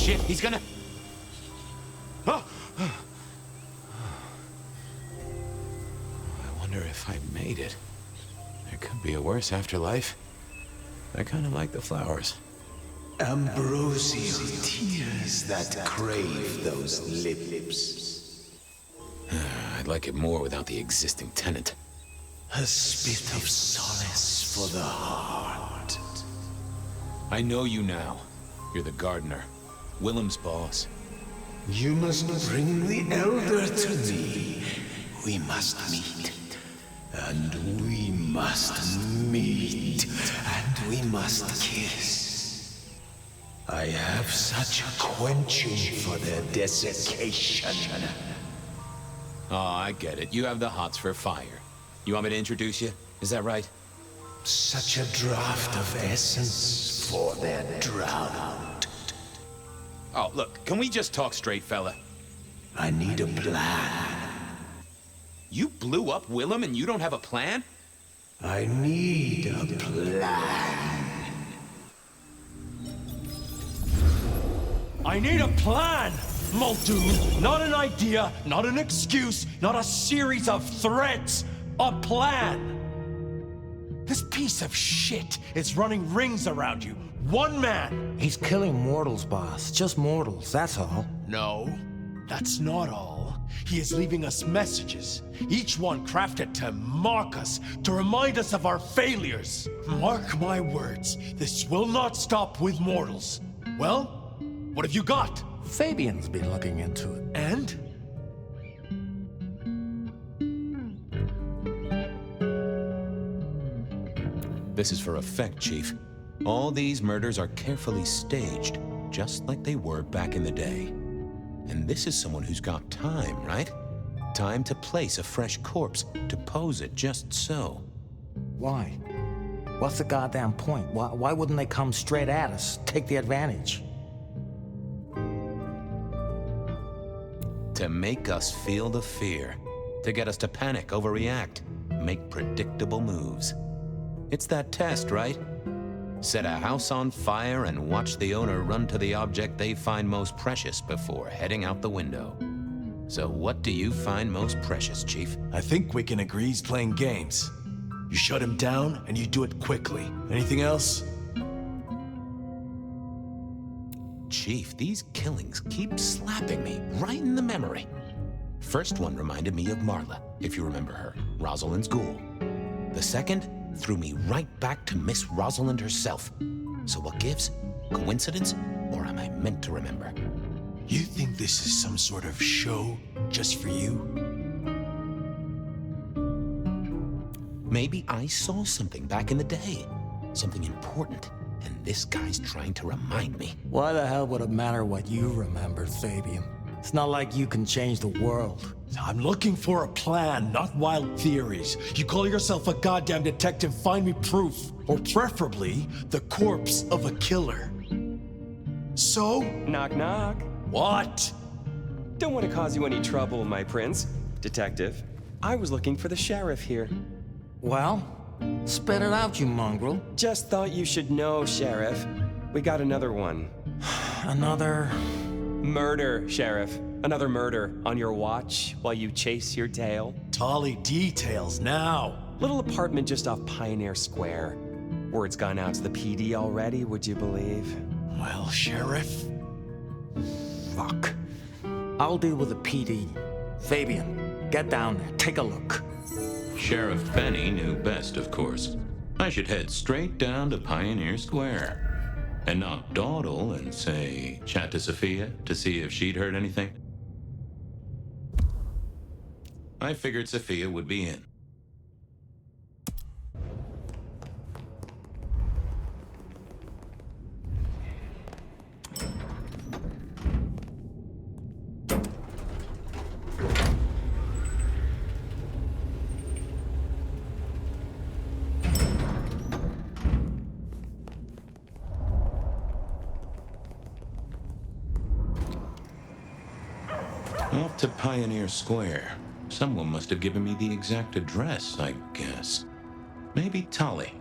shit, he's gonna... Oh! I wonder if I made it. There could be a worse afterlife. I kind of like the flowers. Ambrosial tears that crave those lips. I'd like it more without the existing tenant. A spit of solace for the heart. I know you now. You're the gardener. Willem's boss. You must bring the elder to me. We must meet. And we must meet. And we must kiss. I have such a quenching for their desiccation. Oh, I get it. You have the hots for fire. You want me to introduce you? Is that right? Such a draught of essence for their drought. Oh, look, can we just talk straight, fella? I need a plan. You blew up Willem and you don't have a plan? I need a plan. I need a plan, Muldoon. Not an idea, not an excuse, not a series of threats. A plan. This piece of shit is running rings around you. One man. He's killing mortals, boss. Just mortals, that's all. No, that's not all. He is leaving us messages, each one crafted to mark us, to remind us of our failures. Mark my words, this will not stop with mortals. Well, what have you got? Fabian's been looking into it. And? This is for effect, Chief. All these murders are carefully staged, just like they were back in the day. And this is someone who's got time, right? Time to place a fresh corpse, to pose it just so. Why? What's the goddamn point? Why wouldn't they come straight at us, take the advantage? To make us feel the fear. To get us to panic, overreact, make predictable moves. It's that test, right? Set a house on fire and watch the owner run to the object they find most precious before heading out the window. So what do you find most precious, Chief? I think we can agree he's playing games. You shut him down and you do it quickly. Anything else? Chief, these killings keep slapping me right in the memory. First one reminded me of Marla, if you remember her, Rosalind's ghoul. The second threw me right back to Miss Rosalind herself. So what gives? Coincidence, or am I meant to remember? You think this is some sort of show just for you? Maybe I saw something back in the day, something important, and this guy's trying to remind me. Why the hell would it matter what you remember, Fabian? It's not like you can change the world. I'm looking for a plan, not wild theories. You call yourself a goddamn detective, find me proof. Or preferably, the corpse of a killer. So? Knock, knock. What? Don't want to cause you any trouble, my prince. Detective, I was looking for the sheriff here. Well, spit it out, you mongrel. Just thought you should know, Sheriff. We got another one. Another... Murder, Sheriff. Another murder on your watch while you chase your tail. Tolly details now. Little apartment just off Pioneer Square. Word's gone out to the PD already, would you believe? Well, Sheriff. Fuck. I'll deal with the PD. Fabian, get down there, take a look. Sheriff Benny knew best, of course. I should head straight down to Pioneer Square. And not dawdle and say, chat to Sophia to see if she'd heard anything. I figured Sophia would be in. Off to Pioneer Square. Someone must have given me the exact address, I guess. Maybe Tolly,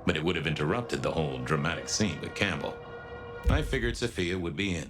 but it would have interrupted the whole dramatic scene with Campbell. I figured Sophia would be in.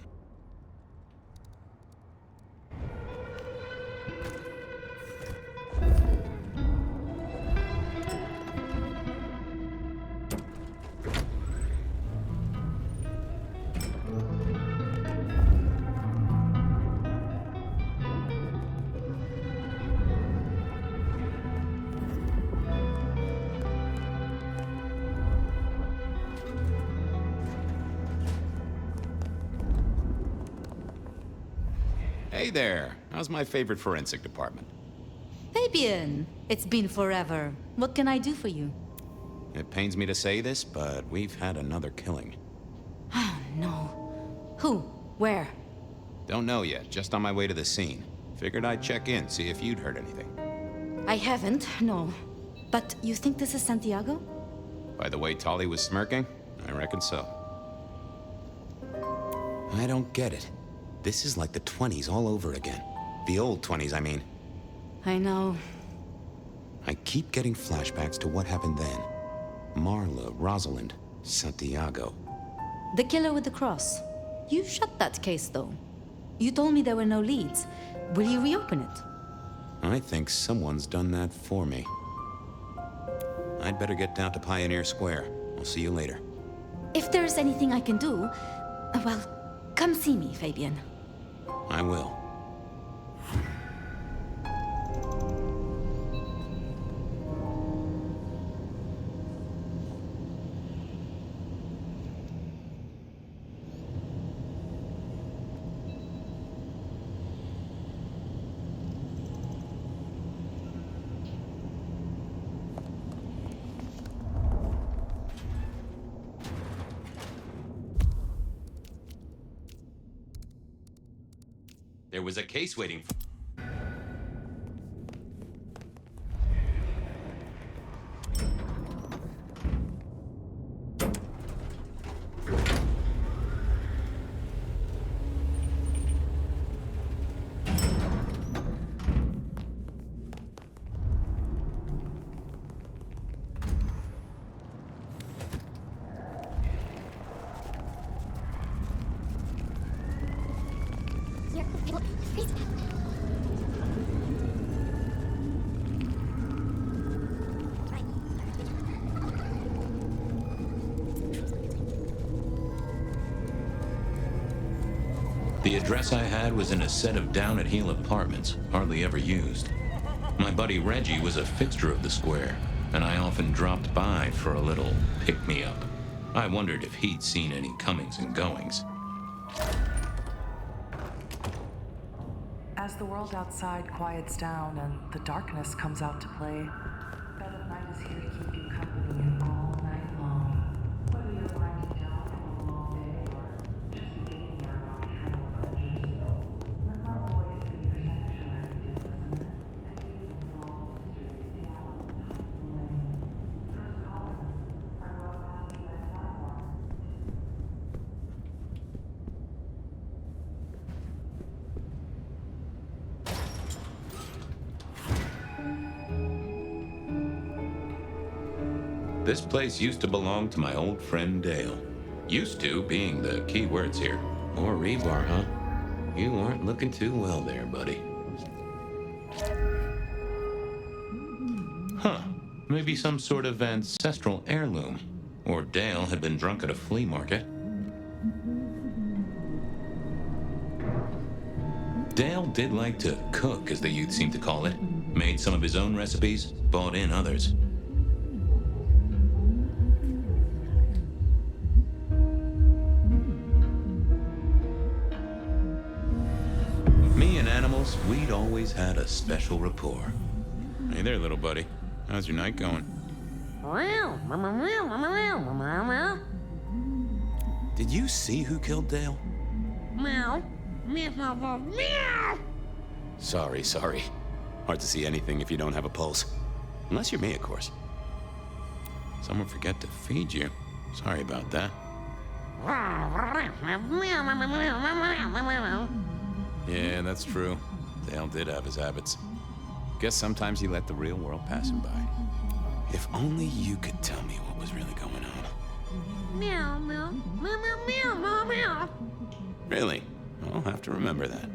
Hey there. How's my favorite forensic department? Fabian, it's been forever. What can I do for you? It pains me to say this, but we've had another killing. Oh, no. Who? Where? Don't know yet, just on my way to the scene. Figured I'd check in, see if you'd heard anything. I haven't, no. But you think this is Santiago? By the way Tolly was smirking, I reckon so. I don't get it. This is like the 20s all over again. The old 20s, I mean. I know. I keep getting flashbacks to what happened then. Marla, Rosalind, Santiago. The killer with the cross. You shut that case, though. You told me there were no leads. Will you reopen it? I think someone's done that for me. I'd better get down to Pioneer Square. I'll see you later. If there's anything I can do, well, come see me, Fabian. I will. There was a case waiting for... The address I had was in a set of down-at-heel apartments, hardly ever used. My buddy Reggie was a fixture of the square, and I often dropped by for a little pick-me-up. I wondered if he'd seen any comings and goings. As the world outside quiets down and the darkness comes out to play, Bed of Night is here to keep you company all night long. Whether you're winding down from a long day or just beginning your nocturnal adventures, let my voice be your sanctuary to listen and you resolve mysteries beyond the lane. First callers are well past the platform. This place used to belong to my old friend Dale. Used to being the key words here. More rebar, huh? You aren't looking too well there, buddy. Huh. Maybe some sort of ancestral heirloom. Or Dale had been drunk at a flea market. Dale did like to cook, as the youth seem to call it. Made some of his own recipes, bought in others. Me and animals, we'd always had a special rapport. Hey there, little buddy. How's your night going? Did you see who killed Dale? Sorry. Hard to see anything if you don't have a pulse. Unless you're me, of course. Someone forget to feed you. Sorry about that. Yeah, that's true. Dale did have his habits. Guess sometimes he let the real world pass him by. If only you could tell me what was really going on. Meow, meow, meow, meow, meow, meow. Really? I'll have to remember that.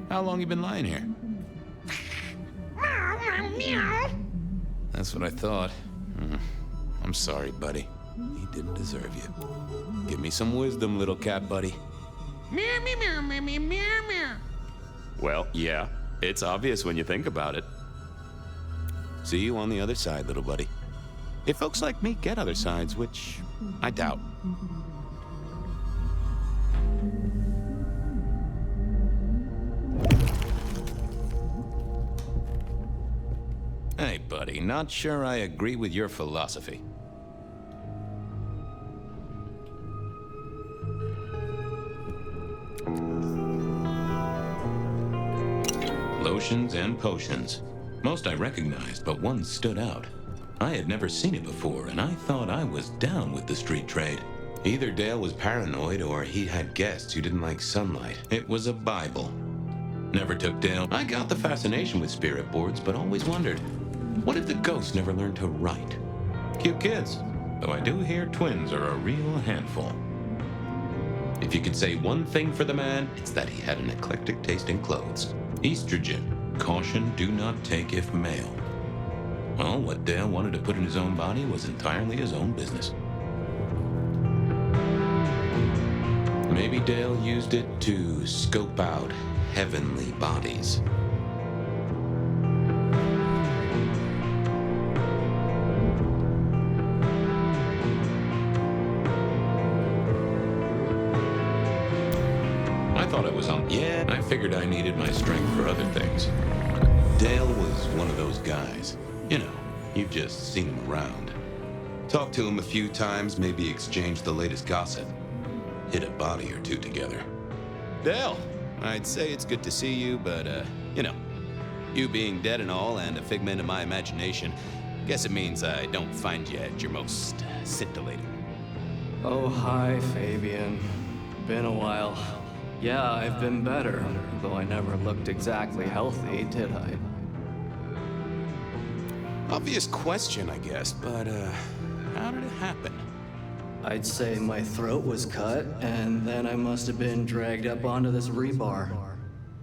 How long you been lying here? Meow, meow. That's what I thought. I'm sorry, buddy. He didn't deserve you. Give me some wisdom, little cat buddy. Meow, meow, meow, meow, meow, meow. Well, yeah. It's obvious when you think about it. See you on the other side, little buddy. If folks like me get other sides, which I doubt. Hey, buddy, not sure I agree with your philosophy. Lotions and potions. Most I recognized, but one stood out. I had never seen it before, and I thought I was down with the street trade. Either Dale was paranoid or he had guests who didn't like sunlight. It was a Bible. Never took Dale. I got the fascination with spirit boards, but always wondered, what if the ghosts never learned to write? Cute kids, though I do hear twins are a real handful. If you could say one thing for the man, it's that he had an eclectic taste in clothes. Estrogen, caution, do not take if male. Well, what Dale wanted to put in his own body was entirely his own business. Maybe Dale used it to scope out heavenly bodies. I thought I was on. Yeah, I figured I needed my strength for other things. Dale was one of those guys. You know, you've just seen him around. Talked to him a few times, maybe exchanged the latest gossip. Hit a body or two together. Dale, I'd say it's good to see you, but, you know, you being dead and all and a figment of my imagination, guess it means I don't find you at your most scintillating. Oh, hi, Fabian. Been a while. Yeah, I've been better, though I never looked exactly healthy, did I? Obvious question, I guess, but, how did it happen? I'd say my throat was cut, and then I must have been dragged up onto this rebar.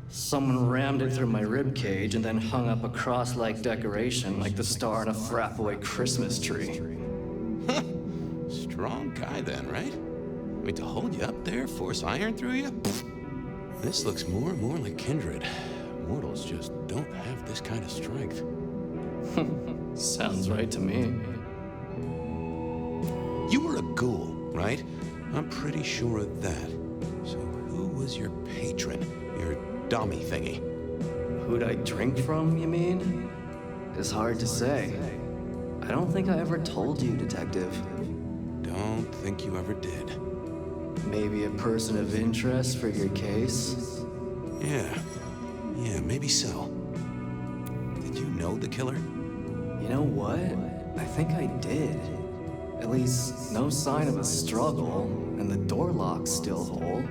Someone rammed it through my rib cage and then hung up a cross-like decoration like the star on a frat-boy Christmas tree. Strong guy then, right? I mean, to hold you up there, force iron through you? Pfft. This looks more and more like kindred. Mortals just don't have this kind of strength. Sounds right to me. You were a ghoul, right? I'm pretty sure of that. So who was your patron? Your dummy thingy? Who'd I drink from, you mean? It's hard to say. I don't think I ever told you, Detective. Don't think you ever did. Maybe a person of interest for your case? Yeah, maybe so. Did you know the killer? You know what? I think I did. At least, no sign of a struggle, and the door lock's still whole.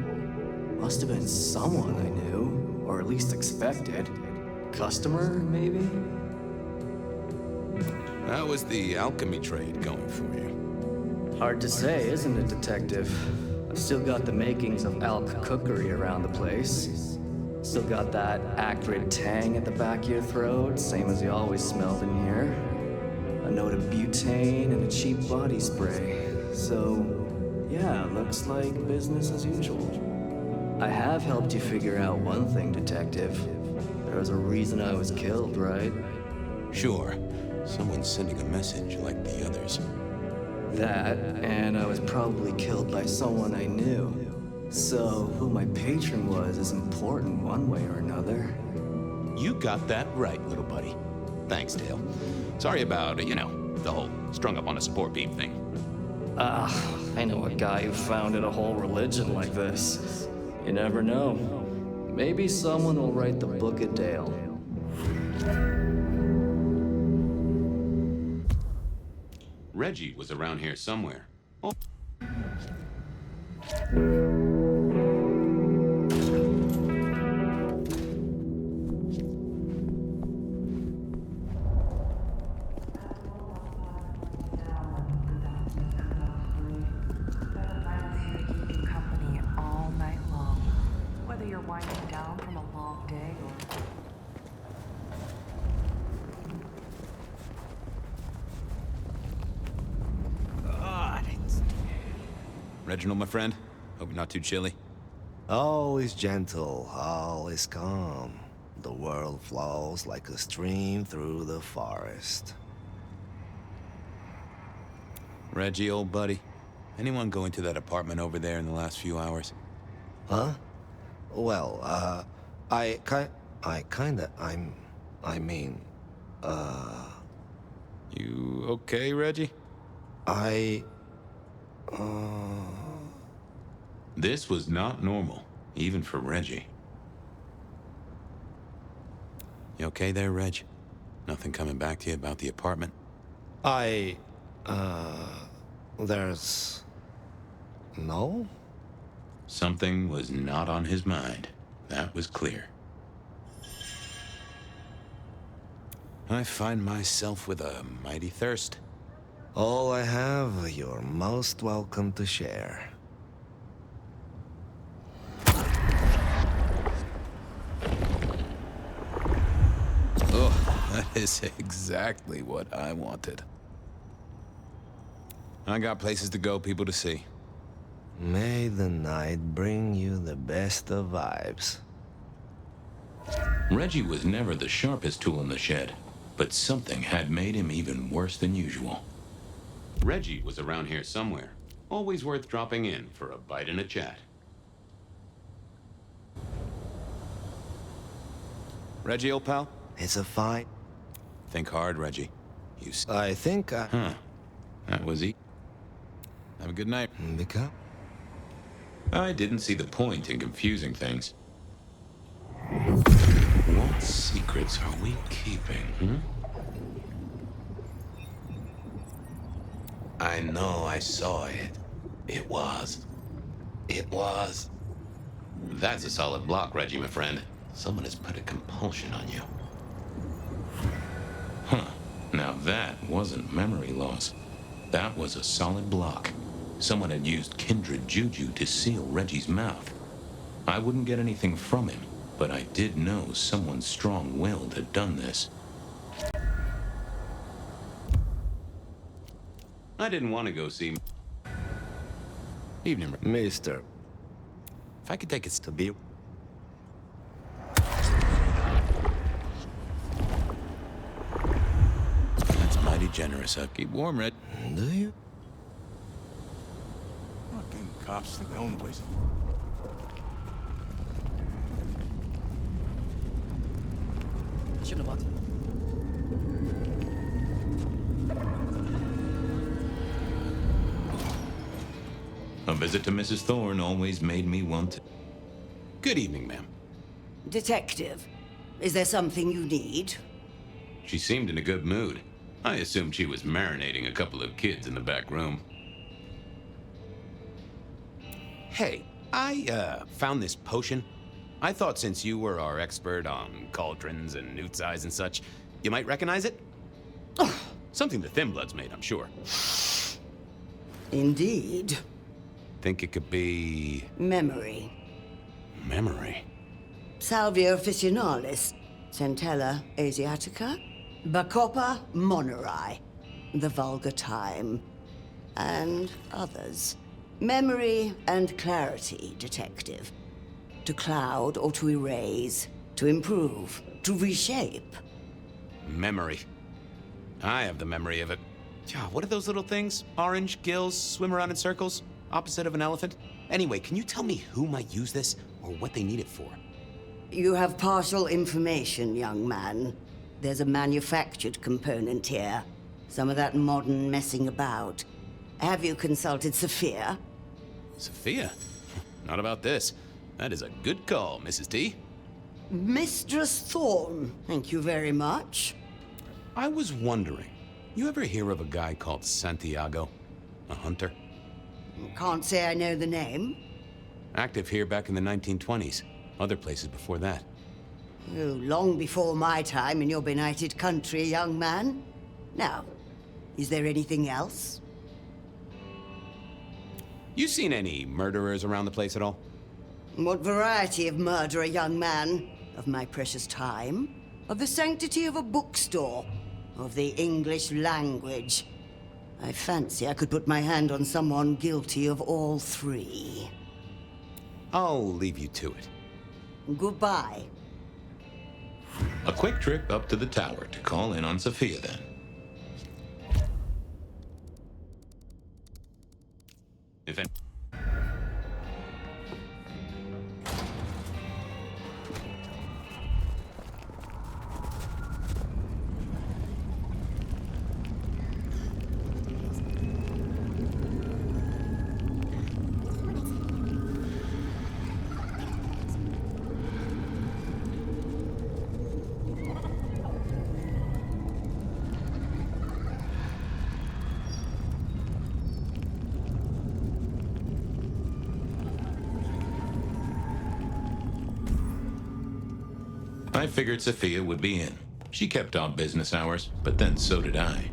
Must have been someone I knew, or at least expected. Customer, maybe? How was the alchemy trade going for you? Hard to say, isn't it, Detective? I've still got the makings of alch cookery around the place. Still got that acrid tang at the back of your throat, same as you always smelled in here. A note of butane and a cheap body spray. So, yeah, looks like business as usual. I have helped you figure out one thing, Detective. There was a reason I was killed, right? Sure. Someone's sending a message like the others. That, and I was probably killed by someone I knew. So, who my patron was is important one way or another. You got that right, little buddy. Thanks, Dale. Sorry about, the whole strung up on a support beam thing. I know a guy who founded a whole religion like this. You never know. Maybe someone will write the Book of Dale. Reggie was around here somewhere. Oh. Reginald, my friend. Hope you're not too chilly. Always gentle, always calm. The world flows like a stream through the forest. Reggie, old buddy. Anyone go into that apartment over there in the last few hours? Huh? Well, I mean, You okay, Reggie? This was not normal, even for Reggie. You okay there, Reg? Nothing coming back to you about the apartment? There's... no? Something was not on his mind. That was clear. I find myself with a mighty thirst. All I have, you're most welcome to share. Oh, that is exactly what I wanted. I got places to go, people to see. May the night bring you the best of vibes. Reggie was never the sharpest tool in the shed, but something had made him even worse than usual. Reggie was around here somewhere, always worth dropping in for a bite and a chat. Reggie, old pal? It's a fine... Think hard, Reggie. I think Huh. That was easy. Have a good night. Because? I didn't see the point in confusing things. What secrets are we keeping, I know I saw it. It was. That's a solid block, Reggie, my friend. Someone has put a compulsion on you. Huh. Now that wasn't memory loss. That was a solid block. Someone had used kindred juju to seal Reggie's mouth. I wouldn't get anything from him, but I did know someone strong-willed had done this. I didn't want to go see... Evening, Mister. If I could take it To be... That's mighty generous. I'll keep warm, Red. Do you? Fucking cops think they own the place. A visit to Mrs. Thorne always made me want to... Good evening, ma'am. Detective, is there something you need? She seemed in a good mood. I assumed she was marinating a couple of kids in the back room. Hey, I found this potion. I thought since you were our expert on cauldrons and newt's eyes and such, you might recognize it? Something the Thin Bloods made, I'm sure. Indeed. Think it could be... Memory. memory. Salvia officinalis, Centella asiatica, Bacopa moneri, the vulgar time, and others. Memory and clarity, detective. To cloud or to erase, to improve, to reshape. Memory. I have the memory of it. What are those little things? Orange gills, swim around in circles, opposite of an elephant? Anyway, can you tell me who might use this, or what they need it for? You have partial information, young man. There's a manufactured component here. Some of that modern messing about. Have you consulted Sophia? Sophia? Not about this. That is a good call, Mrs. T. Mistress Thorne, thank you very much. I was wondering, you ever hear of a guy called Santiago? A hunter? Can't say I know the name. Active here back in the 1920s. Other places before that. Oh, long before my time in your benighted country, young man. Now, is there anything else? You seen any murderers around the place at all? What variety of murderer, young man? Of my precious time? Of the sanctity of a bookstore? Of the English language? I fancy I could put my hand on someone guilty of all three. I'll leave you to it. Goodbye. A quick trip up to the tower to call in on Sophia, then. If any... I figured Sophia would be in. She kept off business hours, but then so did I.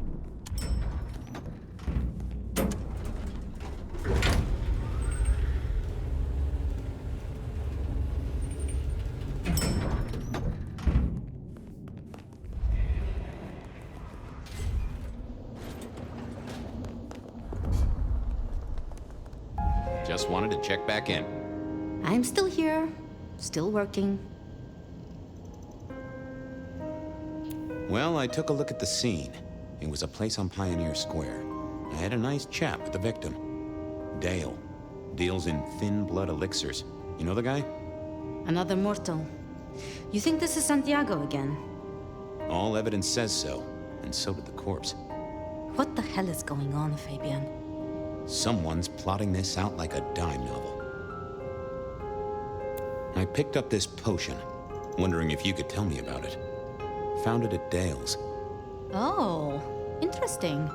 Just wanted to check back in. I'm still here, still working. Well, I took a look at the scene. It was a place on Pioneer Square. I had a nice chat with the victim. Dale. Deals in thin blood elixirs. You know the guy? Another mortal. You think this is Santiago again? All evidence says so, and so did the corpse. What the hell is going on, Fabian? Someone's plotting this out like a dime novel. I picked up this potion, wondering if you could tell me about it. Found it at Dale's. Oh, interesting.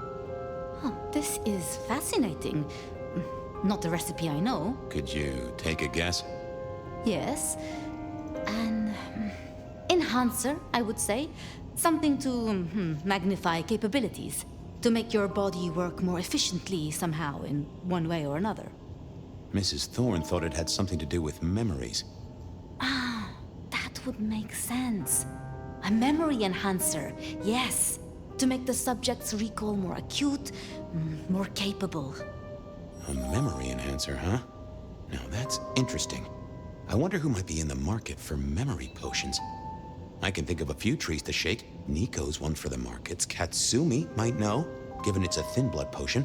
Oh, this is fascinating. Not the recipe I know. Could you take a guess? Yes. An enhancer, I would say. Something to magnify capabilities. To make your body work more efficiently somehow, in one way or another. Mrs. Thorne thought it had something to do with memories. Ah, that would make sense. A memory enhancer, yes. To make the subject's recall more acute, more capable. A memory enhancer, huh? Now that's interesting. I wonder who might be in the market for memory potions. I can think of a few trees to shake. Nico's one for the markets. Katsumi might know, given it's a thin blood potion.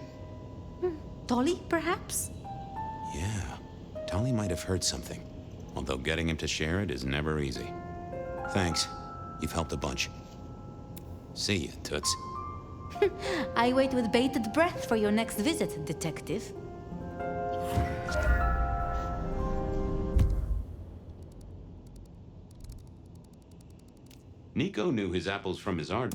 Dolly, perhaps? Yeah, Dolly might have heard something. Although getting him to share it is never easy. Thanks. You've helped a bunch. See ya, Toots. I wait with bated breath for your next visit, detective. Nico knew his apples from his art.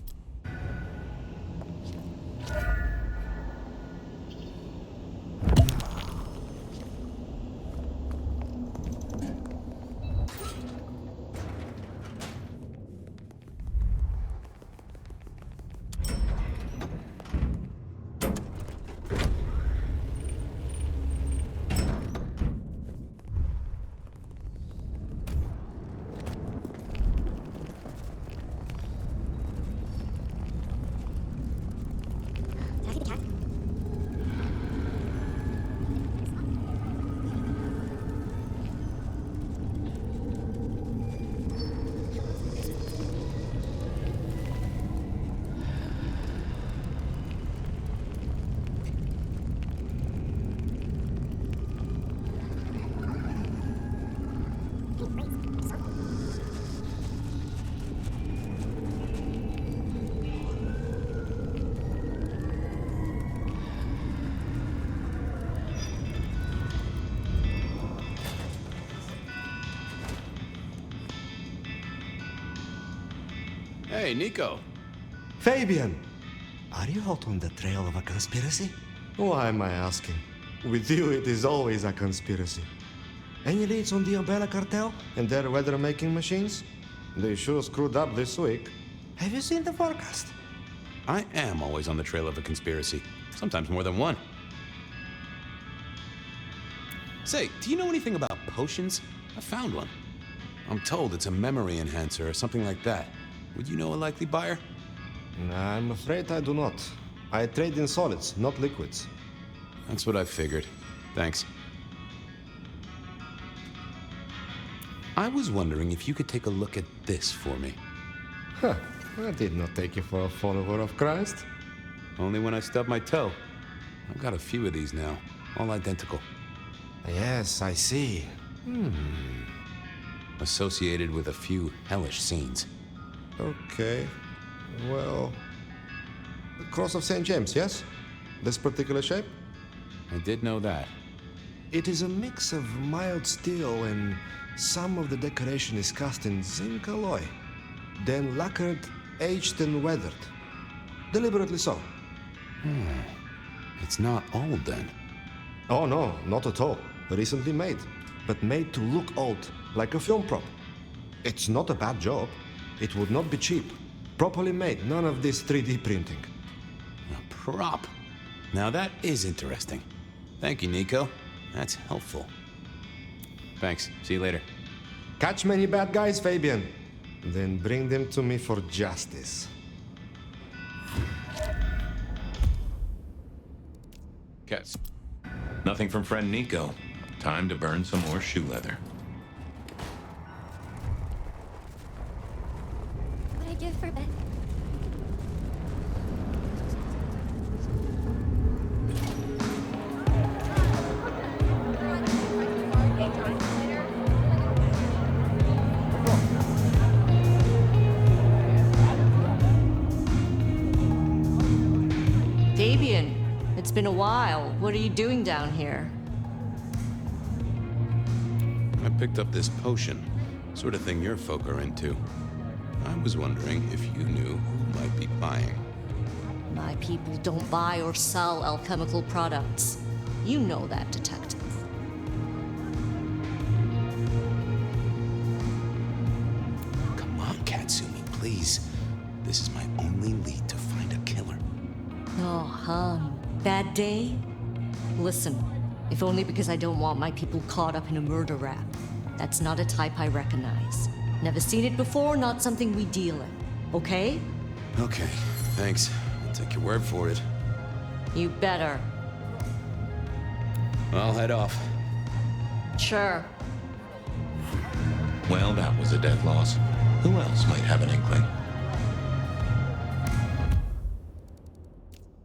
Hey, Nico. Fabian! Are you hot on the trail of a conspiracy? Why am I asking? With you, it is always a conspiracy. Any leads on the Umbrella Cartel? And their weather-making machines? They sure screwed up this week. Have you seen the forecast? I am always on the trail of a conspiracy. Sometimes more than one. Say, do you know anything about potions? I found one. I'm told it's a memory enhancer or something like that. Would you know a likely buyer? I'm afraid I do not. I trade in solids, not liquids. That's what I figured. Thanks. I was wondering if you could take a look at this for me. Huh. I did not take you for a follower of Christ. Only when I stubbed my toe. I've got a few of these now, all identical. Yes, I see. Associated with a few hellish scenes. Okay. Well... The Cross of St. James, yes? This particular shape? I did know that. It is a mix of mild steel and some of the decoration is cast in zinc alloy. Then lacquered, aged and weathered. Deliberately so. It's not old then. Oh no, not at all. Recently made, but made to look old, like a film prop. It's not a bad job. It would not be cheap. Properly made, none of this 3D printing. A prop. Now that is interesting. Thank you, Nico. That's helpful. Thanks. See you later. Catch many bad guys, Fabian. Then bring them to me for justice. Cats. Nothing from friend Nico. Time to burn some more shoe leather. What I give for bed? Fabian, it's been a while. What are you doing down here? I picked up this potion. Sort of thing your folk are into. I was wondering if you knew who might be buying. My people don't buy or sell alchemical products. You know that, detective. Come on, Katsumi, please. This is my only lead to find a killer. Oh, hum. Bad day? Listen, if only because I don't want my people caught up in a murder rap. That's not a type I recognize. Never seen it before, not something we deal in. Okay? Okay, thanks. I'll take your word for it. You better. I'll head off. Sure. Well, that was a dead loss. Who else might have an inkling?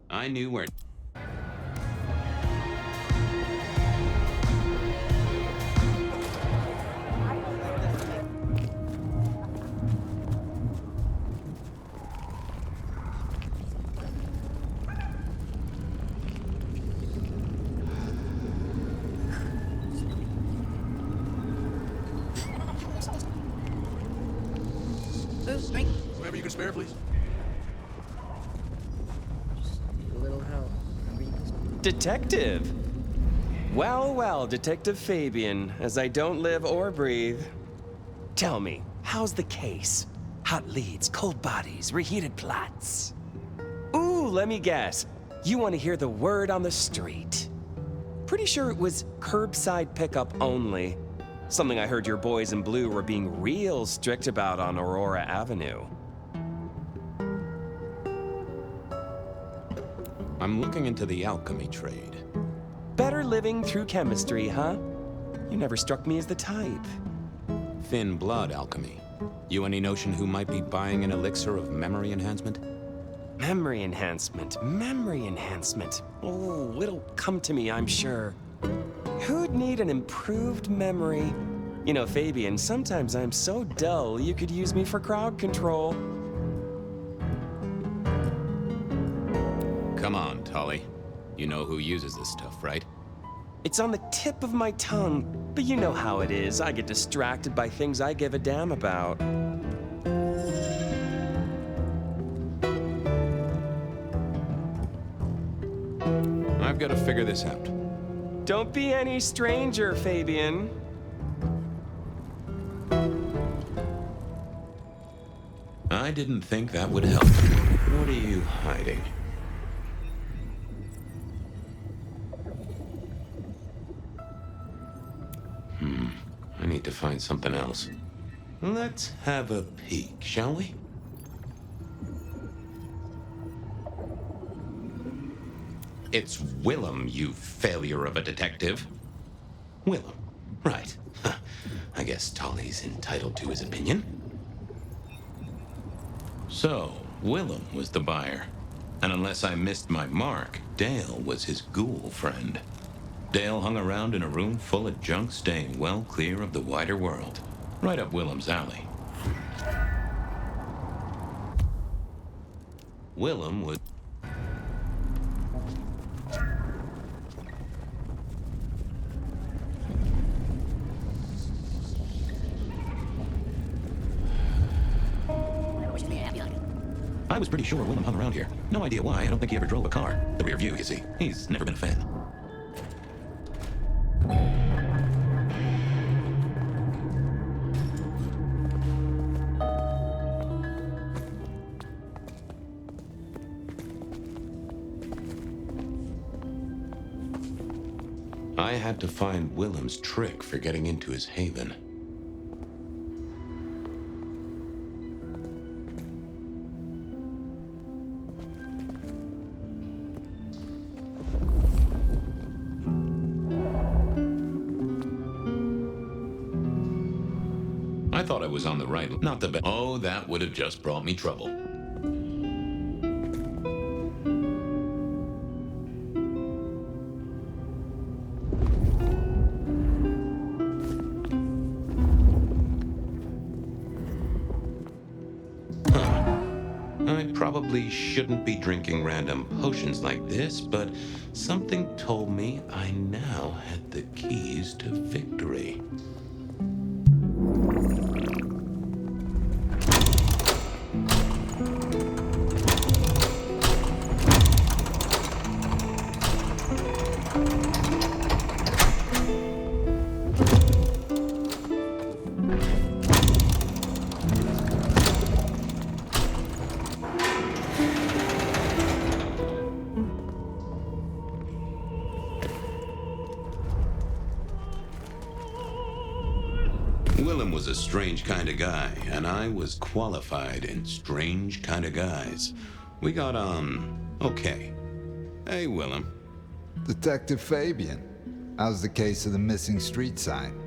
I knew where... Whatever you can spare, please. Detective! Well, well, Detective Fabian, as I don't live or breathe. Tell me, how's the case? Hot leads, cold bodies, reheated plots. Ooh, let me guess. You want to hear the word on the street. Pretty sure it was curbside pickup only. Something I heard your boys in blue were being real strict about on Aurora Avenue. I'm looking into the alchemy trade. Better living through chemistry, huh? You never struck me as the type. Thin blood alchemy. You any notion who might be buying an elixir of memory enhancement? Memory enhancement, memory enhancement. Oh, it'll come to me, I'm sure. Who'd need an improved memory? You know, Fabian, sometimes I'm so dull you could use me for crowd control. Come on, Tolly. You know who uses this stuff, right? It's on the tip of my tongue, but you know how it is. I get distracted by things I give a damn about. I've got to figure this out. Don't be any stranger, Fabian. I didn't think that would help. What are you hiding? I need to find something else. Let's have a peek, shall we? It's Willem, you failure of a detective. Willem, right. I guess Tolly's entitled to his opinion. So, Willem was the buyer. And unless I missed my mark, Dale was his ghoul friend. Dale hung around in a room full of junk, staying well clear of the wider world. Right up Willem's alley. Willem was... I was pretty sure Willem hung around here. No idea why. I don't think he ever drove a car. The rear view, you see. He's never been a fan. I had to find Willem's trick for getting into his haven. I thought I was on the right, not the best. Oh, that would have just brought me trouble. I probably shouldn't be drinking random potions like this, but something told me I now had the keys to victory. Willem was a strange kind of guy, and I was qualified in strange kind of guys. We got on okay. Hey, Willem. Detective Fabian, how's the case of the missing street sign?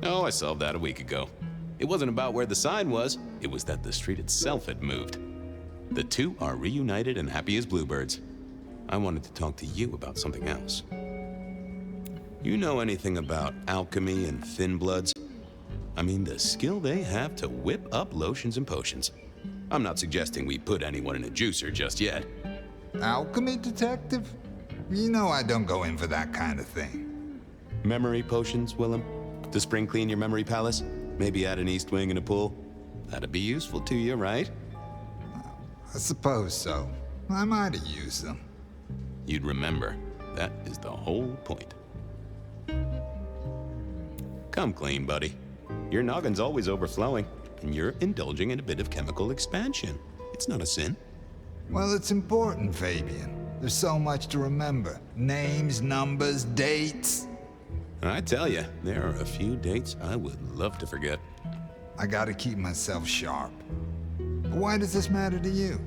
Oh, I solved that a week ago. It wasn't about where the sign was, it was that the street itself had moved. The two are reunited and happy as bluebirds. I wanted to talk to you about something else. You know anything about alchemy and thin bloods? I mean, the skill they have to whip up lotions and potions. I'm not suggesting we put anyone in a juicer just yet. Alchemy detective? You know I don't go in for that kind of thing. Memory potions, Willem? To spring clean your memory palace? Maybe add an east wing and a pool? That'd be useful to you, right? I suppose so. I might have used them. You'd remember. That is the whole point. Come clean, buddy. Your noggin's always overflowing, and you're indulging in a bit of chemical expansion. It's not a sin. Well, it's important, Fabian. There's so much to remember. Names, numbers, dates. I tell you, there are a few dates I would love to forget. I gotta keep myself sharp. Why does this matter to you?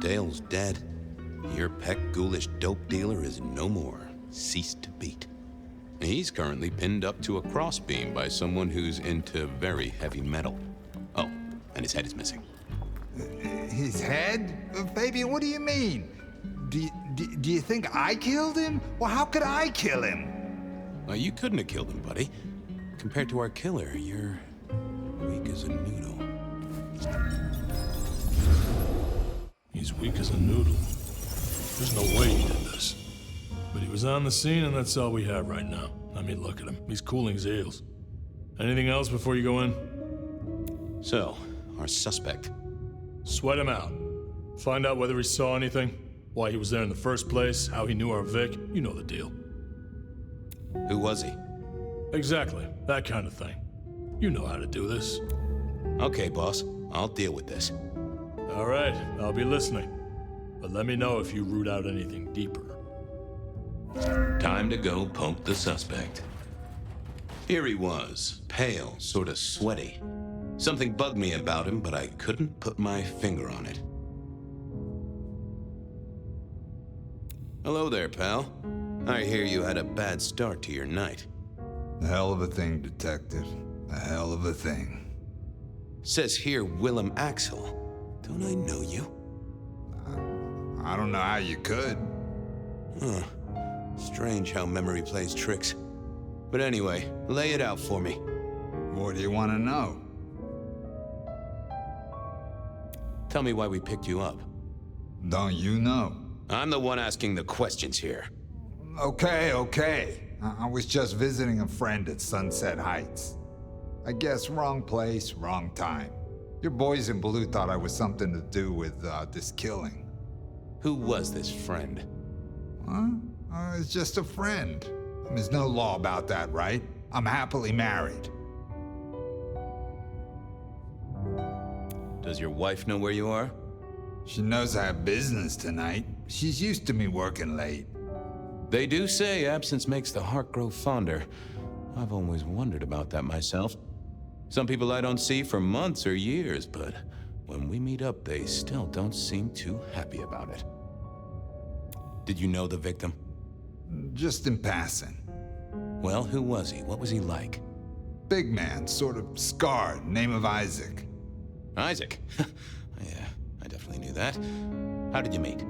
Dale's dead. Your peck ghoulish dope dealer is no more. Ceased to beat. He's currently pinned up to a crossbeam by someone who's into very heavy metal. Oh, and his head is missing. His head? Fabian, what do you mean? Do you think I killed him? Well, how could I kill him? Well, you couldn't have killed him, buddy. Compared to our killer, you're weak as a noodle. He's weak as a noodle. There's no way he did this. But he was on the scene, and that's all we have right now. I mean, look at him. He's cooling his eels. Anything else before you go in? So, our suspect. Sweat him out. Find out whether he saw anything, why he was there in the first place, how he knew our Vic. You know the deal. Who was he? Exactly. That kind of thing. You know how to do this. Okay, boss. I'll deal with this. All right. I'll be listening. But let me know if you root out anything deeper. Time to go poke the suspect. Here he was, pale, sort of sweaty. Something bugged me about him, but I couldn't put my finger on it. Hello there, pal. I hear you had a bad start to your night. A hell of a thing, detective. A hell of a thing. Says here Willem Axel. Don't I know you? I don't know how you could. Huh. Strange how memory plays tricks. But anyway, lay it out for me. What do you want to know? Tell me why we picked you up. Don't you know? I'm the one asking the questions here. Okay. I was just visiting a friend at Sunset Heights. I guess wrong place, wrong time. Your boys in blue thought I was something to do with this killing. Who was this friend? Huh? It's just a friend. There's no law about that, right? I'm happily married. Does your wife know where you are? She knows I have business tonight. She's used to me working late. They do say absence makes the heart grow fonder. I've always wondered about that myself. Some people I don't see for months or years, but when we meet up, they still don't seem too happy about it. Did you know the victim? Just in passing. Well, who was he? What was he like? Big man, sort of scarred, name of Isaac. Isaac? Yeah, I definitely knew that. How did you meet?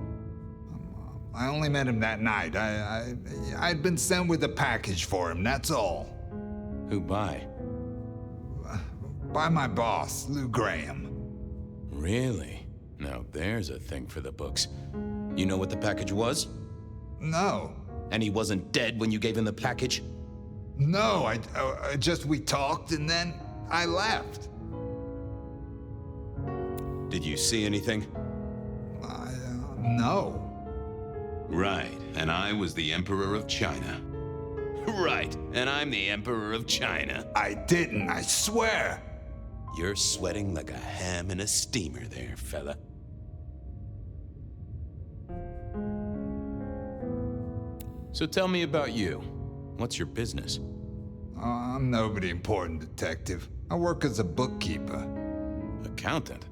I only met him that night. I'd been sent with a package for him, that's all. Who by? By my boss, Lou Graham. Really? Now there's a thing for the books. You know what the package was? No. And he wasn't dead when you gave him the package? No, we talked and then I left. Did you see anything? No. Right, and I was the Emperor of China. Right, and I'm the Emperor of China. I didn't, I swear. You're sweating like a ham in a steamer there, fella. So tell me about you. What's your business? I'm nobody important, detective. I work as a bookkeeper. Accountant?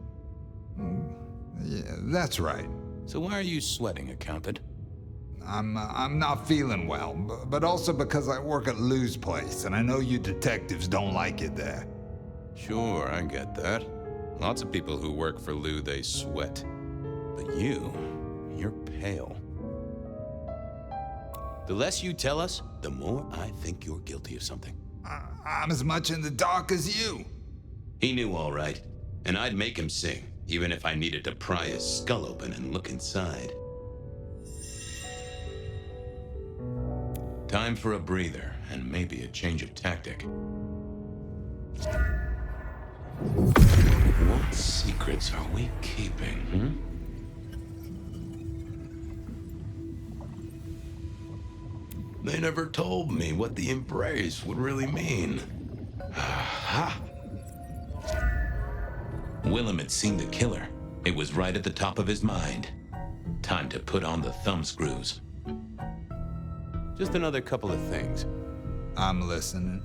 Yeah, that's right. So why are you sweating, accountant? I'm not feeling well, but also because I work at Lou's place, and I know you detectives don't like it there. Sure, I get that. Lots of people who work for Lou, they sweat. But you're pale. The less you tell us, the more I think you're guilty of something. I'm as much in the dark as you. He knew all right, and I'd make him sing, even if I needed to pry his skull open and look inside. Time for a breather, and maybe a change of tactic. What secrets are we keeping, They never told me what the embrace would really mean. Aha! Willem had seen the killer. It was right at the top of his mind. Time to put on the thumb screws. Just another couple of things. I'm listening.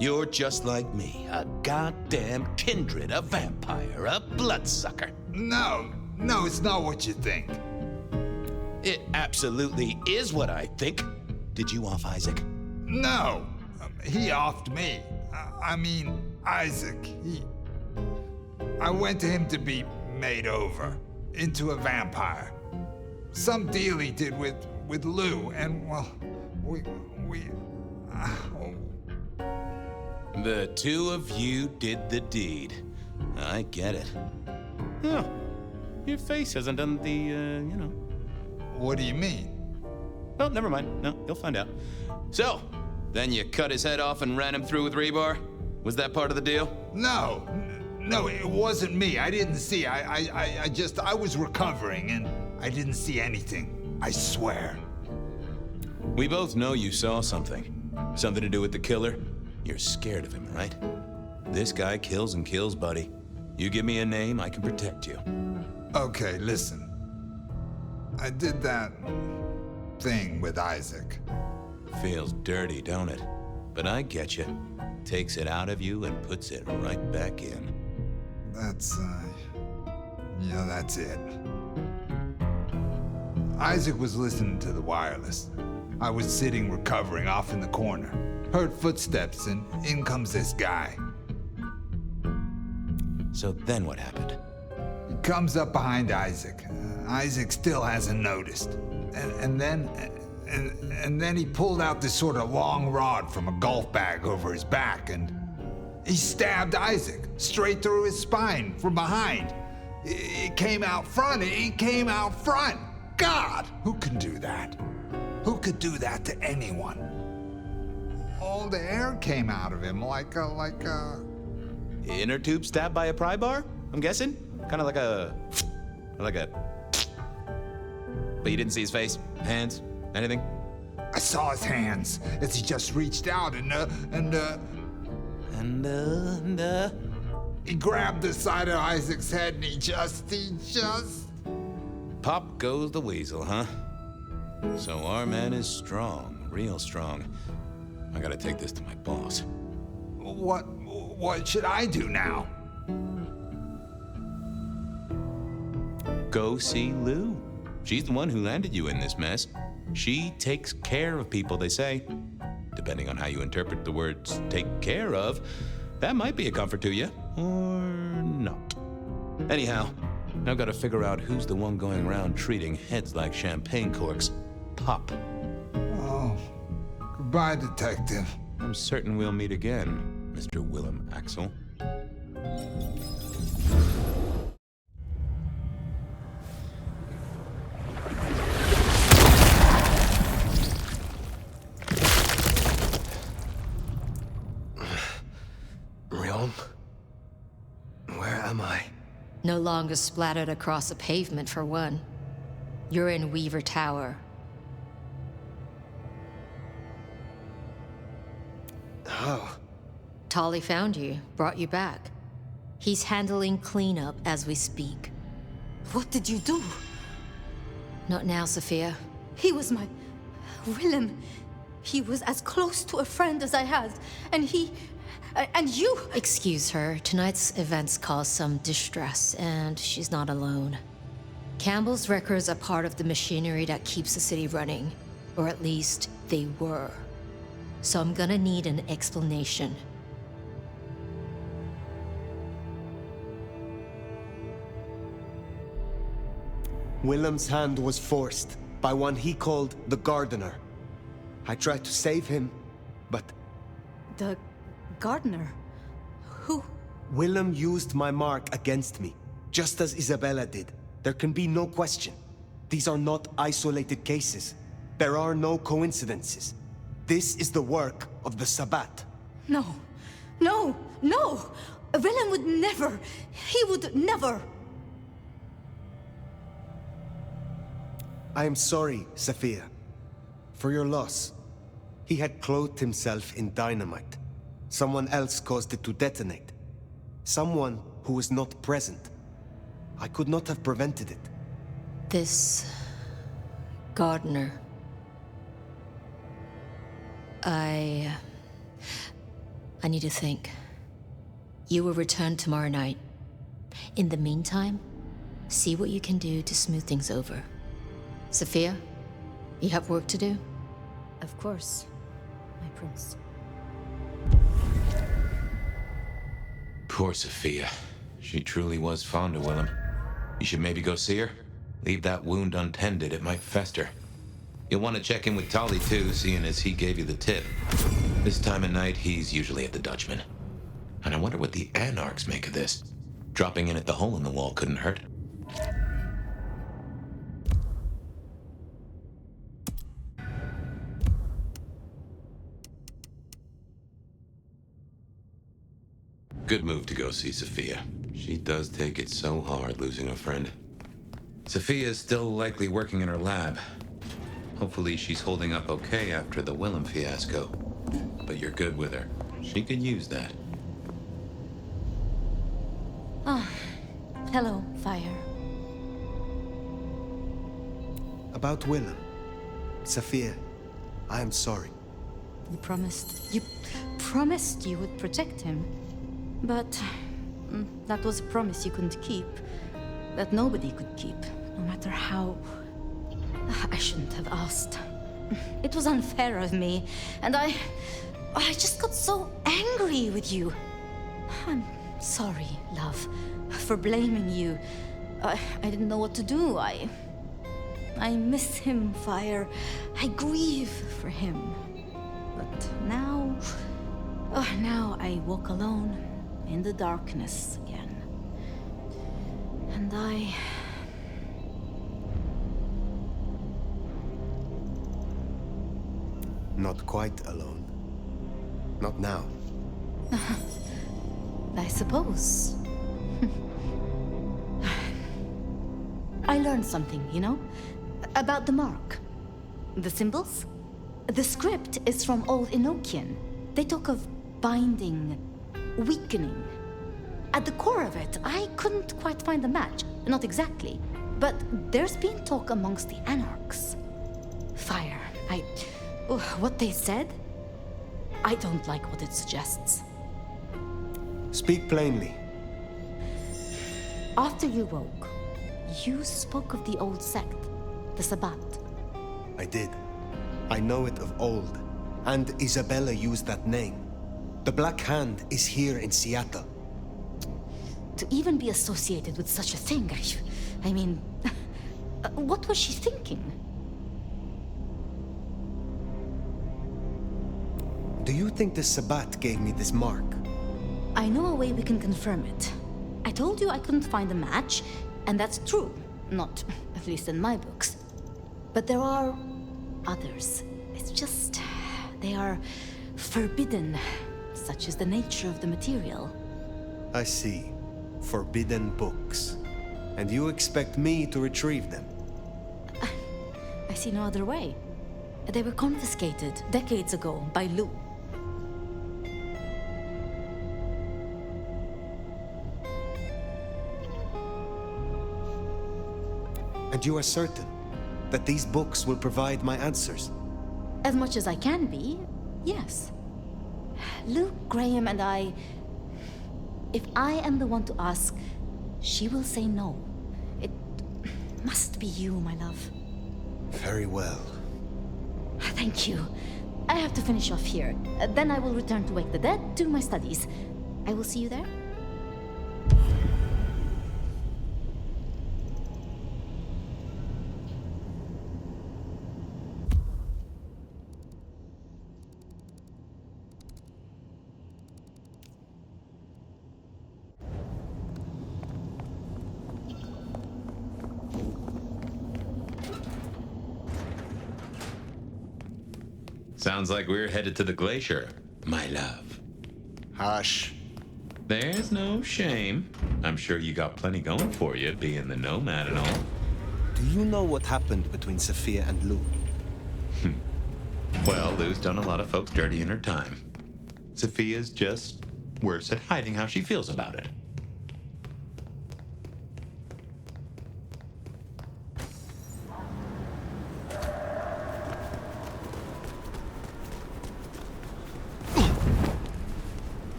You're just like me, a goddamn kindred, a vampire, a bloodsucker. No, it's not what you think. It absolutely is what I think. Did you off Isaac? No, he offed me. I mean, Isaac, I went to him to be made over into a vampire. Some deal he did with Lou, and well, The two of you did the deed. I get it. Oh, your face hasn't done the, What do you mean? Well, never mind. No, you'll find out. So, then you cut his head off and ran him through with rebar? Was that part of the deal? No, it wasn't me. I didn't see. I was recovering and I didn't see anything. I swear. We both know you saw something. Something to do with the killer? You're scared of him, right? This guy kills and kills, buddy. You give me a name, I can protect you. Okay, listen. I did that thing with Isaac. Feels dirty, don't it? But I get you. Takes it out of you and puts it right back in. That's it. Isaac was listening to the wireless. I was sitting recovering off in the corner. Heard footsteps and in comes this guy. So then what happened? He comes up behind Isaac. Isaac still hasn't noticed. And then he pulled out this sort of long rod from a golf bag over his back and he stabbed Isaac straight through his spine from behind. It came out front. God, who can do that? Who could do that to anyone? All the air came out of him like a... Inner tube stabbed by a pry bar? I'm guessing? Kind of like a... But you didn't see his face? Hands? Anything? I saw his hands as he just reached out and he grabbed the side of Isaac's head and he just... Pop goes the weasel, huh? So our man is strong, real strong. I gotta take this to my boss. What should I do now? Go see Lou. She's the one who landed you in this mess. She takes care of people, they say. Depending on how you interpret the words take care of, that might be a comfort to you, or not. Anyhow, I've got to figure out who's the one going around treating heads like champagne corks. Pop. Oh, goodbye, Detective. I'm certain we'll meet again, Mr. Willem Axel. Realm? Where am I? No longer splattered across a pavement, for one. You're in Weaver Tower. Oh. Tolly found you, brought you back. He's handling cleanup as we speak. What did you do? Not now, Sophia. He was my... Willem. He was as close to a friend as I had, and he... and you... Excuse her. Tonight's events caused some distress, and she's not alone. Campbell's records are part of the machinery that keeps the city running. Or at least, they were. So I'm gonna need an explanation. Willem's hand was forced by one he called the Gardener. I tried to save him, but... The gardener? Who? Willem used my mark against me, just as Isabella did. There can be no question. These are not isolated cases. There are no coincidences. This is the work of the Sabbat. No. No! No! Willem would never... He would never... I am sorry, Sophia, for your loss. He had clothed himself in dynamite. Someone else caused it to detonate. Someone who was not present. I could not have prevented it. This... Gardener... I need to think. You will return tomorrow night. In the meantime, see what you can do to smooth things over. Sophia, you have work to do? Of course, my prince. Poor Sophia. She truly was fond of Willem. You should maybe go see her. Leave that wound untended, it might fester. You'll want to check in with Tolly too, seeing as he gave you the tip. This time of night, he's usually at the Dutchman. And I wonder what the Anarchs make of this. Dropping in at the hole in the wall couldn't hurt. Good move to go see Sophia. She does take it so hard losing a friend. Sophia's still likely working in her lab. Hopefully she's holding up okay after the Willem fiasco. But you're good with her. She could use that. Ah, hello, Fire. About Willem. Sophia, I am sorry. You promised you would protect him. But that was a promise you couldn't keep. That nobody could keep, no matter how... I shouldn't have asked. It was unfair of me, and I just got so angry with you. I'm sorry, love, for blaming you. I didn't know what to do. I miss him, Fire. I grieve for him. But now I walk alone in the darkness again. And Not quite alone. Not now. I suppose. I learned something, you know? About the mark. The symbols? The script is from Old Enochian. They talk of binding, weakening. At the core of it, I couldn't quite find the match. Not exactly. But there's been talk amongst the Anarchs. Fire. What they said? I don't like what it suggests. Speak plainly. After you woke, you spoke of the old sect, the Sabbat. I did. I know it of old. And Isabella used that name. The Black Hand is here in Seattle. To even be associated with such a thing, I mean, what was she thinking? Do you think the Sabbat gave me this mark? I know a way we can confirm it. I told you I couldn't find a match, and that's true. Not, at least in my books. But there are others. It's just, they are forbidden. Such is the nature of the material. I see. Forbidden books. And you expect me to retrieve them? I see no other way. They were confiscated decades ago by Lou. And you are certain that these books will provide my answers? As much as I can be, yes. Luke, Graham, and I... If I am the one to ask, she will say no. It must be you, my love. Very well. Thank you. I have to finish off here. Then I will return to wake the dead, do my studies. I will see you there. Sounds like we're headed to the glacier, my love. Hush. There's no shame. I'm sure you got plenty going for you, being the nomad and all. Do you know what happened between Sophia and Lou? Well, Lou's done a lot of folks dirty in her time. Sophia's just worse at hiding how she feels about it.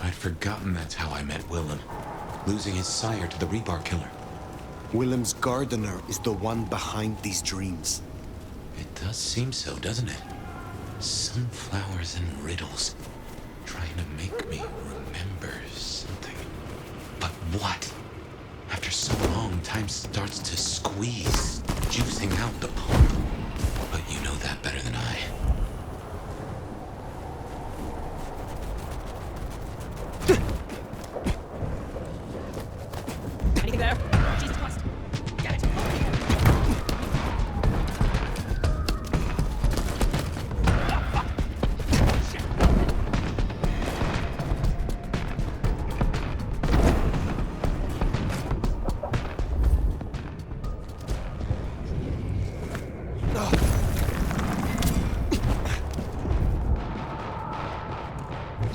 I'd forgotten that's how I met Willem, losing his sire to the rebar killer. Willem's gardener is the one behind these dreams. It does seem so, doesn't it? Sunflowers and riddles, trying to make me remember something. But what? After so long, time starts to squeeze, juicing out the pulp. But you know that better than I. Anything there? Jesus Christ. Get it.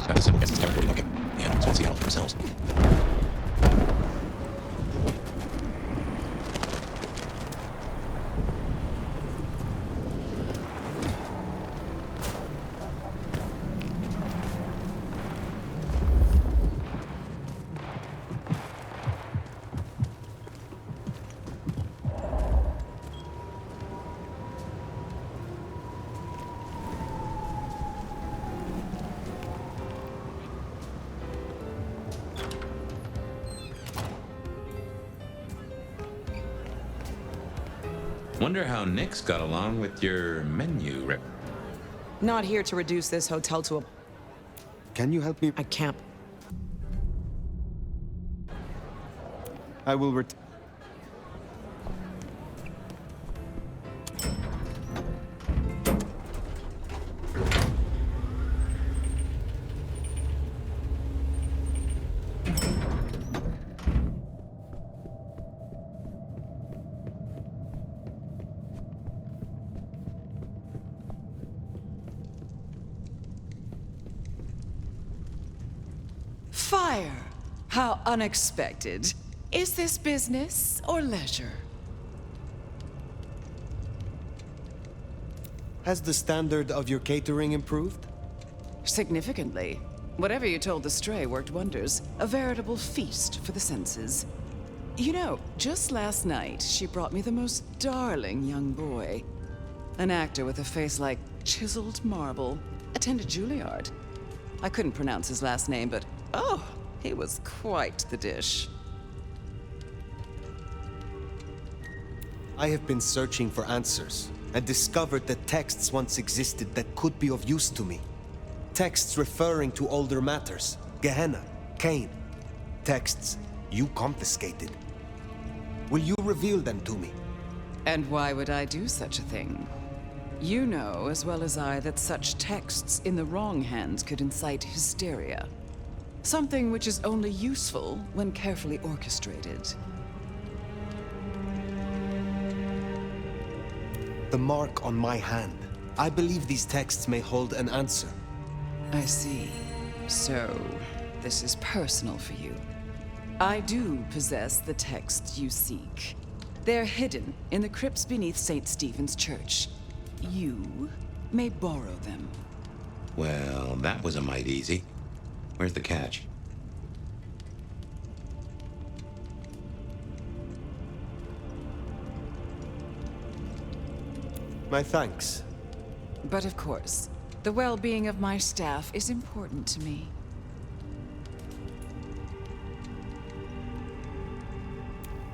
Got a simple guess it's territory looking. Yeah, so Seattle for themselves. Wonder how Nick's got along with your menu rep. Not here to reduce this hotel to a... Can you help me? I can't. I will Fire! How unexpected. Is this business or leisure? Has the standard of your catering improved? Significantly. Whatever you told the stray worked wonders. A veritable feast for the senses. You know, just last night, she brought me the most darling young boy. An actor with a face like chiseled marble. Attended Juilliard. I couldn't pronounce his last name, but oh, he was quite the dish. I have been searching for answers and discovered that texts once existed that could be of use to me. Texts referring to older matters. Gehenna, Cain. Texts you confiscated. Will you reveal them to me? And why would I do such a thing? You know as well as I that such texts in the wrong hands could incite hysteria. Something which is only useful when carefully orchestrated. The mark on my hand. I believe these texts may hold an answer. I see. So, this is personal for you. I do possess the texts you seek. They're hidden in the crypts beneath St. Stephen's Church. You may borrow them. Well, that was a mite easy. Where's the catch? My thanks. But of course, the well-being of my staff is important to me.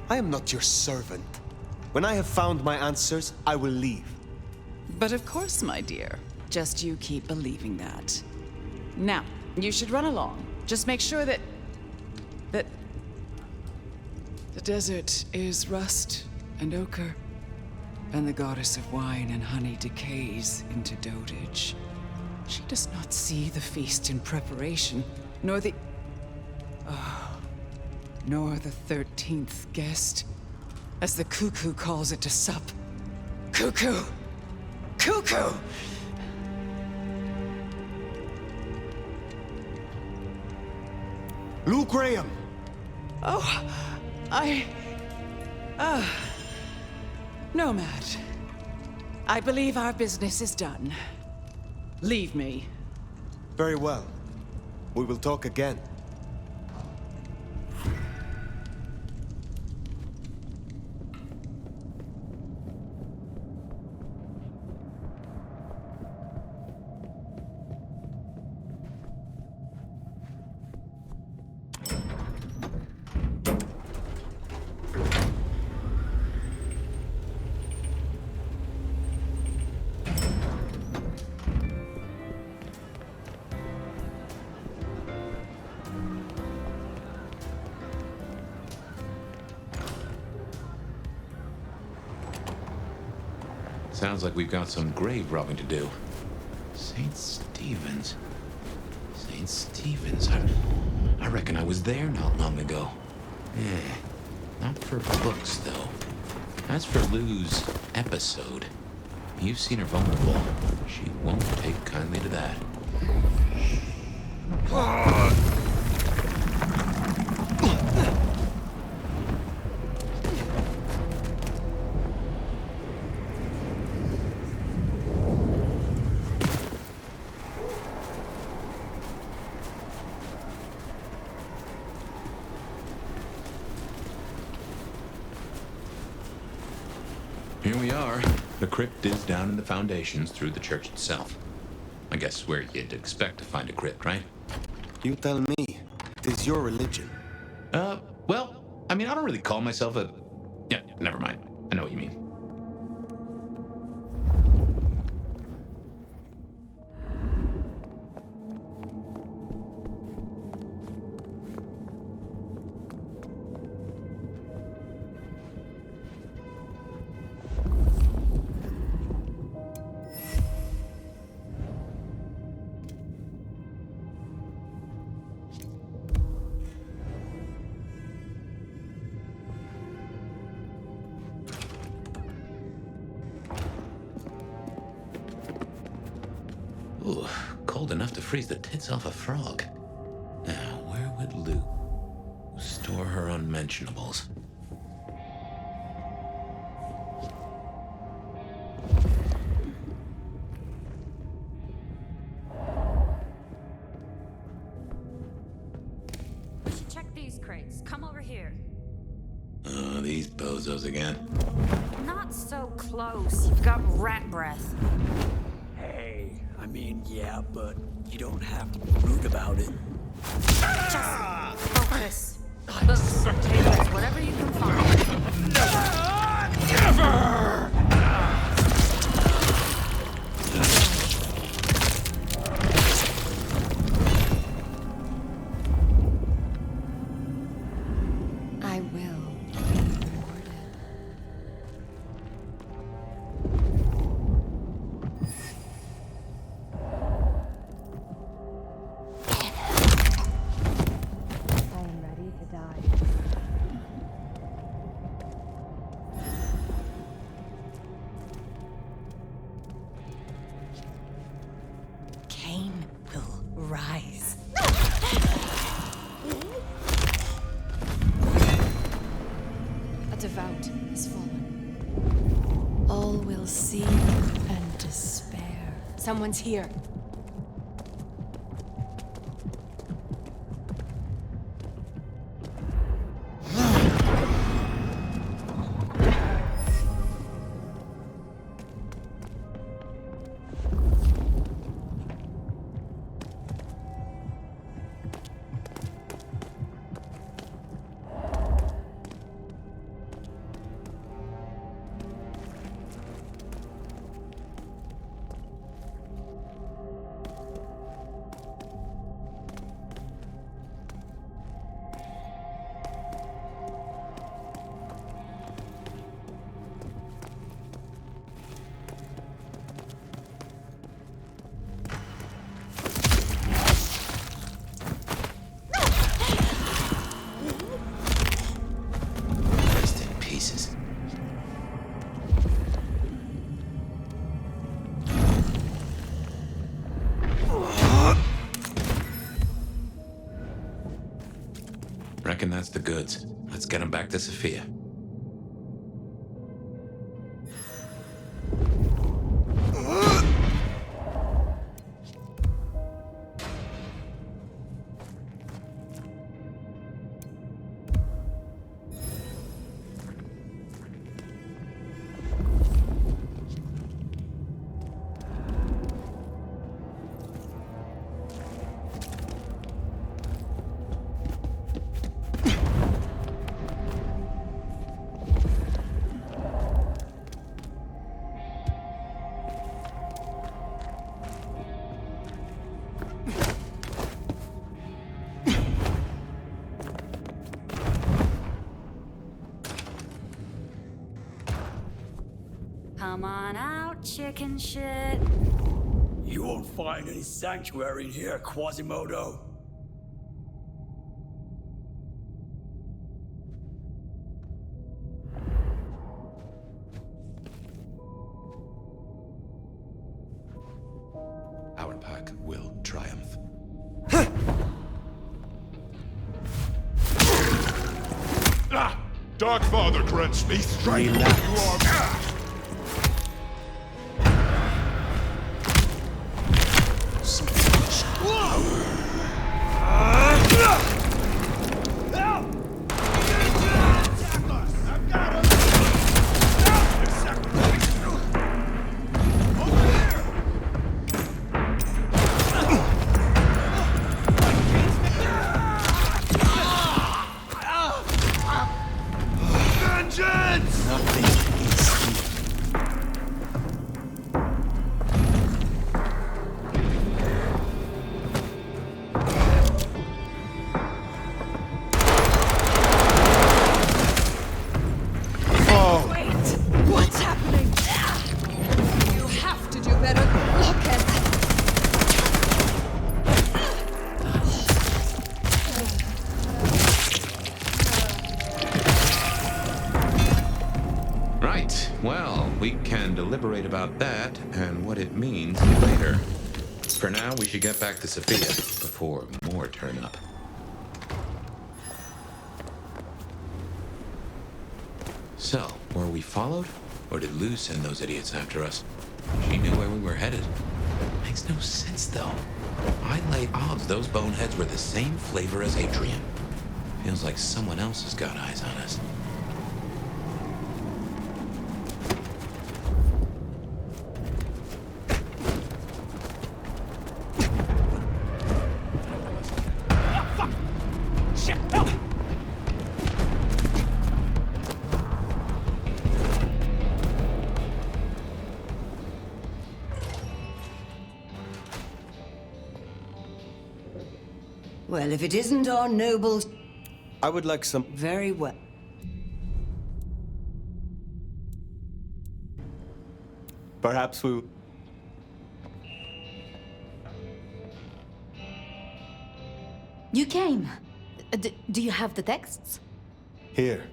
I am not your servant. When I have found my answers, I will leave. But of course, my dear. Just you keep believing that. Now, you should run along. Just make sure that the desert is rust and ochre, and the goddess of wine and honey decays into dotage. She does not see the feast in preparation, nor the 13th guest, as the cuckoo calls it to sup. Cuckoo! Cuckoo! Luke Graham! Oh, Nomad. I believe our business is done. Leave me. Very well. We will talk again. Sounds like we've got some grave robbing to do. St. Stephen's. St. Stephen's. I reckon I was there not long ago. Yeah. Not for books, though. As for Lou's episode, you've seen her vulnerable. She won't take kindly to that. Here we are. The crypt is down in the foundations through the church itself. I guess where you'd expect to find a crypt, right? You tell me. It is your religion. Well, I mean, I don't really call myself a... Yeah, never mind. I know what you mean. Ooh, cold enough to freeze the tits off a frog. Now, where would Lou store her unmentioned? unmentionables. We should check these crates. Come over here. Oh, these bozos again. Not so close. You've got rat breath. Hey, I mean, yeah, but you don't have to be rude about it. Just focus. Books, tables, whatever you can find. Never! I will. I'm ready to die. Cain will rise. A devout has fallen. All will see and despair. Someone's here. Reckon that's the goods. Let's get them back to Sophia. Come on out, chicken shit. You won't find any sanctuary in here, Quasimodo. Our pack will triumph. Dark Father grants me strength. You are... Deliberate about that and what it means later. For now, we should get back to Sophia before more turn up. So, were we followed? Or did Lou send those idiots after us? She knew where we were headed. Makes no sense, though. I'd lay odds those boneheads were the same flavor as Adrian. Feels like someone else has got eyes on us. Well, if it isn't our noble... I would like some... Very well. Perhaps we... You came. Do you have the texts? Here.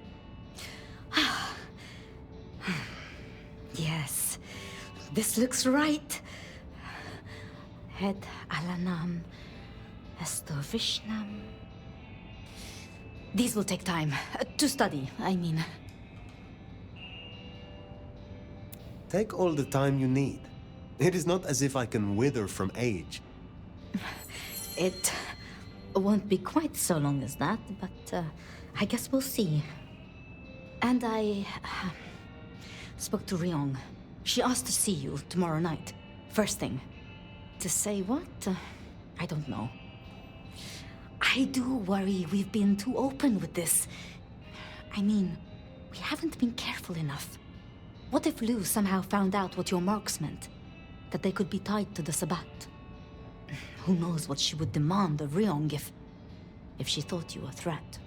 Yes. This looks right. Het alanam esto vishnam. These will take time. To study, I mean. Take all the time you need. It is not as if I can wither from age. It won't be quite so long as that, but I guess we'll see. And I spoke to Ryong. She asked to see you tomorrow night. First thing. To say what? I don't know. I do worry we've been too open with this. I mean, we haven't been careful enough. What if Lou somehow found out what your marks meant? That they could be tied to the Sabbat? Who knows what she would demand of Ryong if she thought you a threat.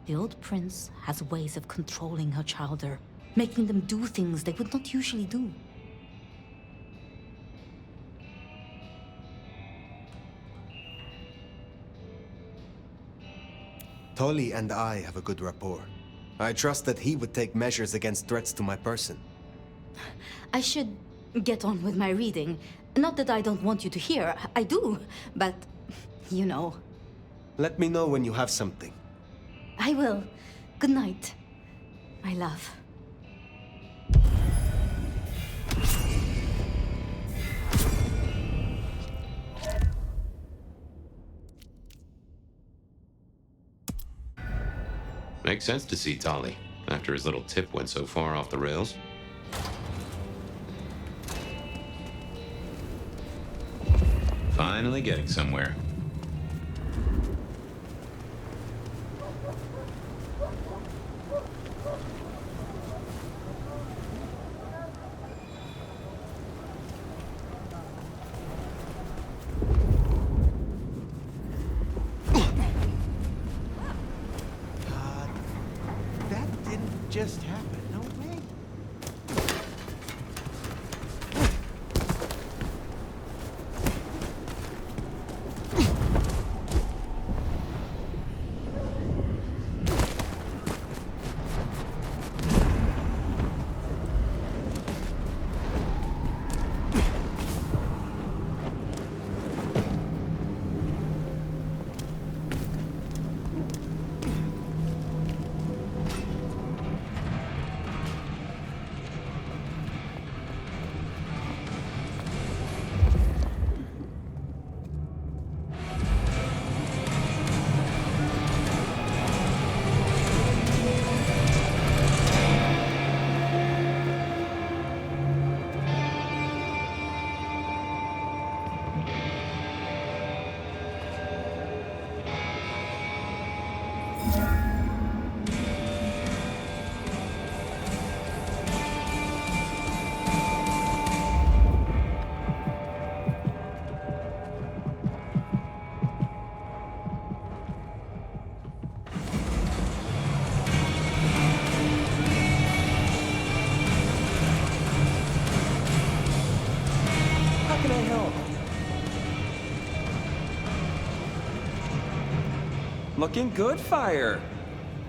The old prince has ways of controlling her chowder, making them do things they would not usually do. Tolly and I have a good rapport. I trust that he would take measures against threats to my person. I should get on with my reading. Not that I don't want you to hear. I do, but you know. Let me know when you have something. I will. Good night, my love. Makes sense to see Tolly, after his little tip went so far off the rails. Finally getting somewhere. Just happened. No way. Looking good, Fire.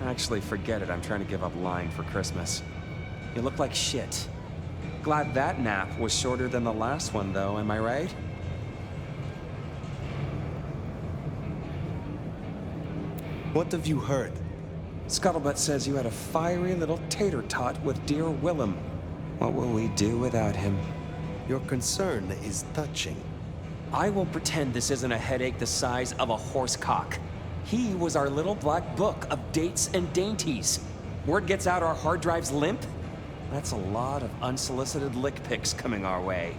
Actually, forget it. I'm trying to give up lying for Christmas. You look like shit. Glad that nap was shorter than the last one, though, am I right? What have you heard? Scuttlebutt says you had a fiery little tater tot with dear Willem. What will we do without him? Your concern is touching. I won't pretend this isn't a headache the size of a horse cock. He was our little black book of dates and dainties. Word gets out our hard drives limp? That's a lot of unsolicited lick pics coming our way.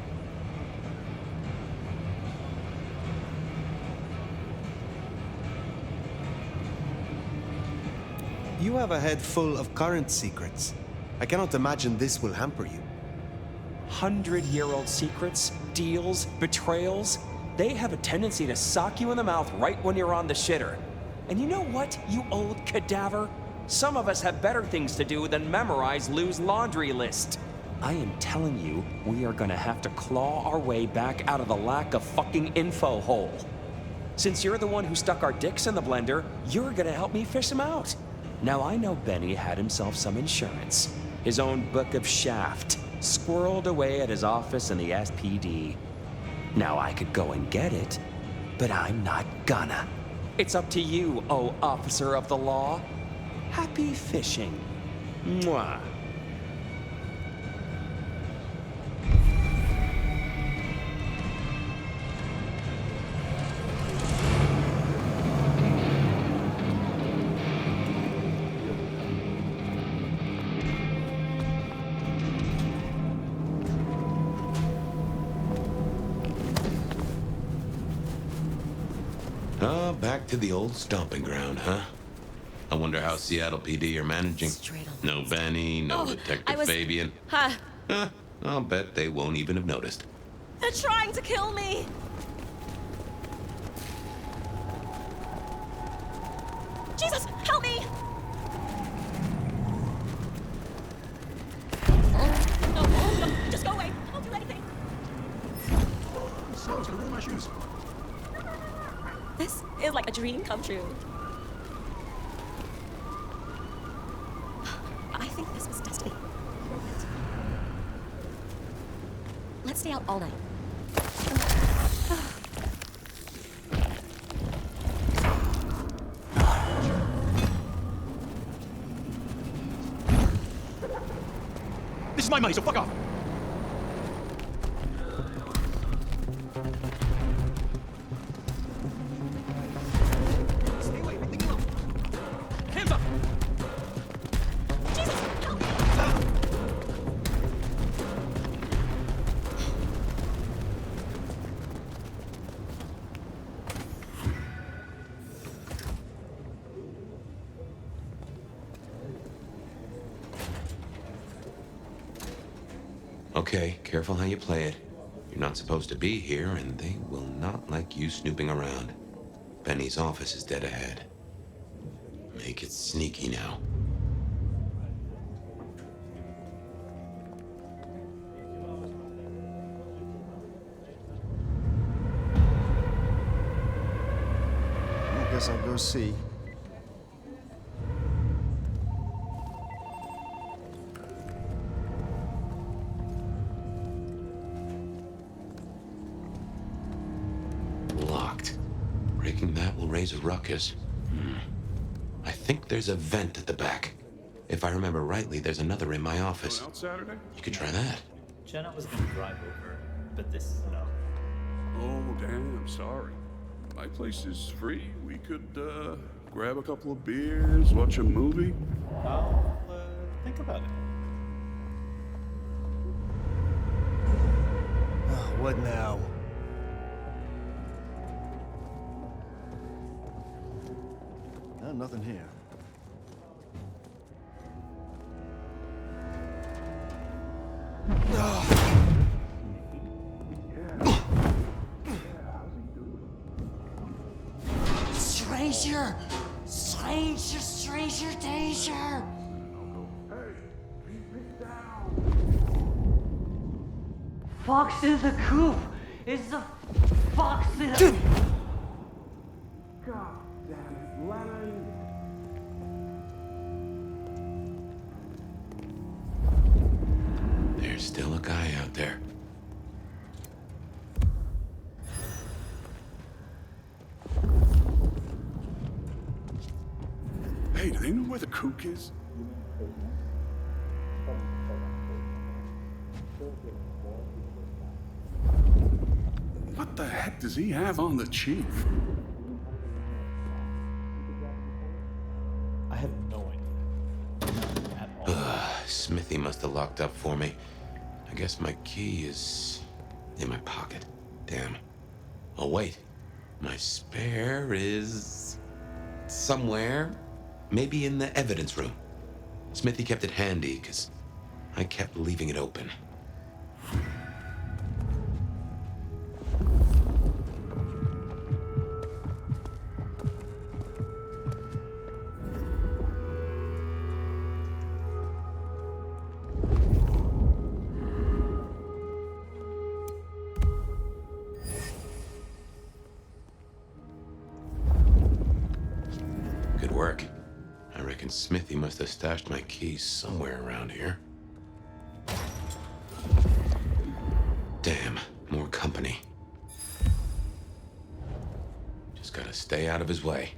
You have a head full of current secrets. I cannot imagine this will hamper you. 100-year-old secrets, deals, betrayals, they have a tendency to sock you in the mouth right when you're on the shitter. And you know what, you old cadaver? Some of us have better things to do than memorize Lou's laundry list. I am telling you, we are gonna have to claw our way back out of the lack of fucking info hole. Since you're the one who stuck our dicks in the blender, you're gonna help me fish them out. Now I know Benny had himself some insurance. His own book of shaft, squirreled away at his office in the SPD. Now I could go and get it, but I'm not gonna. It's up to you, oh officer of the law. Happy fishing. Mwah. Back to the old stomping ground, huh? I wonder how Seattle PD are managing. No Benny, no Detective Fabian. I'll bet they won't even have noticed. They're trying to kill me! Jesus, help me! No, just go away. Don't do anything. So, it's gonna ruin my shoes. This is like a dream come true. I think this was destiny. Let's stay out all night. This is my money, so fuck off! Okay, careful how you play it. You're not supposed to be here, and they will not like you snooping around. Benny's office is dead ahead. Make it sneaky now. I guess I'll go see. Locked. Breaking that will raise a ruckus. I think there's a vent at the back. If I remember rightly, there's another in my office. Going out Saturday? You could try that. Jenna was gonna drive over, but this is no. Oh, damn, sorry. My place is free. We could, grab a couple of beers, watch a movie. I'll, think about it. What now? Oh, nothing here. Stranger! Stranger, stranger, danger! Fox in the coop! It's the fox in the... God damn it, Lennon! There's still a guy out there. Hey, do they know where the kook is? What the heck does he have on the chief? I have no idea. None at all. Smithy must have locked up for me. I guess my key is in my pocket. Damn. Oh, wait. My spare is somewhere. Maybe in the evidence room. Smithy kept it handy, because I kept leaving it open. Good work. I reckon Smithy must have stashed my keys somewhere around here. Damn, more company. Just gotta stay out of his way.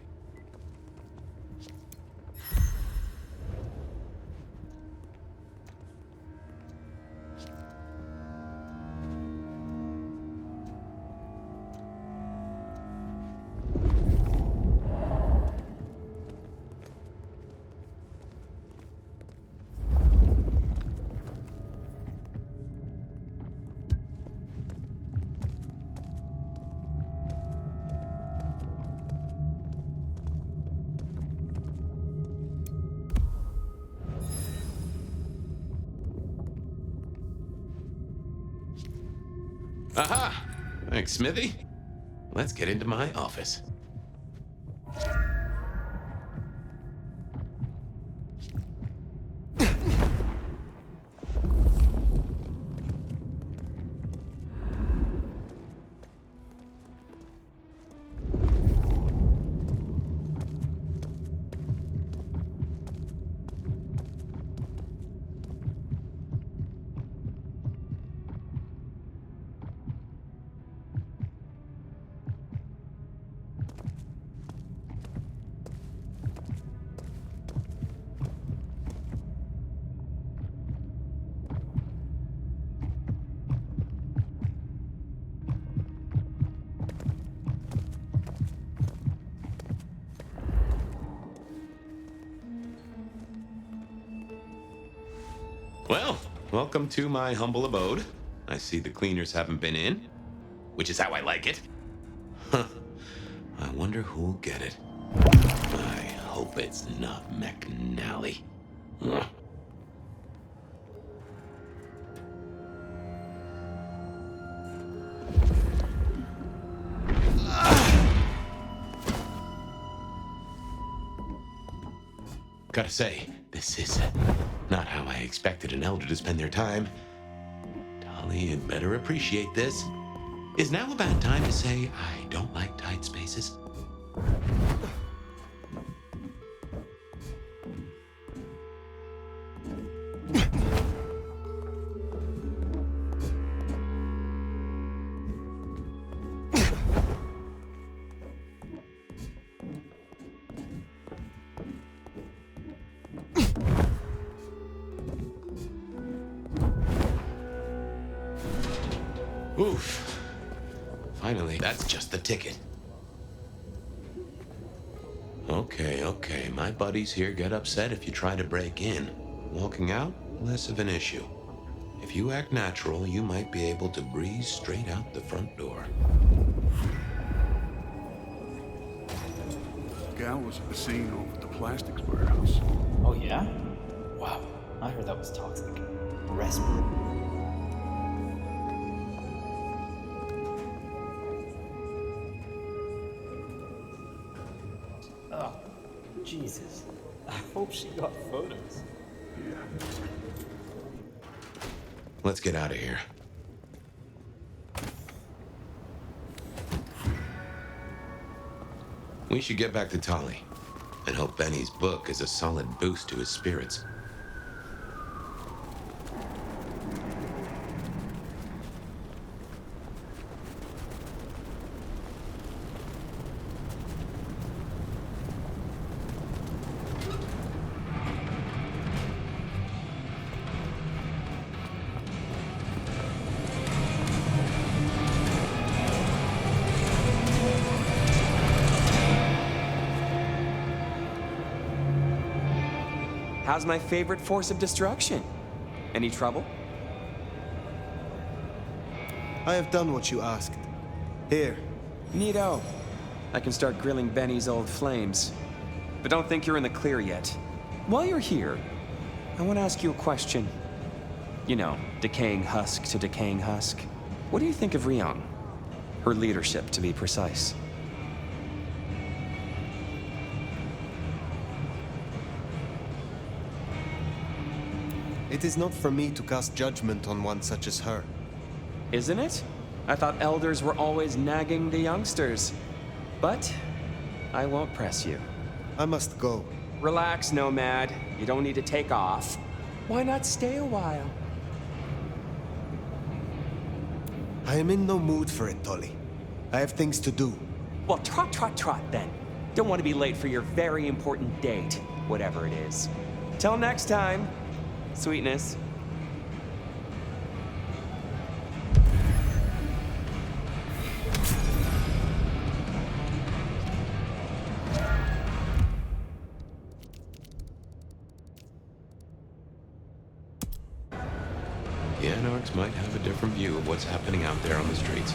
Aha! Thanks, Smithy. Let's get into my office. Well, welcome to my humble abode. I see the cleaners haven't been in, which is how I like it. Huh. I wonder who'll get it. I hope it's not McNally. Ugh. Gotta say, this is not how I expected an elder to spend their time. Dolly, you'd better appreciate this. Is now a bad time to say I don't like tight spaces? Oof. Finally, that's just the ticket. Okay. My buddies here get upset if you try to break in. Walking out, less of an issue. If you act natural, you might be able to breeze straight out the front door. Gal was at the scene over at the plastics warehouse. Oh, yeah? Wow. I heard that was toxic. Respiratory. Oh, Jesus. I hope she got photos. Yeah. Let's get out of here. We should get back to Tolly and hope Benny's book is a solid boost to his spirits. how's my favorite force of destruction? Any trouble? I have done what you asked. Here. Neato. I can start grilling Benny's old flames. But don't think you're in the clear yet. While you're here, I want to ask you a question. You know, decaying husk to decaying husk. What do you think of Ryong? Her leadership, to be precise. It is not for me to cast judgment on one such as her. Isn't it? I thought elders were always nagging the youngsters. But I won't press you. I must go. Relax, Nomad. You don't need to take off. Why not stay a while? I am in no mood for it, Tolly. I have things to do. Well, trot then. Don't want to be late for your very important date, whatever it is. Till next time, sweetness. The Anarchs might have a different view of what's happening out there on the streets.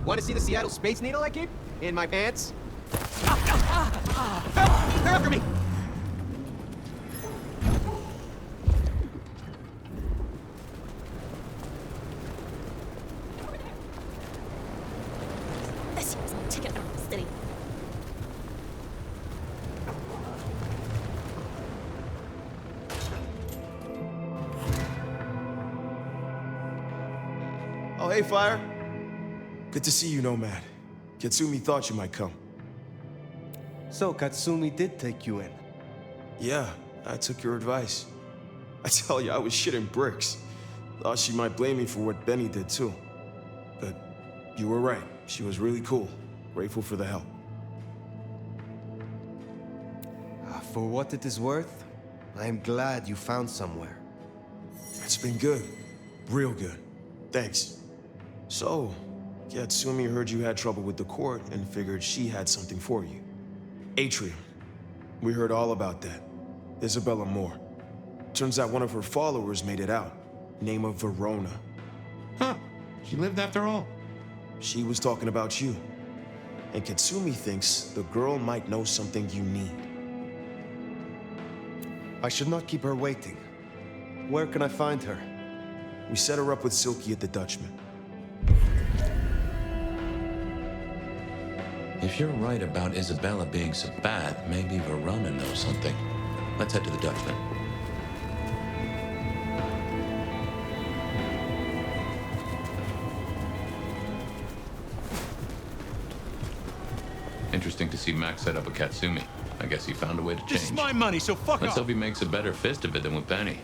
Want to see the Seattle Space Needle I keep? In my pants? Help! They're after me! This is my ticket out of the city. Oh, hey, Fire. Good to see you, Nomad. Katsumi thought you might come. So, Katsumi did take you in? Yeah, I took your advice. I tell you, I was shitting bricks. Thought she might blame me for what Benny did, too. But you were right. She was really cool. Grateful for the help. For what it is worth, I am glad you found somewhere. It's been good. Real good. Thanks. So, Katsumi heard you had trouble with the court and figured she had something for you. Atrium. We heard all about that. Isabella Moore. Turns out one of her followers made it out. Name of Verona. Huh. She lived after all. She was talking about you. And Katsumi thinks the girl might know something you need. I should not keep her waiting. Where can I find her? We set her up with Silky at the Dutchman. If you're right about Isabella being so bad, maybe Verona knows something. Let's head to the Dutchman. Interesting to see Max set up a Katsumi. I guess he found a way to change. This is my money, so fuck off. Let's hope he makes a better fist of it than with Benny.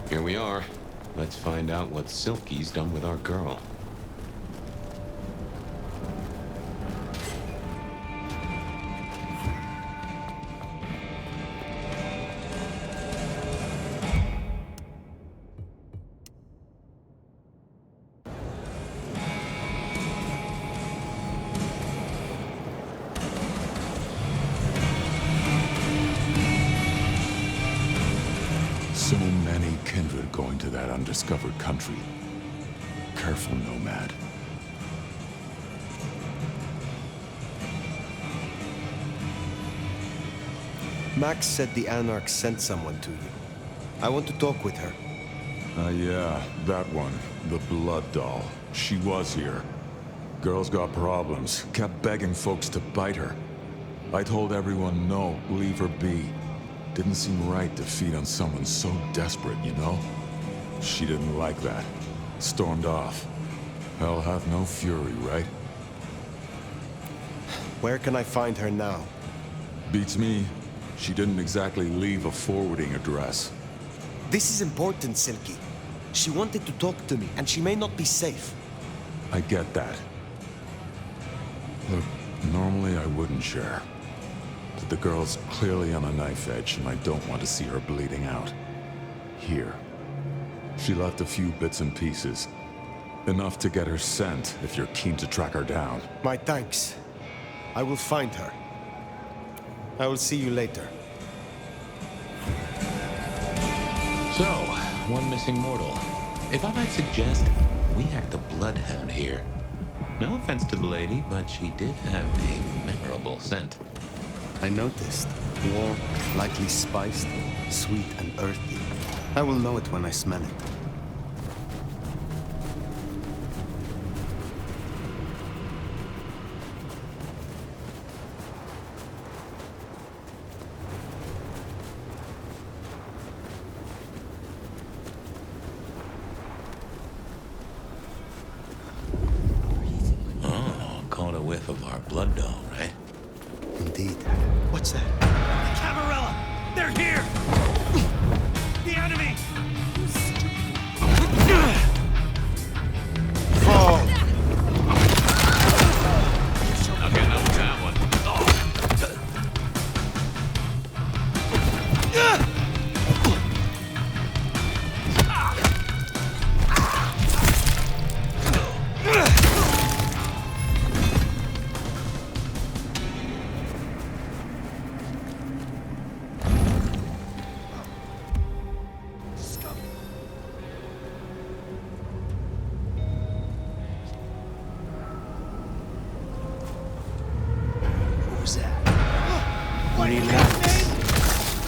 Here we are. Let's find out what Silky's done with our girl. So many kindred going to that undiscovered country. Careful, nomad. Max said the Anarchs sent someone to you. I want to talk with her. Yeah, that one. The blood doll. She was here. Girl's got problems. Kept begging folks to bite her. I told everyone no, leave her be. Didn't seem right to feed on someone so desperate, you know? She didn't like that. Stormed off. Hell hath no fury, right? Where can I find her now? Beats me. She didn't exactly leave a forwarding address. This is important, Silky. She wanted to talk to me, and she may not be safe. I get that. Look, normally I wouldn't share. But the girl's clearly on a knife edge, and I don't want to see her bleeding out. Here. She left a few bits and pieces. Enough to get her sent, if you're keen to track her down. My thanks. I will find her. I will see you later. So, one missing mortal. If I might suggest, we act the bloodhound here. No offense to the lady, but she did have a memorable scent. I noticed. Warm, lightly spiced, sweet and earthy. I will know it when I smell it. Whiff of our blood doll, right? Indeed. What's that? Camarilla! They're here! The enemy! Oh! Okay, no time one.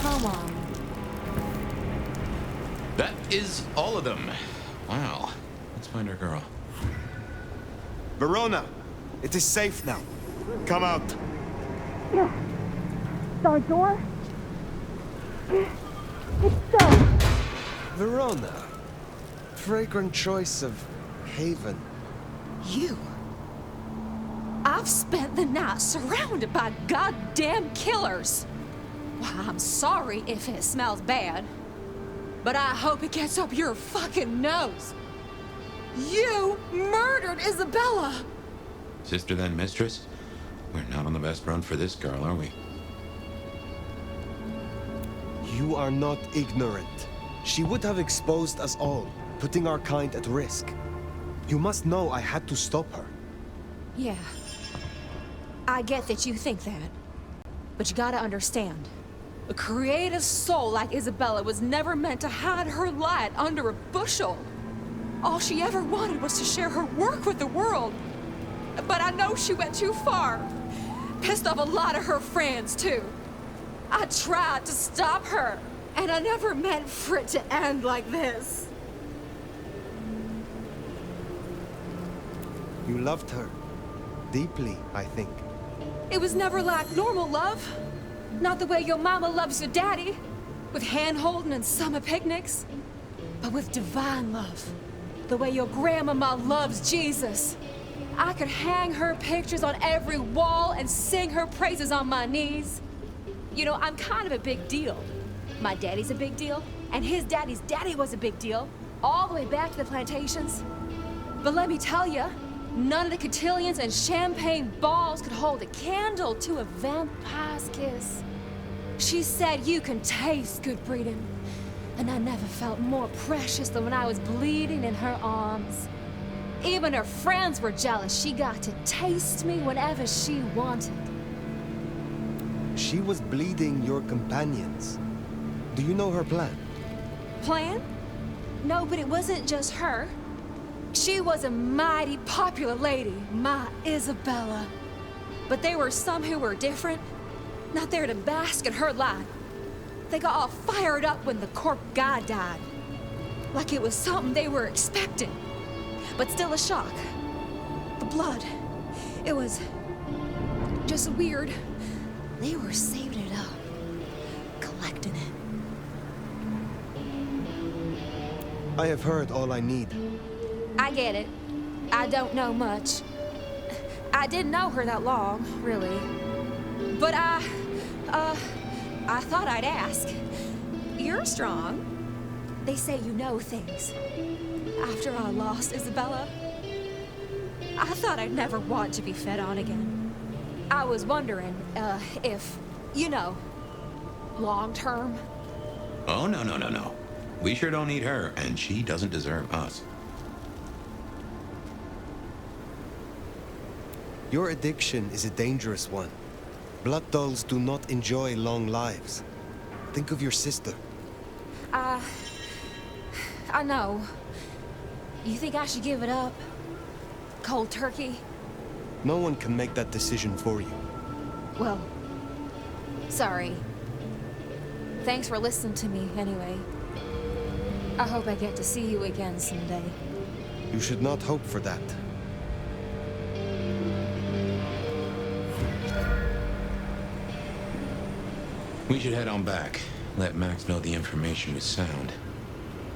Come on. That is all of them. Wow. Let's find our girl. Verona! It is safe now. Come out. Yeah. Our door? It's so. Verona. Fragrant choice of haven. You? I've spent the night surrounded by goddamn killers. Well, I'm sorry if it smells bad, but I hope it gets up your fucking nose. You murdered Isabella! Sister then mistress? We're not on the best run for this girl, are we? You are not ignorant. She would have exposed us all, putting our kind at risk. You must know I had to stop her. Yeah. I get that you think that. But you gotta understand. A creative soul like Isabella was never meant to hide her light under a bushel. All she ever wanted was to share her work with the world. But I know she went too far. Pissed off a lot of her friends, too. I tried to stop her, and I never meant for it to end like this. You loved her. Deeply, I think. It was never like normal love. Not the way your mama loves your daddy, with hand-holding and summer picnics. But with divine love. The way your grandmama loves Jesus. I could hang her pictures on every wall and sing her praises on my knees. You know, I'm kind of a big deal. My daddy's a big deal, and his daddy's daddy was a big deal, all the way back to the plantations. But let me tell you, none of the cotillions and champagne balls could hold a candle to a vampire's kiss. She said you can taste good breeding, and I never felt more precious than when I was bleeding in her arms. Even her friends were jealous she got to taste me whenever she wanted. She was bleeding your companions. Do you know her plan? plan? No, but it wasn't just her. She was a mighty popular lady, my Isabella. But there were some who were different, not there to bask in her light. They got all fired up when the corp guy died. Like it was something they were expecting. But still a shock. The blood. It was just weird. They were saving it up. Collecting it. I have heard all I need. I get it. I don't know much. I didn't know her that long, really. But I thought I'd ask. You're strong. They say you know things. After I lost Isabella, I thought I'd never want to be fed on again. I was wondering, if, long term. Oh, no. We sure don't need her, and she doesn't deserve us. Your addiction is a dangerous one. Blood dolls do not enjoy long lives. Think of your sister. I know. You think I should give it up? Cold turkey? No one can make that decision for you. Well, sorry. Thanks for listening to me, anyway. I hope I get to see you again someday. You should not hope for that. We should head on back. Let Max know the information was sound.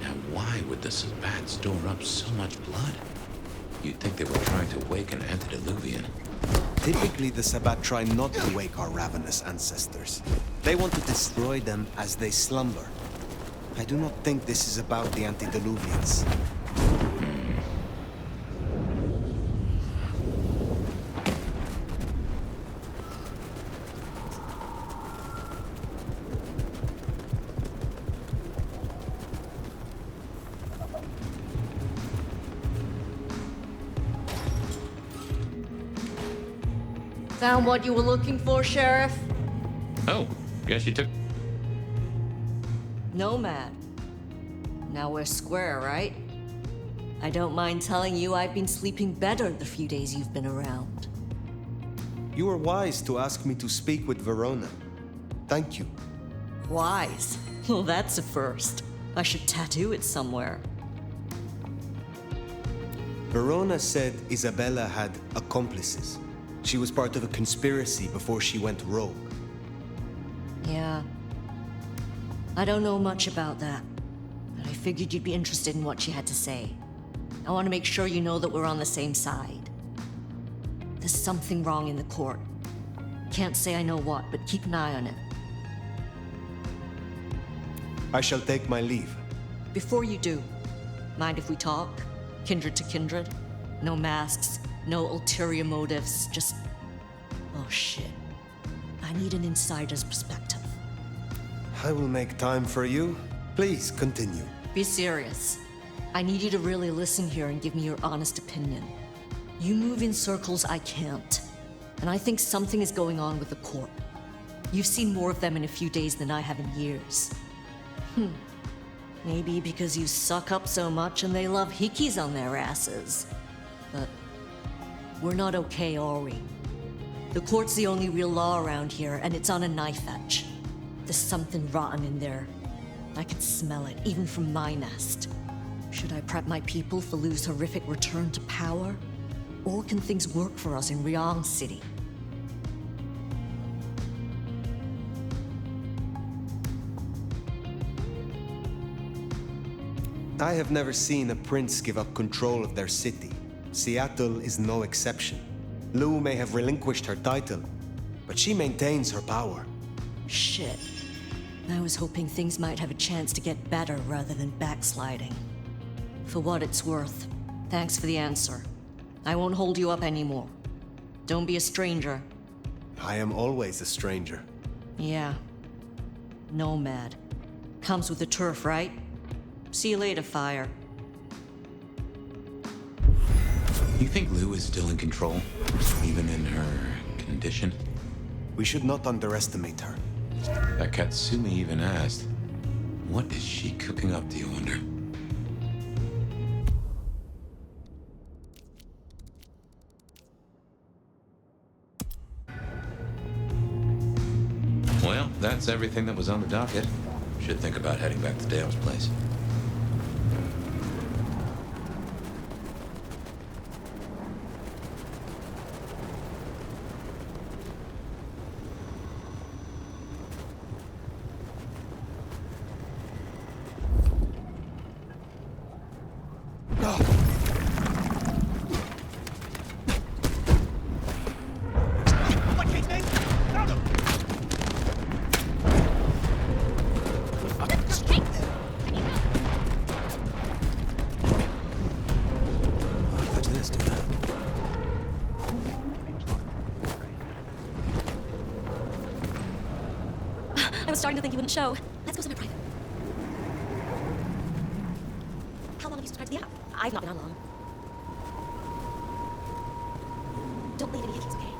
Now, why would the Sabbat store up so much blood? You'd think they were trying to wake an antediluvian. Typically, the Sabbat try not to wake our ravenous ancestors. They want to destroy them as they slumber. I do not think this is about the antediluvians. Found what you were looking for, Sheriff? Oh, guess you took... Nomad. Now we're square, right? I don't mind telling you I've been sleeping better the few days you've been around. You were wise to ask me to speak with Verona. Thank you. Wise? Well, that's a first. I should tattoo it somewhere. Verona said Isabella had accomplices. She was part of a conspiracy before she went rogue. Yeah. I don't know much about that, but I figured you'd be interested in what she had to say. I want to make sure you know that we're on the same side. There's something wrong in the court. Can't say I know what, but keep an eye on it. I shall take my leave. Before you do, mind if we talk? Kindred to kindred? No masks, no ulterior motives, just... Oh shit. I need an insider's perspective. I will make time for you. Please, continue. Be serious. I need you to really listen here and give me your honest opinion. You move in circles I can't. And I think something is going on with the court. You've seen more of them in a few days than I have in years. Maybe because you suck up so much and they love hickeys on their asses. But we're not okay, are we? The court's the only real law around here, and it's on a knife edge. There's something rotten in there. I can smell it, even from my nest. Should I prep my people for Lu's horrific return to power? Or can things work for us in Ryong City? I have never seen a prince give up control of their city. Seattle is no exception. Lu may have relinquished her title, but she maintains her power. Shit. I was hoping things might have a chance to get better rather than backsliding. For what it's worth, thanks for the answer. I won't hold you up anymore. Don't be a stranger. I am always a stranger. Yeah. Nomad. Comes with the turf, right? See you later, Fire. You think Lu is still in control? Even in her condition? We should not underestimate her. That Katsumi even asked, What is she cooking up, do you wonder? Well, that's everything that was on the docket. Should think about heading back to Dale's place. I was starting to think you wouldn't show. Let's go somewhere private. How long have you subscribed to the app? I've not been on long. Don't leave any hickeys, okay?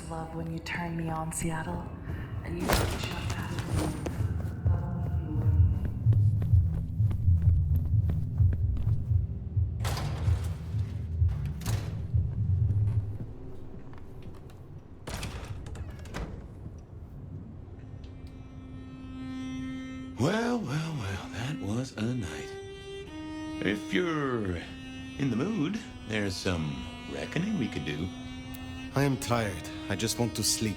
Love when you turn me on, Seattle, and you just have to move. Well, that was a night. If you're in the mood, there's some reckoning we could do. I am tired. I just want to sleep.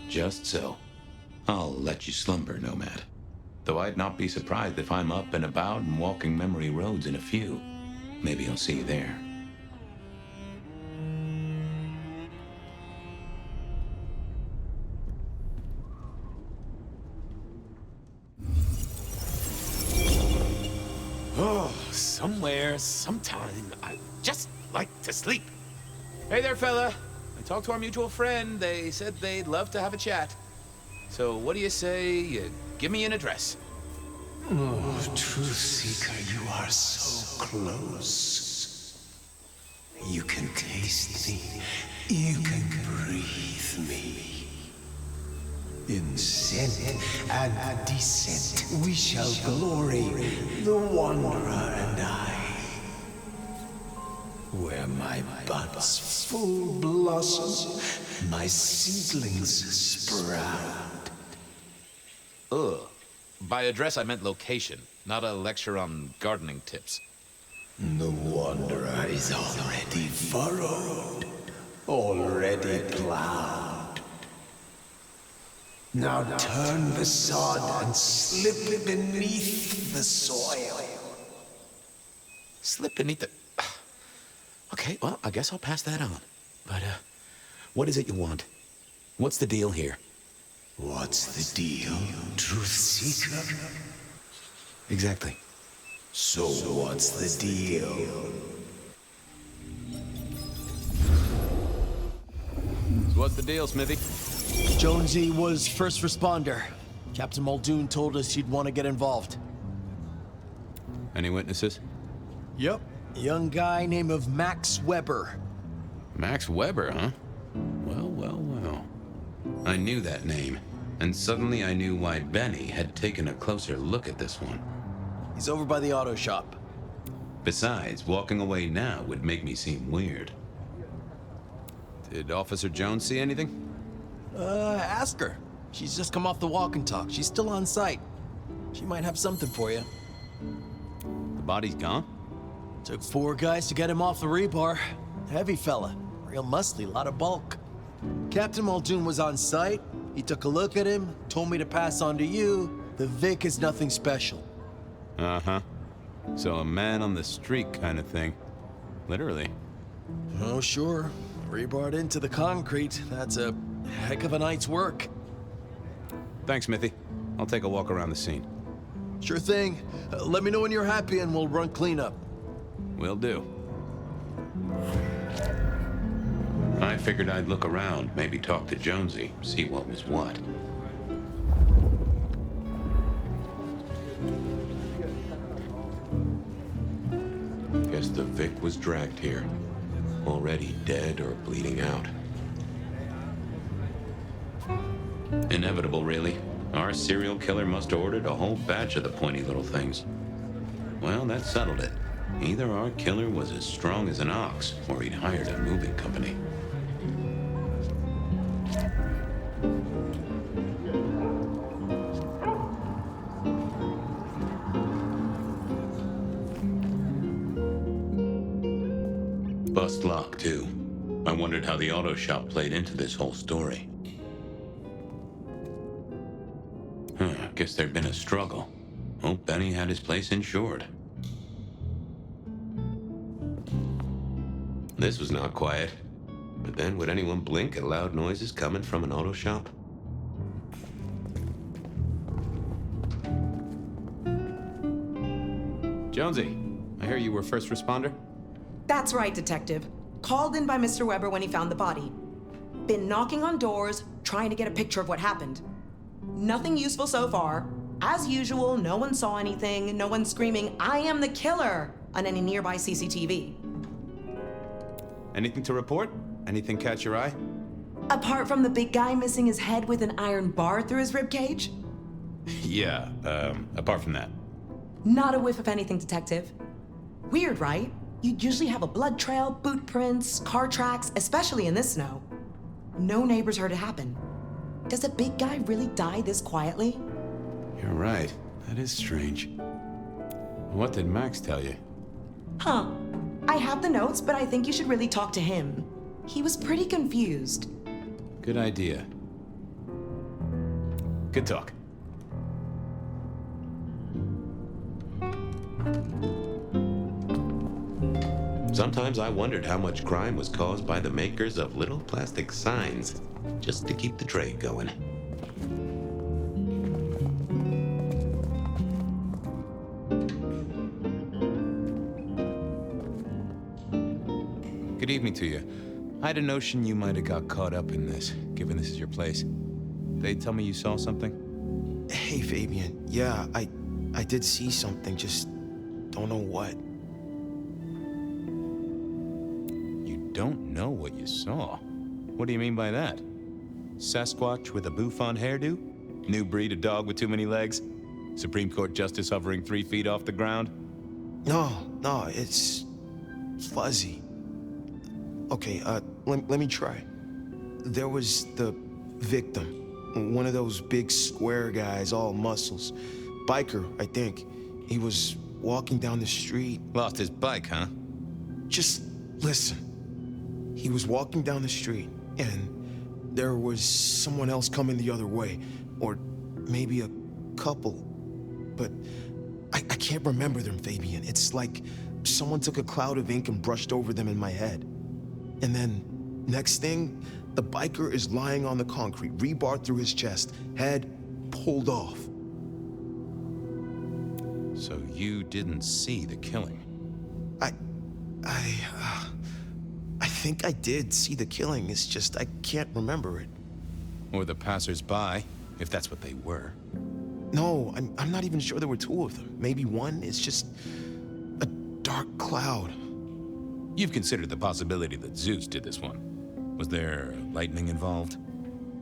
Just so. I'll let you slumber, Nomad. Though I'd not be surprised if I'm up and about and walking memory roads in a few. Maybe I'll see you there. Oh, somewhere, sometime, I just like to sleep. Hey there, fella. I talked to our mutual friend. They said they'd love to have a chat. So what do you say you give me an address? Oh, Truth Seeker, you are so close. You can taste me. You can breathe me. In scent and descent, we shall glory, the Wanderer and I. Where my buds full blossom, my seedlings sprout. Ugh. By address, I meant location, not a lecture on gardening tips. The Wanderer is already furrowed, already plowed. Now turn the sod and slip beneath the soil. Slip beneath the... Okay, well, I guess I'll pass that on. But, what is it you want? What's the deal here? What's the deal, Truth Seeker? Exactly. So what's the deal? So what's the deal, Smithy? Jonesy was first responder. Captain Muldoon told us you'd want to get involved. Any witnesses? Yep. A young guy named of Max Weber. Max Weber, huh? Well. I knew that name, and suddenly I knew why Benny had taken a closer look at this one. He's over by the auto shop. Besides, walking away now would make me seem weird. Did Officer Jones see anything? Ask her. She's just come off the walk and talk. She's still on site. She might have something for you. The body's gone? Took 4 guys to get him off the rebar. Heavy fella. Real muscly, lot of bulk. Captain Muldoon was on site. He took a look at him, told me to pass on to you. The Vic is nothing special. Uh-huh. So a man on the street kind of thing. Literally. Oh, sure. Rebarred into the concrete. That's a heck of a night's work. Thanks, Smithy. I'll take a walk around the scene. Sure thing. Let me know when you're happy and we'll run cleanup. Will do. I figured I'd look around, maybe talk to Jonesy, see what was what. Guess the Vic was dragged here. Already dead or bleeding out. Inevitable, really. Our serial killer must have ordered a whole batch of the pointy little things. Well, that settled it. Either our killer was as strong as an ox, or he'd hired a moving company. Bust lock, too. I wondered how the auto shop played into this whole story. Guess there'd been a struggle. Hope Benny had his place insured. This was not quiet. But then, would anyone blink at loud noises coming from an auto shop? Jonesy, I hear you were first responder? That's right, Detective. Called in by Mr. Weber when he found the body. Been knocking on doors, trying to get a picture of what happened. Nothing useful so far. As usual, no one saw anything, no one screaming, "I am the killer!" on any nearby CCTV. Anything to report? Anything catch your eye? Apart from the big guy missing his head with an iron bar through his ribcage? Yeah, apart from that. Not a whiff of anything, Detective. Weird, right? You'd usually have a blood trail, boot prints, car tracks, especially in this snow. No neighbors heard it happen. Does a big guy really die this quietly? You're right. That is strange. What did Max tell you? Huh. I have the notes, but I think you should really talk to him. He was pretty confused. Good idea. Good talk. Sometimes I wondered how much crime was caused by the makers of little plastic signs, just to keep the trade going. Good evening to you. I had a notion you might have got caught up in this, given this is your place. They tell me you saw something? Hey, Fabian. Yeah, I did see something, just don't know what. You don't know what you saw? What do you mean by that? Sasquatch with a bouffant hairdo? New breed of dog with too many legs? Supreme Court justice hovering 3 feet off the ground? No, it's fuzzy. Okay, let me try. There was the victim, one of those big square guys, all muscles. Biker, I think. He was walking down the street. Lost his bike, huh? Just listen. He was walking down the street, and there was someone else coming the other way. Or maybe a couple. But I can't remember them, Fabian. It's like someone took a cloud of ink and brushed over them in my head. And then, next thing, the biker is lying on the concrete, rebar through his chest, head pulled off. So you didn't see the killing? I think I did see the killing. It's just I can't remember it. Or the passers-by, if that's what they were. No, I'm not even sure there were 2 of them. Maybe one. It's just a dark cloud. You've considered the possibility that Zeus did this one. Was there lightning involved?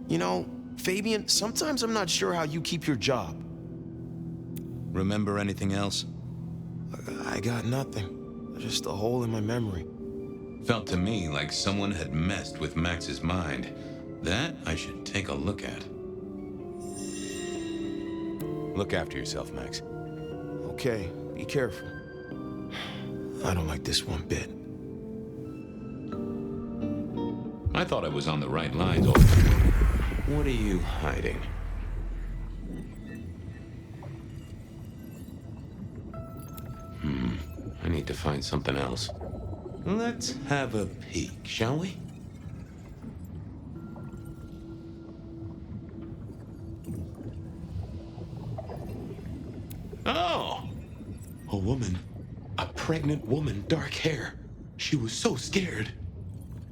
You know, Fabian, sometimes I'm not sure how you keep your job. Remember anything else? I got nothing. Just a hole in my memory. Felt to me like someone had messed with Max's mind. That I should take a look at. Look after yourself, Max. Okay, be careful. I don't like this one bit. I thought I was on the right lines. What are you hiding? I need to find something else. Let's have a peek, shall we? Oh! A woman. A pregnant woman, dark hair. She was so scared.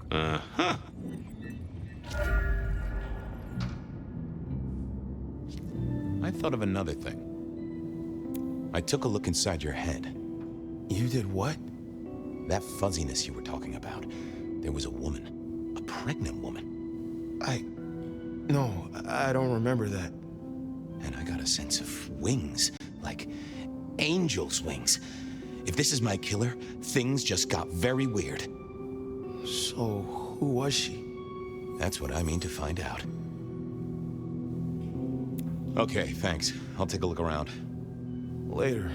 Uh-huh. I thought of another thing. I took a look inside your head. You did what? That fuzziness you were talking about. There was a woman. A pregnant woman. No, I don't remember that. And I got a sense of wings. Like angel's wings. If this is my killer, things just got very weird. So, who was she? That's what I mean to find out. Okay, thanks. I'll take a look around. Later.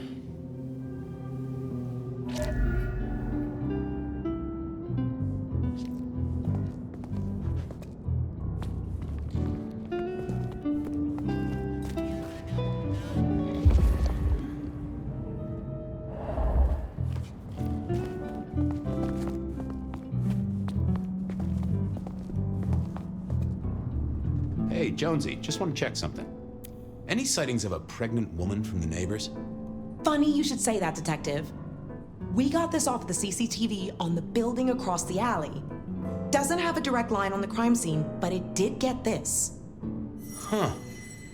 Hey, Jonesy, just want to check something. Any sightings of a pregnant woman from the neighbors? Funny you should say that, Detective. We got this off the CCTV on the building across the alley. Doesn't have a direct line on the crime scene, but it did get this. Huh.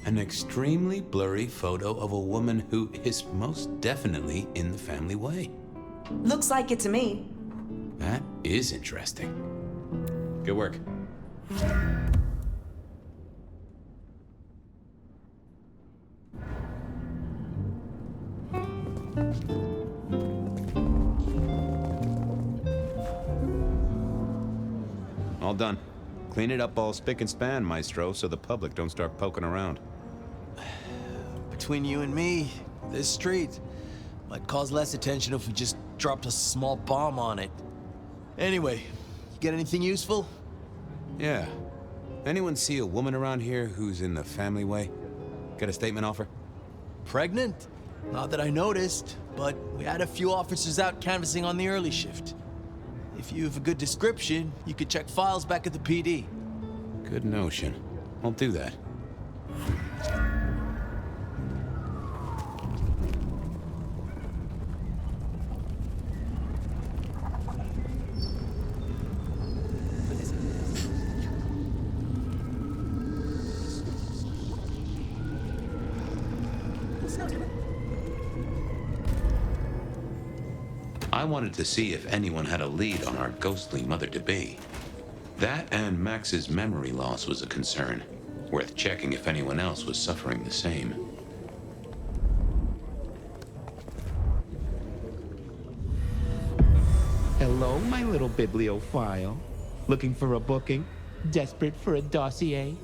An extremely blurry photo of a woman who is most definitely in the family way. Looks like it to me. That is interesting. Good work. All done. Clean it up all spick and span, Maestro, so the public don't start poking around. Between you and me, this street might cause less attention if we just dropped a small bomb on it. Anyway, you get anything useful? Yeah. Anyone see a woman around here who's in the family way? Got a statement offer? Pregnant? Not that I noticed, but we had a few officers out canvassing on the early shift. If you have a good description, you could check files back at the PD. Good notion. I'll do that. I wanted to see if anyone had a lead on our ghostly mother-to-be. That and Max's memory loss was a concern. Worth checking if anyone else was suffering the same. Hello, my little bibliophile. Looking for a booking? Desperate for a dossier?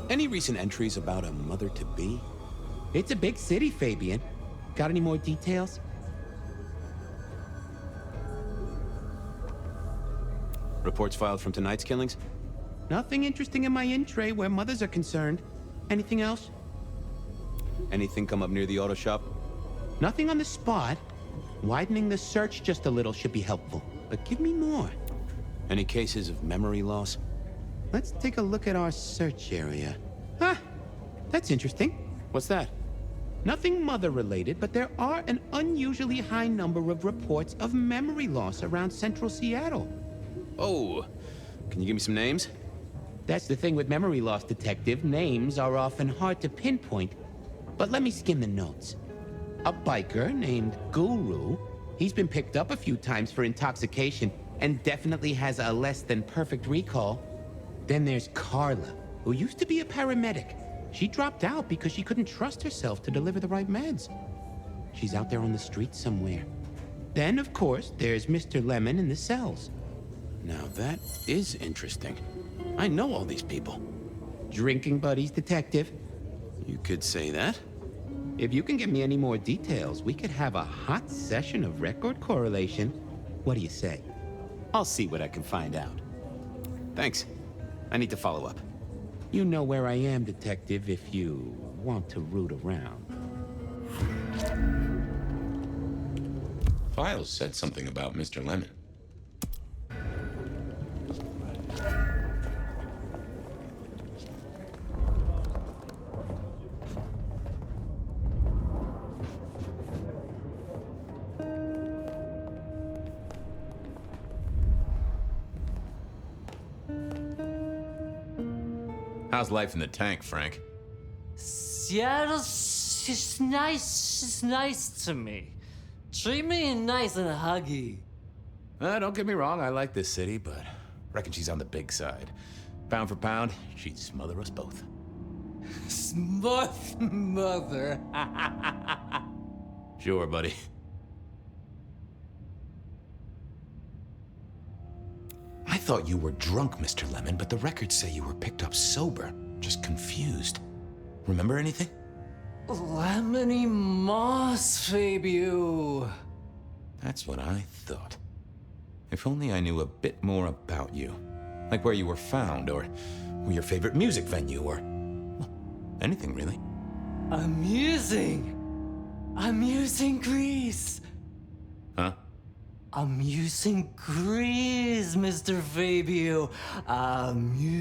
Any recent entries about a mother-to-be? It's a big city, Fabian. Got any more details? Reports filed from tonight's killings? Nothing interesting in my in-tray where mothers are concerned. Anything else? Anything come up near the auto shop? Nothing on the spot. Widening the search just a little should be helpful, but give me more. Any cases of memory loss? Let's take a look at our search area. Ah, that's interesting. What's that? Nothing mother-related, but there are an unusually high number of reports of memory loss around central Seattle. Oh, can you give me some names? That's the thing with memory loss, Detective. Names are often hard to pinpoint. But let me skim the notes. A biker named Guru. He's been picked up a few times for intoxication and definitely has a less than perfect recall. Then there's Carla, who used to be a paramedic. She dropped out because she couldn't trust herself to deliver the right meds. She's out there on the streets somewhere. Then, of course, there's Mr. Lemon in the cells. Now that is interesting. I know all these people. Drinking buddies, Detective. You could say that. If you can get me any more details, we could have a hot session of record correlation. What do you say? I'll see what I can find out. Thanks. I need to follow up. You know where I am, Detective, if you want to root around. Files said something about Mr. Lemon. How's life in the tank, Frank? Seattle's just nice. She's nice to me. Treat me nice and huggy. Don't get me wrong, I like this city, but reckon she's on the big side. Pound for pound, she'd smother us both. Mother. Sure, buddy. I thought you were drunk, Mr. Lemon, but the records say you were picked up sober, just confused. Remember anything? Lemony moss, Fabio. That's what I thought. If only I knew a bit more about you. Like where you were found, or your favorite music venue, or well, anything really. Amusing Greece. Huh? Amusing Greece, Mr. Fabio. Amusing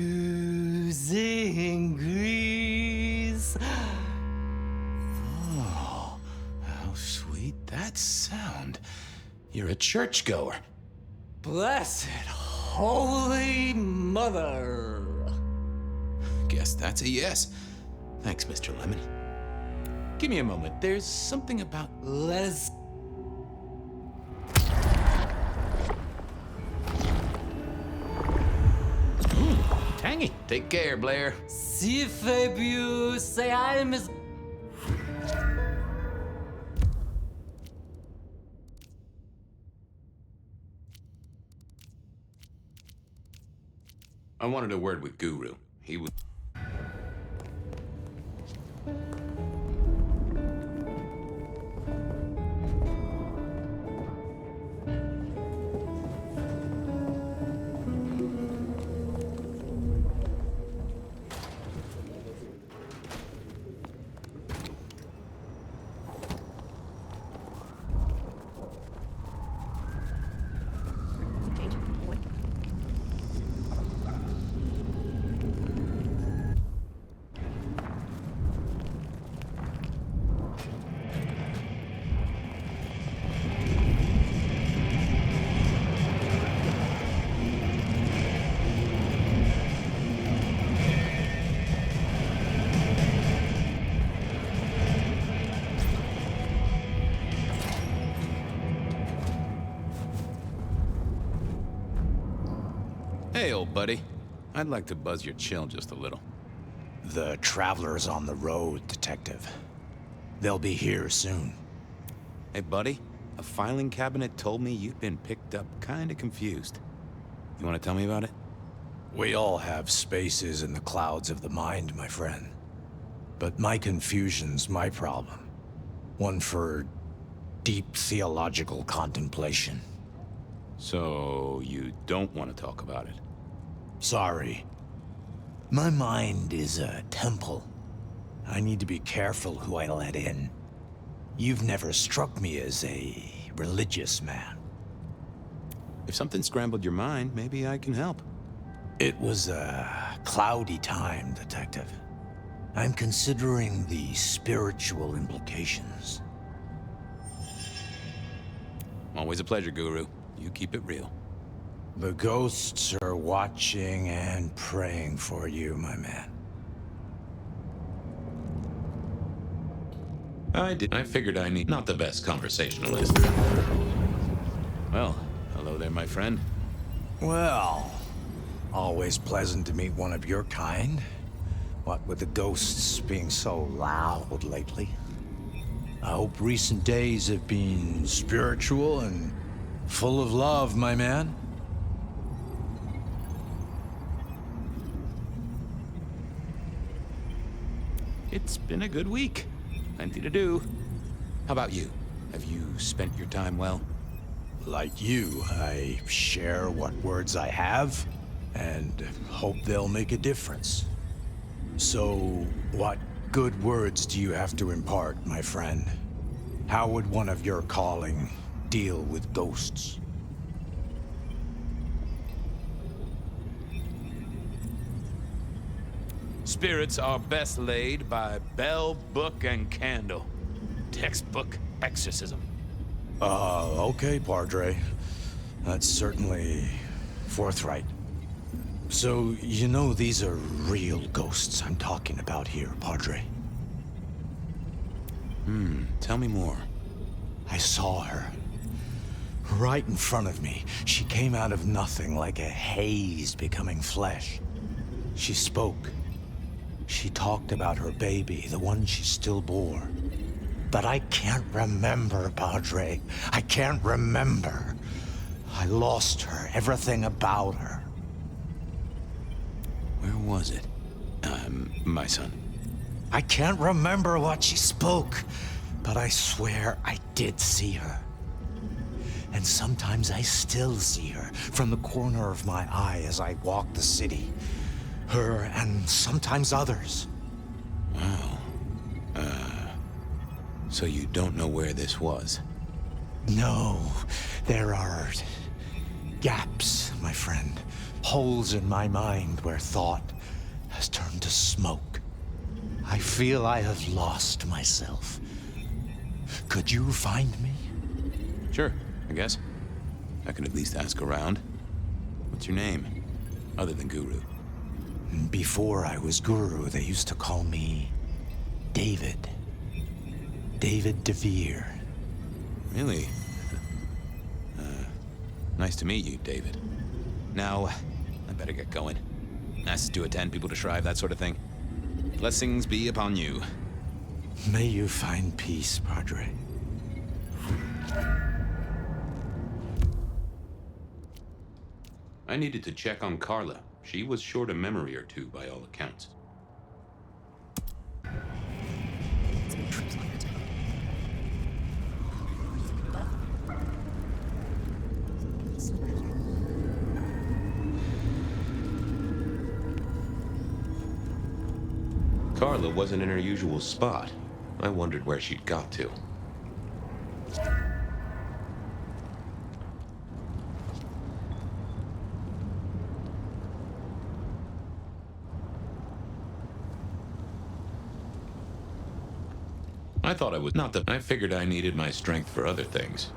Greece. Oh, how sweet that sound. You're a churchgoer. Blessed Holy Mother. Guess that's a yes. Thanks, Mr. Lemon. Give me a moment. There's something about... Let's... Tangy. Take care, Blair. See Fabio. Say hi to Miss... I wanted a word with Guru. He would... Hey, old buddy. I'd like to buzz your chill just a little. The traveler's on the road, Detective. They'll be here soon. Hey, buddy. A filing cabinet told me you'd been picked up kinda confused. You wanna tell me about it? We all have spaces in the clouds of the mind, my friend. But my confusion's my problem. One for deep theological contemplation. So, you don't want to talk about it? Sorry. My mind is a temple. I need to be careful who I let in. You've never struck me as a religious man. If something scrambled your mind, maybe I can help. It was a cloudy time, Detective. I'm considering the spiritual implications. Always a pleasure, Guru. You keep it real. The ghosts are watching and praying for you, my man. I figured I need not the best conversationalist. Well, hello there, my friend. Well, always pleasant to meet one of your kind. What with the ghosts being so loud lately. I hope recent days have been spiritual and full of love, my man. It's been a good week. Plenty to do. How about you? Have you spent your time well? Like you, I share what words I have and hope they'll make a difference. So, what good words do you have to impart, my friend? How would one of your calling deal with ghosts? Spirits are best laid by bell, book, and candle. Textbook exorcism. Okay, Padre. That's certainly forthright. So, you know these are real ghosts I'm talking about here, Padre? Tell me more. I saw her. Right in front of me. She came out of nothing, like a haze becoming flesh. She spoke. She talked about her baby, the one she still bore. But I can't remember, Padre. I can't remember. I lost her, everything about her. Where was it? My son. I can't remember what she spoke, but I swear I did see her. And sometimes I still see her from the corner of my eye as I walk the city. Her and sometimes others. Wow. So you don't know where this was? No, there are gaps, my friend. Holes in my mind where thought has turned to smoke. I feel I have lost myself. Could you find me? Sure, I guess. I can at least ask around. What's your name? Other than Guru. Before I was Guru, they used to call me David. David DeVere. Really? Nice to meet you, David. Now, I better get going. Masses to attend, people to shrive, that sort of thing. Blessings be upon you. May you find peace, Padre. I needed to check on Carla. She was short a memory or two, by all accounts. Carla wasn't in her usual spot. I wondered where she'd got to. I thought I was not the... I figured I needed my strength for other things.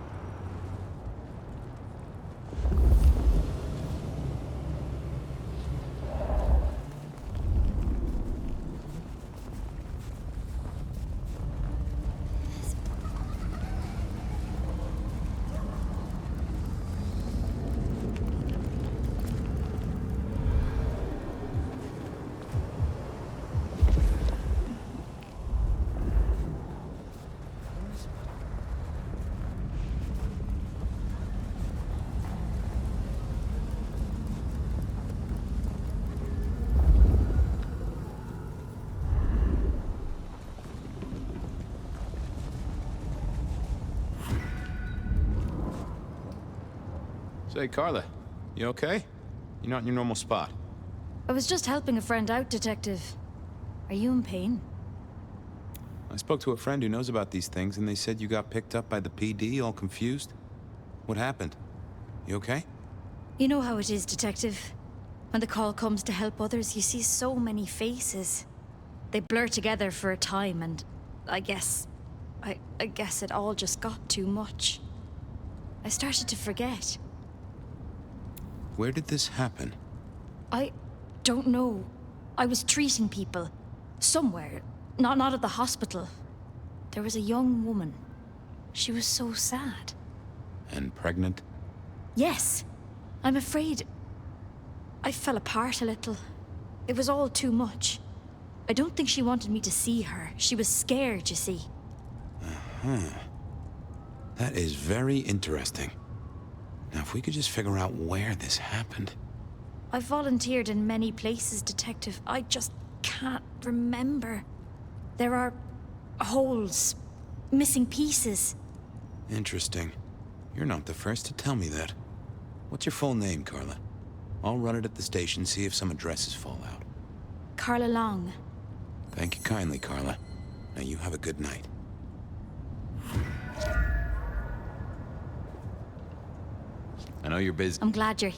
Say, Carla, you okay? You're not in your normal spot. I was just helping a friend out, Detective. Are you in pain? I spoke to a friend who knows about these things, and they said you got picked up by the PD, all confused. What happened? You okay? You know how it is, Detective. When the call comes to help others, you see so many faces. They blur together for a time, and I guess it all just got too much. I started to forget. Where did this happen? I don't know. I was treating people. Somewhere. Not at the hospital. There was a young woman. She was so sad. And pregnant? Yes. I'm afraid I fell apart a little. It was all too much. I don't think she wanted me to see her. She was scared, you see. Uh-huh. That is very interesting. Now, if we could just figure out where this happened. I've volunteered in many places, Detective. I just can't remember. There are holes, missing pieces. Interesting. You're not the first to tell me that. What's your full name, Carla? I'll run it at the station, see if some addresses fall out. Carla Long. Thank you kindly, Carla. Now you have a good night. I know you're busy. I'm glad you're...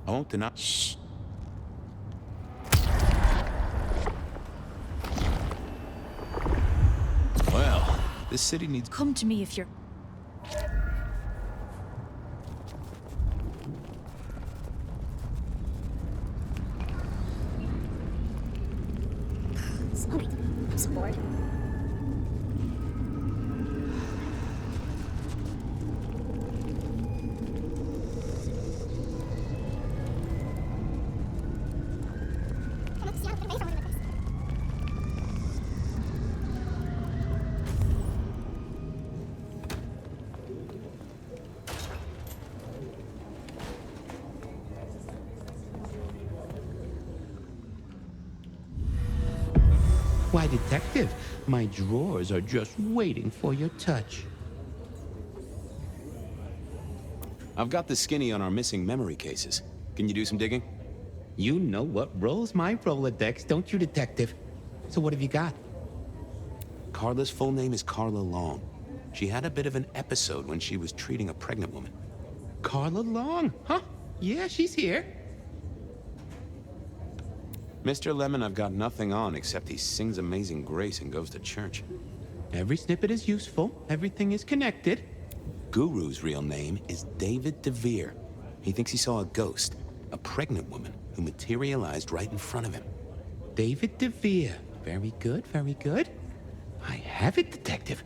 I won't deny... Shh. Well, this city needs... Come to me if you're... All right, I'm so bored. Why, Detective, my drawers are just waiting for your touch. I've got the skinny on our missing memory cases. Can you do some digging? You know what rolls my Rolodex, don't you, Detective? So what have you got? Carla's full name is Carla Long. She had a bit of an episode when she was treating a pregnant woman. Carla Long, huh? Yeah, she's here. Mr. Lemon, I've got nothing on except he sings Amazing Grace and goes to church. Every snippet is useful. Everything is connected. Guru's real name is David DeVere. He thinks he saw a ghost, a pregnant woman who materialized right in front of him. David DeVere. Very good, very good. I have it, Detective.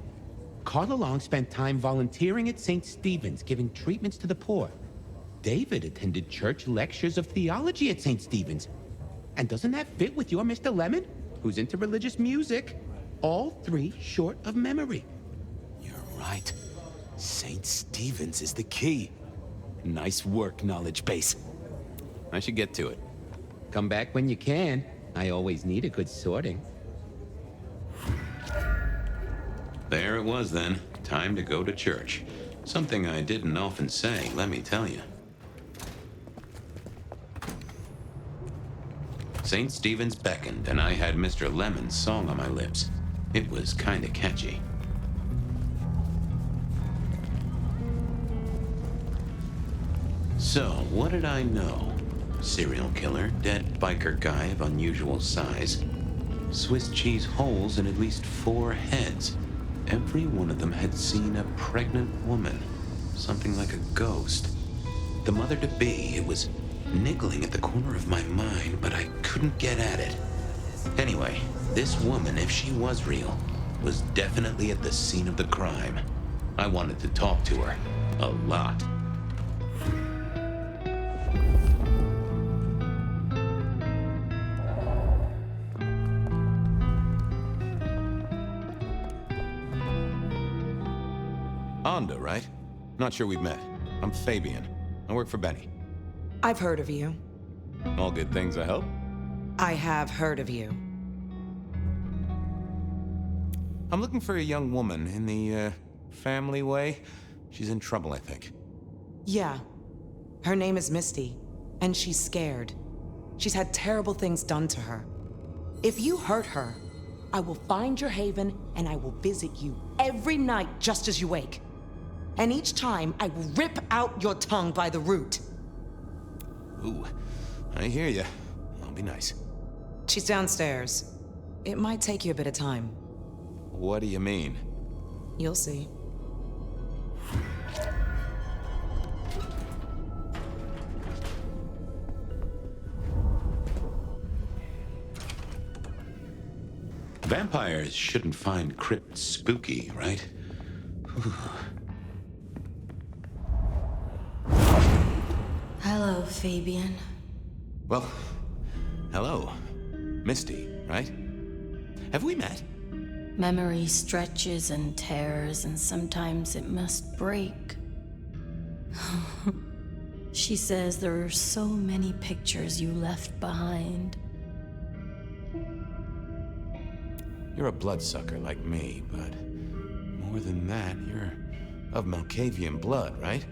Carla Long spent time volunteering at St. Stephen's, giving treatments to the poor. David attended church lectures of theology at St. Stephen's. And doesn't that fit with your Mr. Lemon, who's into religious music? All three short of memory. You're right. St. Stephen's is the key. Nice work, knowledge base. I should get to it. Come back when you can. I always need a good sorting. There it was then. Time to go to church. Something I didn't often say, let me tell you. St. Stephen's beckoned, and I had Mr. Lemon's song on my lips. It was kinda catchy. So, what did I know? Serial killer, dead biker guy of unusual size. Swiss cheese holes in at least 4 heads. Every one of them had seen a pregnant woman. Something like a ghost. The mother-to-be, it was niggling at the corner of my mind, but I couldn't get at it. Anyway, this woman, if she was real, was definitely at the scene of the crime. I wanted to talk to her. A lot. Anda, right? Not sure we've met. I'm Fabian. I work for Benny. I've heard of you. All good things, I hope? I have heard of you. I'm looking for a young woman in the, family way. She's in trouble, I think. Yeah. Her name is Misty, and she's scared. She's had terrible things done to her. If you hurt her, I will find your haven and I will visit you every night just as you wake. And each time, I will rip out your tongue by the root. Ooh, I hear you. I'll be nice. She's downstairs. It might take you a bit of time. What do you mean? You'll see. Vampires shouldn't find crypts spooky, right? Hello, Fabian. Well, hello. Misty, right? Have we met? Memory stretches and tears, and sometimes it must break. She says there are so many pictures you left behind. You're a bloodsucker like me, but more than that, you're of Malkavian blood, right?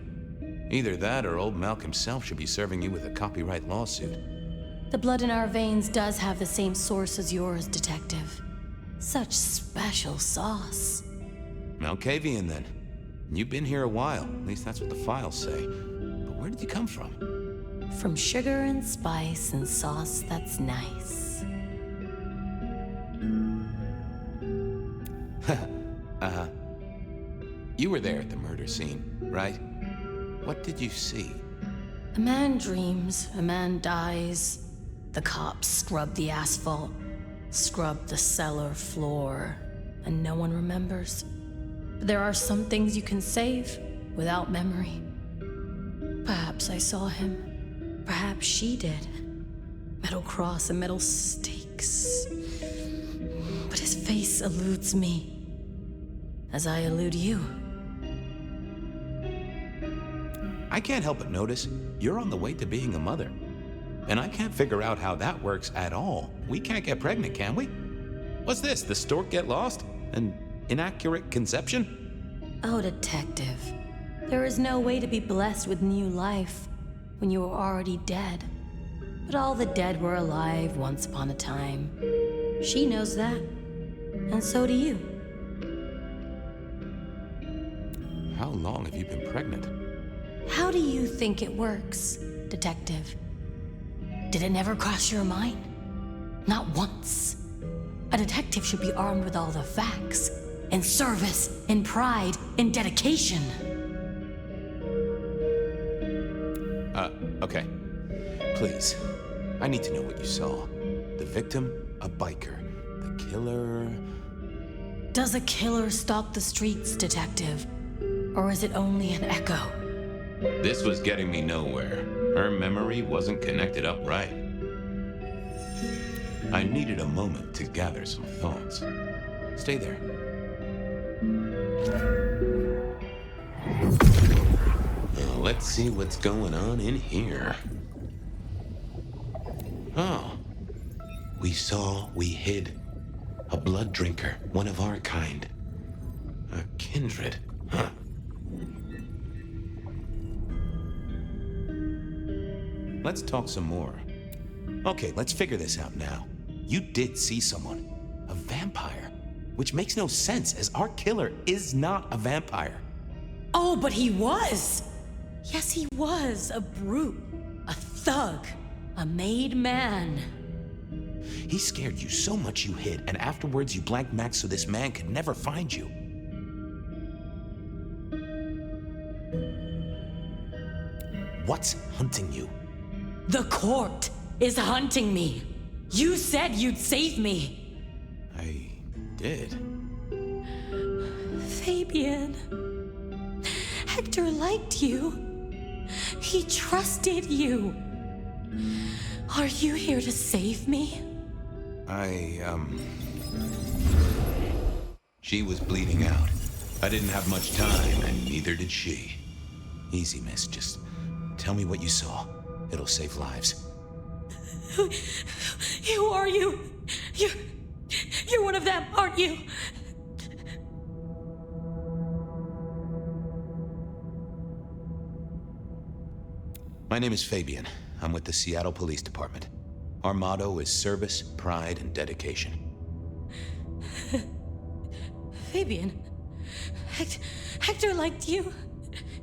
Either that or old Malk himself should be serving you with a copyright lawsuit. The blood in our veins does have the same source as yours, Detective. Such special sauce. Malkavian, then. You've been here a while. At least that's what the files say. But where did you come from? From sugar and spice and sauce that's nice. You were there at the murder scene, right? What did you see? A man dreams, a man dies. The cops scrub the asphalt. scrubbed the cellar floor, and no one remembers. There are some things you can save without memory. Perhaps I saw him. Perhaps she did. Metal cross and metal stakes. But his face eludes me, as I elude you. I can't help but notice you're on the way to being a mother. And I can't figure out how that works at all. We can't get pregnant, can we? What's this, the stork get lost? An inaccurate conception? Oh, detective. There is no way to be blessed with new life when you are already dead. But all the dead were alive once upon a time. She knows that. And so do you. How long have you been pregnant? How do you think it works, detective? Did it never cross your mind? Not once. A detective should be armed with all the facts, in service, in pride, in dedication. Okay. Please. I need to know what you saw. The victim, a biker. The killer... Does a killer stalk the streets, detective? Or is it only an echo? This was getting me nowhere. Her memory wasn't connected up right. I needed a moment to gather some thoughts. Stay there. Now, let's see what's going on in here. Oh. We hid. A blood drinker, one of our kind. A kindred, huh? Let's talk some more. Okay, let's figure this out now. You did see someone. A vampire. Which makes no sense, as our killer is not a vampire. Oh, but he was! Yes, he was. A brute. A thug. A made man. He scared you so much you hid, and afterwards you blanked Max so this man could never find you. What's hunting you? The court is hunting me. You said you'd save me. I did. Fabian. Hector liked you. He trusted you. Are you here to save me? She was bleeding out. I didn't have much time, and neither did she. Easy, miss. Just tell me what you saw. It'll save lives. Who are you? You're one of them, aren't you? My name is Fabian. I'm with the Seattle Police Department. Our motto is service, pride, and dedication. Fabian, Hector liked you.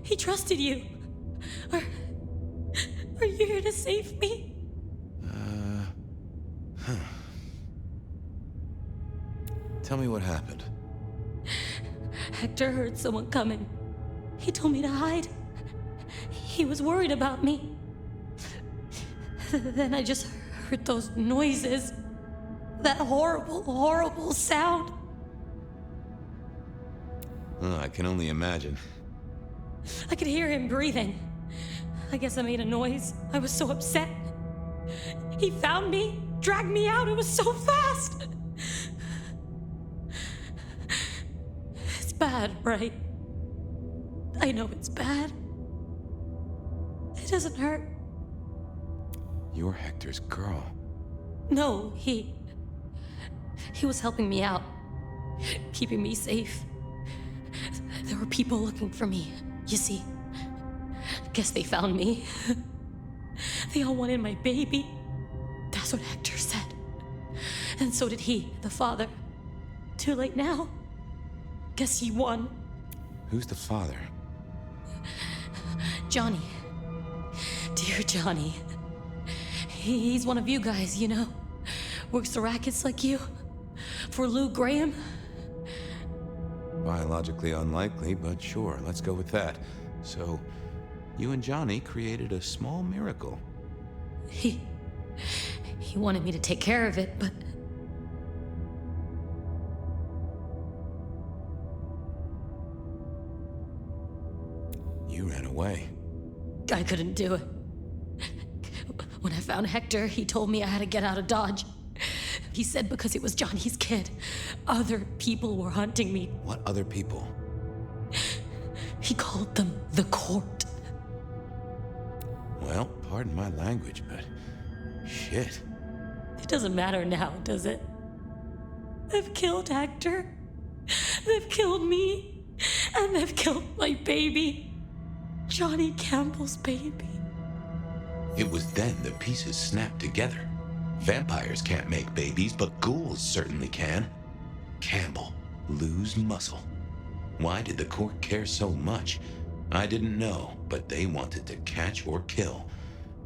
He trusted you. Are you here to save me? Tell me what happened. Hector heard someone coming. He told me to hide. He was worried about me. Then I just heard those noises. That horrible, horrible sound. Oh, I can only imagine. I could hear him breathing. I guess I made a noise. I was so upset. He found me, dragged me out. It was so fast. It's bad, right? I know it's bad. It doesn't hurt. You're Hector's girl. No, he was helping me out, keeping me safe. There were people looking for me, you see. Guess they found me. They all wanted my baby. That's what Hector said. And so did he, the father. Too late now. Guess he won. Who's the father? Johnny. Dear Johnny. He's one of you guys, you know. Works the rackets like you. For Lou Graham. Biologically unlikely, but sure, let's go with that. So, you and Johnny created a small miracle. He wanted me to take care of it, but You ran away. I couldn't do it. When I found Hector, he told me I had to get out of Dodge. He said because it was Johnny's kid, other people were hunting me. What other people? He called them the court. Well, pardon my language, but shit. It doesn't matter now, does it? They've killed Hector. They've killed me. And they've killed my baby. Johnny Campbell's baby. It was then the pieces snapped together. Vampires can't make babies, but ghouls certainly can. Campbell, lose muscle. Why did the court care so much? I didn't know, but they wanted to catch or kill.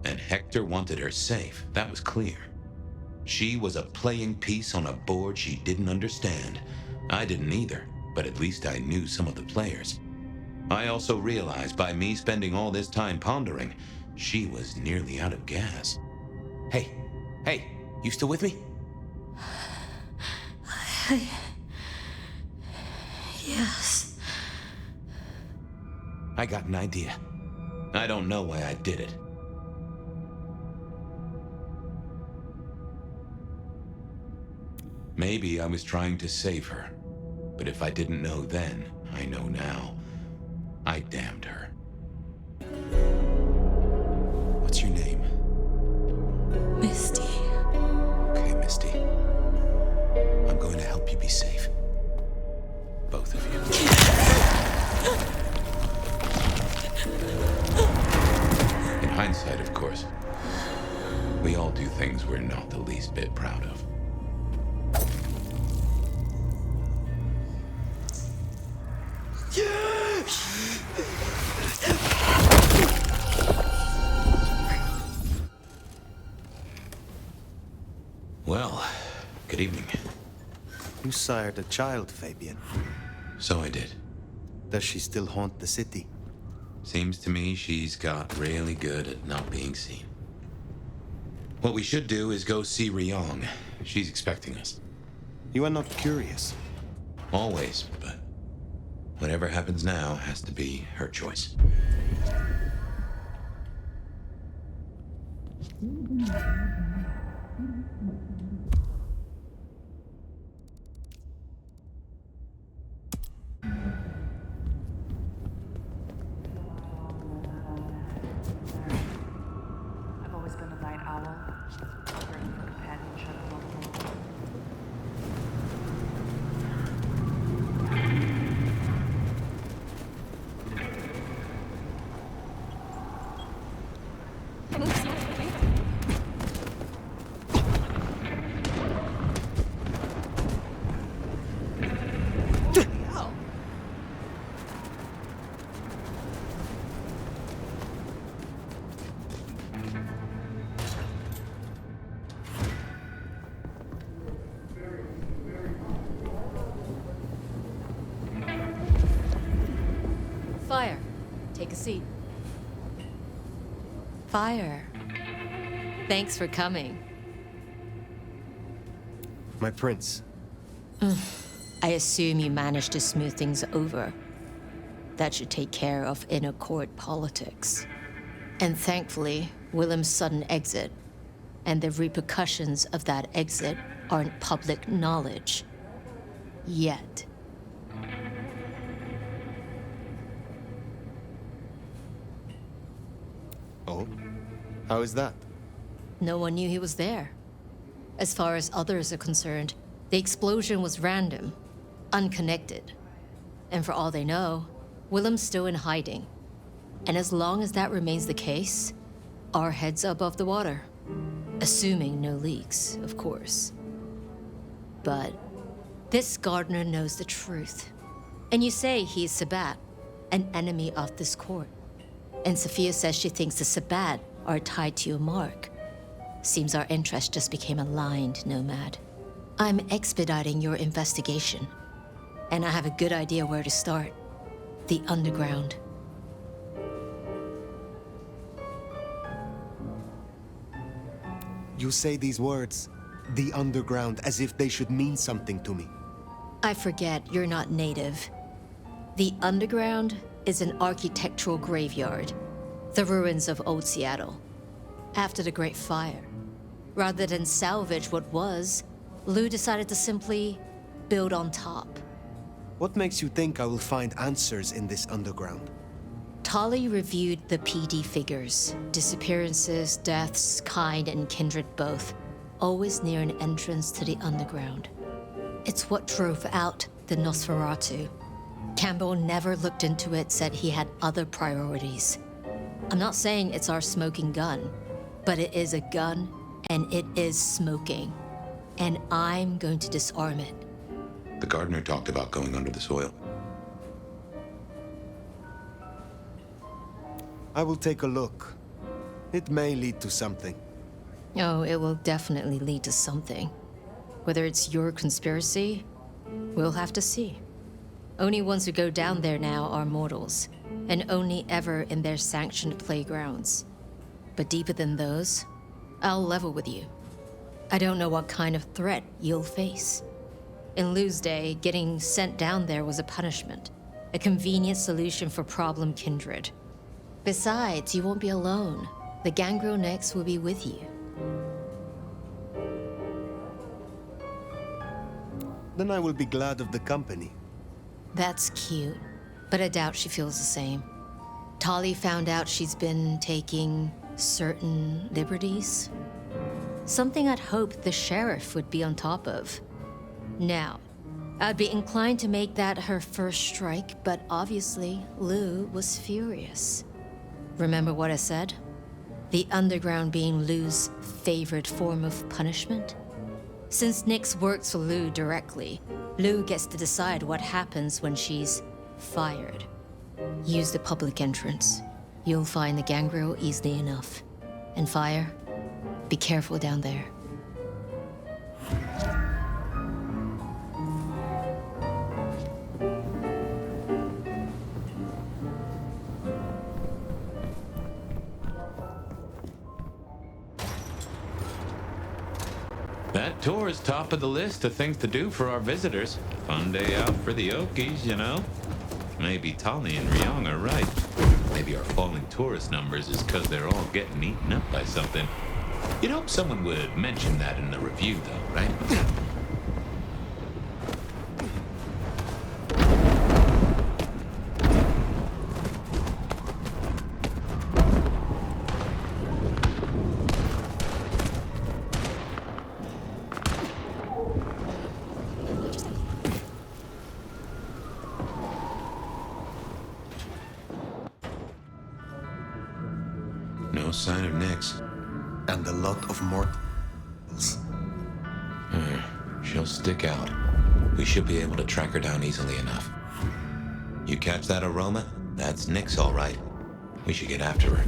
And Hector wanted her safe, that was clear. She was a playing piece on a board she didn't understand. I didn't either, but at least I knew some of the players. I also realized by me spending all this time pondering, she was nearly out of gas. Hey, you still with me? Yes. I got an idea. I don't know why I did it. Maybe I was trying to save her. But if I didn't know then, I know now. I damned her. What's your name? Misty. Okay, Misty. I'm going to help you be safe. Both of you. In hindsight, of course. We all do things we're not the least bit proud of. Well, good evening. You sired a child, Fabian. So I did. Does she still haunt the city? Seems to me she's got really good at not being seen. What we should do is go see Ryong. She's expecting us. You are not curious? Always, but whatever happens now has to be her choice. I've always been a night owl, yearning for companionship alone. Fire. Take a seat. Fire. Thanks for coming. My prince. I assume you managed to smooth things over. That should take care of inner court politics. And thankfully, Willem's sudden exit and the repercussions of that exit aren't public knowledge. Yet. Oh? How is that? No one knew he was there. As far as others are concerned, the explosion was random, unconnected. And for all they know, Willem's still in hiding. And as long as that remains the case, our heads are above the water. Assuming no leaks, of course. But this gardener knows the truth. And you say he's Sabbat, an enemy of this court. And Sophia says she thinks the Sabbat are tied to your mark. Seems our interests just became aligned, Nomad. I'm expediting your investigation. And I have a good idea where to start. The underground. You say these words, the underground, as if they should mean something to me. I forget you're not native. The underground is an architectural graveyard, the ruins of old Seattle. After the Great Fire, rather than salvage what was, Lou decided to simply build on top. What makes you think I will find answers in this underground? Tali reviewed the PD figures, disappearances, deaths, kind and kindred both, always near an entrance to the underground. It's what drove out the Nosferatu. Campbell never looked into it, said he had other priorities. I'm not saying it's our smoking gun, but it is a gun and it is smoking. And I'm going to disarm it. The gardener talked about going under the soil. I will take a look. It may lead to something. Oh, it will definitely lead to something. Whether it's your conspiracy, we'll have to see. Only ones who go down there now are mortals, and only ever in their sanctioned playgrounds. But deeper than those, I'll level with you. I don't know what kind of threat you'll face. In Lou's day, getting sent down there was a punishment, a convenient solution for problem kindred. Besides, you won't be alone. The gangrel next will be with you. Then I will be glad of the company. That's cute, but I doubt she feels the same. Tali found out she's been taking certain liberties. Something I'd hoped the sheriff would be on top of. Now, I'd be inclined to make that her first strike, but obviously, Lou was furious. Remember what I said? The underground being Lou's favorite form of punishment? Since Nix works for Lou directly, Lou gets to decide what happens when she's fired. Use the public entrance. You'll find the gangrel easily enough. And Fire, be careful down there. That tour is top of the list of things to do for our visitors. Fun day out for the Okies, you know? Maybe Tali and Ryong are right. Maybe our falling tourist numbers is because they're all getting eaten up by something. You'd hope someone would mention that in the review, though, right? No sign of Nix. And a lot of mortals. She'll stick out. We should be able to track her down easily enough. You catch that aroma? That's Nix, all right. We should get after her.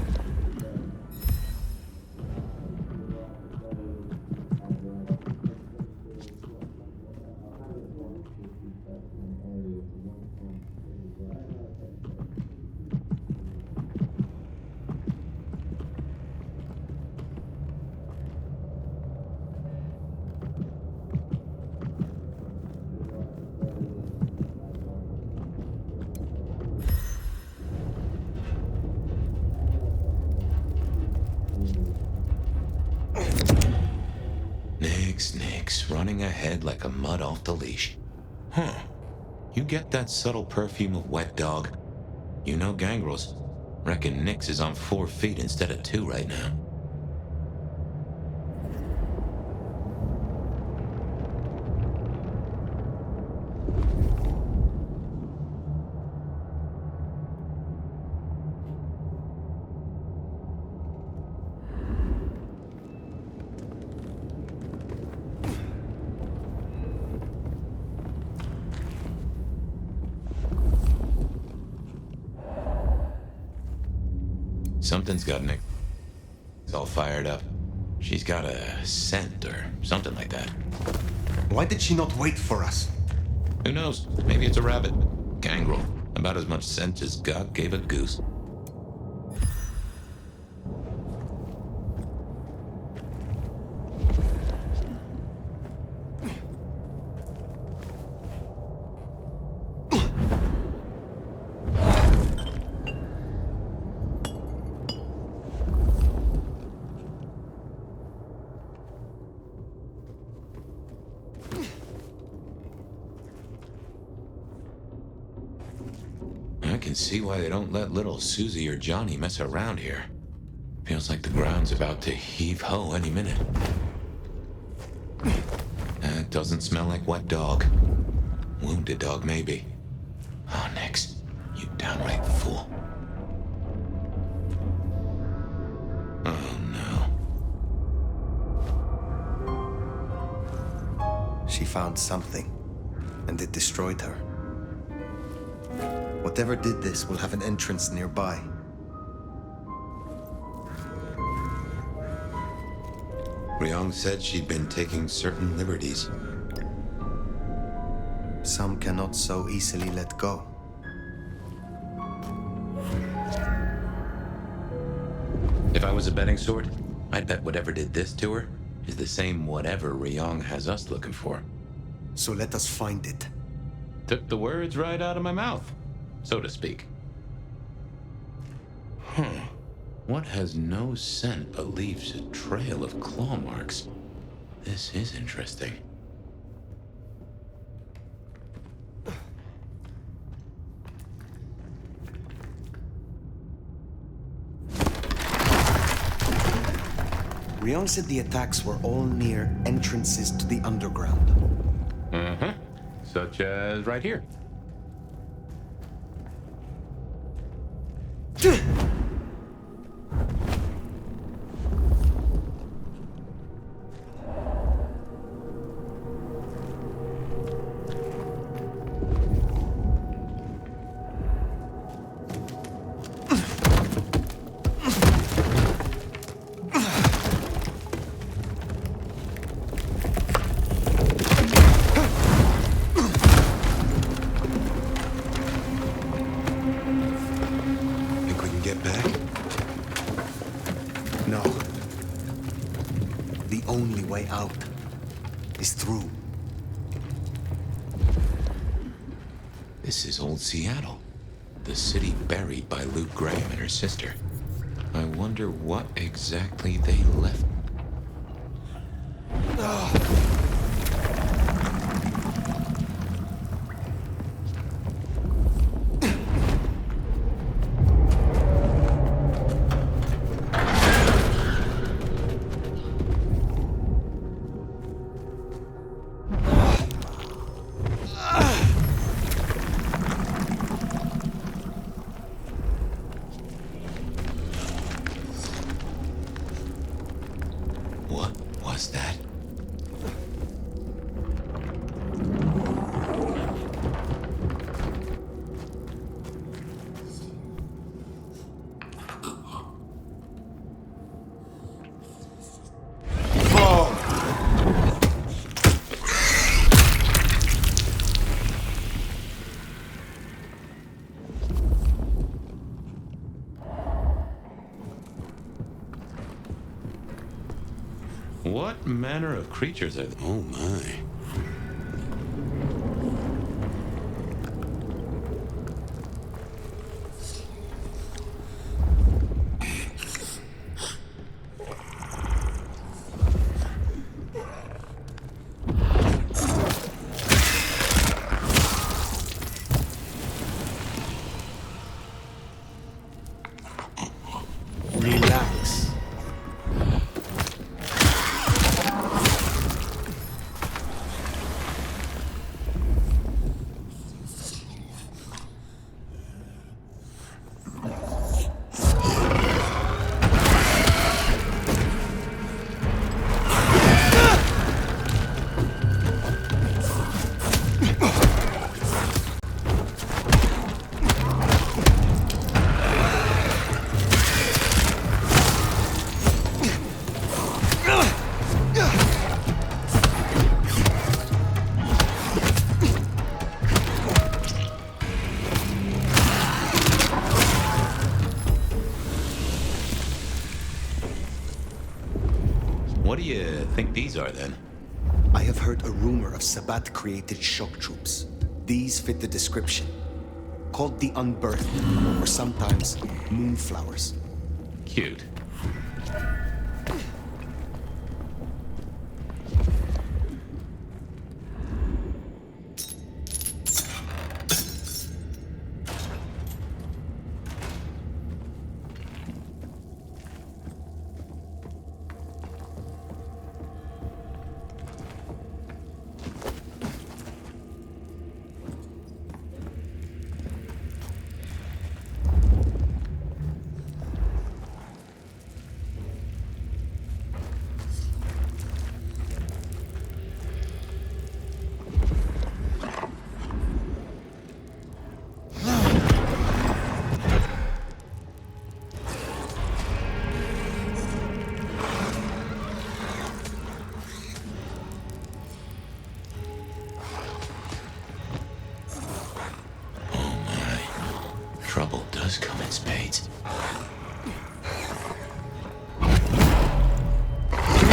Nix, running ahead like a mud off the leash. Huh. You get that subtle perfume of wet dog? You know gangrels. Reckon Nix is on 4 feet instead of 2 right now. Something's got Nix all fired up. She's got a scent or something like that. Why did she not wait for us? Who knows? Maybe it's a rabbit. Gangrel. About as much scent as God gave a goose. see why they don't let little Susie or Johnny mess around here. Feels like the ground's about to heave-ho any minute. That doesn't smell like wet dog. Wounded dog, maybe. Oh, Nix, you downright fool. Oh, no. She found something, and it destroyed her. Whatever did this will have an entrance nearby. Ryong said she'd been taking certain liberties. Some cannot so easily let go. If I was a betting sort, I'd bet whatever did this to her is the same whatever Ryong has us looking for. So let us find it. Took the words right out of my mouth, so to speak. What has no scent but leaves a trail of claw marks? This is interesting. Ryong said the attacks were all near entrances to the underground. Uh-huh. Such as right here. This is old Seattle, the city buried by Luke Graham and her sister. I wonder what exactly they left. What was that? What manner of creatures are they? Oh my. Relax. What do you think these are, then? I have heard a rumor of Sabbat-created shock troops. These fit the description. Called the Unbirthed, or sometimes Moonflowers. Cute.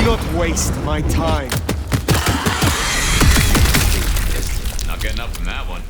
not waste my time. Not getting up from that one.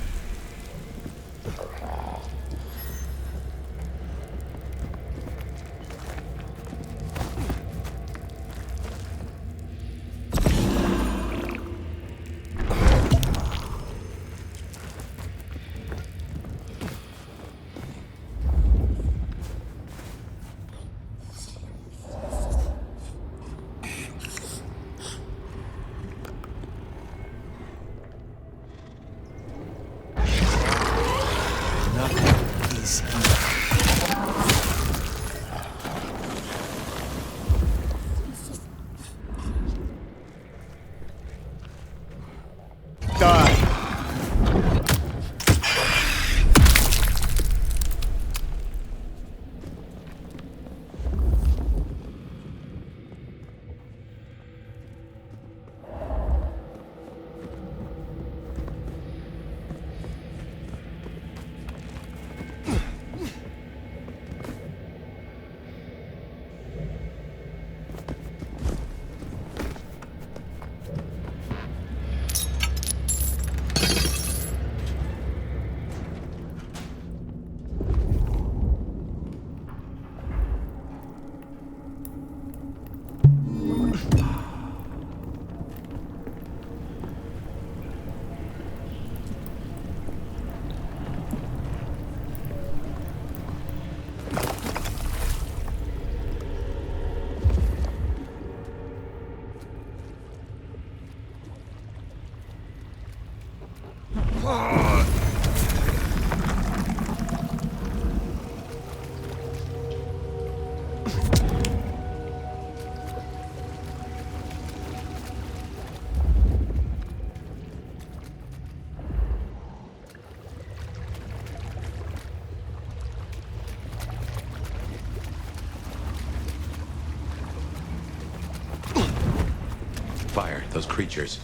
Fire, those creatures.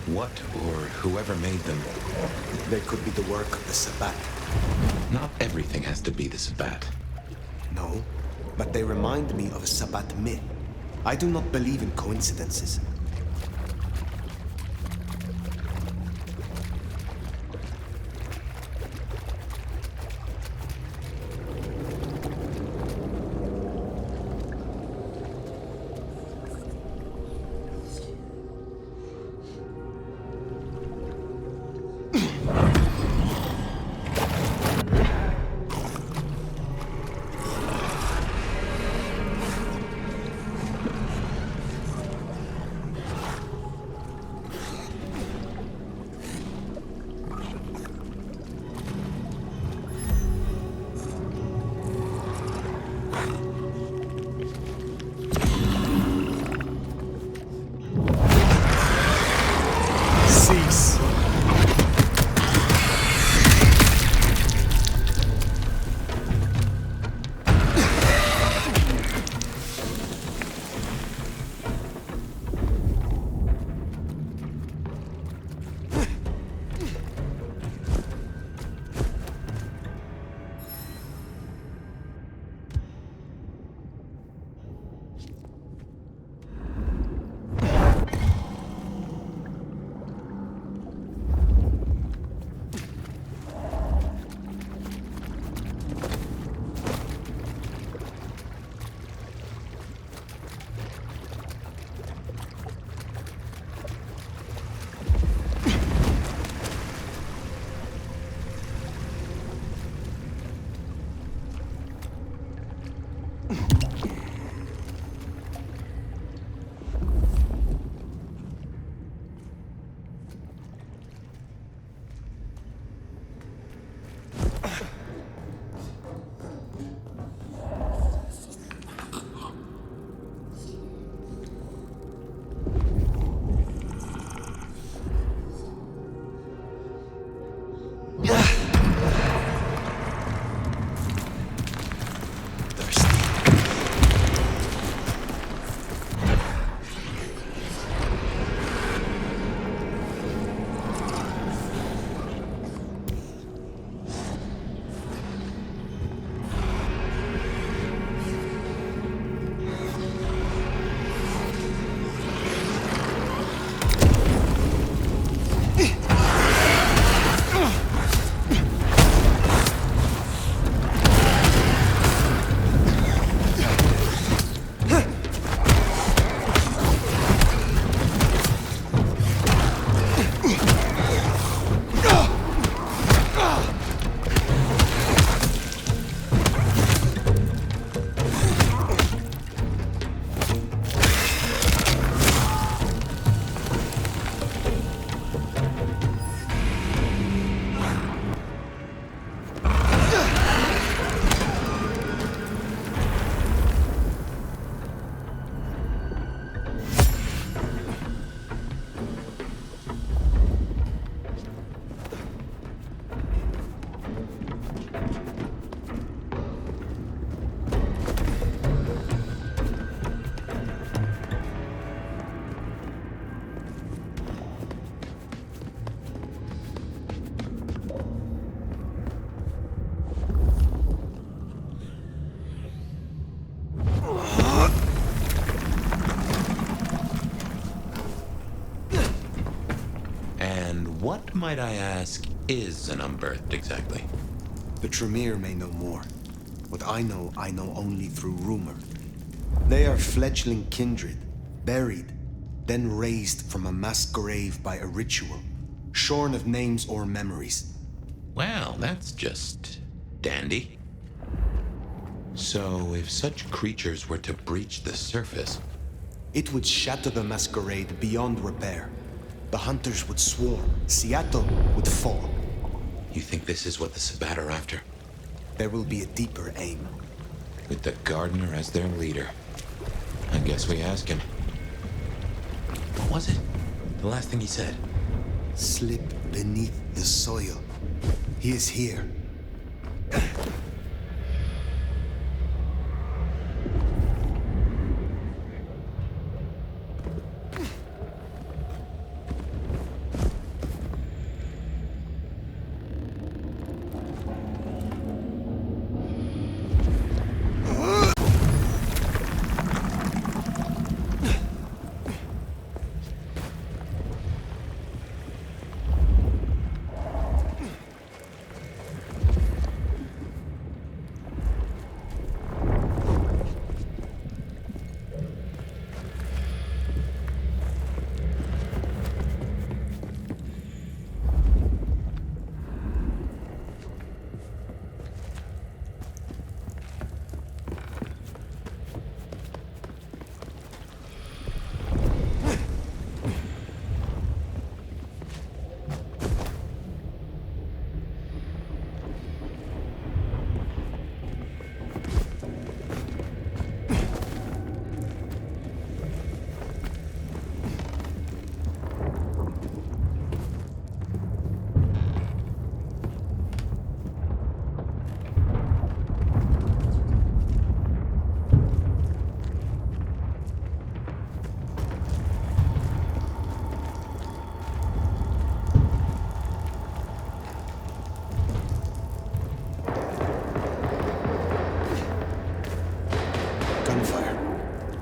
What or whoever made them? They could be the work of the Sabbat. Not everything has to be the Sabbat. No, but they remind me of a Sabbat myth. I do not believe in coincidences. What, might I ask, is an unbirthed exactly? The Tremere may know more. What I know only through rumor. They are fledgling kindred, buried, then raised from a mass grave by a ritual, shorn of names or memories. Well, that's just dandy. So, if such creatures were to breach the surface... It would shatter the masquerade beyond repair. The hunters would swarm. Seattle would fall. You think this is what the Sabbat are after? There will be a deeper aim. With the gardener as their leader. I guess we ask him. What was it? The last thing he said? Slip beneath the soil. He is here.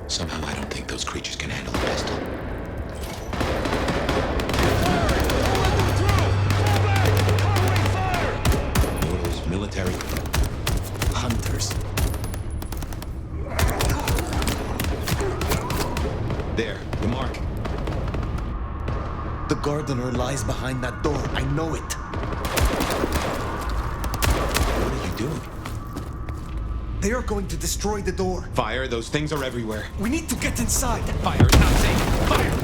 Somehow I don't think those creatures can handle a pistol. Orders, military. Hunters. There, the mark. The gardener lies behind that door. I know it. What are you doing? They are going to destroy the door. Fire, those things are everywhere. We need to get inside. Fire is not safe. Fire!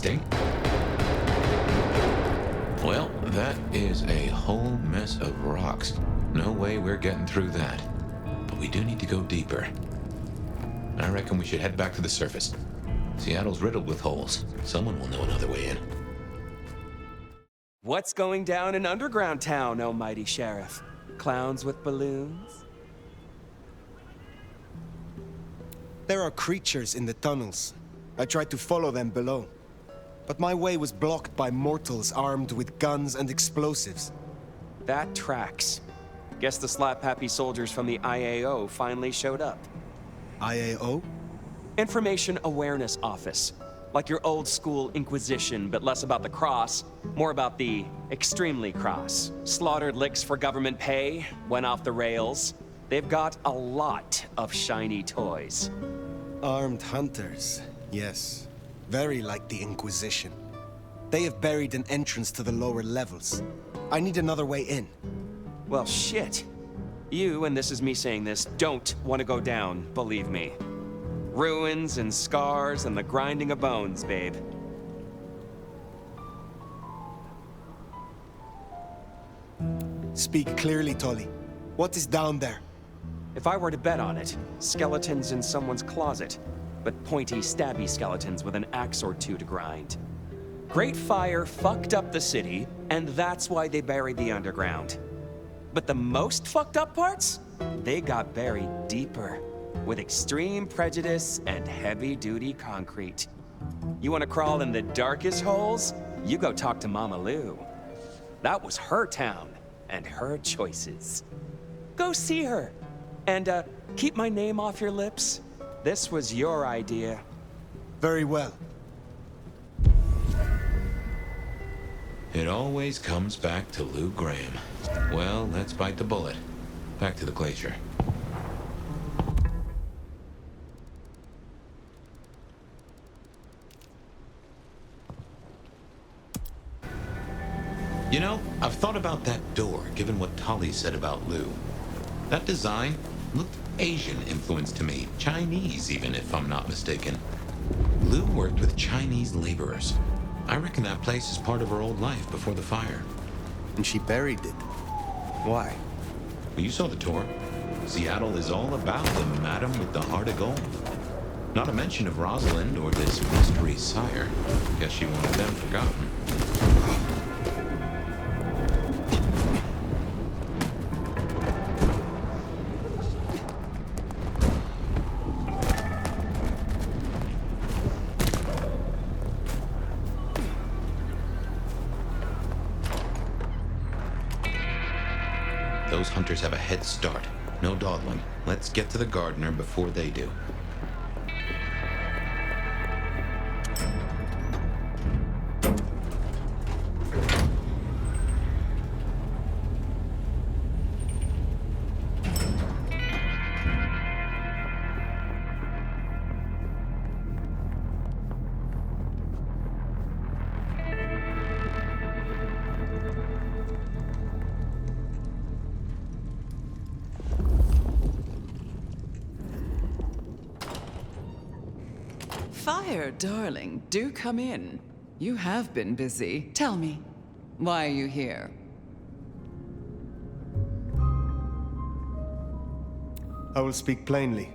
interesting. Well, that is a whole mess of rocks. No way we're getting through that. But we do need to go deeper. I reckon we should head back to the surface. Seattle's riddled with holes. Someone will know another way in. What's going down in underground town, oh mighty sheriff? Clowns with balloons? There are creatures in the tunnels. I tried to follow them below. But my way was blocked by mortals armed with guns and explosives. That tracks. Guess the slap-happy soldiers from the IAO finally showed up. IAO? Information Awareness Office. Like your old school Inquisition, but less about the cross, more about the extremely cross. Slaughtered licks for government pay, went off the rails. They've got a lot of shiny toys. Armed hunters, yes. Very like the Inquisition. They have buried an entrance to the lower levels. I need another way in. Well, shit. You, and this is me saying this, don't want to go down, believe me. Ruins and scars and the grinding of bones, babe. Speak clearly, Tolly. What is down there? If I were to bet on it, skeletons in someone's closet, but pointy, stabby skeletons with an axe or two to grind. Great Fire fucked up the city, and that's why they buried the underground. But the most fucked up parts? They got buried deeper, with extreme prejudice and heavy-duty concrete. You want to crawl in the darkest holes? You go talk to Mama Lou. That was her town, and her choices. Go see her, and keep my name off your lips. This was your idea. Very well. It always comes back to Lou Graham. Well, let's bite the bullet. Back to the glacier. You know, I've thought about that door, given what Tolly said about Lou. That design looked Asian influenced to me. Chinese, even, if I'm not mistaken. Lou worked with Chinese laborers. I reckon that place is part of her old life before the fire. And she buried it. Why? Well, you saw the tour. Seattle is all about the madam with the heart of gold. Not a mention of Rosalind or this mystery sire. Guess she wanted them forgotten. Those hunters have a head start. No dawdling. Let's get to the gardener before they do. Fire, darling, do come in. You have been busy. Tell me, why are you here? I will speak plainly.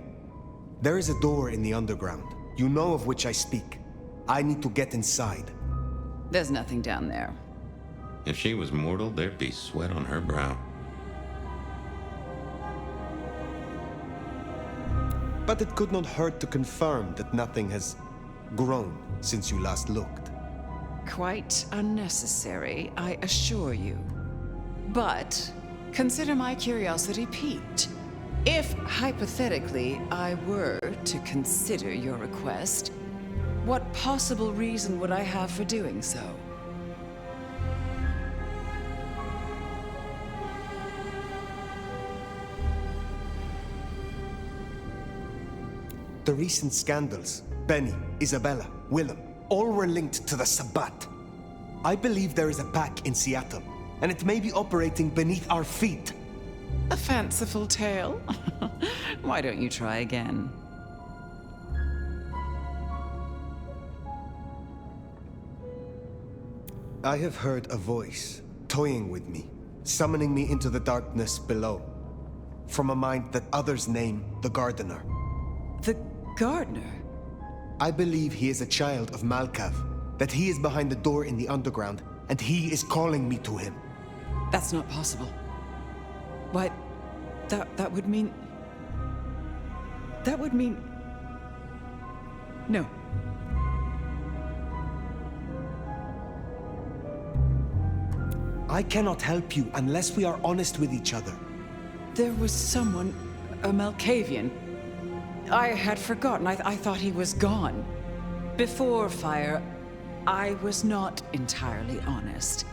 There is a door in the underground. You know of which I speak. I need to get inside. There's nothing down there. If she was mortal, there'd be sweat on her brow. But it could not hurt to confirm that nothing has grown since you last looked. Quite unnecessary, I assure you. But consider my curiosity piqued. If, hypothetically, I were to consider your request, what possible reason would I have for doing so? The recent scandals, Benny, Isabella, Willem, all were linked to the Sabbat. I believe there is a pack in Seattle, and it may be operating beneath our feet. A fanciful tale? Why don't you try again? I have heard a voice toying with me, summoning me into the darkness below, from a mind that others name the Gardener. The Gardener? I believe he is a child of Malkav, that he is behind the door in the underground, and he is calling me to him. That's not possible. Why, that would mean... That would mean... No. I cannot help you unless we are honest with each other. There was someone, a Malkavian. I had forgotten. I thought he was gone. Before Fire, I was not entirely honest.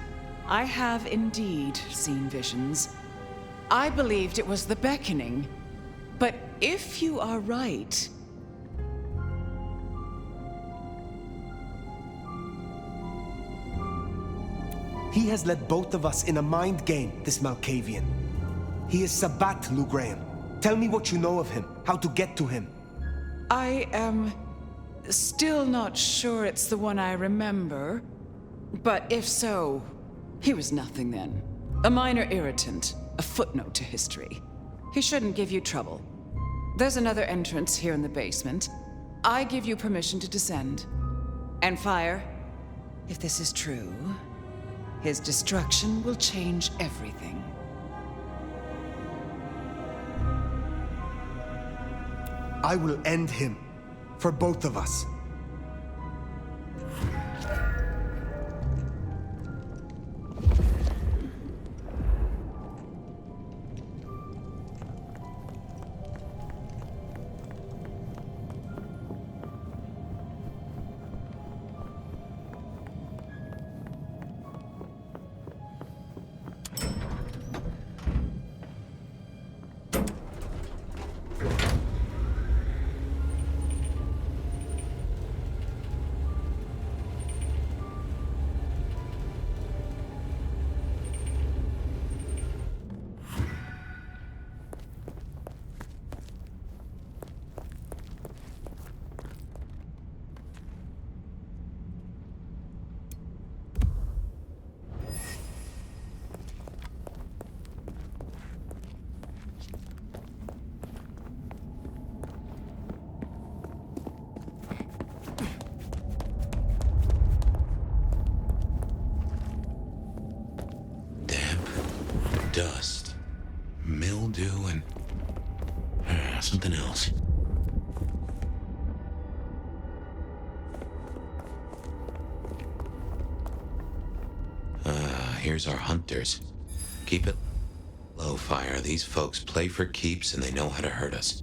I have indeed seen visions. I believed it was the beckoning. But if you are right... He has led both of us in a mind game, this Malkavian. He is Sabat, Lou Graham. Tell me what you know of him, how to get to him. I am still not sure it's the one I remember. But if so, he was nothing then. A minor irritant, a footnote to history. He shouldn't give you trouble. There's another entrance here in the basement. I give you permission to descend. And Fire, if this is true, his destruction will change everything. I will end him, for both of us. Dust, mildew, and something else. Here's our hunters. Keep it low, Fire. These folks play for keeps and they know how to hurt us.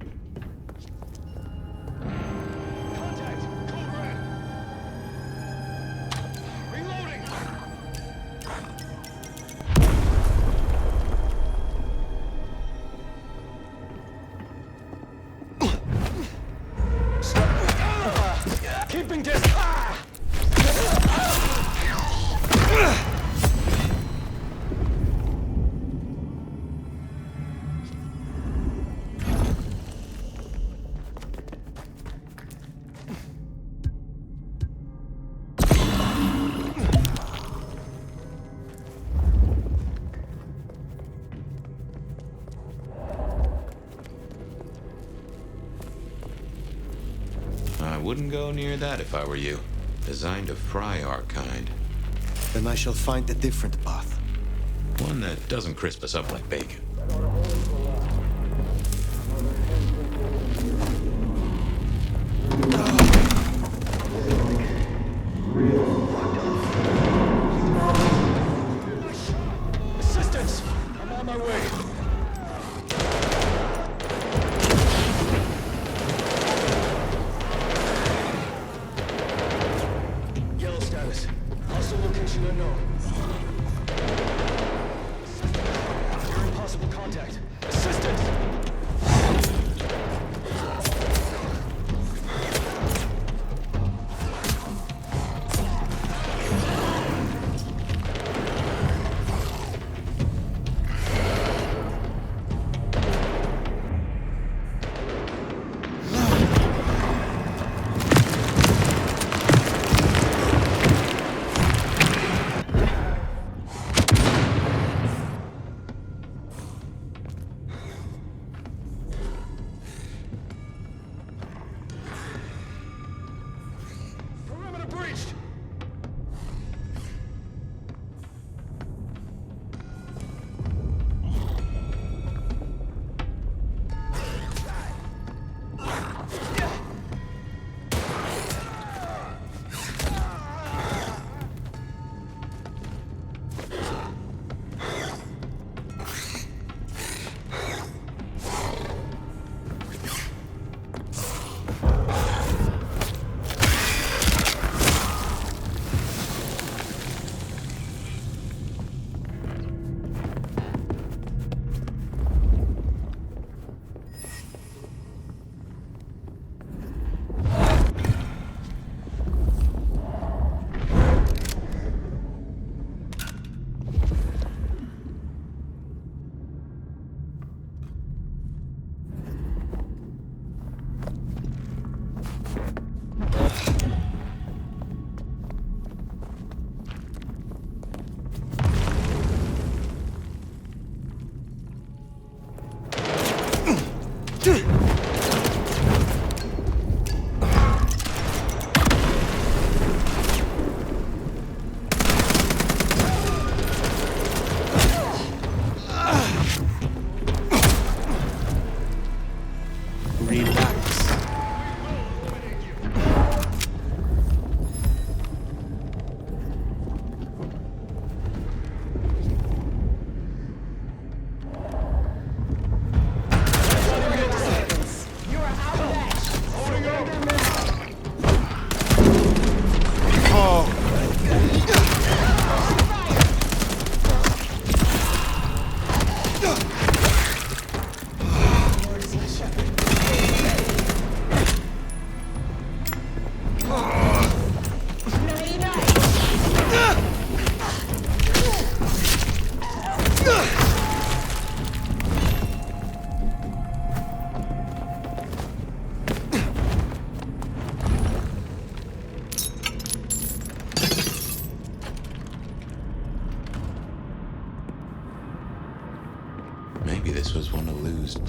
I wouldn't go near that if I were you. Designed to fry our kind. Then I shall find a different path. One that doesn't crisp us up like bacon. Assistance! I'm on my way. Hostile location unknown. You're impossible.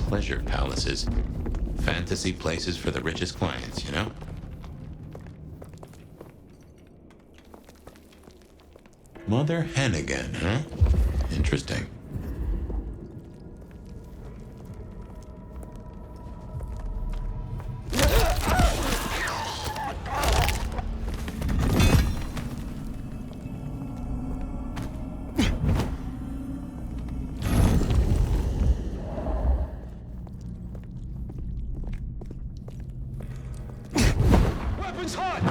pleasure palaces. Fantasy places for the richest clients, you know? Mother hen again, huh? Interesting. Weapons hot!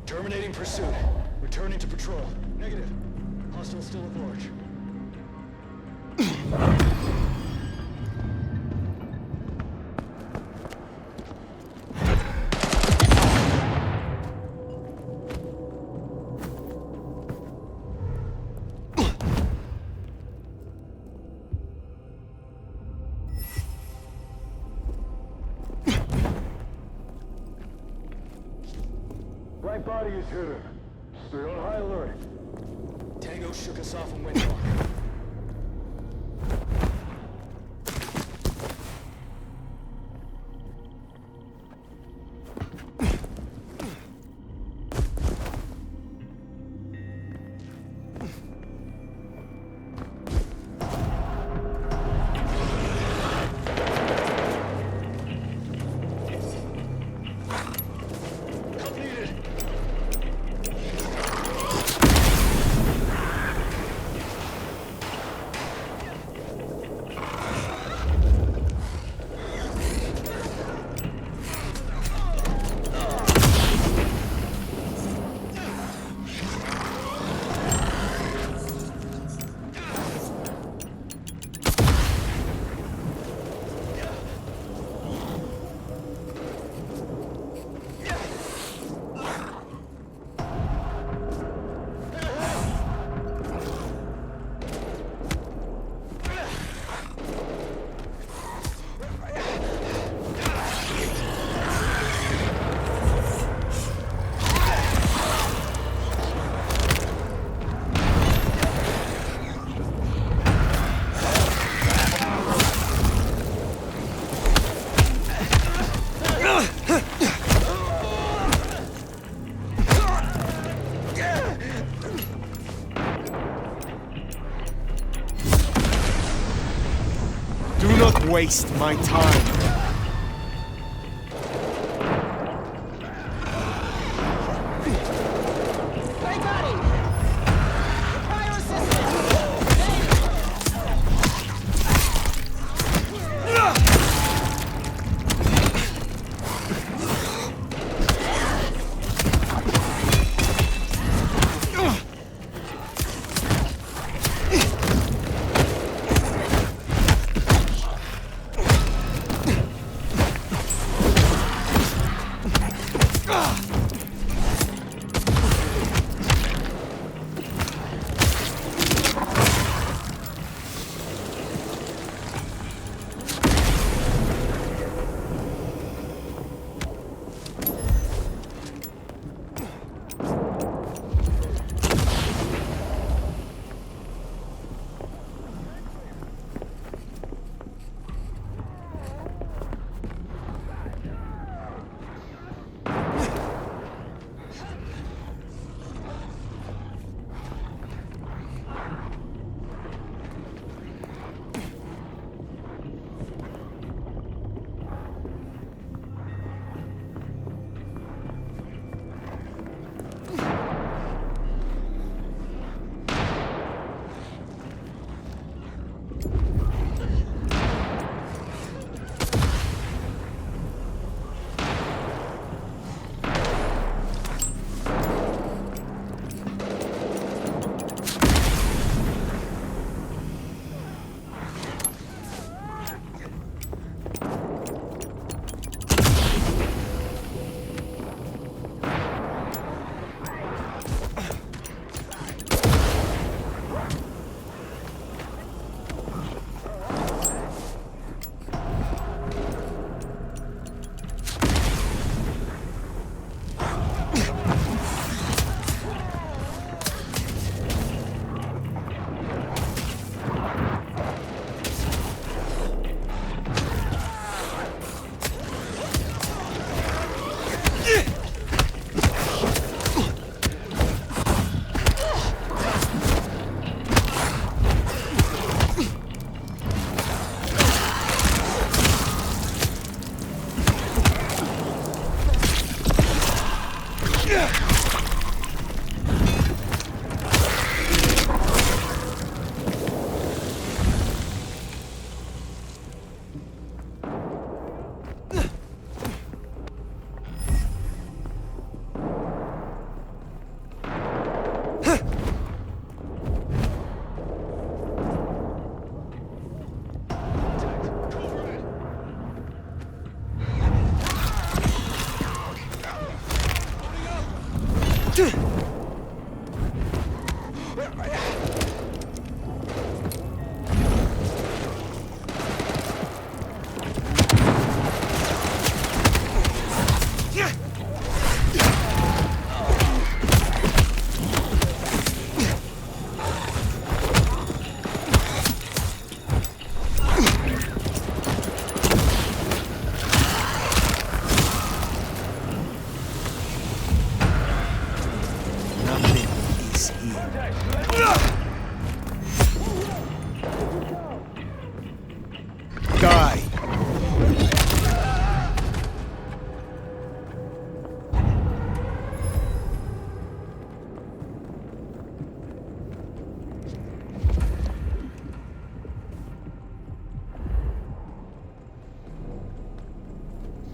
Terminating pursuit. Returning to patrol. Negative. Hostile still at large. Right body is hidden. Stay on high alert. Tango shook us off and went dark. Do not waste my time.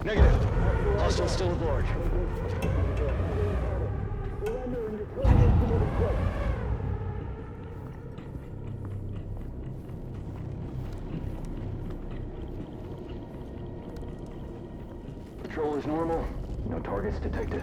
Negative. Hostile still aboard. Patrol is normal. No targets detected.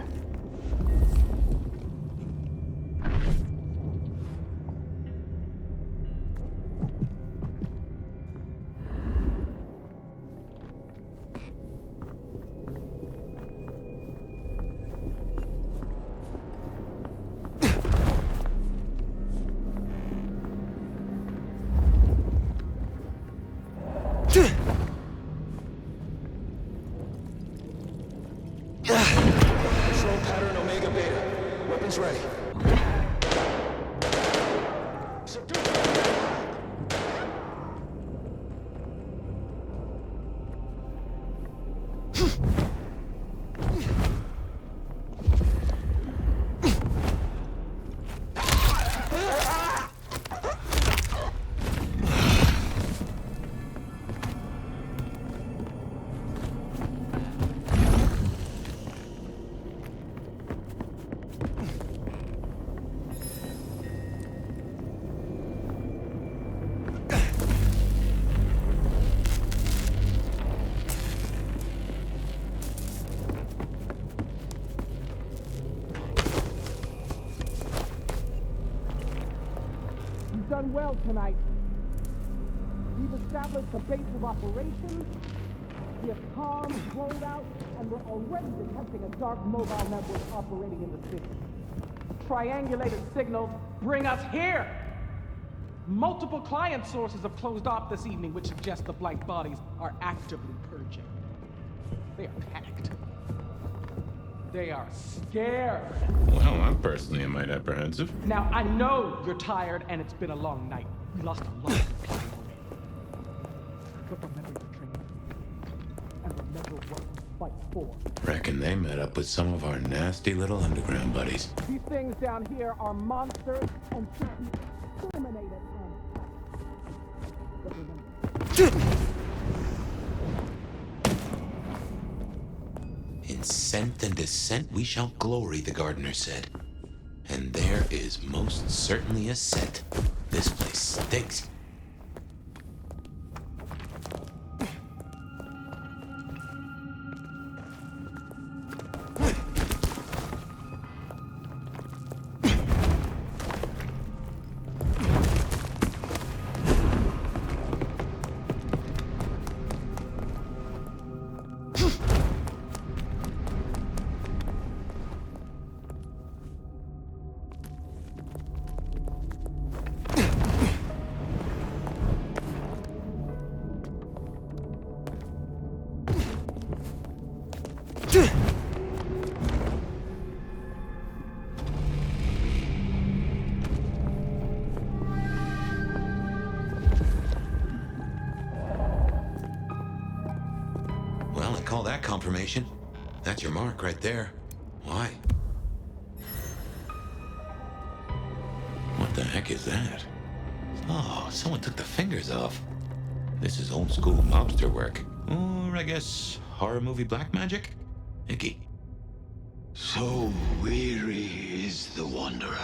Control pattern Omega Beta. Weapons ready. You've done well tonight. We've established a base of operations, we have comms rolled out, and we're already detecting a dark mobile network operating in the city. Triangulated signals bring us here! Multiple client sources have closed off this evening, which suggests the blight bodies are actively purging. They are panicked. They are scared. Well, I'm personally a mite apprehensive. Now, I know you're tired and it's been a long night. We lost a lot of people already. But remember your training. And remember what you fight for. Reckon they met up with some of our nasty little underground buddies. These things down here are monsters and should be exterminated. But remember. In scent and descent we shall glory, the gardener said. And there is most certainly a scent. This place stinks. Well, I call that confirmation. That's your mark right there. Why? What the heck is that? Oh, someone took the fingers off. This is old school mobster work. Or I guess horror movie black magic? Icky. So weary is the wanderer.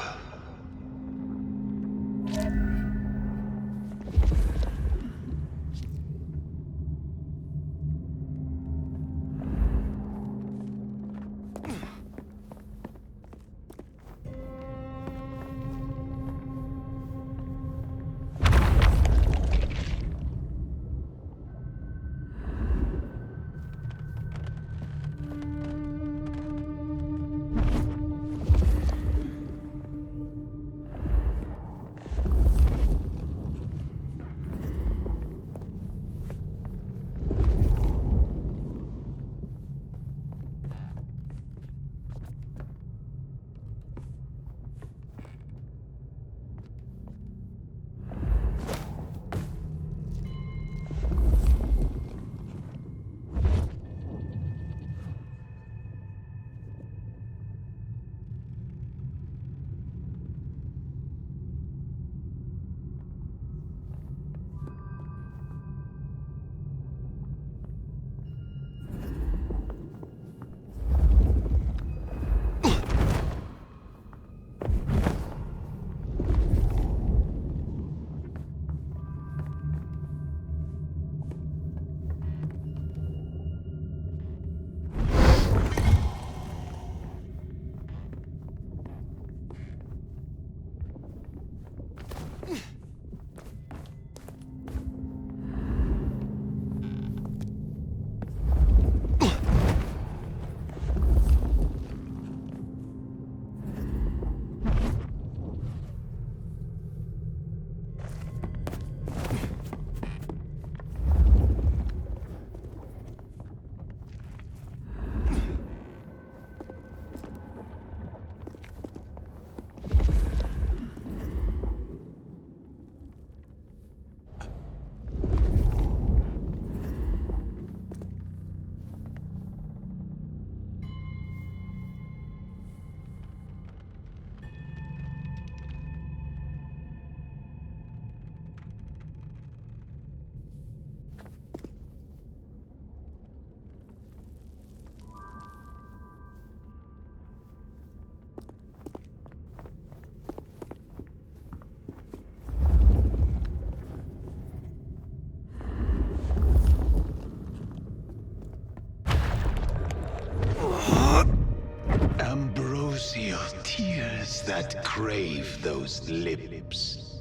lips that crave those lips.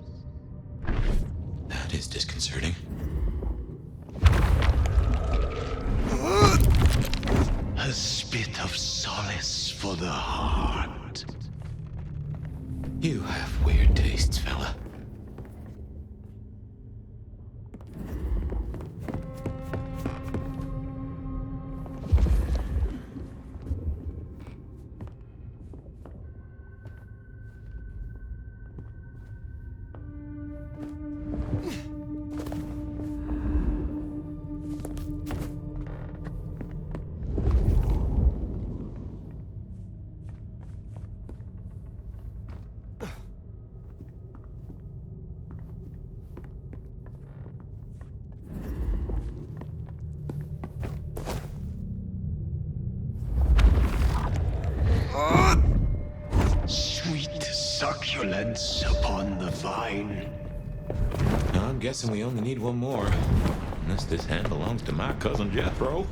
That is disconcerting. A spit of solace for the heart. You have weird tastes, fella. Sweet succulence upon the vine. I'm guessing we only need one more. Unless this hand belongs to my cousin Jethro.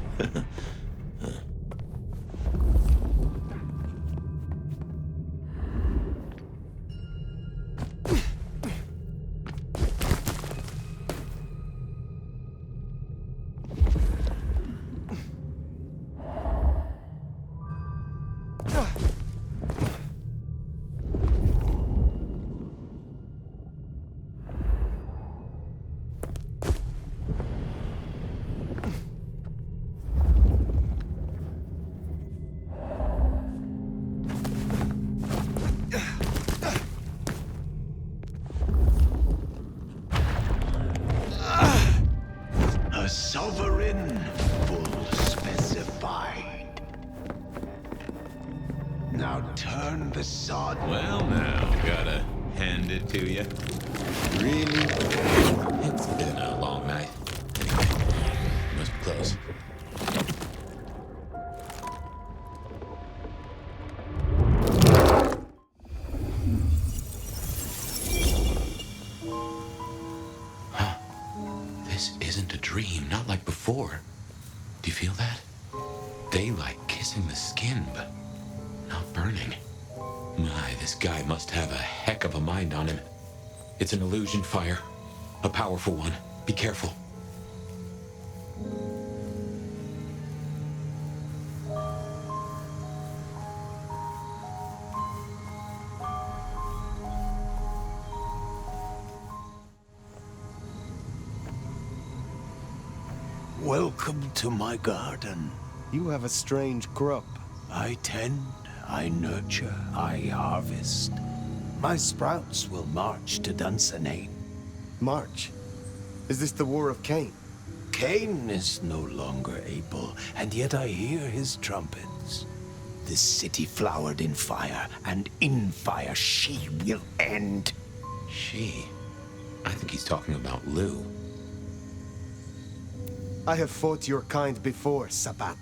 A sovereign full specified. Now turn the sod. Well, now, gotta hand it to you. Really? It's been a long night. Anyway, must be close. This isn't a dream, not like before. Do you feel that? Daylight kissing the skin, but not burning. My, this guy must have a heck of a mind on him. It's an illusion fire. A powerful one. Be careful. Welcome to my garden. You have a strange crop. I tend, I nurture, I harvest. My sprouts will march to Dunsinane. March? Is this the War of Cain? Cain is no longer able, and yet I hear his trumpets. This city flowered in fire, and in fire she will end. She? I think he's talking about Lou. I have fought your kind before, Sabbat.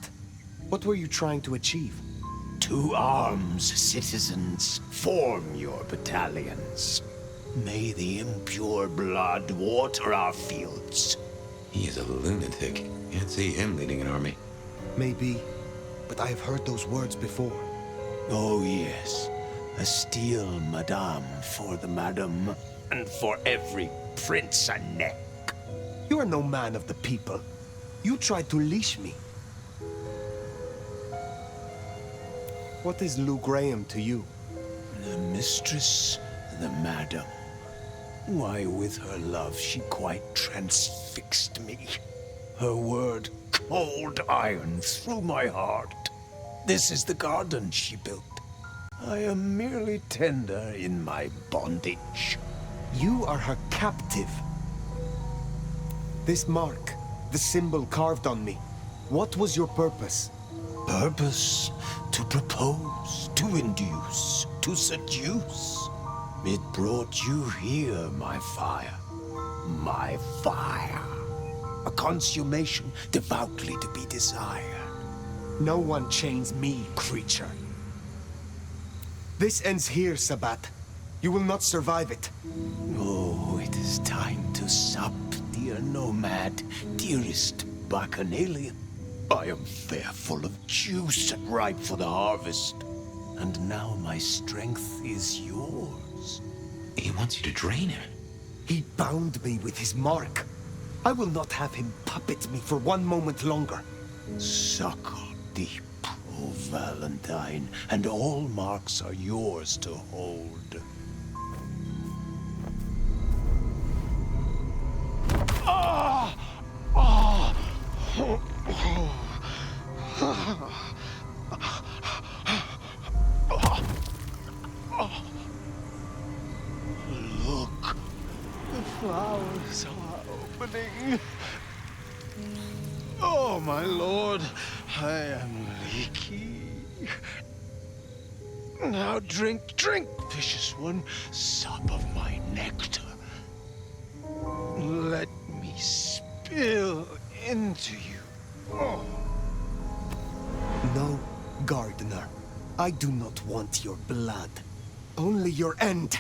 What were you trying to achieve? To arms, citizens. Form your battalions. May the impure blood water our fields. He is a lunatic. Can't see him leading an army. Maybe, but I have heard those words before. Oh yes, a steel madame for the madam, and for every prince a neck. You are no man of the people. You tried to leash me. What is Lou Graham to you? The mistress, the madam. Why, with her love, she quite transfixed me. Her word, cold iron through my heart. This is the garden she built. I am merely tender in my bondage. You are her captive. This mark, the symbol carved on me, what was your purpose? Purpose? To propose, to induce, to seduce. It brought you here, my fire. My fire. A consummation devoutly to be desired. No one chains me, creature. This ends here, Sabbat. You will not survive it. Oh, it is time to sup, dear nomad, dearest bacchanalian. I am fair full of juice and ripe for the harvest. and now my strength is yours. He wants you to drain him. He bound me with his mark. I will not have him puppet me for one moment longer. Suckle deep, O Valentine, and all marks are yours to hold. Ah! Ah! Look, the flowers are opening. Oh, my lord, I am leaky. Now drink, vicious one, sup of my nectar. Let me spill into you. Oh. No, gardener. I do not want your blood. Only your end.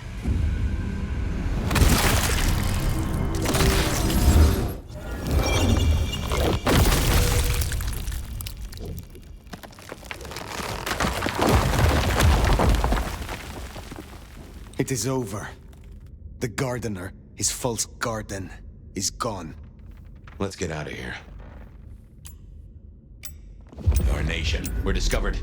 It is over. The gardener, his false garden, is gone. Let's get out of here. Our nation, we're discovered.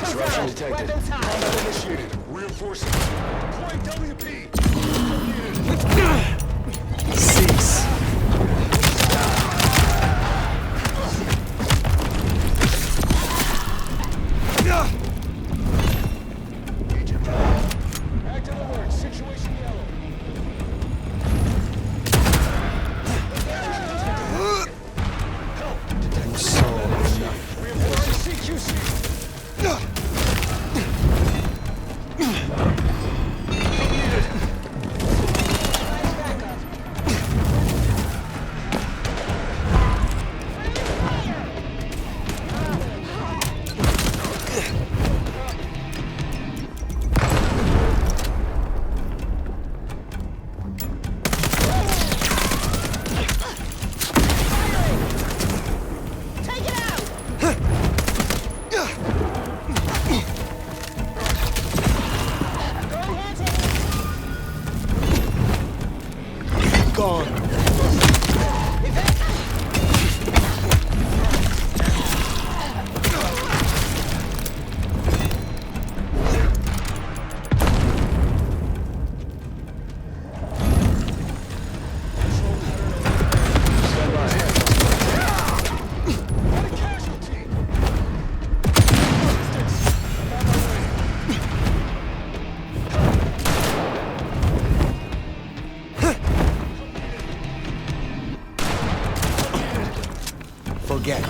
Disruption detected. Combat initiated. Reinforcing. Point WP. Cease. Active alert. Situation yellow. Help. Detected. So enough. Reinforcing CQC. Forget.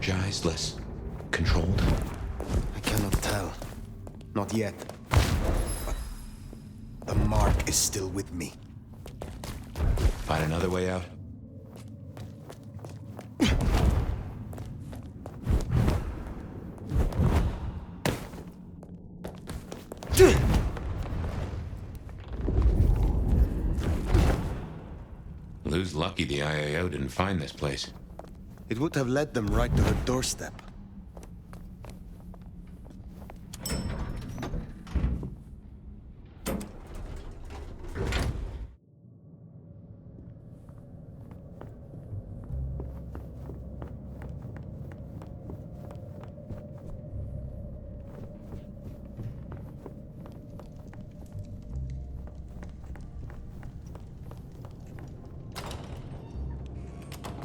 energized, less controlled? I cannot tell. Not yet. But the mark is still with me. Find another way out? Lou's lucky the IAO didn't find this place. It would have led them right to her doorstep.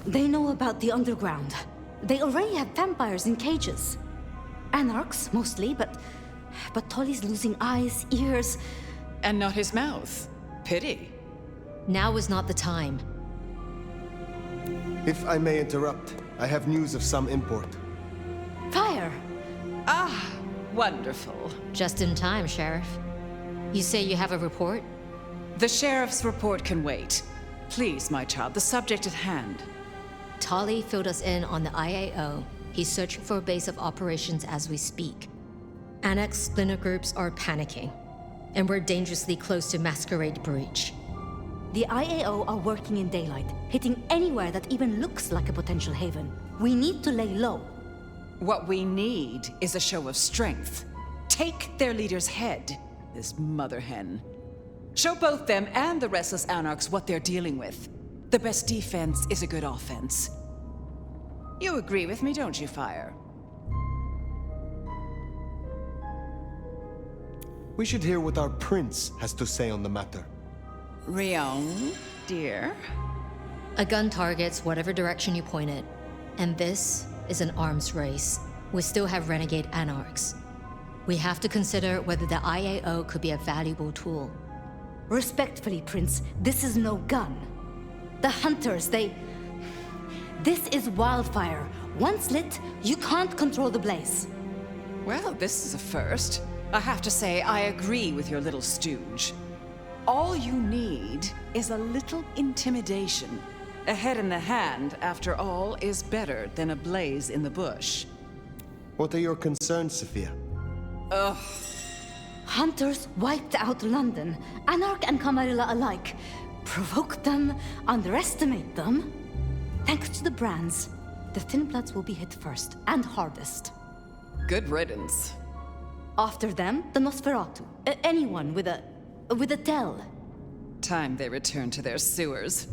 They know about the underground. They already have vampires in cages. Anarchs, mostly, but Tolly's losing eyes, ears... And not his mouth. Pity. Now is not the time. If I may interrupt, I have news of some import. Fire! Ah, wonderful. Just in time, Sheriff. You say you have a report? The Sheriff's report can wait. Please, my child, the subject at hand. Tolly filled us in on the IAO. He's searching for a base of operations as we speak. Annex splinter groups are panicking, and we're dangerously close to Masquerade Breach. The IAO are working in daylight, hitting anywhere that even looks like a potential haven. We need to lay low. What we need is a show of strength. Take their leader's head, this mother hen. Show both them and the restless Anarchs what they're dealing with. The best defense is a good offense. You agree with me, don't you, Fire? We should hear what our prince has to say on the matter. Rion, dear? A gun targets whatever direction you point it, and this is an arms race. We still have renegade Anarchs. We have to consider whether the IAO could be a valuable tool. Respectfully, Prince, this is no gun. The hunters, This is wildfire. Once lit, you can't control the blaze. Well, this is a first. I have to say, I agree with your little stooge. All you need is a little intimidation. A head in the hand, after all, is better than a blaze in the bush. What are your concerns, Sophia? Ugh. Hunters wiped out London, Anarch and Camarilla alike. Provoke them, underestimate them. Thanks to the brands, the Thin Bloods will be hit first and hardest. Good riddance. After them, the Nosferatu. Anyone with a tell. Time they return to their sewers.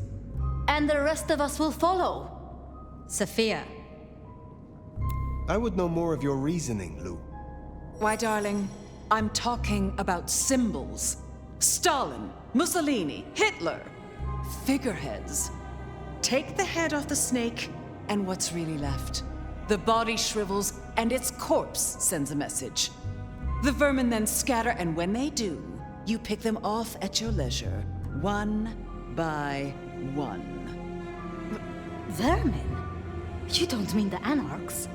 And the rest of us will follow. Sophia. I would know more of your reasoning, Lou. Why, darling, I'm talking about symbols. Stalin, Mussolini, Hitler. Figureheads. Take the head off the snake, and what's really left? The body shrivels, and its corpse sends a message. The vermin then scatter, and when they do, you pick them off at your leisure, one by one. Vermin? You don't mean the Anarchs?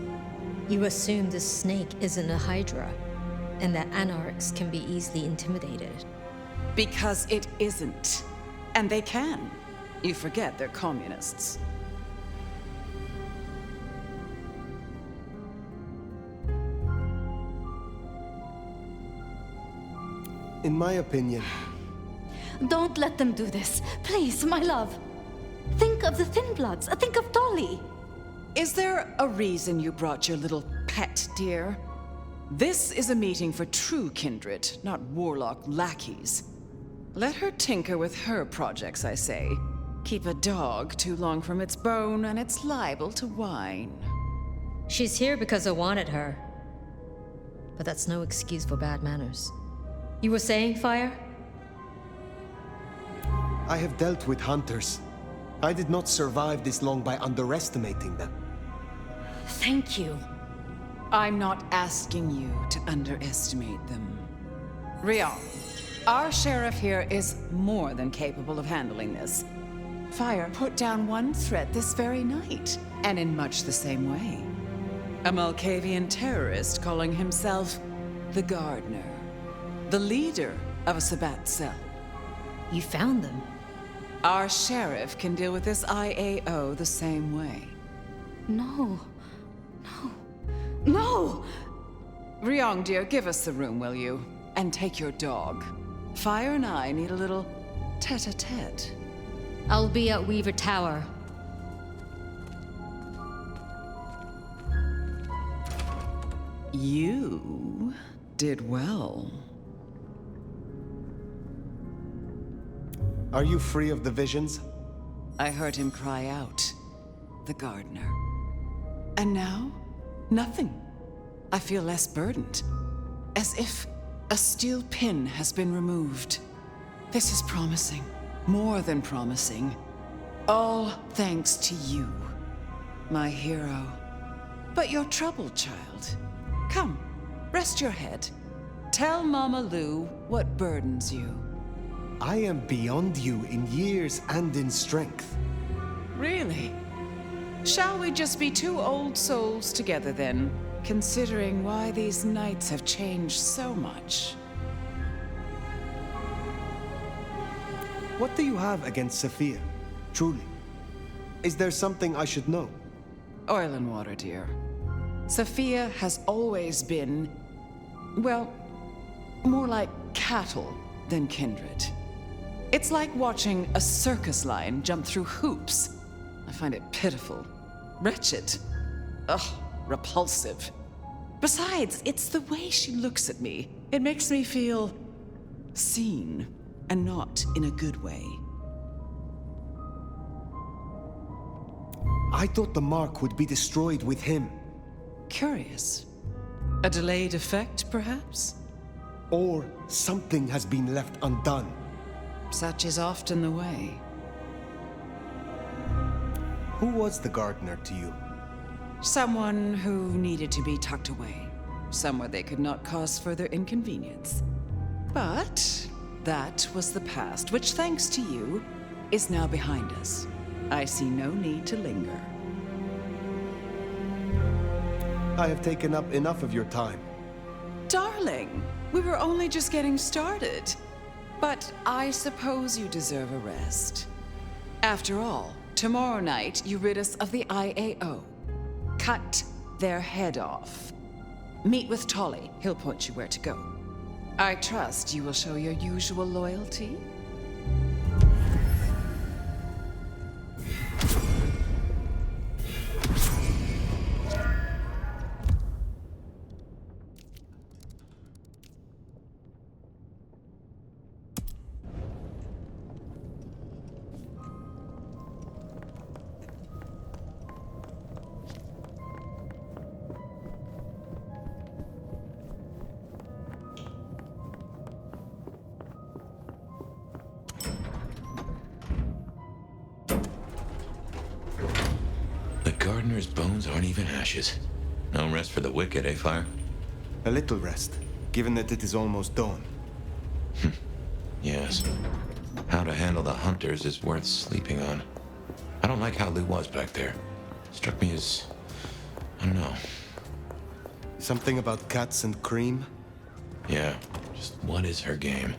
You assume the snake isn't a Hydra, and that Anarchs can be easily intimidated. Because it isn't. And they can. You forget they're communists. In my opinion... Don't let them do this. Please, my love. Think of the Thin Bloods. Think of Dolly. Is there a reason you brought your little pet, dear? This is a meeting for true kindred, not warlock lackeys. Let her tinker with her projects, I say. Keep a dog too long from its bone, and it's liable to whine. She's here because I wanted her. But that's no excuse for bad manners. You were saying, Fire? I have dealt with hunters. I did not survive this long by underestimating them. Thank you. I'm not asking you to underestimate them. Rion, our sheriff here is more than capable of handling this. Fire put down one threat this very night, and in much the same way. A Malkavian terrorist calling himself the Gardener. The leader of a Sabbat cell. You found them? Our sheriff can deal with this IAO the same way. No. No! Ryong, dear, give us the room, will you? And take your dog. Fire and I need a little tete-a-tete. I'll be at Weaver Tower. You did well. Are you free of the visions? I heard him cry out, the gardener. And now, nothing. I feel less burdened, as if a steel pin has been removed. This is promising, more than promising. All thanks to you, my hero. But you're troubled, child. Come, rest your head. Tell Mama Lou what burdens you. I am beyond you in years and in strength. Really? Shall we just be two old souls together then, considering why these nights have changed so much? What do you have against Sophia? Truly. Is there something I should know? Oil and water, dear. Sophia has always been, well, more like cattle than kindred. It's like watching a circus lion jump through hoops. I find it pitiful, wretched, repulsive. Besides, it's the way she looks at me. It makes me feel seen, and not in a good way. I thought the mark would be destroyed with him. Curious. A delayed effect, perhaps? Or something has been left undone. Such is often the way. Who was the gardener to you? Someone who needed to be tucked away. Somewhere they could not cause further inconvenience. But that was the past, which, thanks to you, is now behind us. I see no need to linger. I have taken up enough of your time. Darling, we were only just getting started. But I suppose you deserve a rest. After all, tomorrow night you rid us of the IAO. Cut their head off. Meet with Tolly. He'll point you where to go. I trust you will show your usual loyalty. Gardener's bones aren't even ashes. No rest for the wicked, eh, Fire? A little rest, given that it is almost dawn. Yes. How to handle the hunters is worth sleeping on. I don't like how Lou was back there. Struck me as... I don't know. Something about cats and cream? Yeah, just what is her game?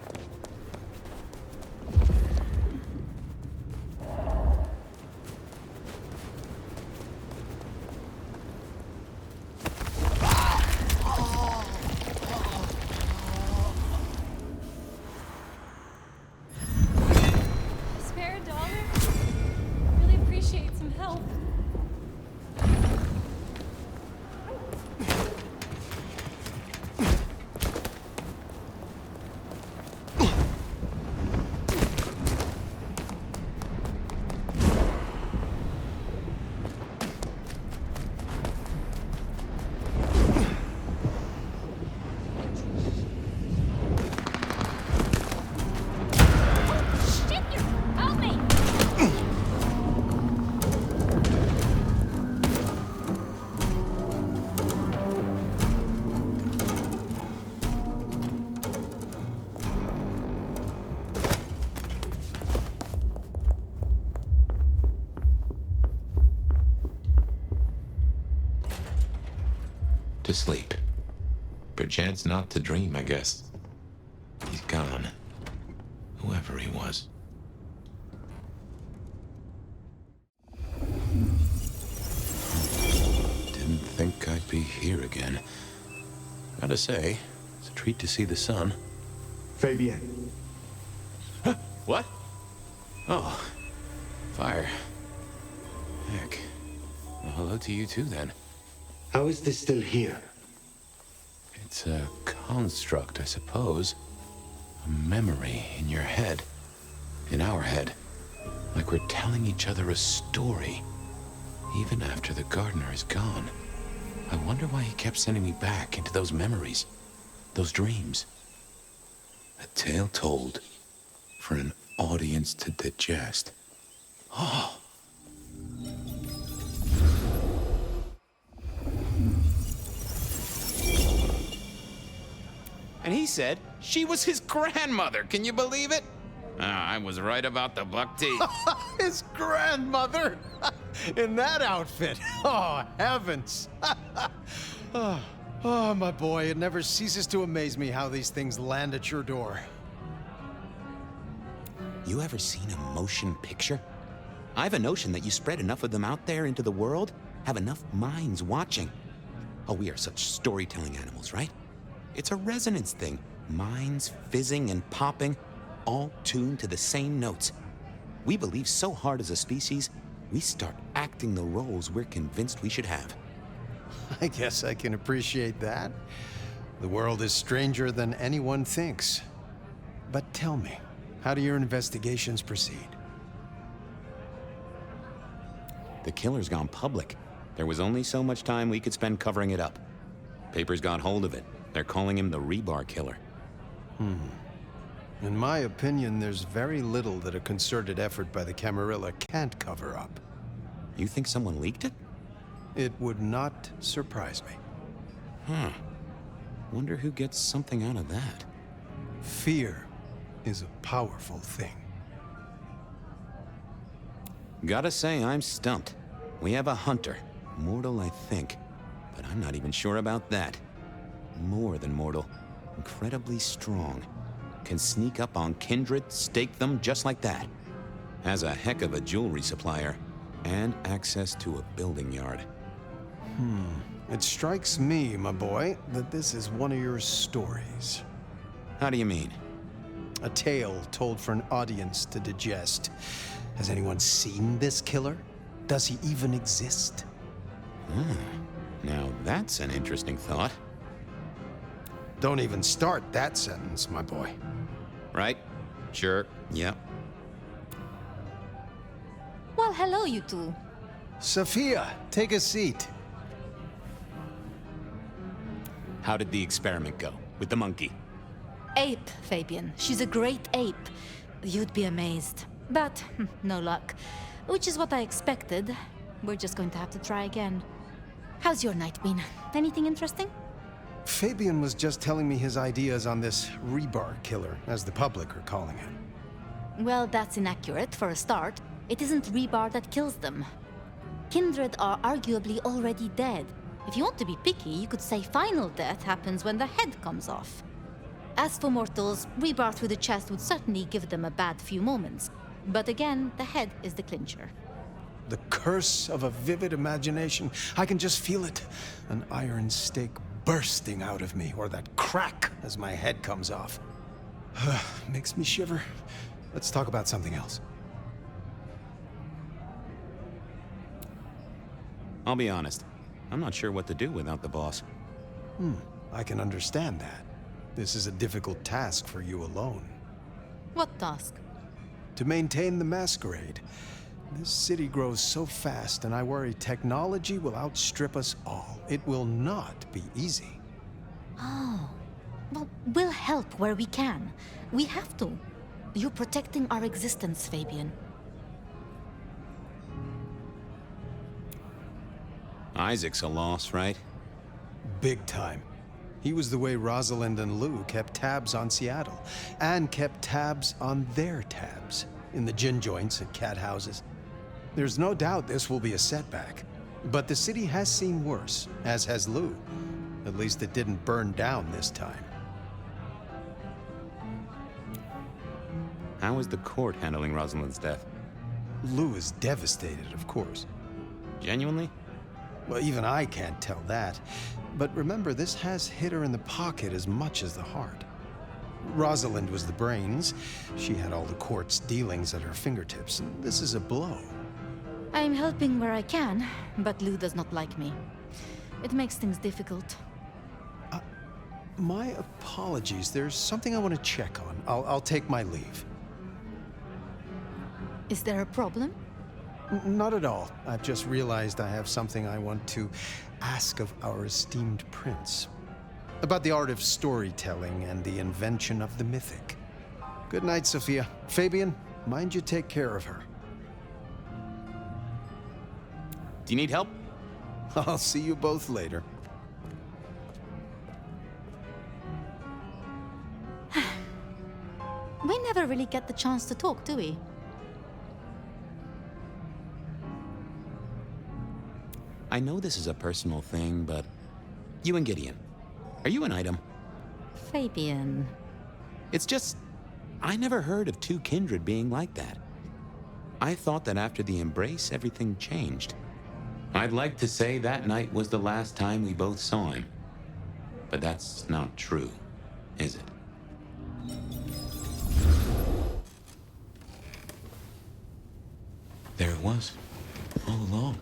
to sleep. Perchance not to dream, I guess. He's gone. Whoever he was. Didn't think I'd be here again. Gotta say, it's a treat to see the sun. Fabienne. Huh? What? Oh. Fire. Heck. Well, hello to you too, then. How is this still here? It's a construct, I suppose. A memory in your head. In our head. Like we're telling each other a story. Even after the gardener is gone. I wonder why he kept sending me back into those memories. Those dreams. A tale told for an audience to digest. Oh. And he said she was his grandmother. Can you believe it? I was right about the buck teeth. His grandmother? In that outfit? Oh, heavens. Oh, my boy, it never ceases to amaze me how these things land at your door. You ever seen a motion picture? I have a notion that you spread enough of them out there into the world, have enough minds watching. Oh, we are such storytelling animals, right? It's a resonance thing. Minds fizzing and popping, all tuned to the same notes. We believe so hard as a species, we start acting the roles we're convinced we should have. I guess I can appreciate that. The world is stranger than anyone thinks. But tell me, how do your investigations proceed? The killer's gone public. There was only so much time we could spend covering it up. Papers got hold of it. They're calling him the Rebar Killer. In my opinion, there's very little that a concerted effort by the Camarilla can't cover up. You think someone leaked it? It would not surprise me. Huh. Wonder who gets something out of that. Fear is a powerful thing. Gotta say, I'm stumped. We have a hunter. Mortal, I think. But I'm not even sure about that. More than mortal. Incredibly strong. Can sneak up on kindred, stake them just like that. Has a heck of a jewelry supplier. And access to a building yard. It strikes me, my boy, that this is one of your stories. How do you mean? A tale told for an audience to digest. Has anyone seen this killer? Does he even exist? Now that's an interesting thought. Don't even start that sentence, my boy. Right? Sure. Yep. Well, hello, you two. Sophia, take a seat. How did the experiment go with the monkey? Ape, Fabian. She's a great ape. You'd be amazed. But no luck. Which is what I expected. We're just going to have to try again. How's your night been? Anything interesting? Fabian was just telling me his ideas on this Rebar Killer, as the public are calling him. Well, that's inaccurate for a start. It isn't Rebar that kills them. Kindred are arguably already dead. If you want to be picky, you could say final death happens when the head comes off. As for mortals, Rebar through the chest would certainly give them a bad few moments. But again, the head is the clincher. The curse of a vivid imagination. I can just feel it. An iron stake bursting out of me, or that crack as my head comes off. Makes me shiver. Let's talk about something else. I'll be honest. I'm not sure what to do without the boss. I can understand that. This is a difficult task for you alone. What task? To maintain the masquerade. This city grows so fast, and I worry technology will outstrip us all. It will not be easy. Oh. Well, we'll help where we can. We have to. You're protecting our existence, Fabian. Isaac's a loss, right? Big time. He was the way Rosalind and Lou kept tabs on Seattle, and kept tabs on their tabs, in the gin joints and cat houses. There's no doubt this will be a setback, but the city has seen worse, as has Lou. At least it didn't burn down this time. How is the court handling Rosalind's death? Lou is devastated, of course. Genuinely? Well, even I can't tell that. But remember, this has hit her in the pocket as much as the heart. Rosalind was the brains. She had all the court's dealings at her fingertips. This is a blow. I'm helping where I can, but Lou does not like me. It makes things difficult. My apologies. There's something I want to check on. I'll take my leave. Is there a problem? Not at all. I've just realized I have something I want to ask of our esteemed prince. About the art of storytelling and the invention of the mythic. Good night, Sophia. Fabian, mind you take care of her. Do you need help? I'll see you both later. We never really get the chance to talk, do we? I know this is a personal thing, but you and Gideon, are you an item? Fabian. It's just, I never heard of two kindred being like that. I thought that after the embrace, everything changed. I'd like to say that night was the last time we both saw him. But that's not true, is it? There it was, all along.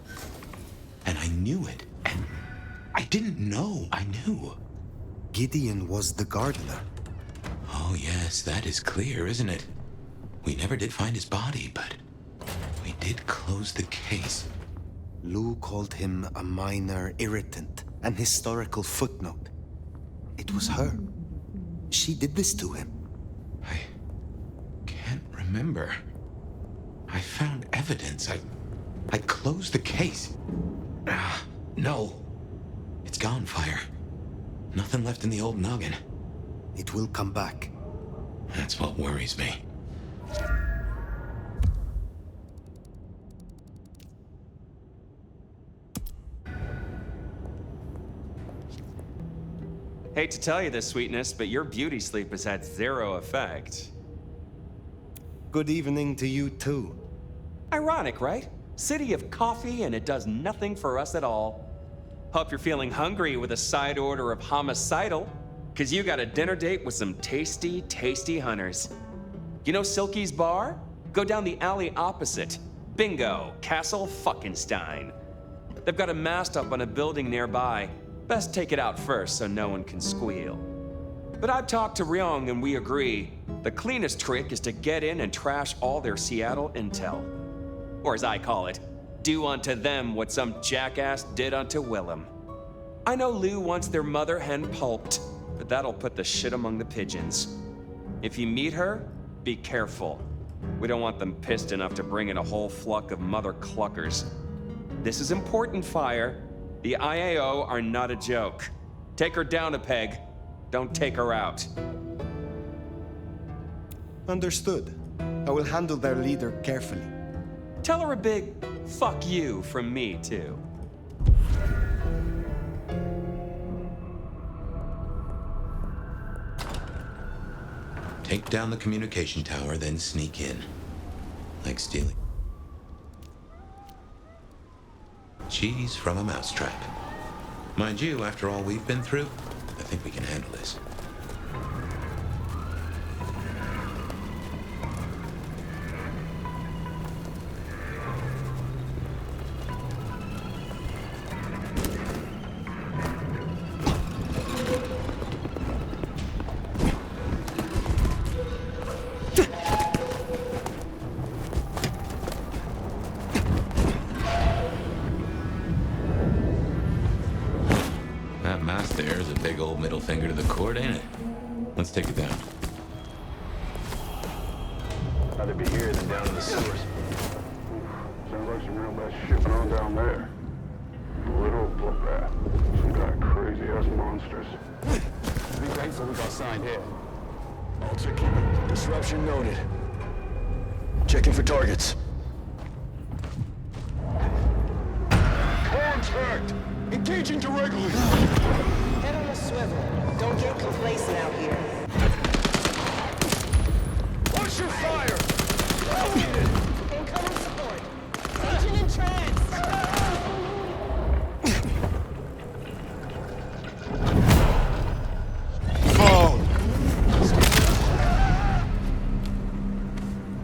And I knew it, and I didn't know I knew. Gideon was the gardener. Oh yes, that is clear, isn't it? We never did find his body, but we did close the case. Lou called him a minor irritant, an historical footnote. It was her. She did this to him. I can't remember. I found evidence. I closed the case. No. It's gone, Fire. Nothing left in the old noggin. It will come back. That's what worries me. Hate to tell you this, sweetness, but your beauty sleep has had zero effect. Good evening to you, too. Ironic, right? City of coffee, and it does nothing for us at all. Hope you're feeling hungry with a side order of homicidal, because you got a dinner date with some tasty, tasty hunters. You know Silky's bar? Go down the alley opposite. Bingo, Castle Fuckenstein. They've got a mast up on a building nearby. Best take it out first so no one can squeal. But I've talked to Ryong and we agree. The cleanest trick is to get in and trash all their Seattle intel. Or as I call it, do unto them what some jackass did unto Willem. I know Lou wants their mother hen pulped, but that'll put the shit among the pigeons. If you meet her, be careful. We don't want them pissed enough to bring in a whole flock of mother cluckers. This is important, Fire. The IAO are not a joke. Take her down a peg. Don't take her out. Understood. I will handle their leader carefully. Tell her a big fuck you from me, too. Take down the communication tower, then sneak in. Like stealing cheese from a mousetrap. Mind you, after all we've been through, I think we can handle this. That mask there is a big old middle finger to the court, ain't it? Let's take it down. Rather be here than down in the sewers. Sounds like some real bad shit going on down there. Little bloodbath. Some kind of crazy-ass monsters. Be thankful we got signed here. All tricky. Disruption noted. Checking for targets. Contact! Engaging directly! Get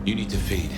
You need to feed.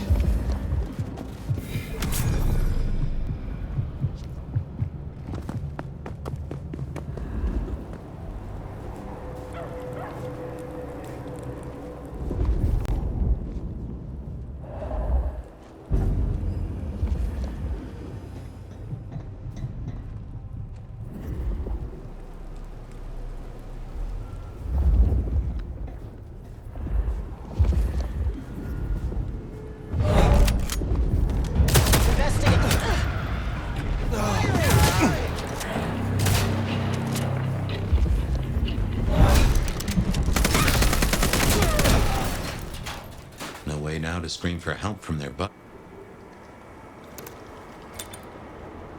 Now to scream for help from their butt.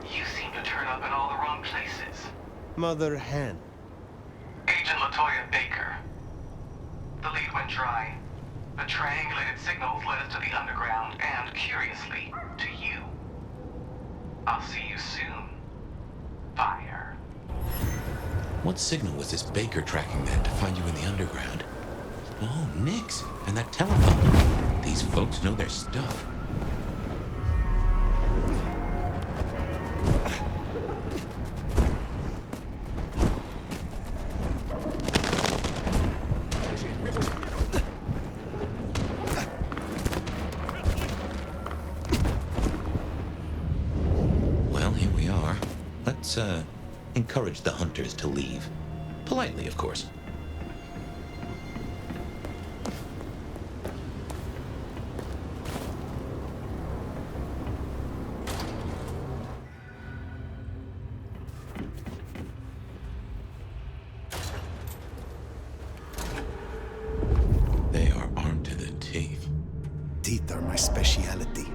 You seem to turn up in all the wrong places. Mother Hen. Agent LaToya Baker. The lead went dry. The triangulated signals led us to the underground and, curiously, to you. I'll see you soon. Fire. What signal was this Baker tracking then to find you in the underground? Oh, Nix. And that telephone. These folks know their stuff. Well, here we are. Let's, encourage the hunters to leave. Politely, of course. Teeth are my speciality.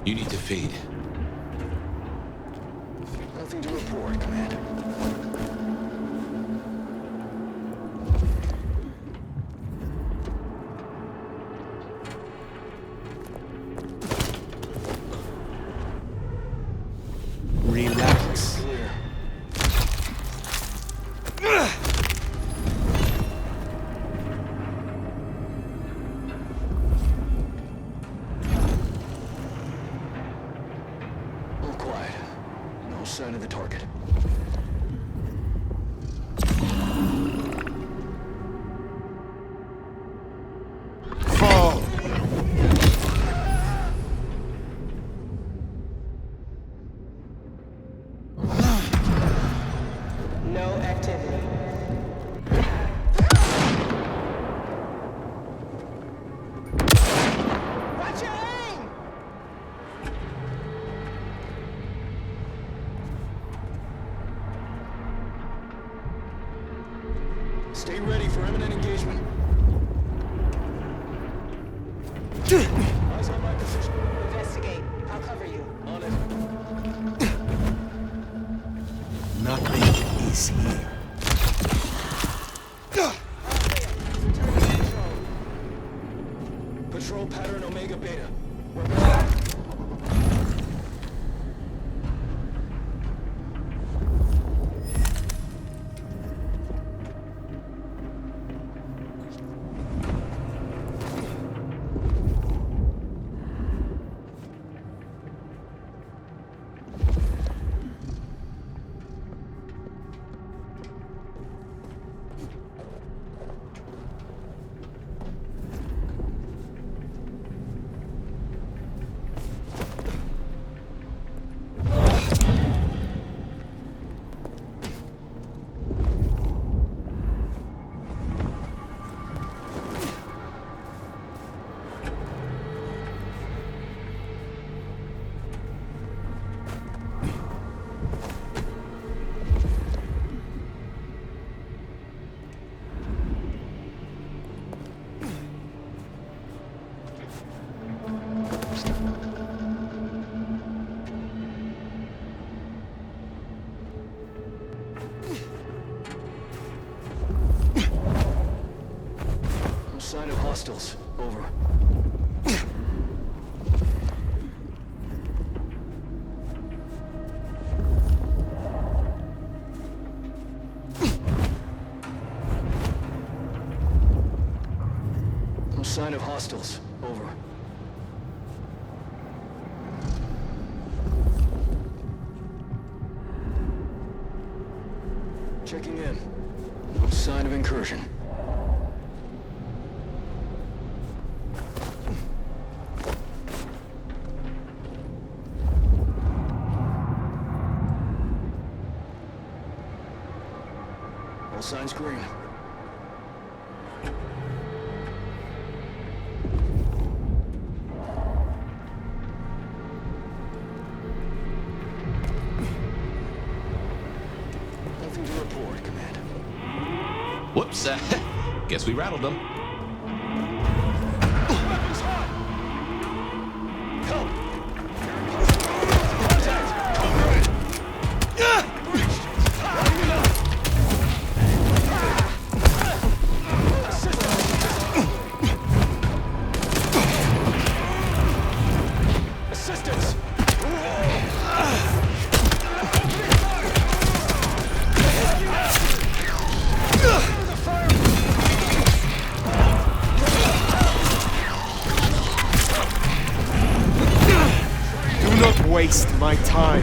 You need to feed. Nothing to report, Commander. Relax. Sign of the target. Fall! No activity. Watch your aim! Stay ready for imminent engagement. Eyes on my position. Investigate. I'll cover you. On it. Nothing is here. Patrol pattern Omega Beta. Sign of hostiles. Over. sign of hostiles. Over. Checking in. No sign of incursion. All signs green. Nothing to report, Command. Whoops, guess we rattled them. Weapons hot! Help! Contact! Cover it! Breached! Lining up! Assistance! Do not waste my time.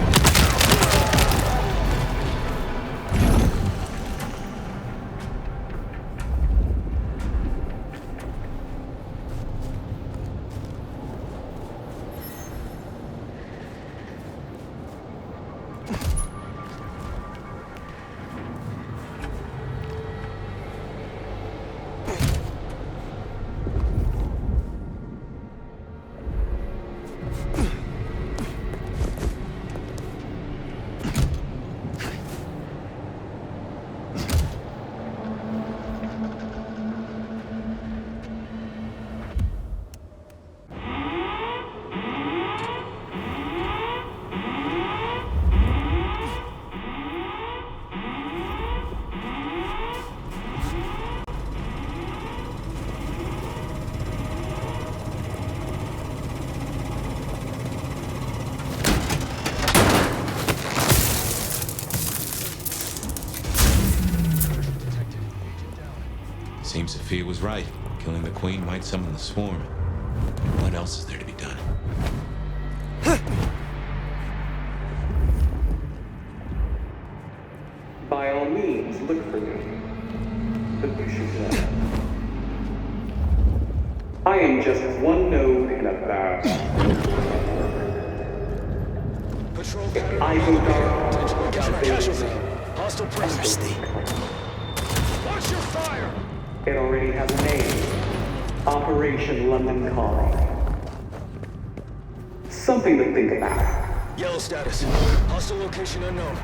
Seems Sophia was right. Killing the queen might summon the swarm. What else is there to be done? By all means, look for me. But you should know. I am just one node in a vast. Patrol If I go dark, casualty. Hostile presence. Watch your fire! it already has a name. Operation London Calling. Something to think about. Yellow status. Hostile location unknown.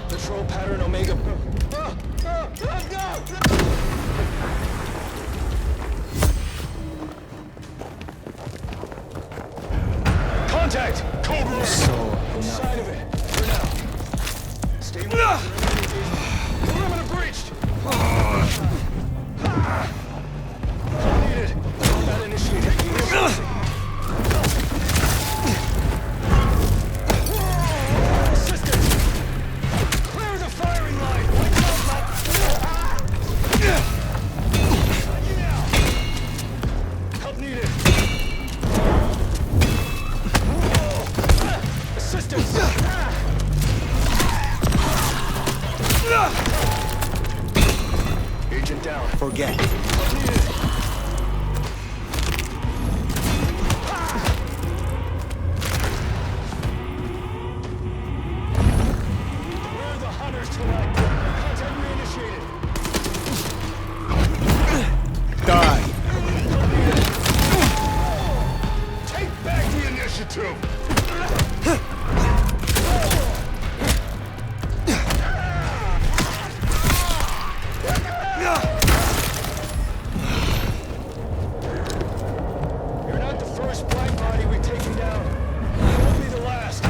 Patrol pattern Omega. Contact! Cobra! No sign of it. For now. Stay with us. Perimeter breached! Needed. Combat initiated. Assistance! Clear the firing line! Help needed. Assistance! Agent down. Forget. Help needed. Where are the hunters tonight? Contact reinitiated. Die. Take back the initiative! You're not the first black body we've taken down. You won't be the last.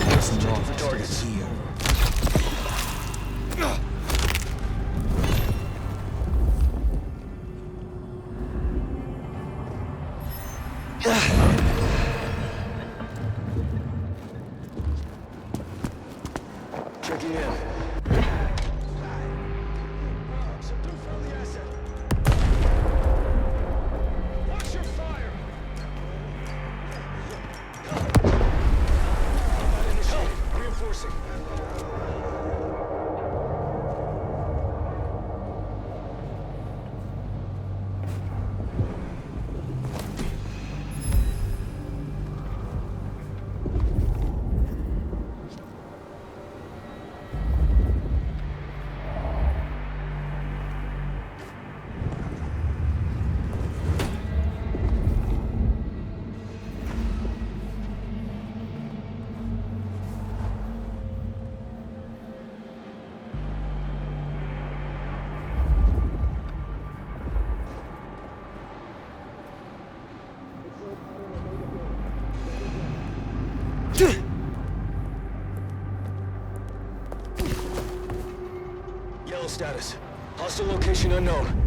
I was not here. Checking in. Watch your fire! Reinforcing. Yellow status. Hostile location unknown.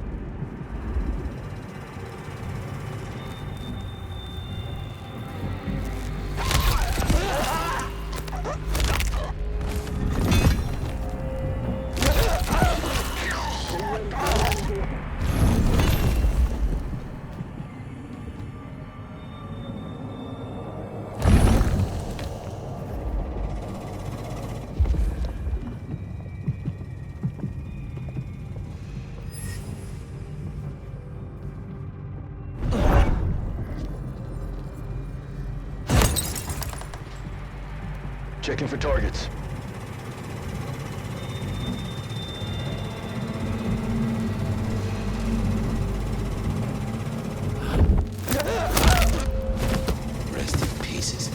Checking for targets. Rest in pieces.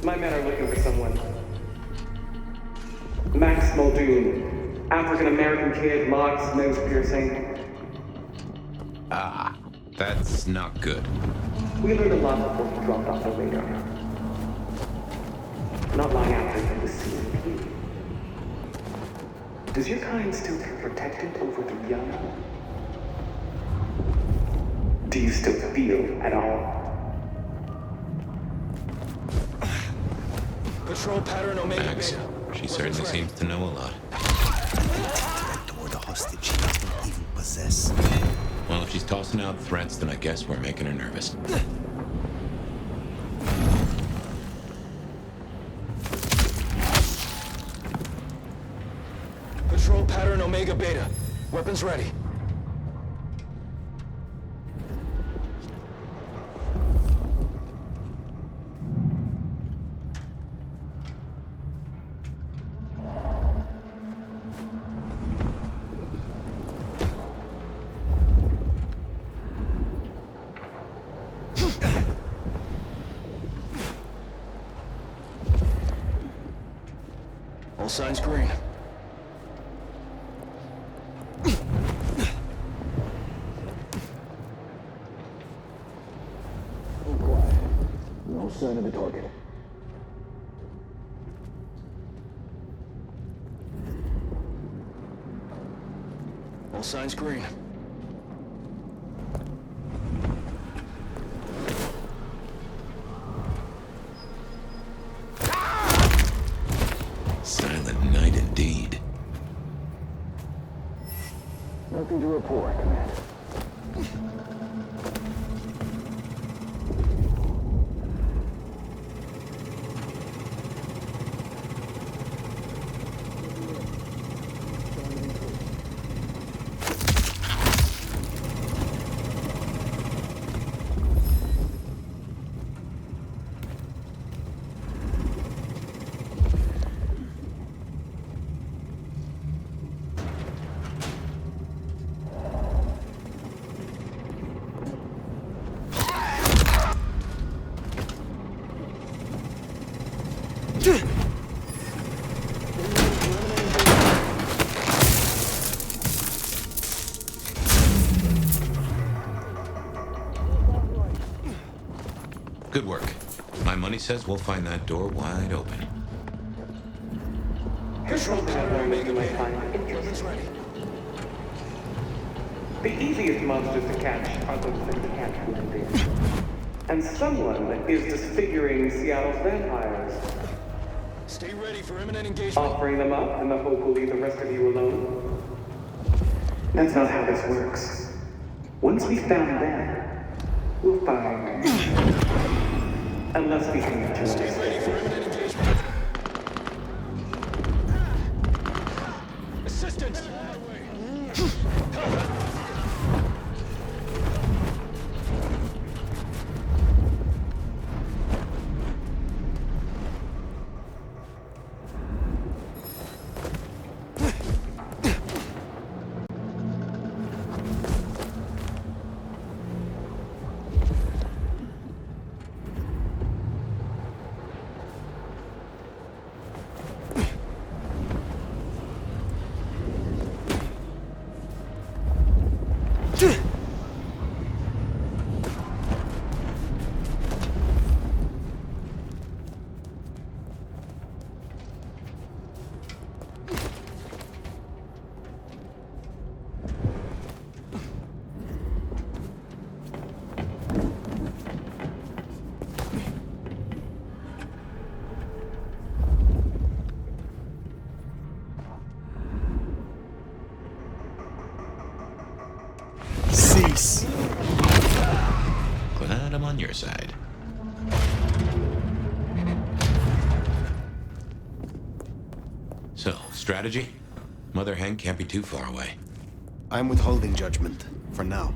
My men are looking for someone. Max Muldoon. African-American kid, locks, nose piercing. Ah, that's not good. We learned a lot before he dropped off the radar. Not long after he was CMP. Does your kind still feel protected over the young? Do you still feel at all? Patrol pattern Omega Max, Beta. she certainly seems to know a lot. Or the hostage she does not even possess. Well, if she's tossing out threats, then I guess we're making her nervous. Patrol pattern Omega Beta. Weapons ready. All signs green. All quiet. No sign of the target. All signs green. Silent night indeed. Nothing to report, Command. Good work. My money says we'll find that door wide open. Here's something I've learned that you might find interesting. The easiest monsters to catch are those that you can't blend in. And someone is disfiguring Seattle's vampires. Stay ready for imminent engagement. Offering them up in the hope we'll leave the rest of you alone. That's not how this works. Once we've found them, we'll find... Unless we can return. Stay ready for imminent engagement. Assistance! Cease. Glad I'm on your side. So, strategy? Mother Hen can't be too far away. I'm withholding judgment, for now.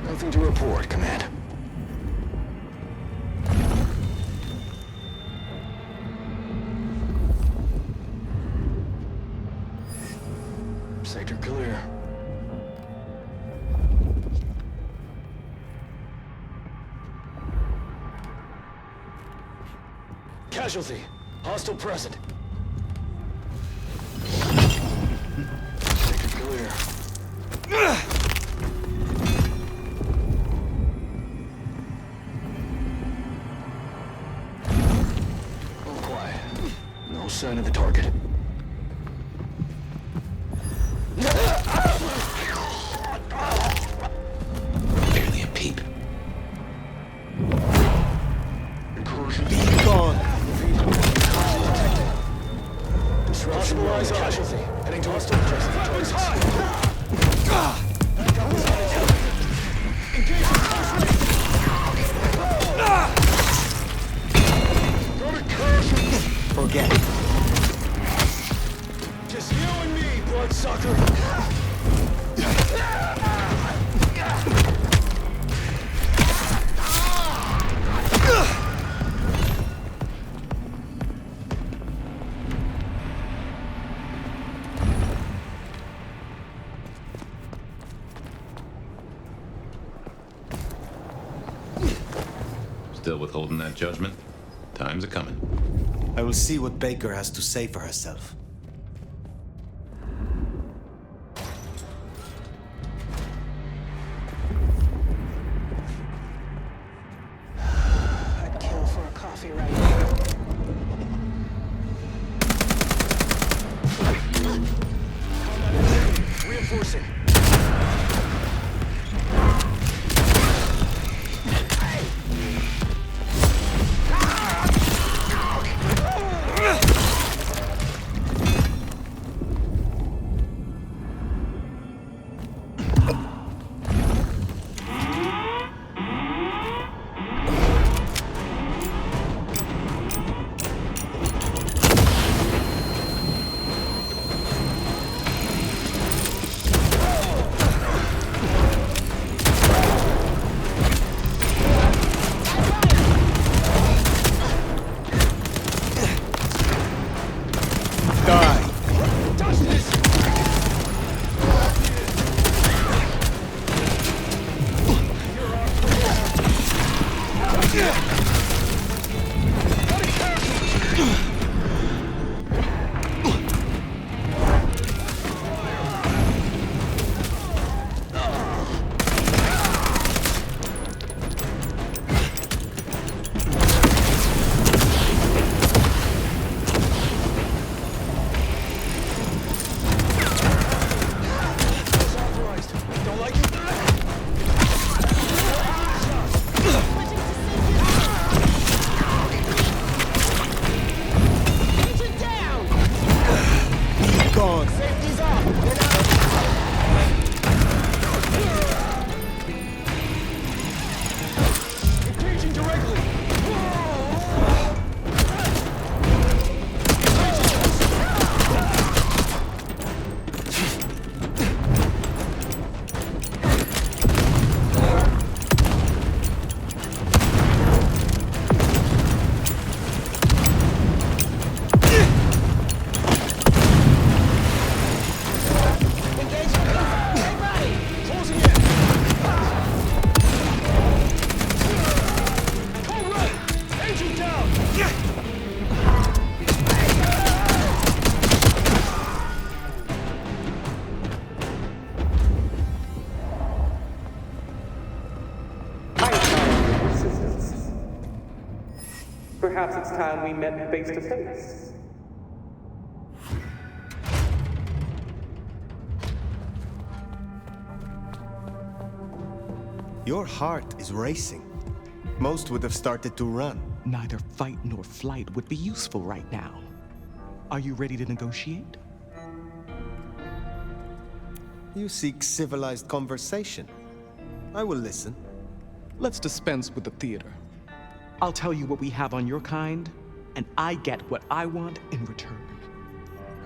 Nothing to report, Command. Sector clear. Casualty. Hostile present. Sector clear. All quiet. No sign of the target. Barely a peep. Be gone. Disruption rise casualty. Heading to hostile objective. Weapons high! Forget it. Just you and me, bloodsucker. Still withholding that judgment? Time's a-coming. I will see what Baker has to say for herself. I'd kill for a coffee right now. Listen. Perhaps it's time we met face to face. Your heart is racing. Most would have started to run. Neither fight nor flight would be useful right now. Are you ready to negotiate? You seek civilized conversation. I will listen. Let's dispense with the theater. I'll tell you what we have on your kind, and I get what I want in return.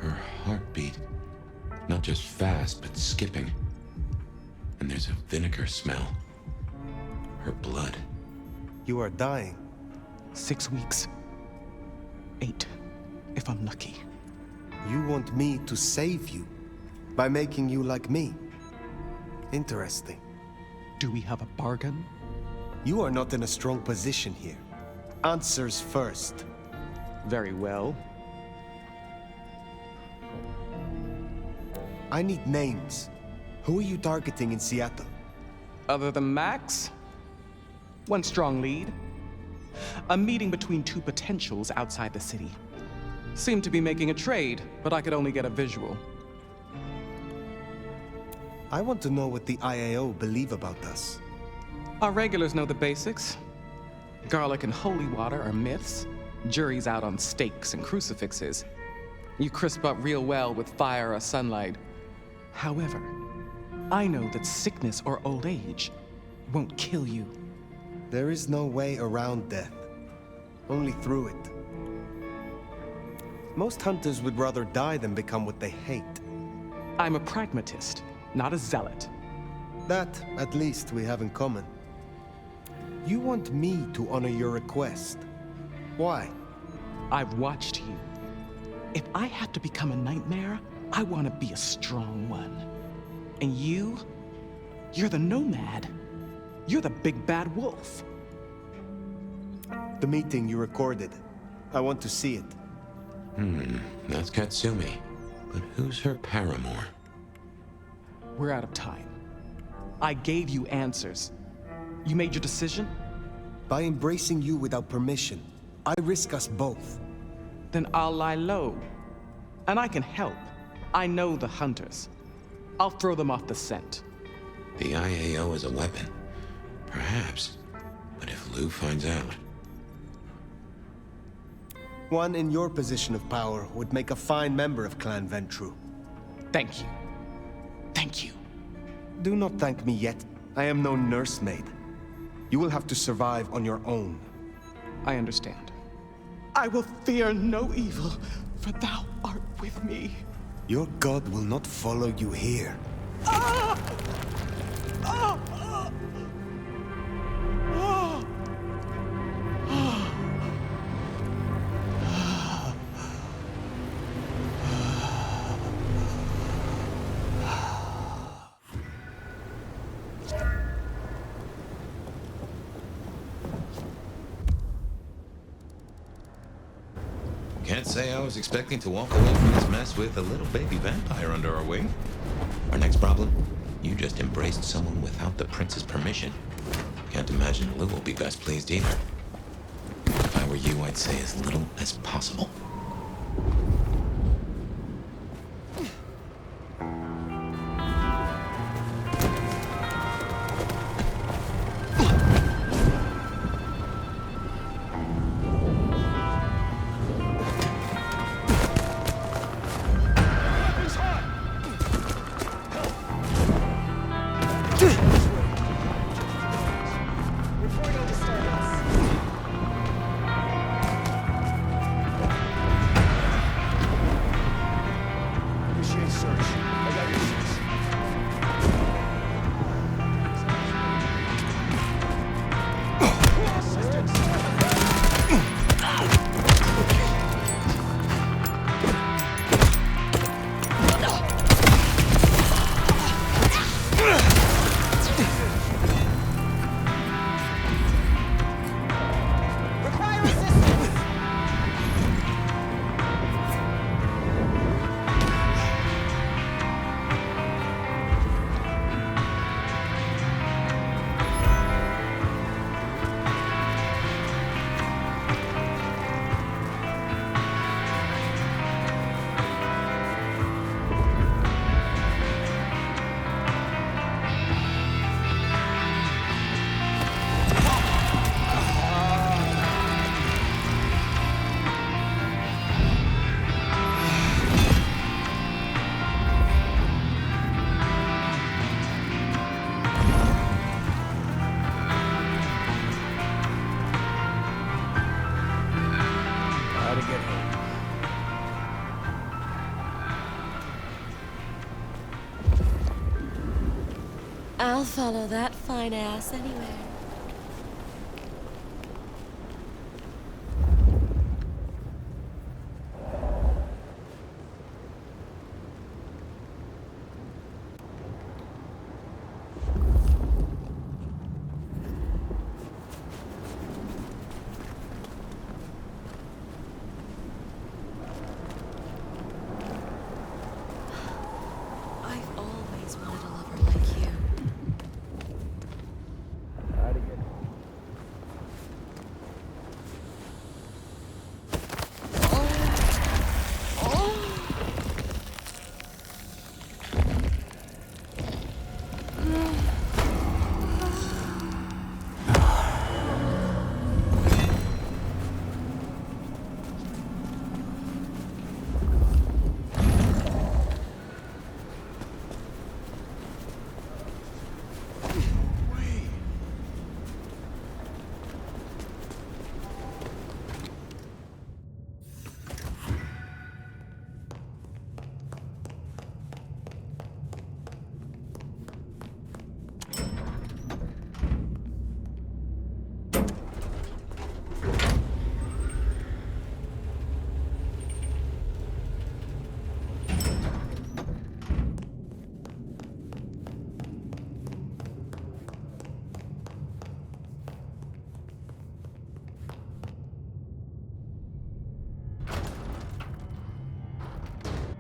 Her heartbeat. Not just fast, but skipping. And there's a vinegar smell. Her blood. You are dying. 6 weeks. 8, if I'm lucky. You want me to save you by making you like me. Interesting. Do we have a bargain? You are not in a strong position here. Answers first. Very well. I need names. Who are you targeting in Seattle? Other than Max? One strong lead. A meeting between two potentials outside the city. Seemed to be making a trade, but I could only get a visual. I want to know what the IAO believe about us. Our regulars know the basics. Garlic and holy water are myths. Jury's out on stakes and crucifixes. You crisp up real well with fire or sunlight. However, I know that sickness or old age won't kill you. There is no way around death. Only through it. Most hunters would rather die than become what they hate. I'm a pragmatist, not a zealot. That, at least, we have in common. You want me to honor your request. Why? I've watched you. If I have to become a nightmare, I want to be a strong one. And you're the nomad. You're the big bad wolf. The meeting you recorded. I want to see it. That's Katsumi. But who's her paramour? We're out of time. I gave you answers. You made your decision? By embracing you without permission, I risk us both. Then I'll lie low. And I can help. I know the hunters. I'll throw them off the scent. The IAO is a weapon. Perhaps. But if Lou finds out... One in your position of power would make a fine member of Clan Ventru. Thank you. Thank you. Do not thank me yet. I am no nursemaid. You will have to survive on your own. I understand. I will fear no evil, for thou art with me. Your god will not follow you here. Ah! Ah! Ah! Can't say I was expecting to walk away from this mess with a little baby vampire under our wing. Our next problem? You just embraced someone without the prince's permission. Can't imagine Lou will be best pleased either. If I were you, I'd say as little as possible. I'll follow that fine ass anywhere. I've always wanted a lover like you.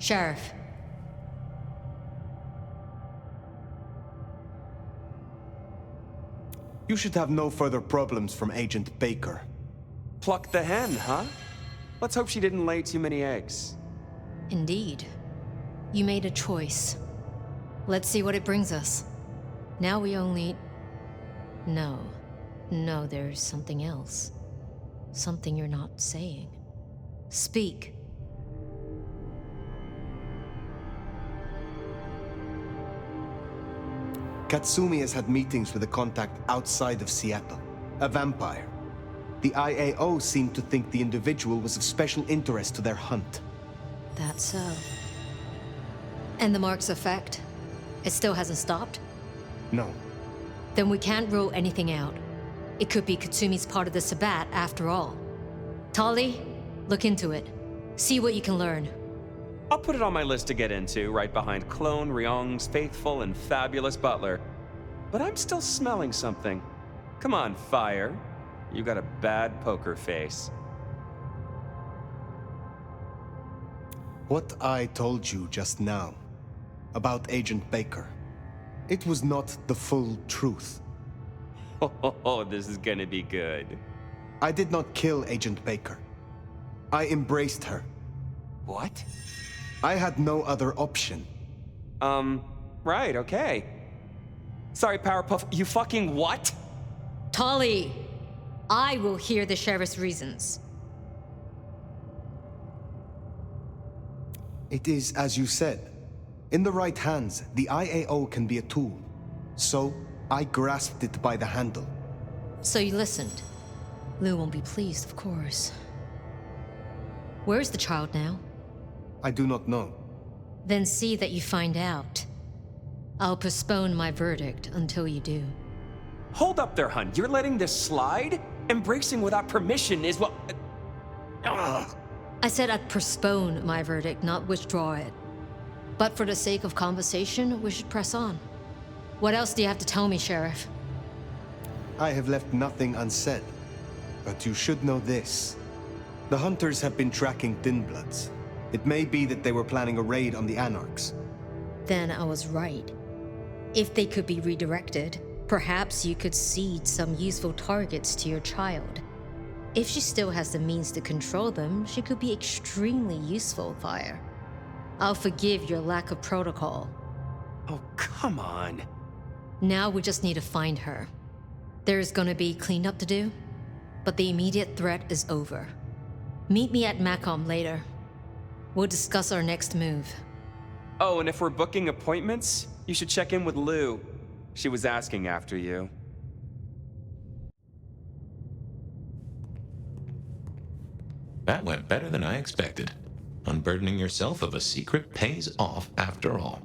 Sheriff. You should have no further problems from Agent Baker. Pluck the hen, huh? Let's hope she didn't lay too many eggs. Indeed. You made a choice. Let's see what it brings us. Now we only... No, there's something else. Something you're not saying. Speak. Katsumi has had meetings with a contact outside of Seattle, a vampire. The IAO seemed to think the individual was of special interest to their hunt. That's so. And the mark's effect? It still hasn't stopped? No. Then we can't rule anything out. It could be Katsumi's part of the Sabbat after all. Tali, look into it. See what you can learn. I'll put it on my list to get into, right behind Clone Ryong's faithful and fabulous butler. But I'm still smelling something. Come on, Fire. You got a bad poker face. What I told you just now about Agent Baker, it was not the full truth. Oh, this is gonna be good. I did not kill Agent Baker. I embraced her. What? I had no other option. Right, okay. Sorry, Powerpuff, you fucking what? Tali, I will hear the sheriff's reasons. It is as you said. In the right hands, the IAO can be a tool. So, I grasped it by the handle. So you listened. Lou won't be pleased, of course. Where's the child now? I do not know. Then see that you find out. I'll postpone my verdict until you do. Hold up there, hun. You're letting this slide? Embracing without permission is what... I said I'd postpone my verdict, not withdraw it. But for the sake of conversation, we should press on. What else do you have to tell me, Sheriff? I have left nothing unsaid. But you should know this. The hunters have been tracking Thin Bloods. It may be that they were planning a raid on the Anarchs. Then I was right. If they could be redirected, perhaps you could seed some useful targets to your child. If she still has the means to control them, she could be extremely useful, Fire. I'll forgive your lack of protocol. Oh, come on. Now we just need to find her. There's gonna be cleanup to do, but the immediate threat is over. Meet me at Macomb later. We'll discuss our next move. Oh, and if we're booking appointments, you should check in with Lou. She was asking after you. That went better than I expected. Unburdening yourself of a secret pays off after all.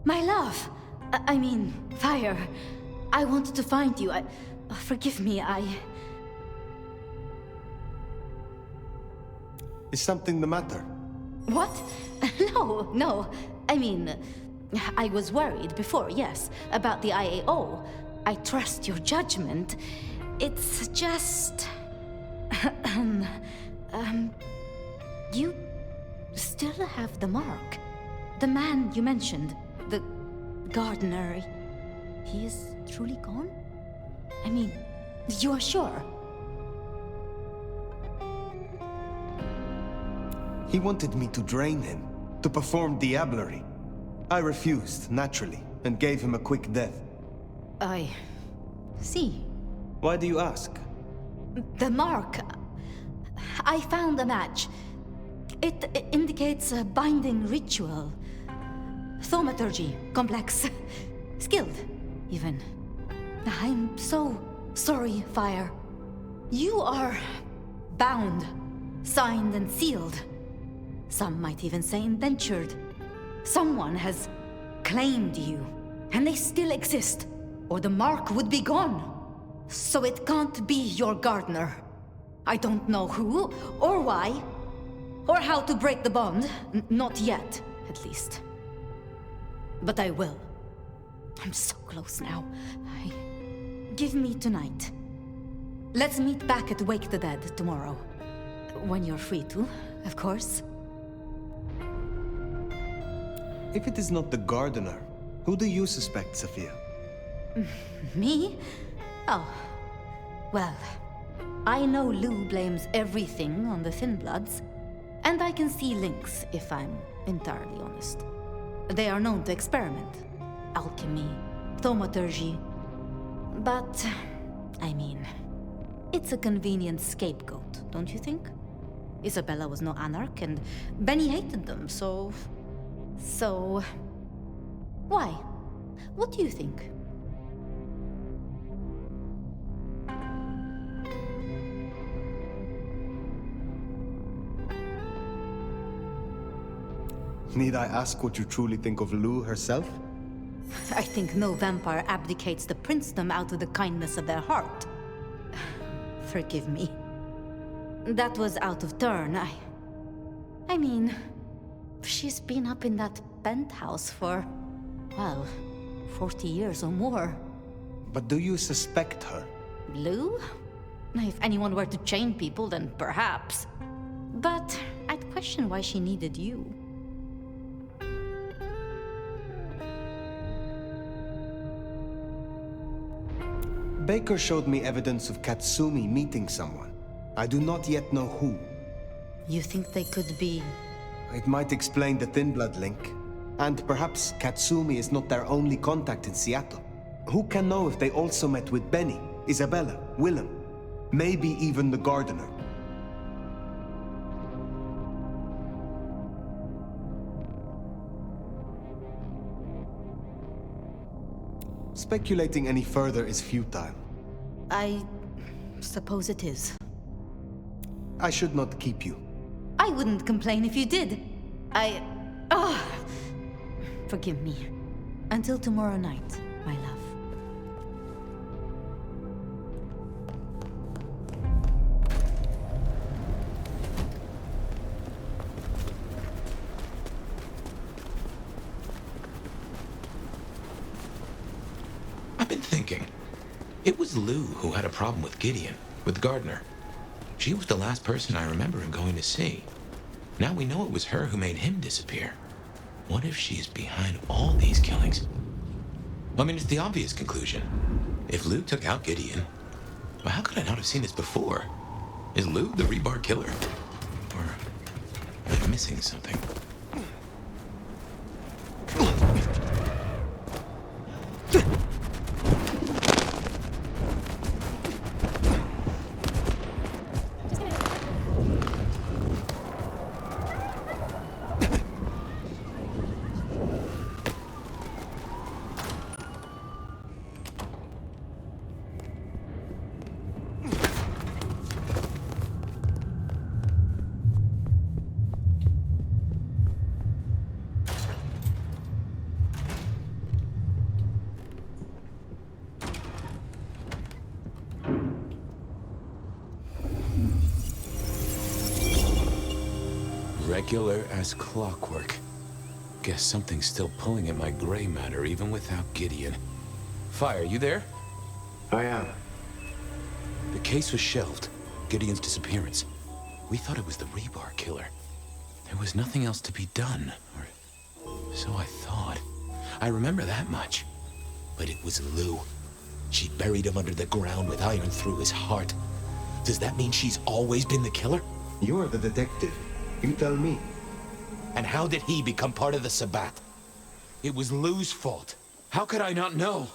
My love! I mean, Fire. I wanted to find you. Forgive me, Is something the matter? What? No. I mean, I was worried before, yes, about the IAO. I trust your judgment. It's just... You still have the mark. The man you mentioned, the gardener, he is truly gone? I mean, you are sure? He wanted me to drain him, to perform diablerie. I refused, naturally, and gave him a quick death. I see. Why do you ask? The mark. I found a match. It indicates a binding ritual. Thaumaturgy, complex. Skilled, even. I'm so sorry, Fire. You are bound, signed and sealed. Some might even say indentured. Someone has claimed you, and they still exist, or the mark would be gone. So it can't be your gardener. I don't know who, or why, or how to break the bond. Not yet, at least. But I will. I'm so close now. Forgive me tonight. Let's meet back at Wake the Dead tomorrow. When you're free to, of course. If it is not the gardener, who do you suspect, Sophia? Me? Oh. Well, I know Lou blames everything on the Thin Bloods, and I can see links, if I'm entirely honest. They are known to experiment. Alchemy, thaumaturgy. But, I mean, it's a convenient scapegoat, don't you think? Isabella was no anarch, and Benny hated them, so... Why? What do you think? Need I ask what you truly think of Lou herself? I think no vampire abdicates the princedom out of the kindness of their heart. Forgive me. That was out of turn. I mean, she's been up in that penthouse for, well, 40 years or more. But do you suspect her? Lou? If anyone were to chain people, then perhaps. But I'd question why she needed you. Baker showed me evidence of Katsumi meeting someone. I do not yet know who. You think they could be... It might explain the Thin Blood link. And perhaps Katsumi is not their only contact in Seattle. Who can know if they also met with Benny, Isabella, Willem, maybe even the gardener? Speculating any further is futile. I suppose it is. I should not keep you. I wouldn't complain if you did. Forgive me. Until tomorrow night, my love. I've been thinking. It was Lou who had a problem with Gideon, with Gardner. She was the last person I remember him going to see. Now we know it was her who made him disappear. What if she's behind all these killings? I mean, it's the obvious conclusion. If Lou took out Gideon, well, how could I not have seen this before? Is Lou the rebar killer? Or am I missing something? Regular as clockwork. Guess something's still pulling at my gray matter even without Gideon. Fire, you there? I am. The case was shelved. Gideon's disappearance. We thought it was the rebar killer. There was nothing else to be done, or so I thought. I remember that much. But it was Lou. She buried him under the ground with iron through his heart. Does that mean she's always been the killer? You're the detective. You tell me. And how did he become part of the Sabbat? It was Lou's fault. How could I not know?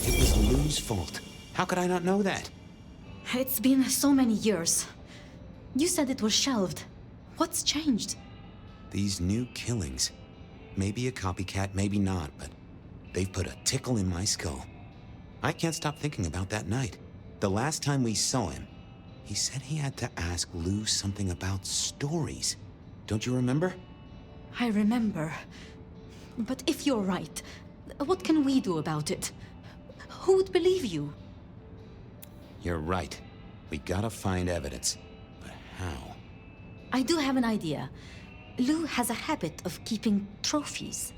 It was Lou's fault. How could I not know that? It's been so many years. You said it was shelved. What's changed? These new killings. Maybe a copycat, maybe not, but they've put a tickle in my skull. I can't stop thinking about that night. The last time we saw him, he said he had to ask Lou something about stories. Don't you remember? I remember. But if you're right, what can we do about it? Who would believe you? You're right. We gotta find evidence. But how? I do have an idea. Lou has a habit of keeping trophies.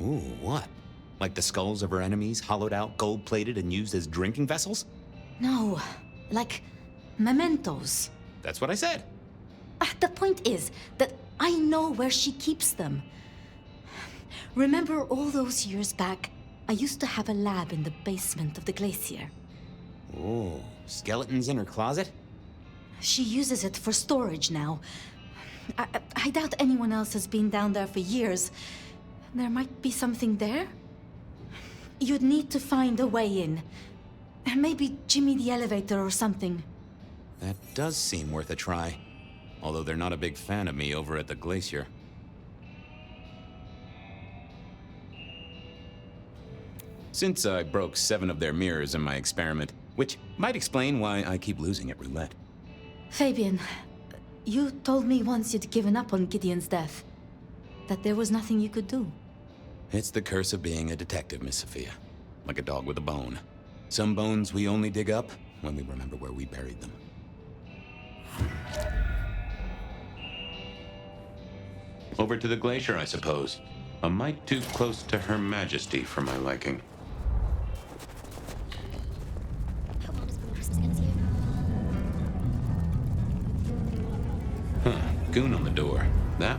Ooh, what? Like the skulls of our enemies, hollowed out, gold-plated, and used as drinking vessels? No, like mementos. That's what I said. The point is that I know where she keeps them. Remember all those years back, I used to have a lab in the basement of the glacier. Ooh, skeletons in her closet? She uses it for storage now. I doubt anyone else has been down there for years. There might be something there. You'd need to find a way in. Maybe Jimmy the elevator or something. That does seem worth a try. Although they're not a big fan of me over at the glacier. Since I broke 7 of their mirrors in my experiment, which might explain why I keep losing at roulette. Fabian, you told me once you'd given up on Gideon's death. That there was nothing you could do. It's the curse of being a detective, Miss Sophia. Like a dog with a bone. Some bones we only dig up when we remember where we buried them. Over to the glacier, I suppose. A mite too close to Her Majesty for my liking. Huh, goon on the door. That?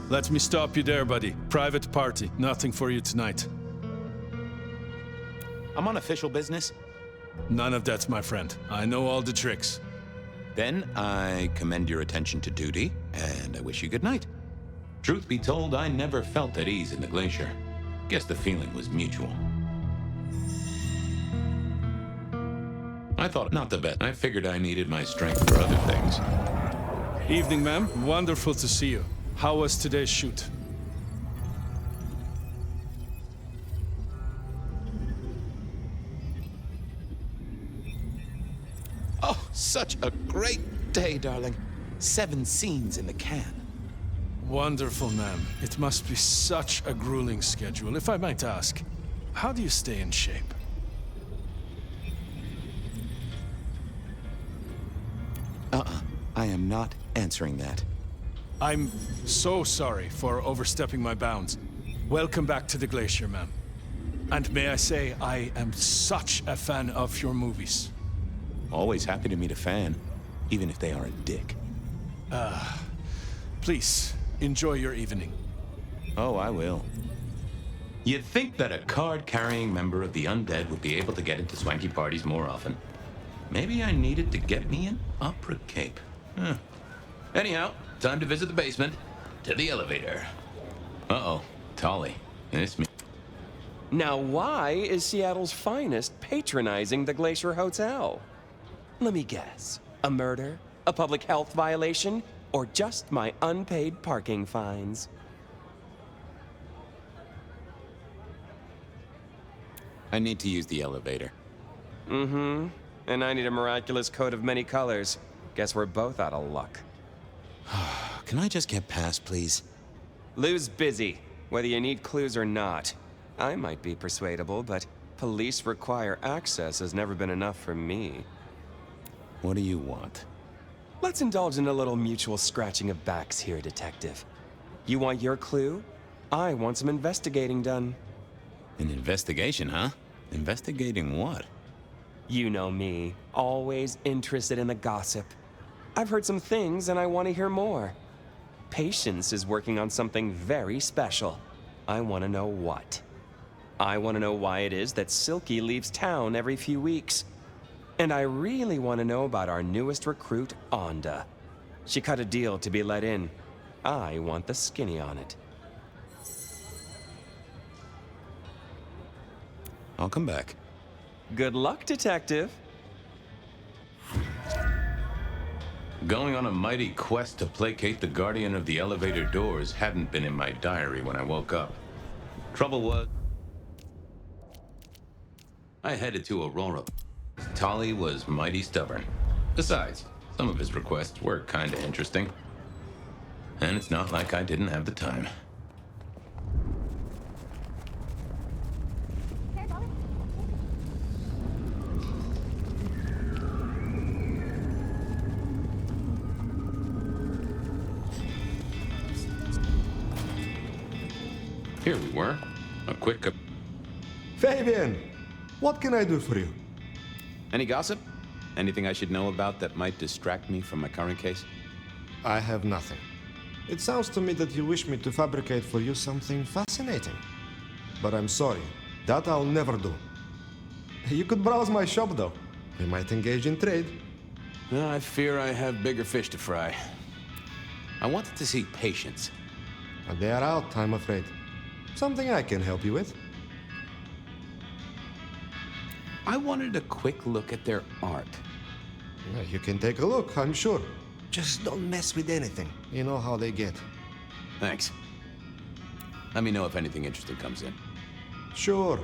Let me stop you there, buddy. Private party. Nothing for you tonight. I'm on official business. None of that, my friend. I know all the tricks. Then I commend your attention to duty, and I wish you good night. Truth be told, I never felt at ease in the glacier. Guess the feeling was mutual. I thought not the best. I figured I needed my strength for other things. Evening, ma'am. Wonderful to see you. How was today's shoot? Oh, such a great day, darling. 7 scenes in the can. Wonderful, ma'am. It must be such a grueling schedule. If I might ask, how do you stay in shape? I am not answering that. I'm so sorry for overstepping my bounds. Welcome back to the glacier, ma'am. And may I say, I am such a fan of your movies. Always happy to meet a fan, even if they are a dick. Please, enjoy your evening. Oh, I will. You'd think that a card-carrying member of the undead would be able to get into swanky parties more often. Maybe I needed to get me an opera cape. Huh. Anyhow, time to visit the basement. To the elevator. Uh-oh, Tolly. It's me. Now why is Seattle's finest patronizing the Glacier Hotel? Let me guess. A murder? A public health violation? Or just my unpaid parking fines? I need to use the elevator. Mm-hmm. And I need a miraculous coat of many colors. Guess we're both out of luck. Can I just get past, please? Lou's busy, whether you need clues or not. I might be persuadable, but police require access has never been enough for me. What do you want? Let's indulge in a little mutual scratching of backs here, Detective. You want your clue? I want some investigating done. An investigation, huh? Investigating what? You know me, always interested in the gossip. I've heard some things and I want to hear more. Patience is working on something very special. I want to know what. I want to know why it is that Silky leaves town every few weeks. And I really want to know about our newest recruit, Onda. She cut a deal to be let in. I want the skinny on it. I'll come back. Good luck, Detective. Going on a mighty quest to placate the guardian of the elevator doors hadn't been in my diary when I woke up. Trouble was, I headed to Aurora. Tolly was mighty stubborn. Besides, some of his requests were kinda interesting. And it's not like I didn't have the time. Here we were. A quick... Fabian! What can I do for you? Any gossip? Anything I should know about that might distract me from my current case? I have nothing. It sounds to me that you wish me to fabricate for you something fascinating. But I'm sorry, that I'll never do. You could browse my shop though. We might engage in trade. I fear I have bigger fish to fry. I wanted to see Patience. They are out, I'm afraid. Something I can help you with. I wanted a quick look at their art. You can take a look, I'm sure. Just don't mess with anything. You know how they get. Thanks. Let me know if anything interesting comes in. Sure.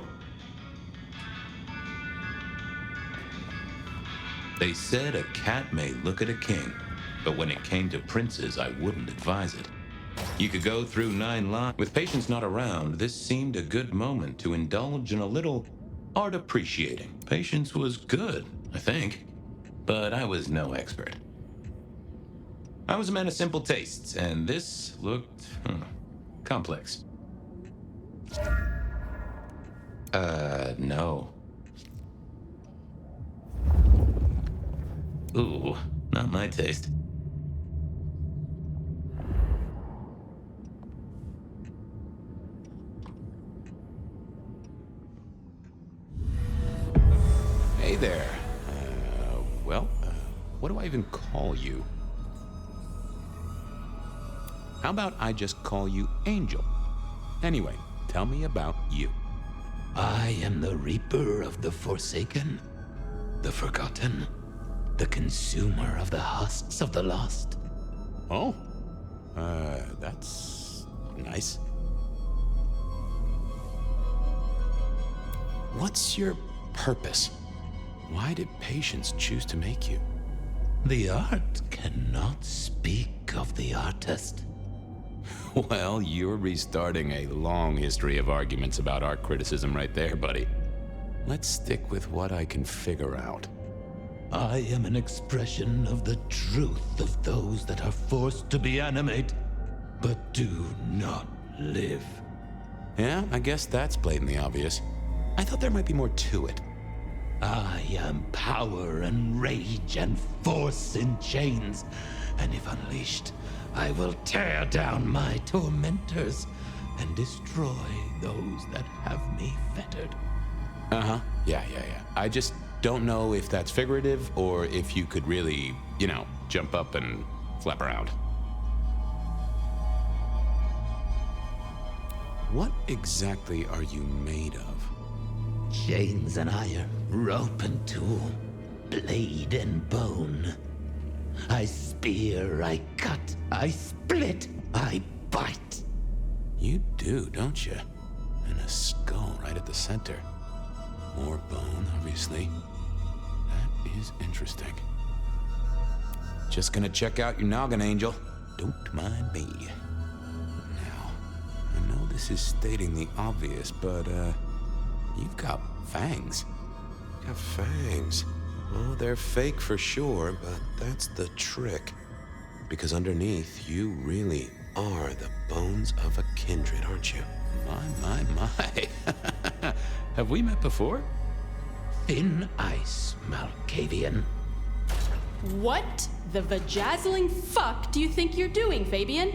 They said a cat may look at a king, but when it came to princes, I wouldn't advise it. You could go through 9 lines. With Patience not around, this seemed a good moment to indulge in a little art appreciating. Patience was good, I think, but I was no expert. I was a man of simple tastes, and this looked complex. No. Ooh, not my taste. Hey there. What do I even call you? How about I just call you Angel? Anyway, tell me about you. I am the Reaper of the Forsaken, the Forgotten, the consumer of the husks of the lost. Oh? That's nice. What's your purpose? Why did Patience choose to make you? The art cannot speak of the artist. Well, you're restarting a long history of arguments about art criticism right there, buddy. Let's stick with what I can figure out. I am an expression of the truth of those that are forced to be animate, but do not live. Yeah, I guess that's blatantly obvious. I thought there might be more to it. I am power and rage and force in chains, and if unleashed, I will tear down my tormentors and destroy those that have me fettered. Uh-huh. Yeah. I just don't know if that's figurative or if you could really, jump up and flap around. What exactly are you made of? Chains and iron, rope and tool, blade and bone. I spear, I cut, I split, I bite. You do, don't you? And a skull right at the center. More bone, obviously. That is interesting. Just gonna check out your noggin, Angel. Don't mind me. Now, I know this is stating the obvious, but, you've got fangs. You got fangs. Oh, they're fake for sure, but that's the trick. Because underneath, you really are the bones of a kindred, aren't you? My. Have we met before? Thin ice, Malkavian. What the vajazzling fuck do you think you're doing, Fabian?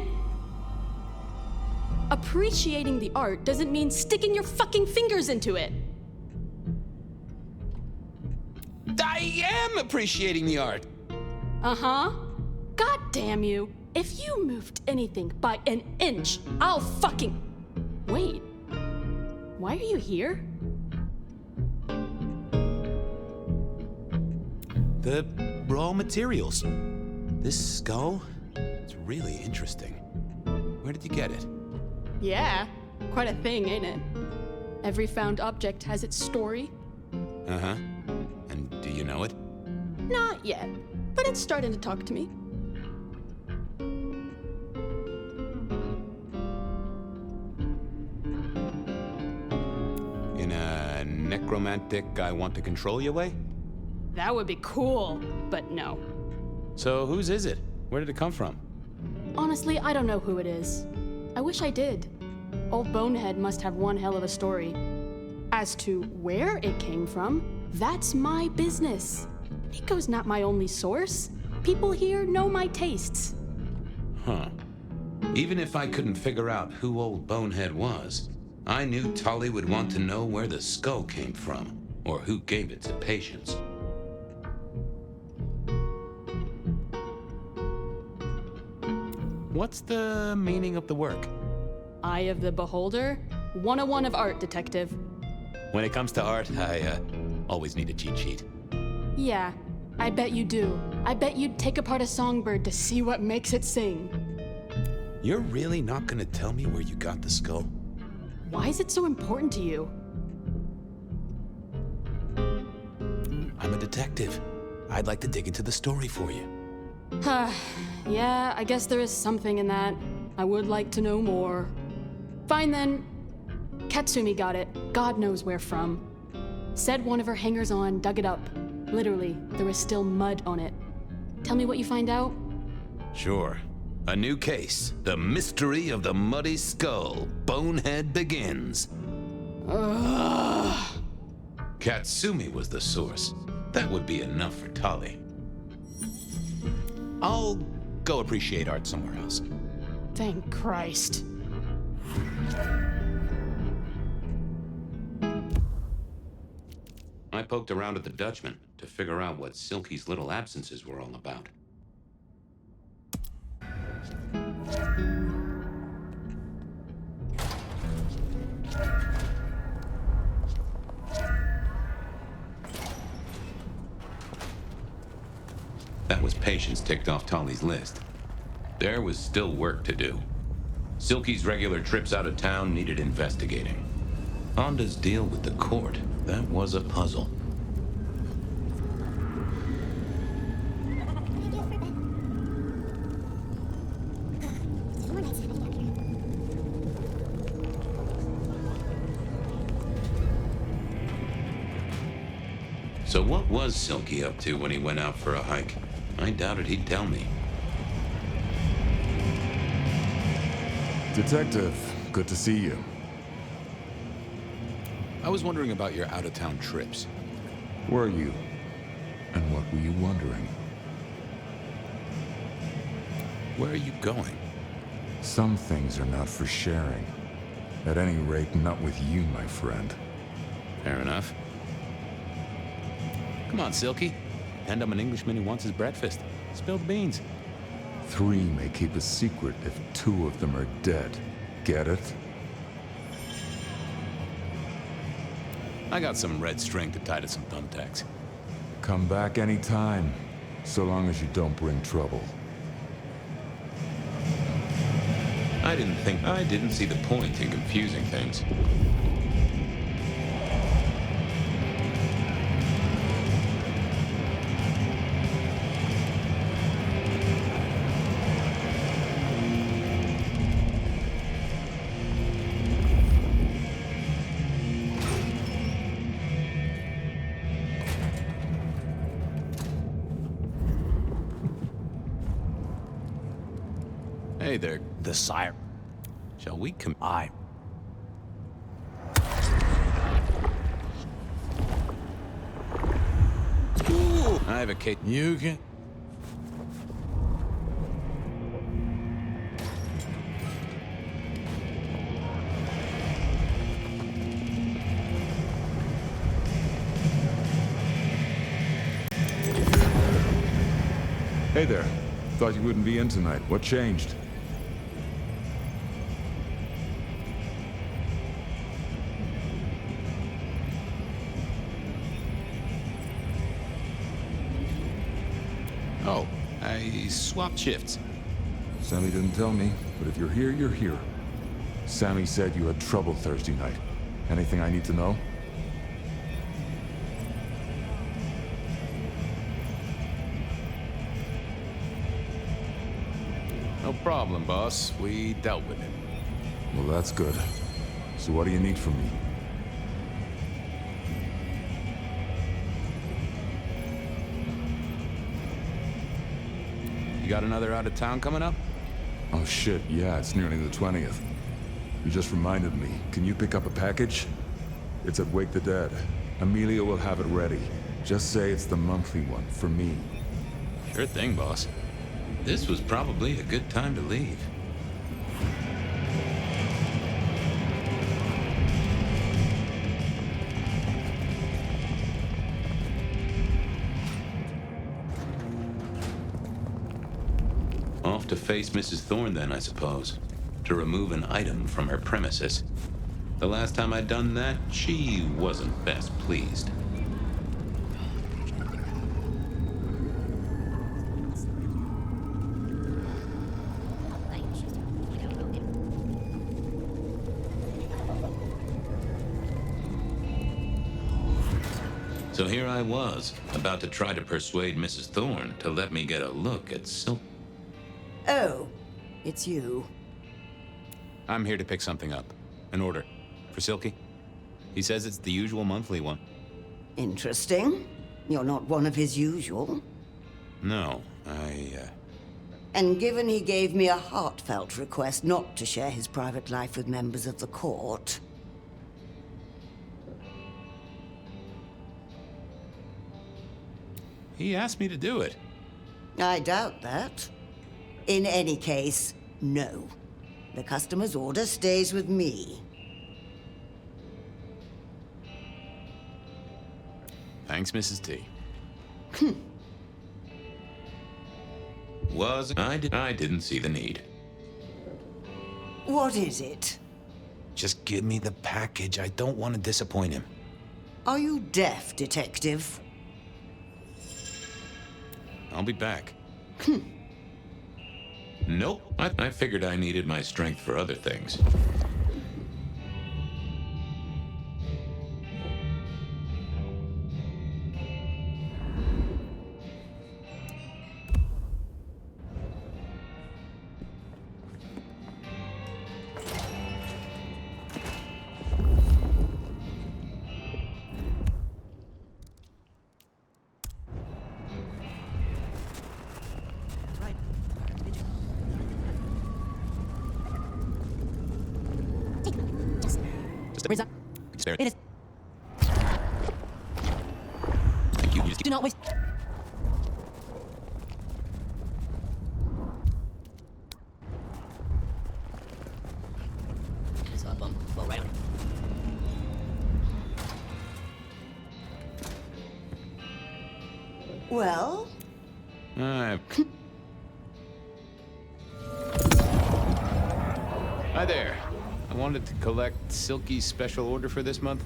Appreciating the art doesn't mean sticking your fucking fingers into it. I am appreciating the art. Uh-huh. God damn you. If you moved anything by an inch, I'll fucking... Wait. Why are you here? The raw materials. This skull, it's really interesting. Where did you get it? Yeah, quite a thing, ain't it? Every found object has its story. Uh-huh. And do you know it? Not yet, but it's starting to talk to me. In a necromantic, I want to control you way? That would be cool, but no. So whose is it? Where did it come from? Honestly, I don't know who it is. I wish I did. Old Bonehead must have one hell of a story. As to where it came from, that's my business. Nico's not my only source. People here know my tastes. Huh. Even if I couldn't figure out who Old Bonehead was, I knew Tully would want to know where the skull came from, or who gave it to Patience. What's the meaning of the work? Eye of the Beholder? 101 of art, detective. When it comes to art, I always need a cheat sheet. Yeah, I bet you do. I bet you'd take apart a songbird to see what makes it sing. You're really not gonna tell me where you got the skull? Why is it so important to you? I'm a detective. I'd like to dig into the story for you. Yeah, I guess there is something in that. I would like to know more. Fine then. Katsumi got it. God knows where from. Said one of her hangers-on dug it up. Literally, there was still mud on it. Tell me what you find out? Sure. A new case. The mystery of the muddy skull. Bonehead begins. Ugh. Katsumi was the source. That would be enough for Tully. I'll go appreciate art somewhere else. Thank Christ. I poked around at the Dutchman to figure out what Silky's little absences were all about. That was Patience ticked off Tully's list. There was still work to do. Silky's regular trips out of town needed investigating. Honda's deal with the court, that was a puzzle. So what was Silky up to when he went out for a hike? I doubted he'd tell me. Detective, good to see you. I was wondering about your out-of-town trips. Were you? And what were you wondering? Where are you going? Some things are not for sharing. At any rate, not with you, my friend. Fair enough. Come on, Silky. And I'm an Englishman who wants his breakfast. Spill the beans. 3 may keep a secret if 2 of them are dead. Get it? I got some red string to tie to some thumbtacks. Come back anytime, so long as you don't bring trouble. I didn't see the point in confusing things. Hey there, the sire. Shall we I have a case. You can... Hey there. Thought you wouldn't be in tonight. What changed? Oh, I swapped shifts. Sammy didn't tell me, but if you're here, you're here. Sammy said you had trouble Thursday night. Anything I need to know? No problem, boss. We dealt with it. Well, that's good. So what do you need from me? You got another out of town coming up? Oh shit, yeah, it's nearly the 20th. You just reminded me. Can you pick up a package? It's at Wake the Dead. Amelia will have it ready. Just say it's the monthly one, for me. Sure thing, boss. This was probably a good time to leave. Off to face Mrs. Thorne then, I suppose. To remove an item from her premises. The last time I'd done that, she wasn't best pleased. So here I was, about to try to persuade Mrs. Thorne to let me get a look at Silk. Oh, it's you. I'm here to pick something up. An order. For Silky. He says it's the usual monthly one. Interesting. You're not one of his usual. No, And given he gave me a heartfelt request not to share his private life with members of the court... He asked me to do it. I doubt that. In any case, no. The customer's order stays with me. Thanks, Mrs. T. I didn't see the need. What is it? Just give me the package. I don't want to disappoint him. Are you deaf, detective? I'll be back. Nope. I figured I needed my strength for other things. It is. Thank you. Do not waste. Well? Hi there. I wanted to collect Silky's special order for this month.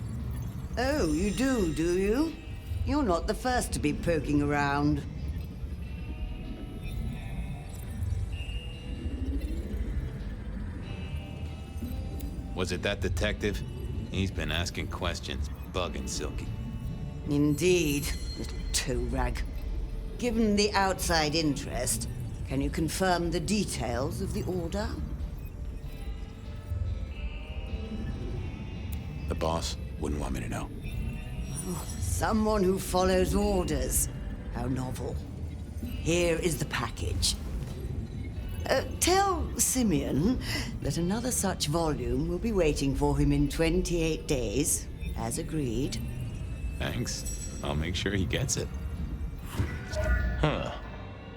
Oh, you do you? You're not the first to be poking around. Was it that detective? He's been asking questions, bugging Silky. Indeed, little toe rag. Given the outside interest, can you confirm the details of the order? The boss wouldn't want me to know. Oh, someone who follows orders. How novel. Here is the package. Tell Simeon that another such volume will be waiting for him in 28 days, as agreed. Thanks. I'll make sure he gets it. Huh.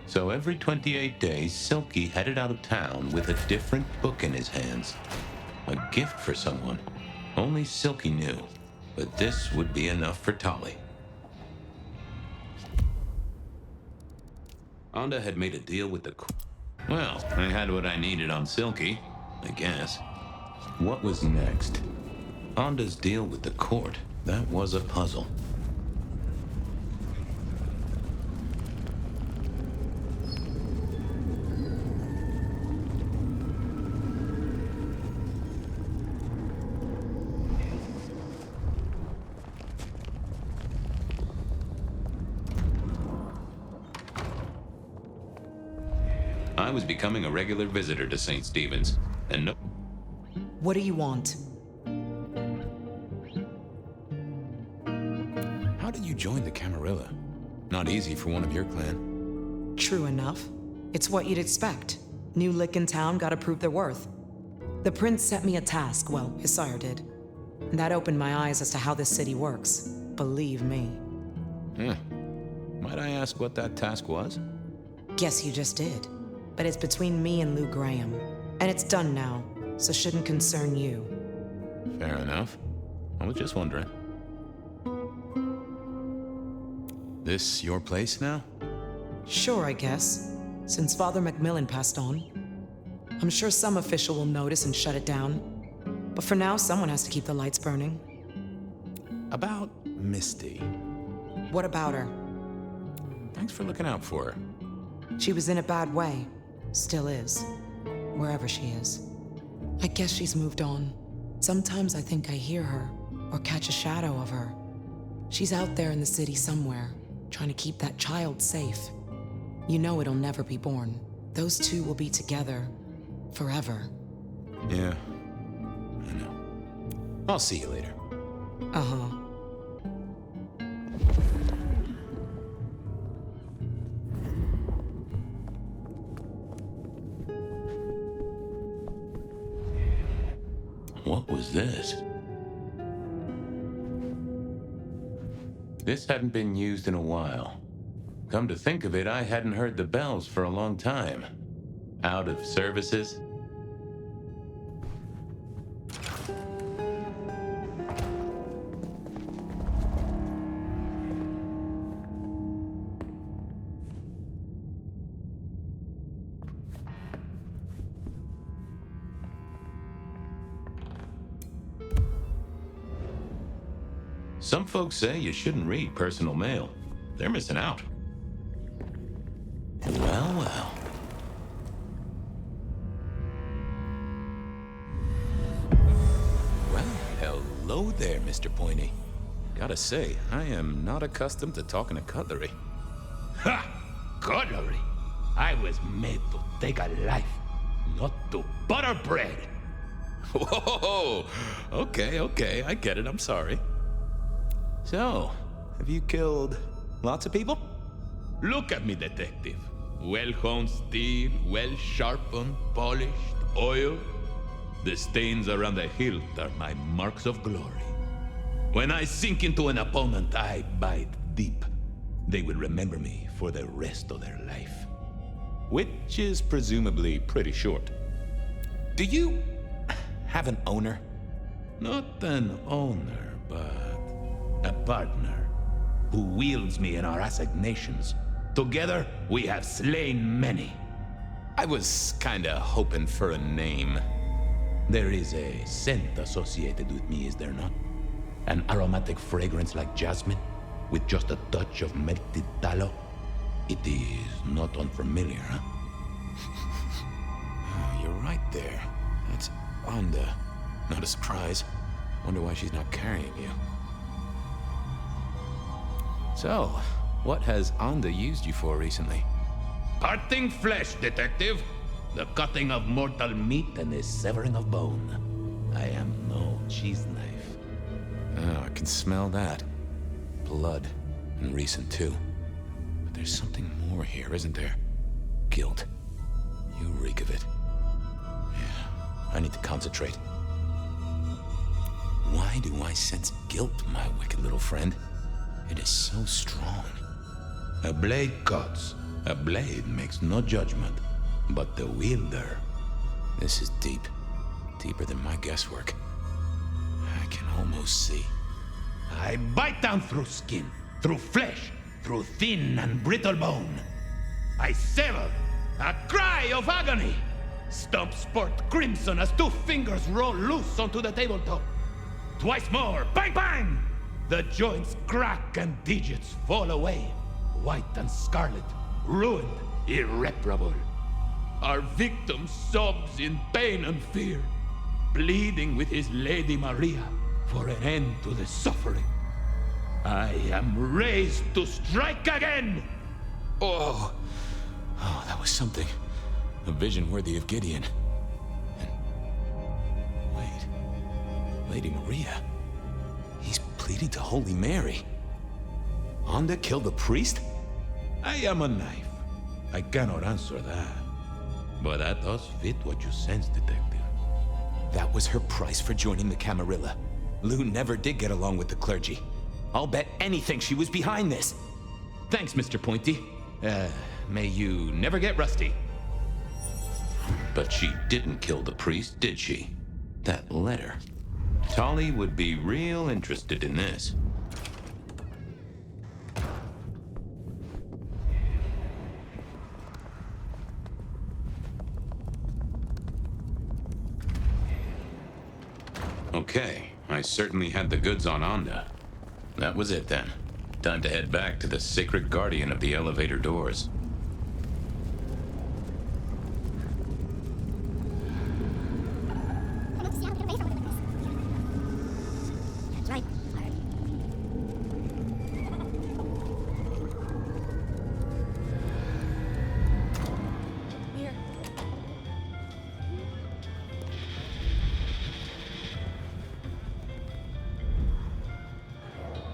So every 28 days, Silky headed out of town with a different book in his hands. A gift for someone. Only Silky knew. But this would be enough for Tolly. Onda had made a deal with the... Well, I had what I needed on Silky, I guess. What was next? Onda's deal with the court. That was a puzzle. I was becoming a regular visitor to St. Stephen's, and no... What do you want? How did you join the Camarilla? Not easy for one of your clan. True enough. It's what you'd expect. New lick in town, gotta prove their worth. The prince set me a task, well, his sire did. And that opened my eyes as to how this city works. Believe me. Might I ask what that task was? Guess you just did. But it's between me and Lou Graham. And it's done now, so shouldn't concern you. Fair enough. I was just wondering. This your place now? Sure, I guess. Since Father Macmillan passed on. I'm sure some official will notice and shut it down. But for now, someone has to keep the lights burning. About Misty. What about her? Thanks for looking out for her. She was in a bad way. Still is. Wherever she is. I guess she's moved on. Sometimes I think I hear her, or catch a shadow of her. She's out there in the city somewhere, trying to keep that child safe. You know it'll never be born. Those two will be together. Forever. Yeah. I know. I'll see you later. Uh-huh. What was this? This hadn't been used in a while. Come to think of it, I hadn't heard the bells for a long time. Out of services? Some folks say you shouldn't read personal mail. They're missing out. Well, well. Well, hello there, Mr. Pointy. Gotta say, I am not accustomed to talking to cutlery. Ha! Cutlery? I was made to take a life, not to butter bread. Whoa! Okay, I get it, I'm sorry. So, have you killed lots of people? Look at me, detective. Well-honed steel, well-sharpened, polished, oiled. The stains around the hilt are my marks of glory. When I sink into an opponent, I bite deep. They will remember me for the rest of their life. Which is presumably pretty short. Do you have an owner? Not an owner, but a partner who wields me in our assignations. Together, we have slain many. I was kinda hoping for a name. There is a scent associated with me, is there not? An aromatic fragrance like jasmine, with just a touch of melted tallow. It is not unfamiliar, huh? Oh, you're right there. That's Onda. Not a surprise. Wonder why she's not carrying you. So, what has Onda used you for recently? Parting flesh, detective. The cutting of mortal meat and the severing of bone. I am no cheese knife. Oh, I can smell that. Blood. And recent, too. But there's something more here, isn't there? Guilt. You reek of it. Yeah, I need to concentrate. Why do I sense guilt, my wicked little friend? It is so strong. A blade cuts. A blade makes no judgment. But the wielder... This is deep. Deeper than my guesswork. I can almost see. I bite down through skin, through flesh, through thin and brittle bone. I sever. A cry of agony. Stumps spurt crimson as 2 fingers roll loose onto the tabletop. Twice more. Bang, bang! The joints crack and digits fall away. White and scarlet. Ruined. Irreparable. Our victim sobs in pain and fear, pleading with his Lady Maria for an end to the suffering. I am raised to strike again! Oh, that was something. A vision worthy of Gideon. And... wait. Lady Maria? He's pleading to Holy Mary. Onda killed the priest? I am a knife. I cannot answer that. But that does fit what you sense, detective. That was her price for joining the Camarilla. Lou never did get along with the clergy. I'll bet anything she was behind this. Thanks, Mr. Pointy. May you never get rusty. But she didn't kill the priest, did she? That letter. Tolly would be real interested in this. Okay, I certainly had the goods on Onda. That was it then. Time to head back to the sacred guardian of the elevator doors.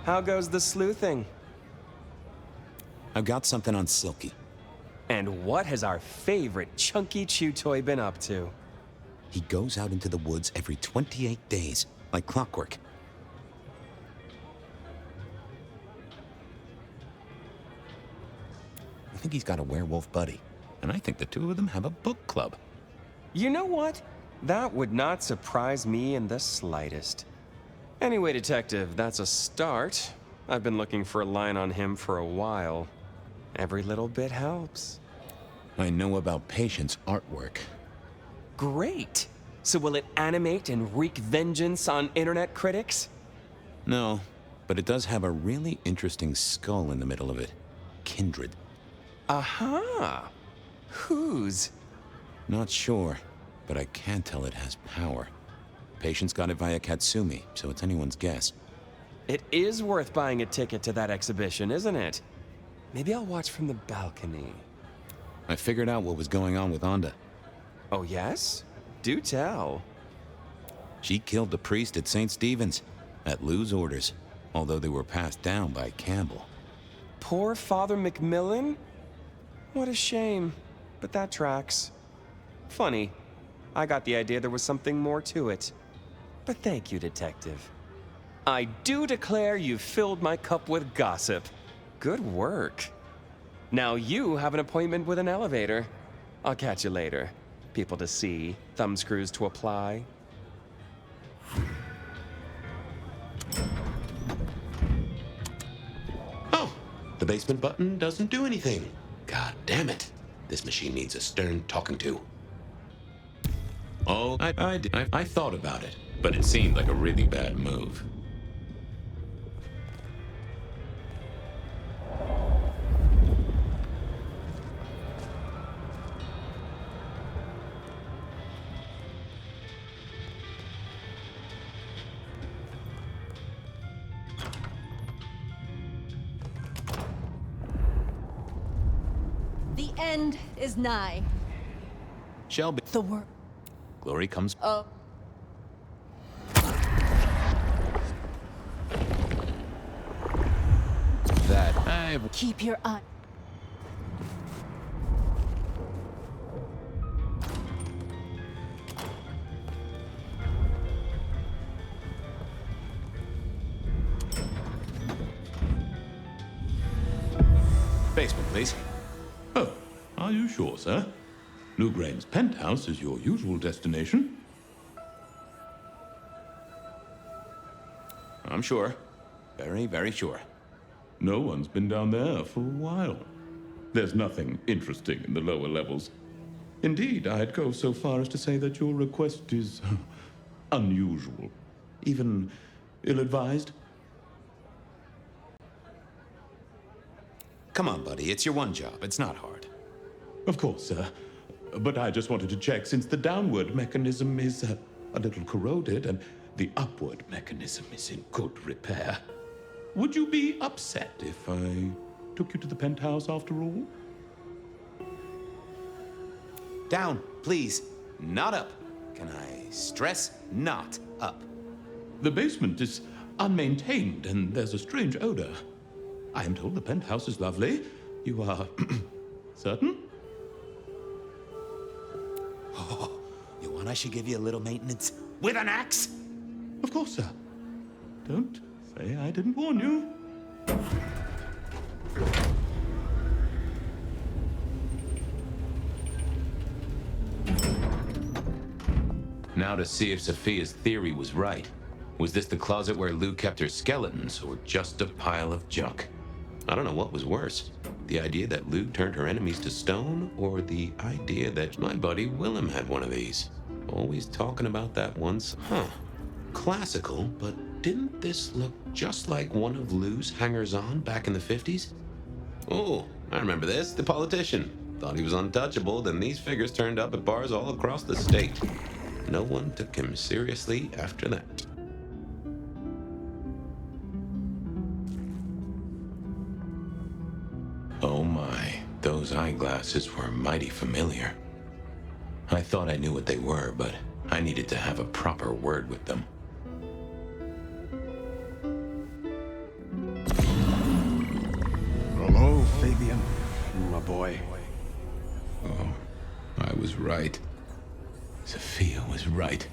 How goes the sleuthing? I've got something on Silky. And what has our favorite chunky chew toy been up to? He goes out into the woods every 28 days, like clockwork. I think he's got a werewolf buddy, and I think the two of them have a book club. You know what? That would not surprise me in the slightest. Anyway, Detective, that's a start. I've been looking for a line on him for a while. Every little bit helps. I know about Patient's artwork. Great! So will it animate and wreak vengeance on internet critics? No, but it does have a really interesting skull in the middle of it. Kindred. Aha! Whose? Not sure, but I can tell it has power. Patient's got it via Katsumi, so it's anyone's guess. It is worth buying a ticket to that exhibition, isn't it? Maybe I'll watch from the balcony. I figured out what was going on with Onda. Oh, yes? Do tell. She killed the priest at St. Stephen's, at Lou's orders, although they were passed down by Campbell. Poor Father Macmillan? What a shame, but that tracks. Funny, I got the idea there was something more to it. But thank you, Detective. I do declare you've filled my cup with gossip. Good work. Now you have an appointment with an elevator. I'll catch you later. People to see, thumbscrews to apply. Oh, the basement button doesn't do anything. God damn it. This machine needs a stern talking to. Oh, I thought about it, but it seemed like a really bad move. The end is nigh. Shelby. The work. Glory comes. Oh. That I... Keep your eye. Basement, please. Oh, are you sure, sir? Newgrain's penthouse is your usual destination. I'm sure. Very, very sure. No one's been down there for a while. There's nothing interesting in the lower levels. Indeed, I'd go so far as to say that your request is unusual, even ill-advised. Come on, buddy. It's your one job. It's not hard. Of course, sir. But I just wanted to check, since the downward mechanism is a little corroded and the upward mechanism is in good repair. Would you be upset if I took you to the penthouse after all? Down, please. Not up. Can I stress not up? The basement is unmaintained and there's a strange odor. I am told the penthouse is lovely. You are certain? Oh, you want I should give you a little maintenance? With an axe? Of course, sir. Don't say I didn't warn you. Now to see if Sophia's theory was right. Was this the closet where Lou kept her skeletons, or just a pile of junk? I don't know what was worse. The idea that Lou turned her enemies to stone, or the idea that my buddy Willem had one of these. Always talking about that once. Huh. Classical, but didn't this look just like one of Lou's hangers-on back in the 50s? Oh, I remember this. The politician. Thought he was untouchable, then these figures turned up at bars all across the state. No one took him seriously after that. Oh my, those eyeglasses were mighty familiar. I thought I knew what they were, but I needed to have a proper word with them. Hello, Fabian, my boy. Oh, I was right. Sophia was right.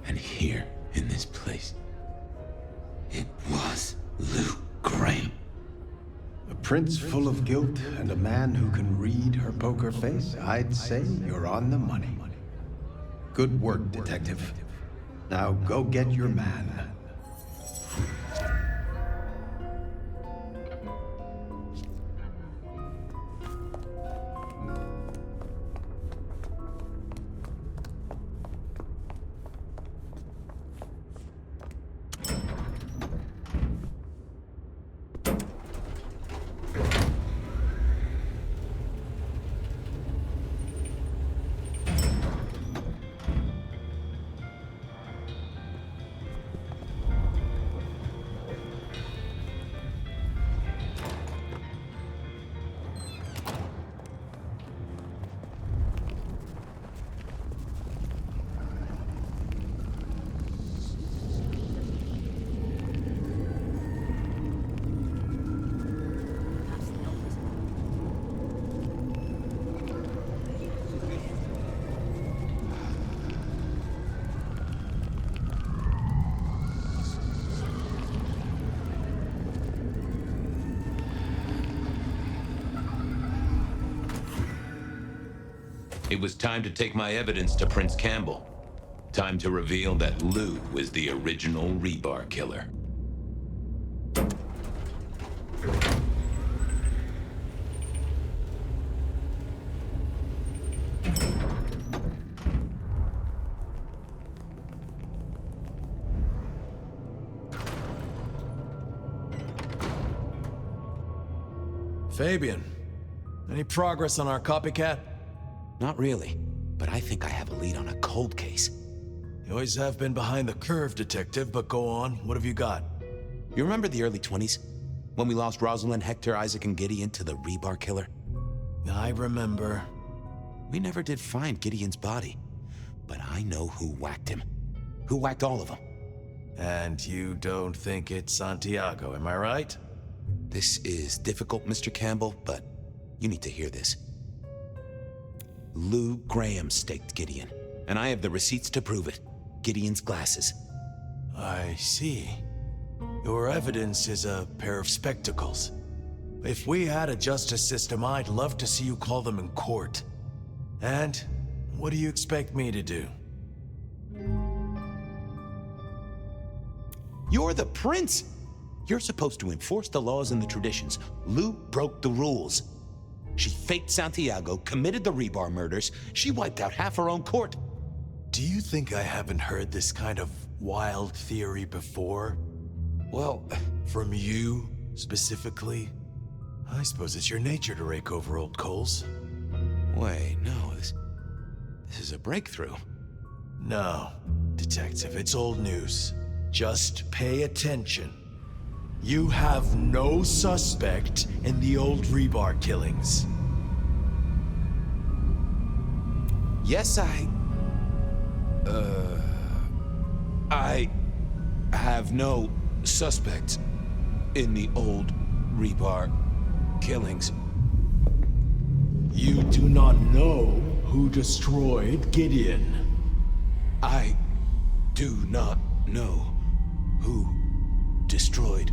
And here, in this place, it was Lou Graham. A prince full of guilt and a man who can read her poker face. I'd say you're on the money. Good work, detective. Now go get your man. It was time to take my evidence to Prince Campbell. Time to reveal that Lou was the original rebar killer. Fabian, any progress on our copycat? Not really, but I think I have a lead on a cold case. You always have been behind the curve, detective, but go on. What have you got? You remember the early 20s? When we lost Rosalind, Hector, Isaac, and Gideon to the rebar killer? I remember. We never did find Gideon's body, but I know who whacked him. Who whacked all of them. And you don't think it's Santiago, am I right? This is difficult, Mr. Campbell, but you need to hear this. Lou Graham staked Gideon, and I have the receipts to prove it. Gideon's glasses. I see. Your evidence is a pair of spectacles. If we had a justice system, I'd love to see you call them in court. And what do you expect me to do? You're the prince! You're supposed to enforce the laws and the traditions. Lou broke the rules. She faked Santiago, committed the rebar murders. She wiped out half her own court. Do you think I haven't heard this kind of wild theory before? Well, from you, specifically? I suppose it's your nature to rake over old coals. Wait, no, this is a breakthrough. No, detective, it's old news. Just pay attention. You have no suspect in the old rebar killings. Yes, I have no suspects in the old rebar killings. You do not know who destroyed Gideon. I do not know who destroyed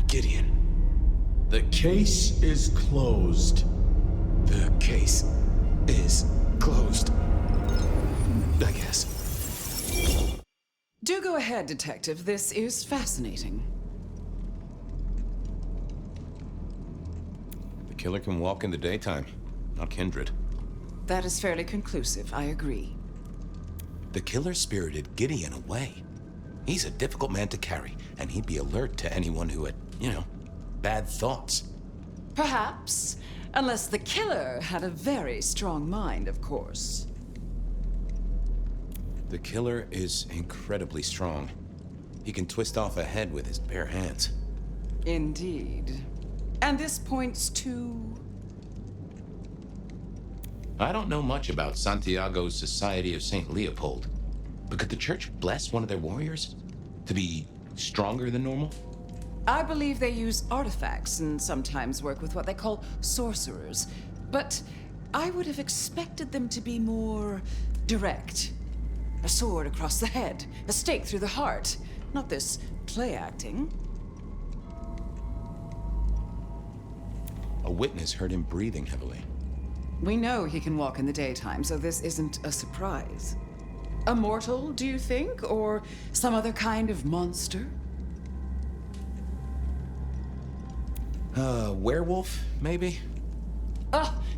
Gideon. The case is closed. The case is closed. I guess. Do go ahead, Detective. This is fascinating. The killer can walk in the daytime, not kindred. That is fairly conclusive, I agree. The killer spirited Gideon away. He's a difficult man to carry, and he'd be alert to anyone who had, bad thoughts. Perhaps. Unless the killer had a very strong mind, of course. The killer is incredibly strong. He can twist off a head with his bare hands. Indeed. And this points to... I don't know much about Santiago's Society of St. Leopold, but could the church bless one of their warriors to be stronger than normal? I believe they use artifacts and sometimes work with what they call sorcerers. But I would have expected them to be more direct. A sword across the head, a stake through the heart. Not this play acting. A witness heard him breathing heavily. We know he can walk in the daytime, so this isn't a surprise. A mortal, do you think? Or some other kind of monster? Werewolf, maybe?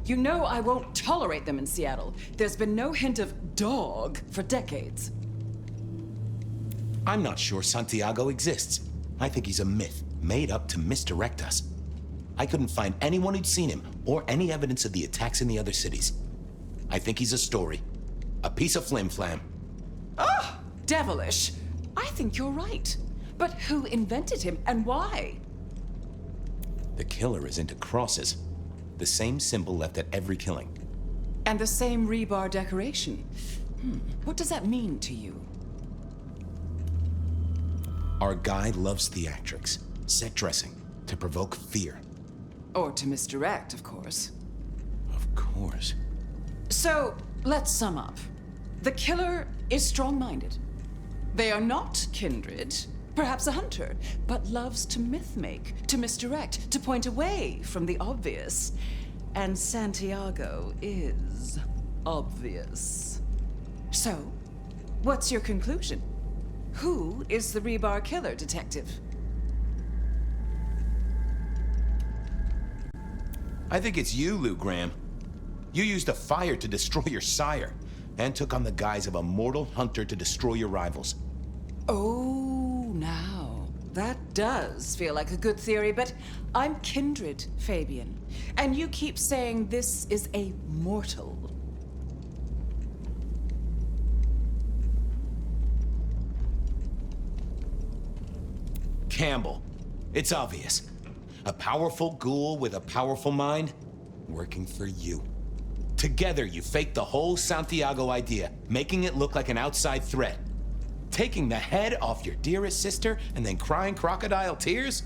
You know I won't tolerate them in Seattle. There's been no hint of dog for decades. I'm not sure Santiago exists. I think he's a myth, made up to misdirect us. I couldn't find anyone who'd seen him, or any evidence of the attacks in the other cities. I think he's a story. A piece of flim-flam. Devilish. I think you're right. But who invented him, and why? The killer is into crosses. The same symbol left at every killing. And the same rebar decoration. What does that mean to you? Our guy loves theatrics, set dressing, to provoke fear. Or to misdirect, of course. Of course. So, let's sum up. The killer is strong-minded. They are not kindred, perhaps a hunter, but loves to myth-make, to misdirect, to point away from the obvious. And Santiago is obvious. So, what's your conclusion? Who is the rebar killer, Detective? I think it's you, Lou Graham. You used a fire to destroy your sire, and took on the guise of a mortal hunter to destroy your rivals. Oh, now, that does feel like a good theory, but I'm kindred, Fabian. And you keep saying this is a mortal. Campbell. It's obvious. A powerful ghoul with a powerful mind, working for you. Together, you faked the whole Santiago idea, making it look like an outside threat. Taking the head off your dearest sister and then crying crocodile tears?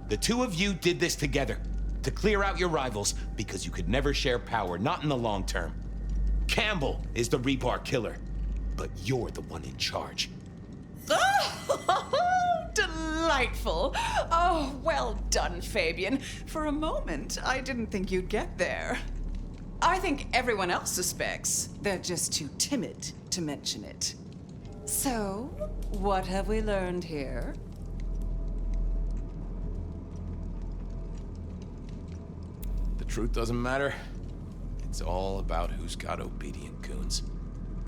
The two of you did this together, to clear out your rivals, because you could never share power, not in the long term. Campbell is the rebar killer, but you're the one in charge. Oh, delightful. Oh, well done, Fabian. For a moment, I didn't think you'd get there. I think everyone else suspects. They're just too timid to mention it. So, what have we learned here? The truth doesn't matter. It's all about who's got obedient goons.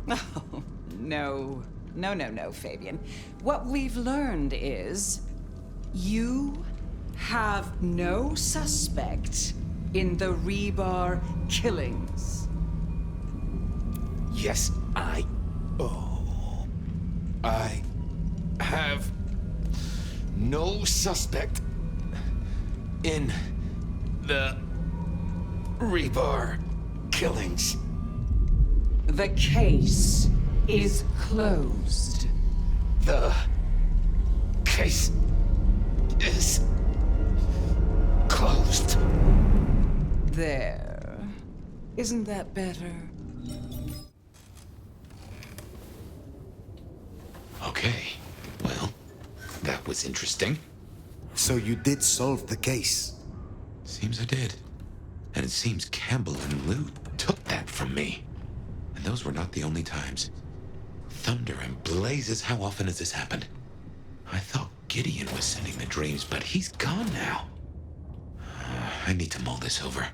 Oh, no. No, Fabian. What we've learned is you have no suspect in the rebar killings. Yes, I have no suspect in the rebar killings. The case is closed. The case is closed. There. Isn't that better? That was interesting. So you did solve the case? Seems I did. And it seems Campbell and Lou took that from me. And those were not the only times. Thunder and blazes, how often has this happened? I thought Gideon was sending the dreams, but he's gone now. I need to mull this over.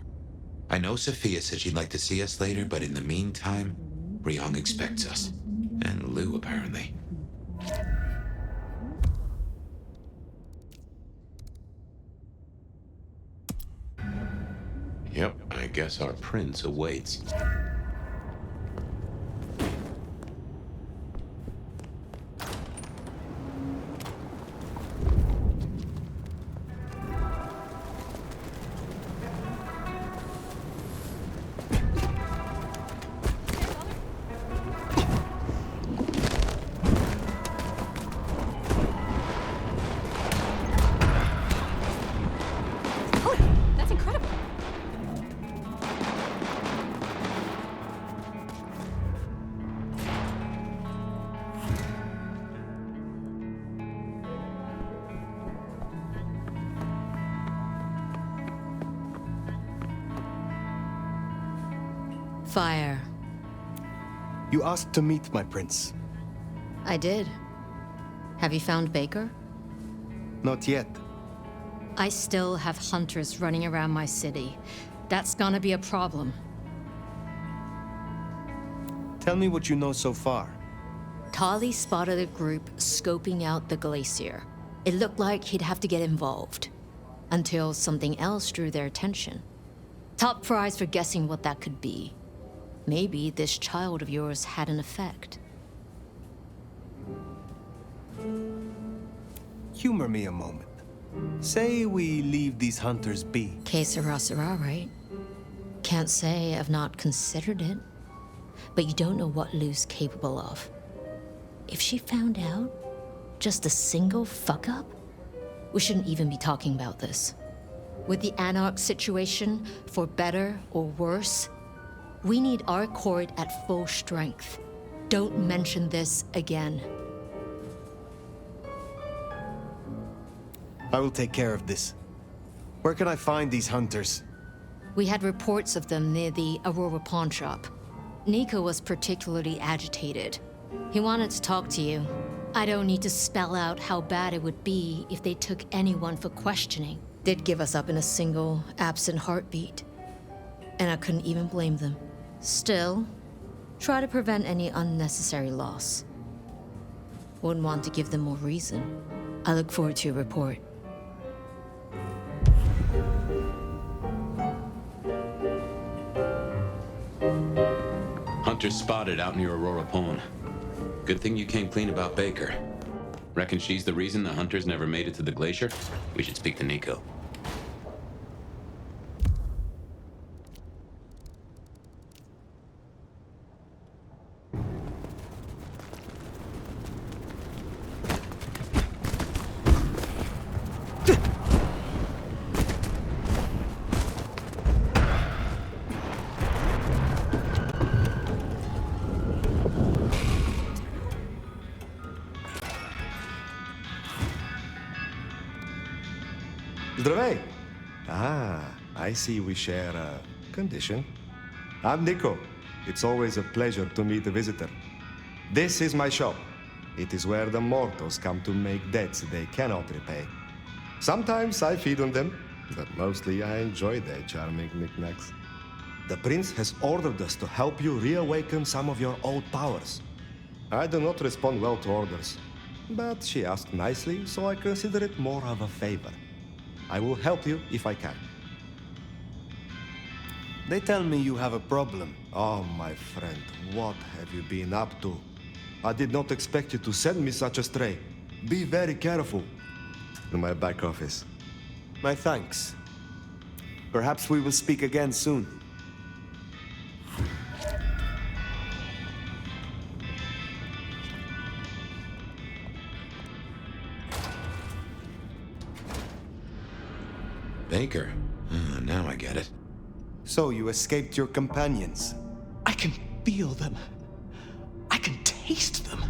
I know Sophia said she'd like to see us later, but in the meantime, Ryong expects us. And Lou, apparently. Yep, I guess our prince awaits. Fire. You asked to meet my prince. I did. Have you found Baker? Not yet. I still have hunters running around my city. That's gonna be a problem. Tell me what you know so far. Tali spotted a group scoping out the glacier. It looked like he'd have to get involved. Until something else drew their attention. Top prize for guessing what that could be. Maybe this child of yours had an effect. Humor me a moment. Say we leave these hunters be. Que sera, sera, right? Can't say I've not considered it. But you don't know what Lou's capable of. If she found out, just a single fuck-up, we shouldn't even be talking about this. With the Anarch situation, for better or worse, we need our court at full strength. Don't mention this again. I will take care of this. Where can I find these hunters? We had reports of them near the Aurora pawn shop. Nico was particularly agitated. He wanted to talk to you. I don't need to spell out how bad it would be if they took anyone for questioning. They'd give us up in a single, absent heartbeat. And I couldn't even blame them. Still, try to prevent any unnecessary loss. Wouldn't want to give them more reason. I look forward to your report. Hunter spotted out near Aurora Pawn. Good thing you came clean about Baker. Reckon she's the reason the hunters never made it to the glacier? We should speak to Nico. Zdravej! I see we share a condition. I'm Nico. It's always a pleasure to meet a visitor. This is my shop. It is where the mortals come to make debts they cannot repay. Sometimes I feed on them, but mostly I enjoy their charming knickknacks. The prince has ordered us to help you reawaken some of your old powers. I do not respond well to orders, but she asked nicely, so I consider it more of a favor. I will help you if I can. They tell me you have a problem. Oh, my friend, what have you been up to? I did not expect you to send me such a stray. Be very careful. In my back office. My thanks. Perhaps we will speak again soon. Baker. Now I get it. So you escaped your companions? I can feel them. I can taste them.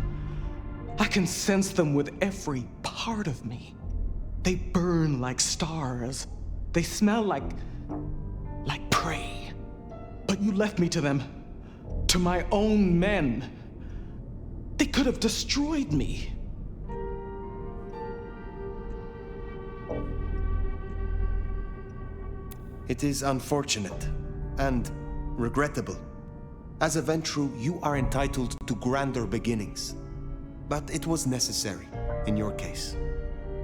I can sense them with every part of me. They burn like stars. They smell like prey. But you left me to them, to my own men. They could have destroyed me. It is unfortunate and regrettable. As a Ventru, you are entitled to grander beginnings. But it was necessary, in your case.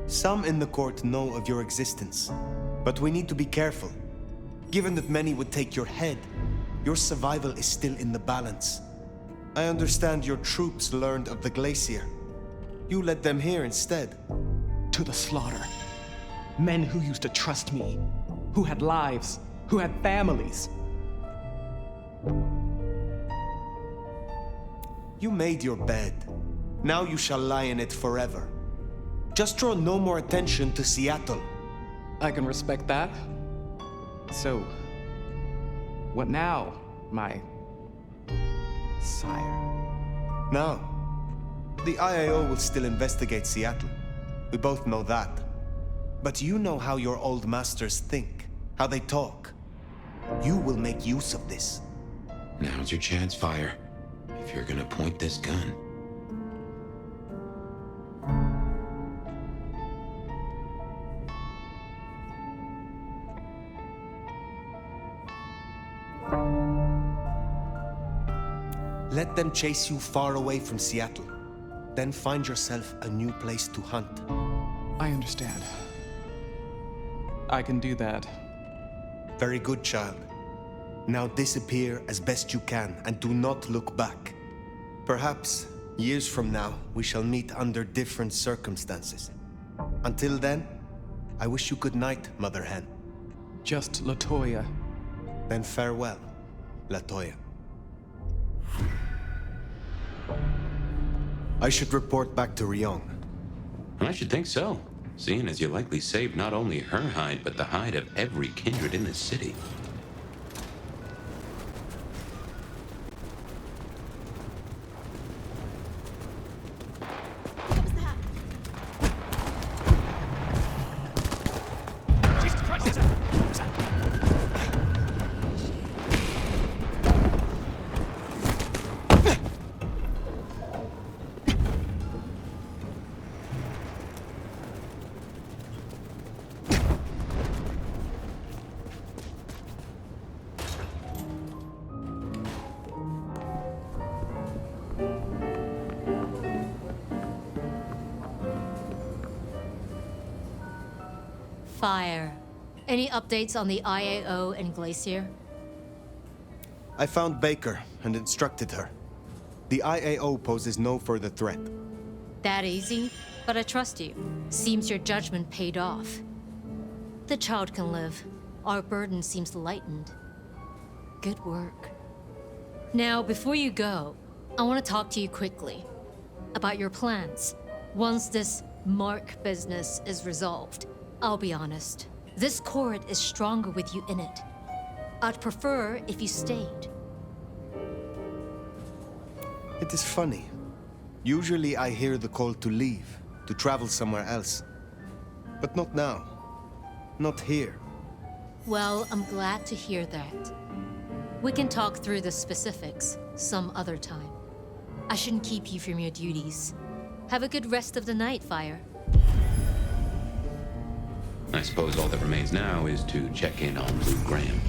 Some in the court know of your existence, but we need to be careful. Given that many would take your head, your survival is still in the balance. I understand your troops learned of the glacier. You led them here instead. To the slaughter. Men who used to trust me, who had lives, who had families. You made your bed. Now you shall lie in it forever. Just draw no more attention to Seattle. I can respect that. So, what now, my sire? Now, the IAO will still investigate Seattle. We both know that. But you know how your old masters think, how they talk. You will make use of this. Now's your chance, Fire. If you're gonna point this gun. Let them chase you far away from Seattle. Then find yourself a new place to hunt. I understand. I can do that. Very good, child. Now disappear as best you can and do not look back. Perhaps, years from now, we shall meet under different circumstances. Until then, I wish you good night, Mother Hen. Just Latoya. Then farewell, Latoya. I should report back to Ryong. I should think so, seeing as you likely saved not only her hide, but the hide of every kindred in this city. Fire. Any updates on the IAO and Glacier? I found Baker and instructed her. The IAO poses no further threat. That easy? But I trust you. Seems your judgment paid off. The child can live. Our burden seems lightened. Good work. Now, before you go, I want to talk to you quickly about your plans. Once this Mark business is resolved, I'll be honest, this court is stronger with you in it. I'd prefer if you stayed. It is funny. Usually I hear the call to leave, to travel somewhere else. But not now. Not here. Well, I'm glad to hear that. We can talk through the specifics some other time. I shouldn't keep you from your duties. Have a good rest of the night, Fire. I suppose all that remains now is to check in on Luke Graham.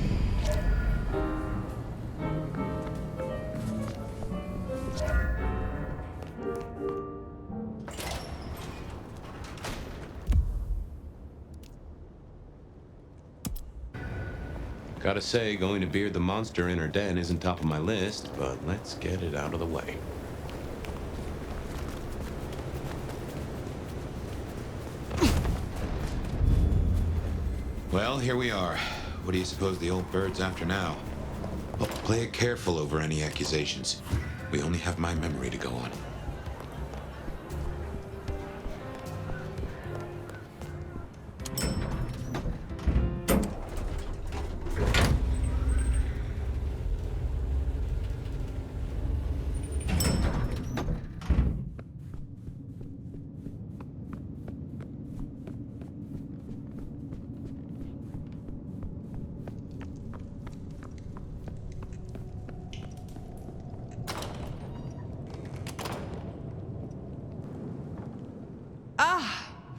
Gotta say, going to beard the monster in her den isn't top of my list, but let's get it out of the way. Well, here we are. What do you suppose the old bird's after now? Well, play it careful over any accusations. We only have my memory to go on.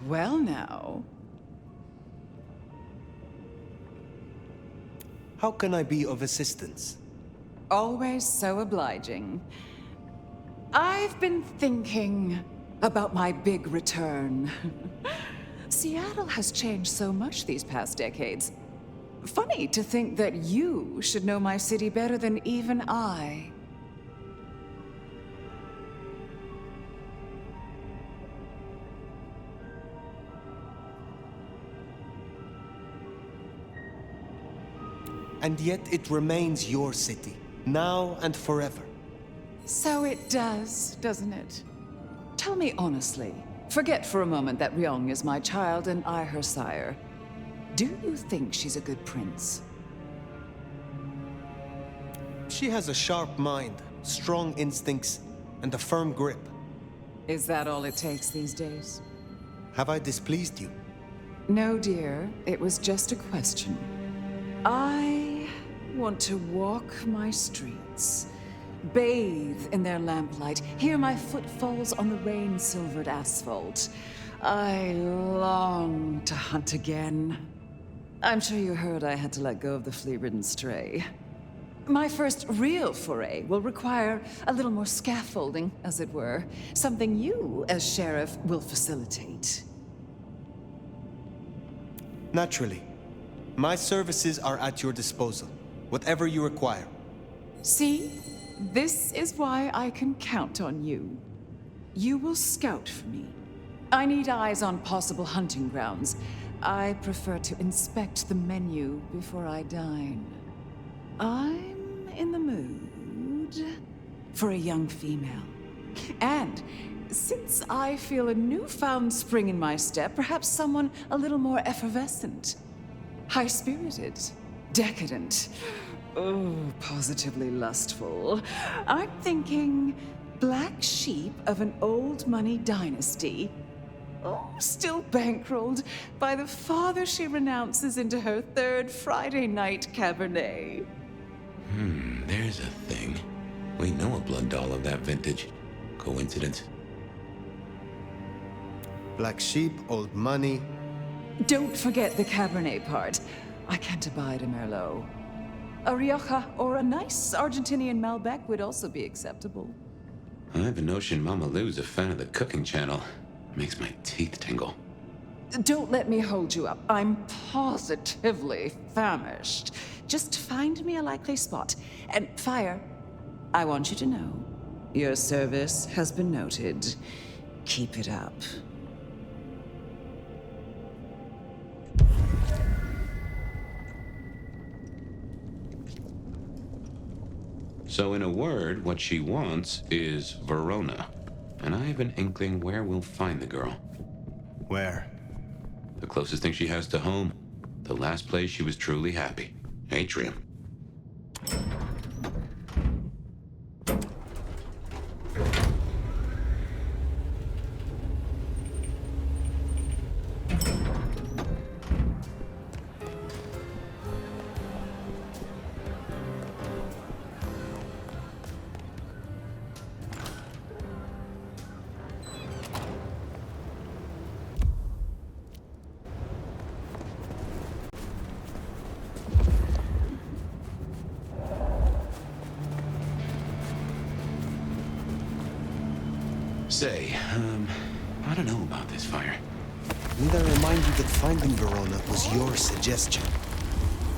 Well, now. How can I be of assistance? Always so obliging. I've been thinking about my big return. Seattle has changed so much these past decades. Funny to think that you should know my city better than even I. And yet it remains your city, now and forever. So it does, doesn't it? Tell me honestly, forget for a moment that Ryong is my child and I her sire. Do you think she's a good prince? She has a sharp mind, strong instincts, and a firm grip. Is that all it takes these days? Have I displeased you? No, dear. It was just a question. I want to walk my streets, bathe in their lamplight, hear my footfalls on the rain-silvered asphalt. I long to hunt again. I'm sure you heard I had to let go of the flea-ridden stray. My first real foray will require a little more scaffolding, as it were. Something you, as sheriff, will facilitate. Naturally. My services are at your disposal. Whatever you require. See? This is why I can count on you. You will scout for me. I need eyes on possible hunting grounds. I prefer to inspect the menu before I dine. I'm in the mood for a young female. And since I feel a newfound spring in my step, perhaps someone a little more effervescent. High-spirited, decadent, oh, positively lustful. I'm thinking black sheep of an old money dynasty. Oh, still bankrolled by the father she renounces into her third Friday night Cabernet. There's a thing. We know a blood doll of that vintage. Coincidence? Black sheep, old money. Don't forget the Cabernet part. I can't abide a Merlot. A Rioja or a nice Argentinian Malbec would also be acceptable. I have a notion Mama Lou's a fan of the cooking channel. Makes my teeth tingle. Don't let me hold you up. I'm positively famished. Just find me a likely spot. And Fire, I want you to know, your service has been noted. Keep it up. So in a word, what she wants is Verona. And I have an inkling where we'll find the girl. Where? The closest thing she has to home. The last place she was truly happy. Atrium. Say, I don't know about this, Fire. Need I remind you that finding Verona was your suggestion?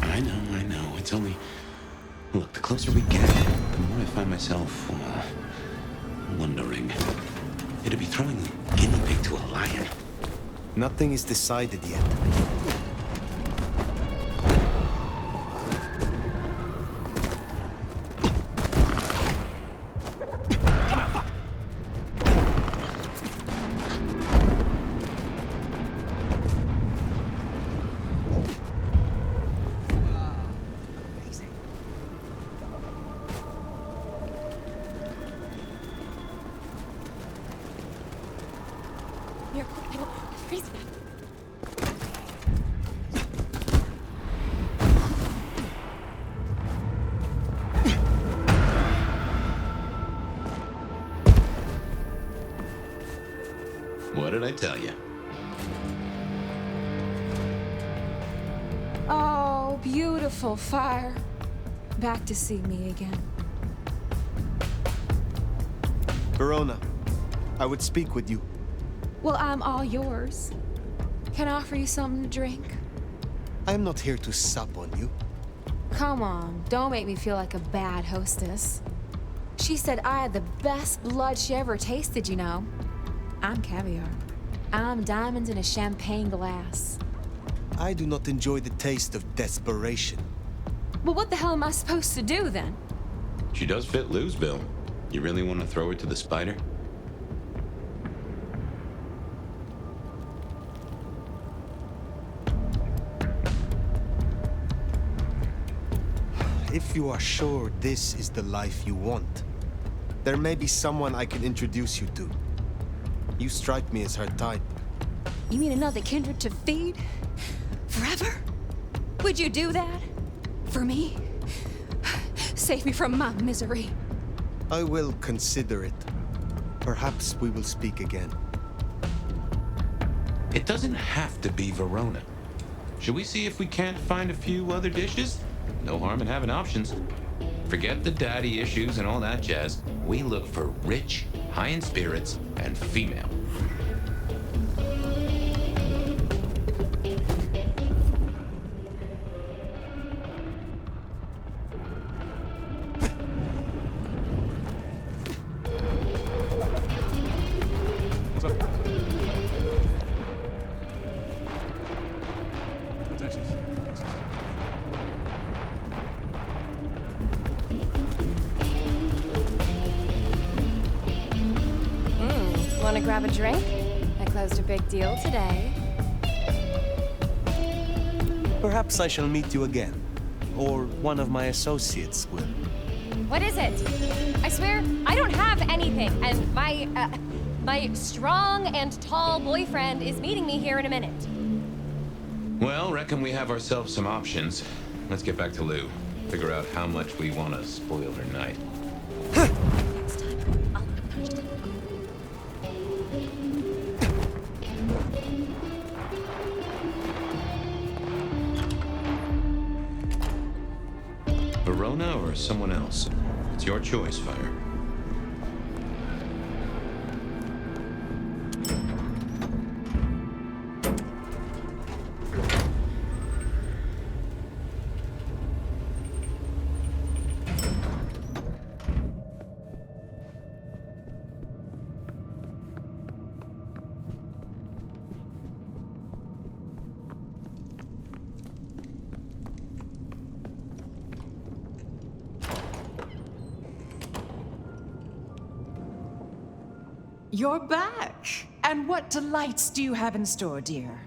I know. It's only... Look, the closer we get, the more I find myself, wondering. It'd be throwing a guinea pig to a lion. Nothing is decided yet. What did I tell you? beautiful, Fire. Back to see me again. Verona, I would speak with you. Well, I'm all yours. Can I offer you something to drink? I am not here to sup on you. Come on, don't make me feel like a bad hostess. She said I had the best blood she ever tasted, you know. I'm caviar. I'm diamonds in a champagne glass. I do not enjoy the taste of desperation. Well, what the hell am I supposed to do then? She does fit Lou's bill. You really want to throw her to the spider? If you are sure this is the life you want, there may be someone I can introduce you to. You strike me as her type. You mean another kindred to feed? Forever? Would you do that? For me? Save me from my misery. I will consider it. Perhaps we will speak again. It doesn't have to be Verona. Should we see if we can't find a few other dishes? No harm in having options. Forget the daddy issues and all that jazz. We look for rich, high in spirits, and female. Want to grab a drink? I closed a big deal today. Perhaps I shall meet you again. Or one of my associates will. What is it? I swear, I don't have anything, and my strong and tall boyfriend is meeting me here in a minute. Well, reckon we have ourselves some options. Let's get back to Lou. Figure out how much we want to spoil her night. Verona or someone else? It's your choice, Fire. You're back. And what delights do you have in store, dear?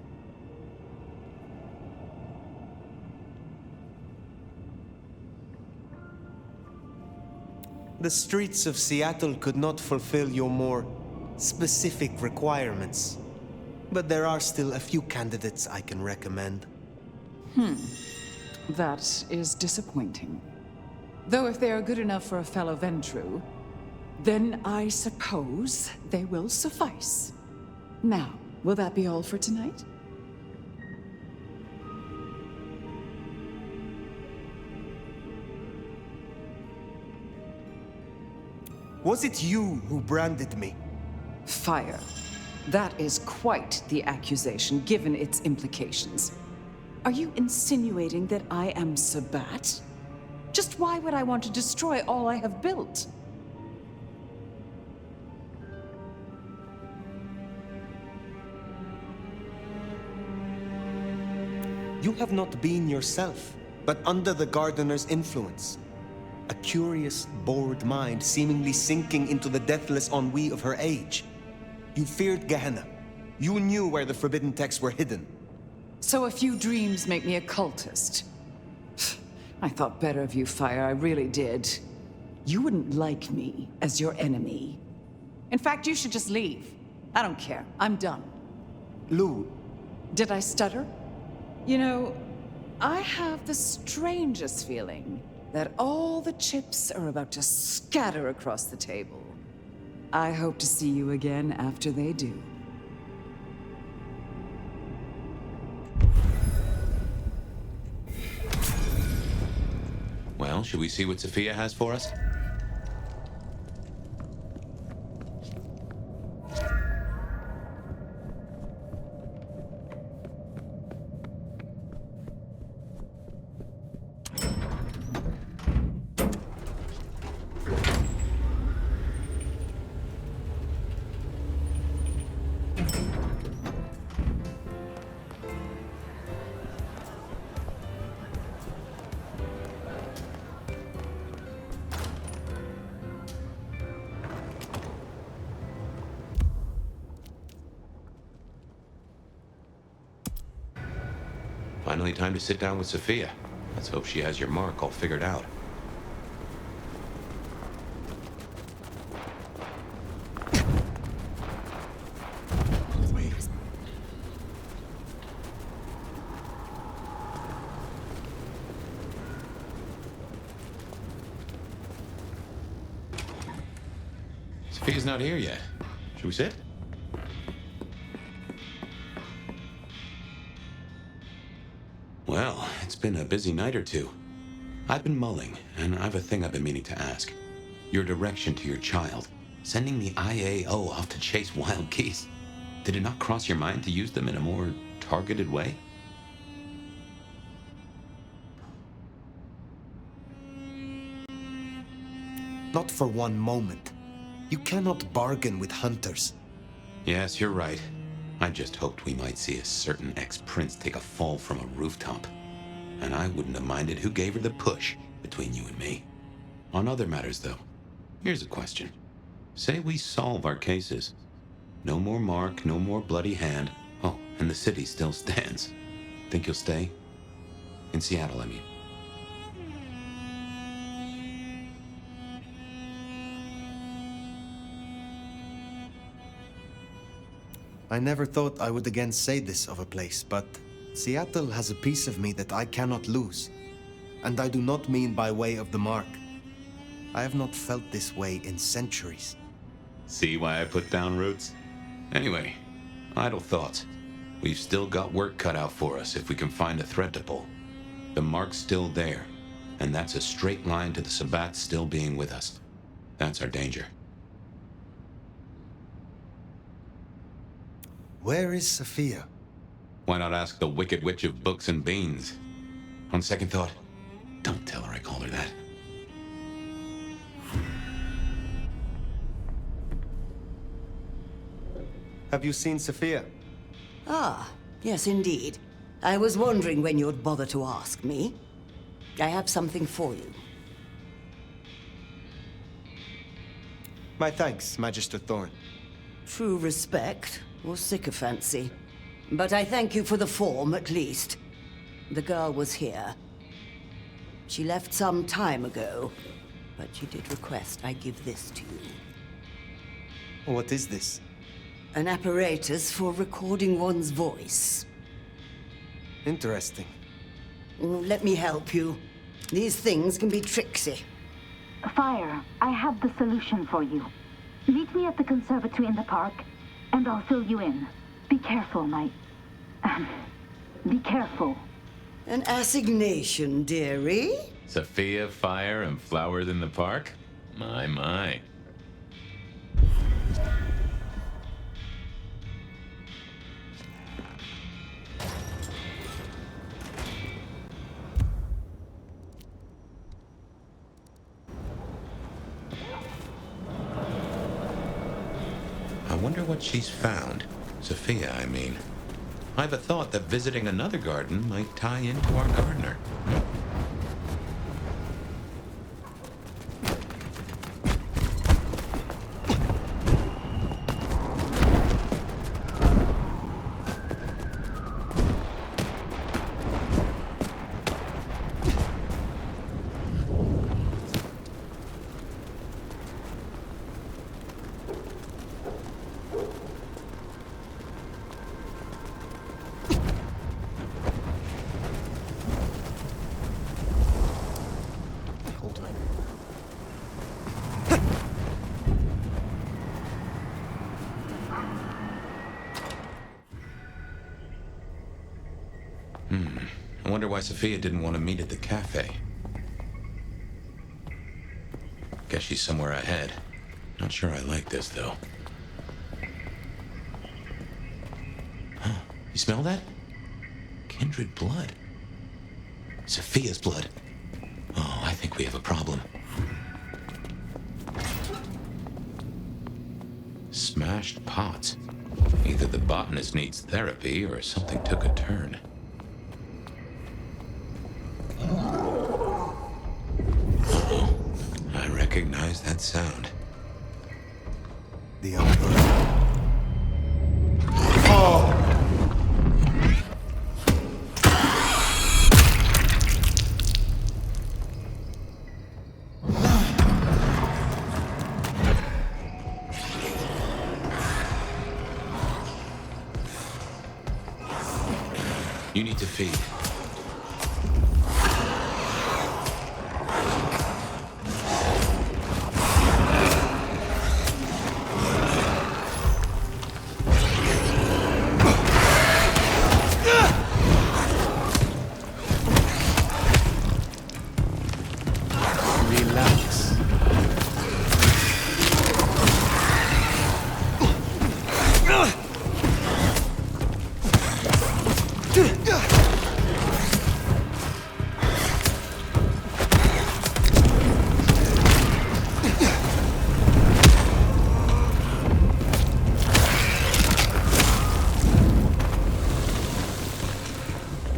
The streets of Seattle could not fulfill your more specific requirements. But there are still a few candidates I can recommend. That is disappointing. Though if they are good enough for a fellow Ventru, then I suppose they will suffice. Now, will that be all for tonight? Was it you who branded me? Fire. That is quite the accusation, given its implications. Are you insinuating that I am Sabat? Just why would I want to destroy all I have built? You have not been yourself, but under the gardener's influence. A curious, bored mind seemingly sinking into the deathless ennui of her age. You feared Gehenna. You knew where the forbidden texts were hidden. So a few dreams make me a cultist. I thought better of you, Fire, I really did. You wouldn't like me as your enemy. In fact, you should just leave. I don't care. I'm done. Lou. Did I stutter? You know, I have the strangest feeling that all the chips are about to scatter across the table. I hope to see you again after they do. Well, should we see what Sophia has for us? Finally time to sit down with Sophia. Let's hope she has your mark all figured out. Sophia's not here yet. Should we sit? Well, it's been a busy night or two. I've been mulling, and I've a thing I've been meaning to ask. Your direction to your child, sending the IAO off to chase wild geese. Did it not cross your mind to use them in a more targeted way? Not for one moment. You cannot bargain with hunters. Yes, you're right. I just hoped we might see a certain ex-prince take a fall from a rooftop. And I wouldn't have minded who gave her the push between you and me. On other matters, though, here's a question. Say we solve our cases. No more mark, no more bloody hand. Oh, and the city still stands. Think you'll stay? In Seattle, I mean. I never thought I would again say this of a place, but Seattle has a piece of me that I cannot lose. And I do not mean by way of the mark. I have not felt this way in centuries. See why I put down roots? Anyway, idle thoughts. We've still got work cut out for us if we can find a thread to pull. The mark's still there, and that's a straight line to the Sabbats still being with us. That's our danger. Where is Sophia? Why not ask the Wicked Witch of Books and Beans? On second thought, don't tell her I called her that. Have you seen Sophia? Ah, yes indeed. I was wondering when you'd bother to ask me. I have something for you. My thanks, Magister Thorn. True respect or sycophancy. But I thank you for the form, at least. The girl was here. She left some time ago, but she did request I give this to you. What is this? An apparatus for recording one's voice. Interesting. Let me help you. These things can be tricksy. Fire, I have the solution for you. Meet me at the conservatory in the park, and I'll fill you in. Be careful, be careful. An assignation, dearie? Sophia, fire, and flowers in the park? My. I wonder what she's found. Sophia, I mean. I've a thought that visiting another garden might tie into our gardener. I wonder why Sophia didn't want to meet at the cafe. Guess she's somewhere ahead. Not sure I like this, though. Huh. You smell that? Kindred blood. Sophia's blood. Oh, I think we have a problem. Smashed pots. Either the botanist needs therapy or something took a turn. Uh-oh. I recognize that sound. The Emperor. Oh! You need to feed. Relax.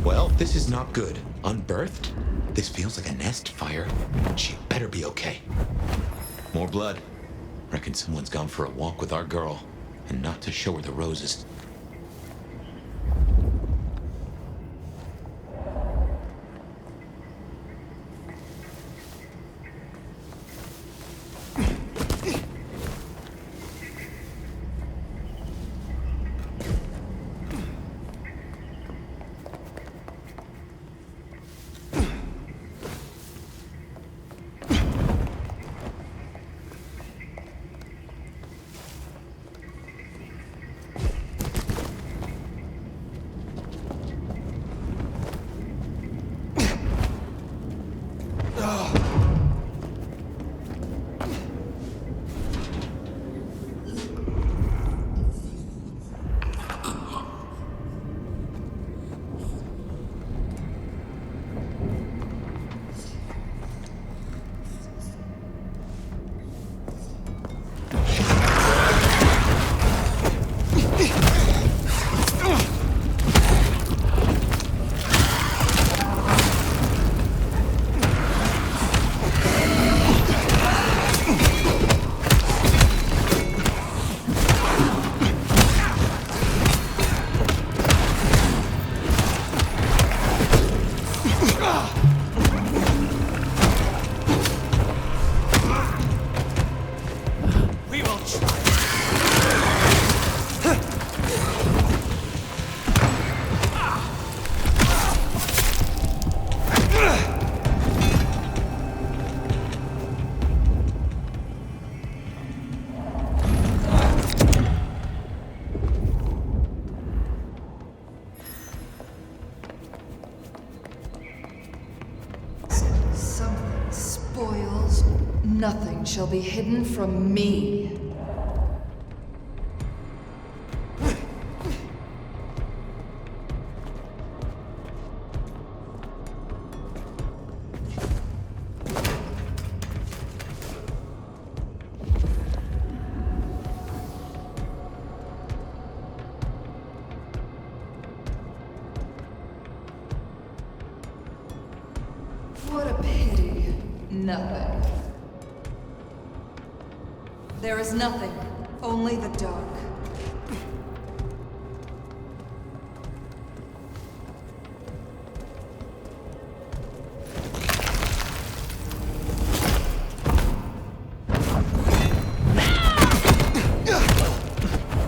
Well, this is not good. Unbirthed? This feels like a nest fire. She better be okay. More blood. Reckon someone's gone for a walk with our girl, and not to show her the roses. Nothing shall be hidden from me. What a pity. Nothing. There is nothing, only the dark.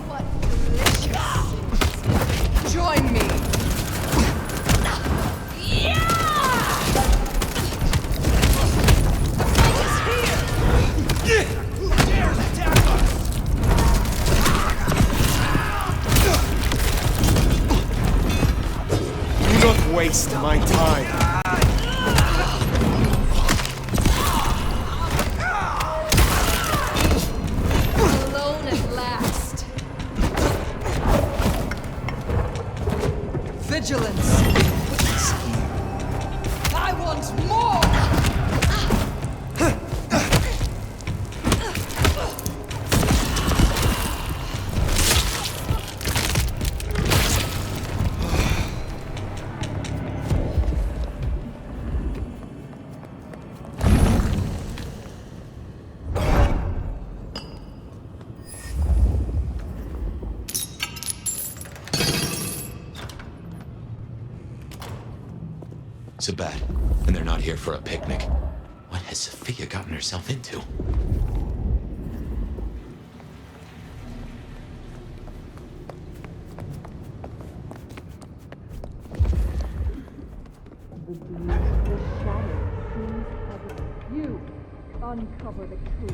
What delicious. Join me. a bet. And they're not here for a picnic. What has Sophia gotten herself into? You uncover the truth.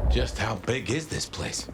Just how big is this place?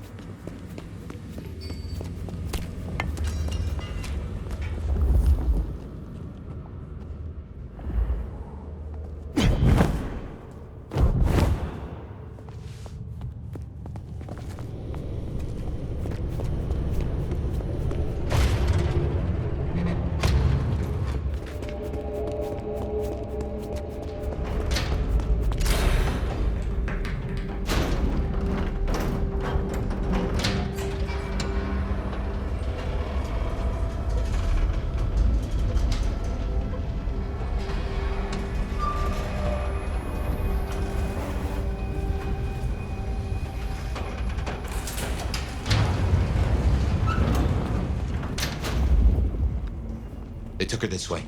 They took her this way.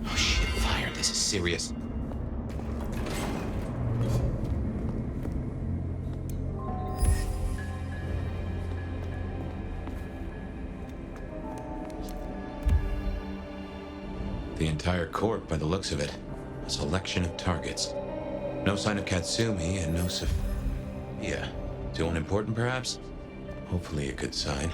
Oh shit, fire, this is serious. The entire court, by the looks of it. A selection of targets. No sign of Katsumi and no Sophia. Too unimportant, perhaps? Hopefully a good sign.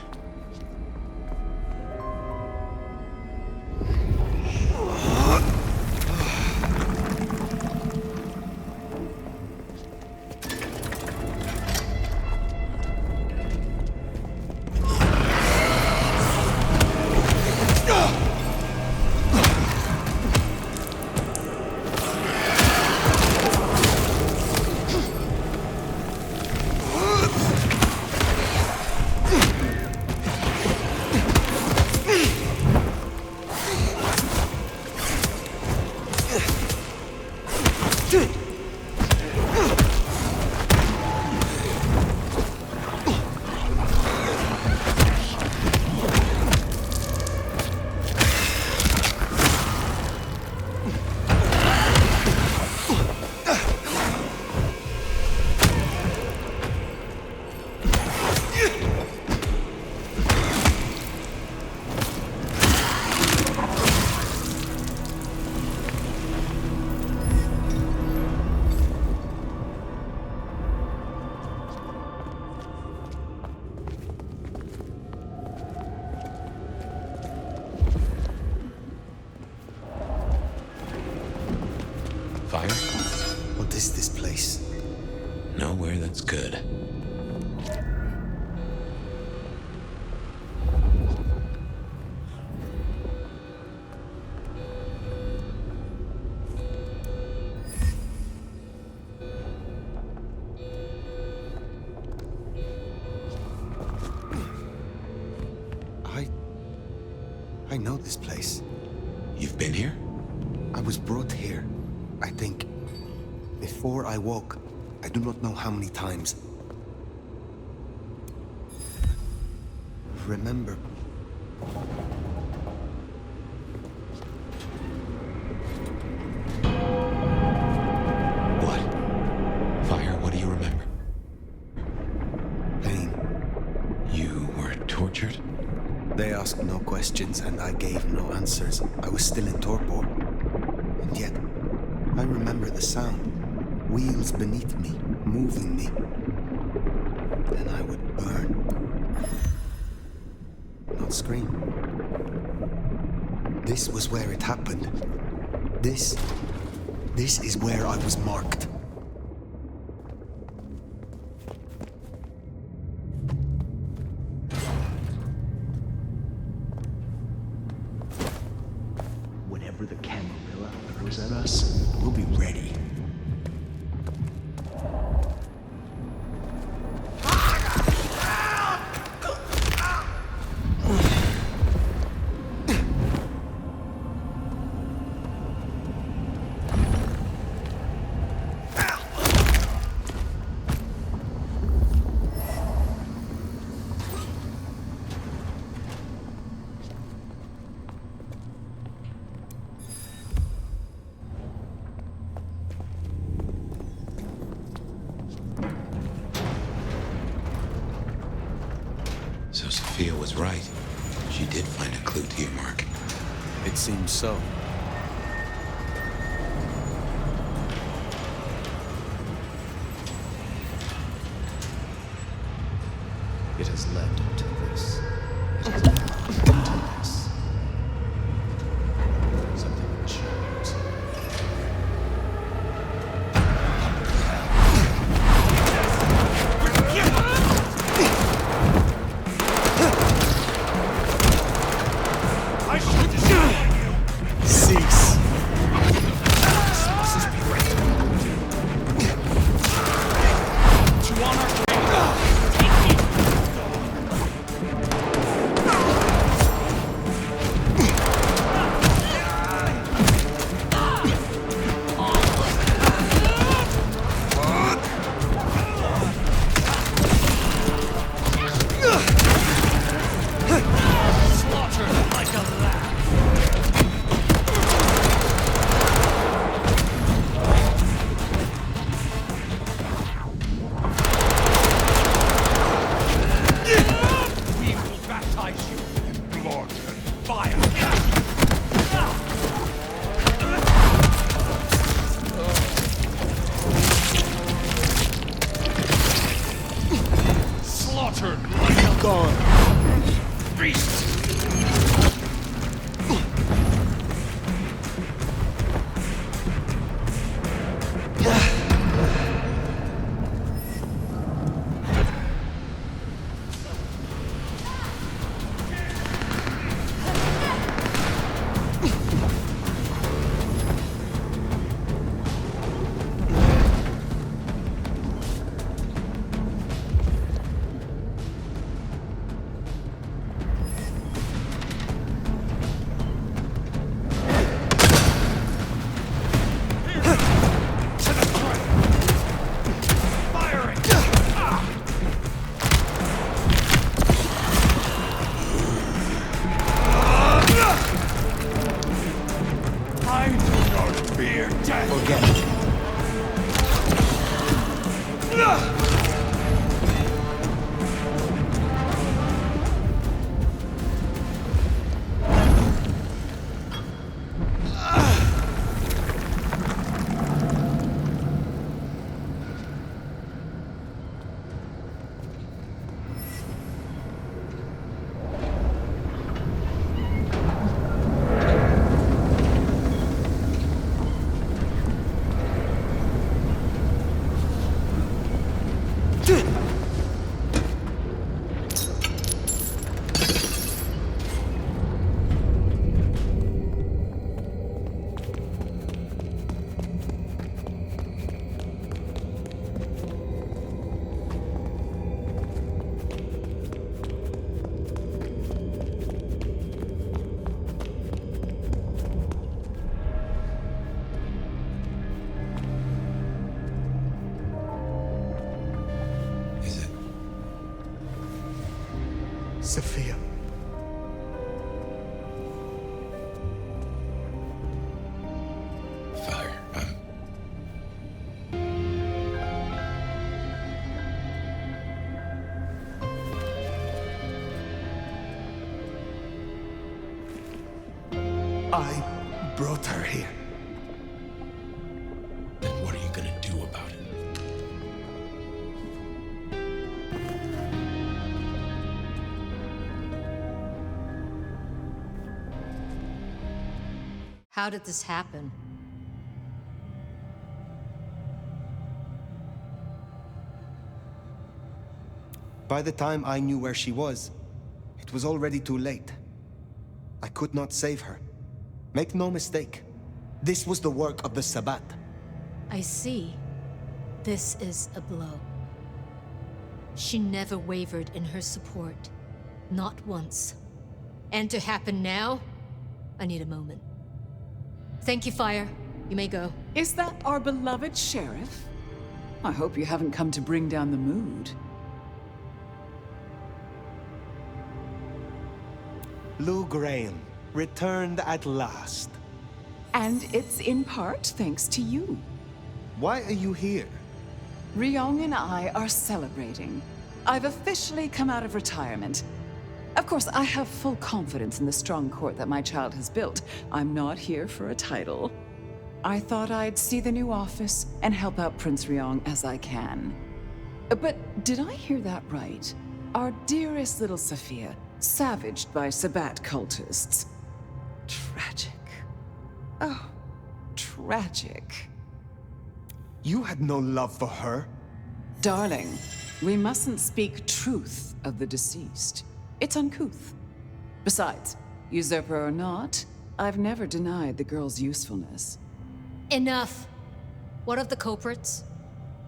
Fire? What is this place? Nowhere that's good. I know this place. You've been here? I was brought here, I think. Before I woke, I do not know how many times. Remember. What? Fire, what do you remember? Pain. You were tortured? They asked no questions and I gave no answers. I was still in torpor. And yet, I remember the sound. Wheels beneath me, moving me. Then I would burn. Not scream. This was where it happened. This is where I was marked. Whenever the Camarilla throws at us, we'll be ready. So Sophia was right. She did find a clue to your mark. It seems so. It has led to this. It has led to this. Something changed. I shall destroy you! Cease. To honor Sophia. Fire. I brought her here. Then what are you gonna do about it? How did this happen? By the time I knew where she was, it was already too late. I could not save her. Make no mistake, this was the work of the Sabbat. I see. This is a blow. She never wavered in her support. Not once. And to happen now? I need a moment. Thank you, Fire. You may go. Is that our beloved sheriff? I hope you haven't come to bring down the mood. Lou Graham, returned at last. And it's in part thanks to you. Why are you here? Ryong and I are celebrating. I've officially come out of retirement. Of course, I have full confidence in the strong court that my child has built. I'm not here for a title. I thought I'd see the new office and help out Prince Ryong as I can. But did I hear that right? Our dearest little Sophia, savaged by Sabbat cultists. Tragic. Oh, tragic. You had no love for her? Darling, we mustn't speak truth of the deceased. It's uncouth. Besides, usurper or not, I've never denied the girl's usefulness. Enough. What of the culprits?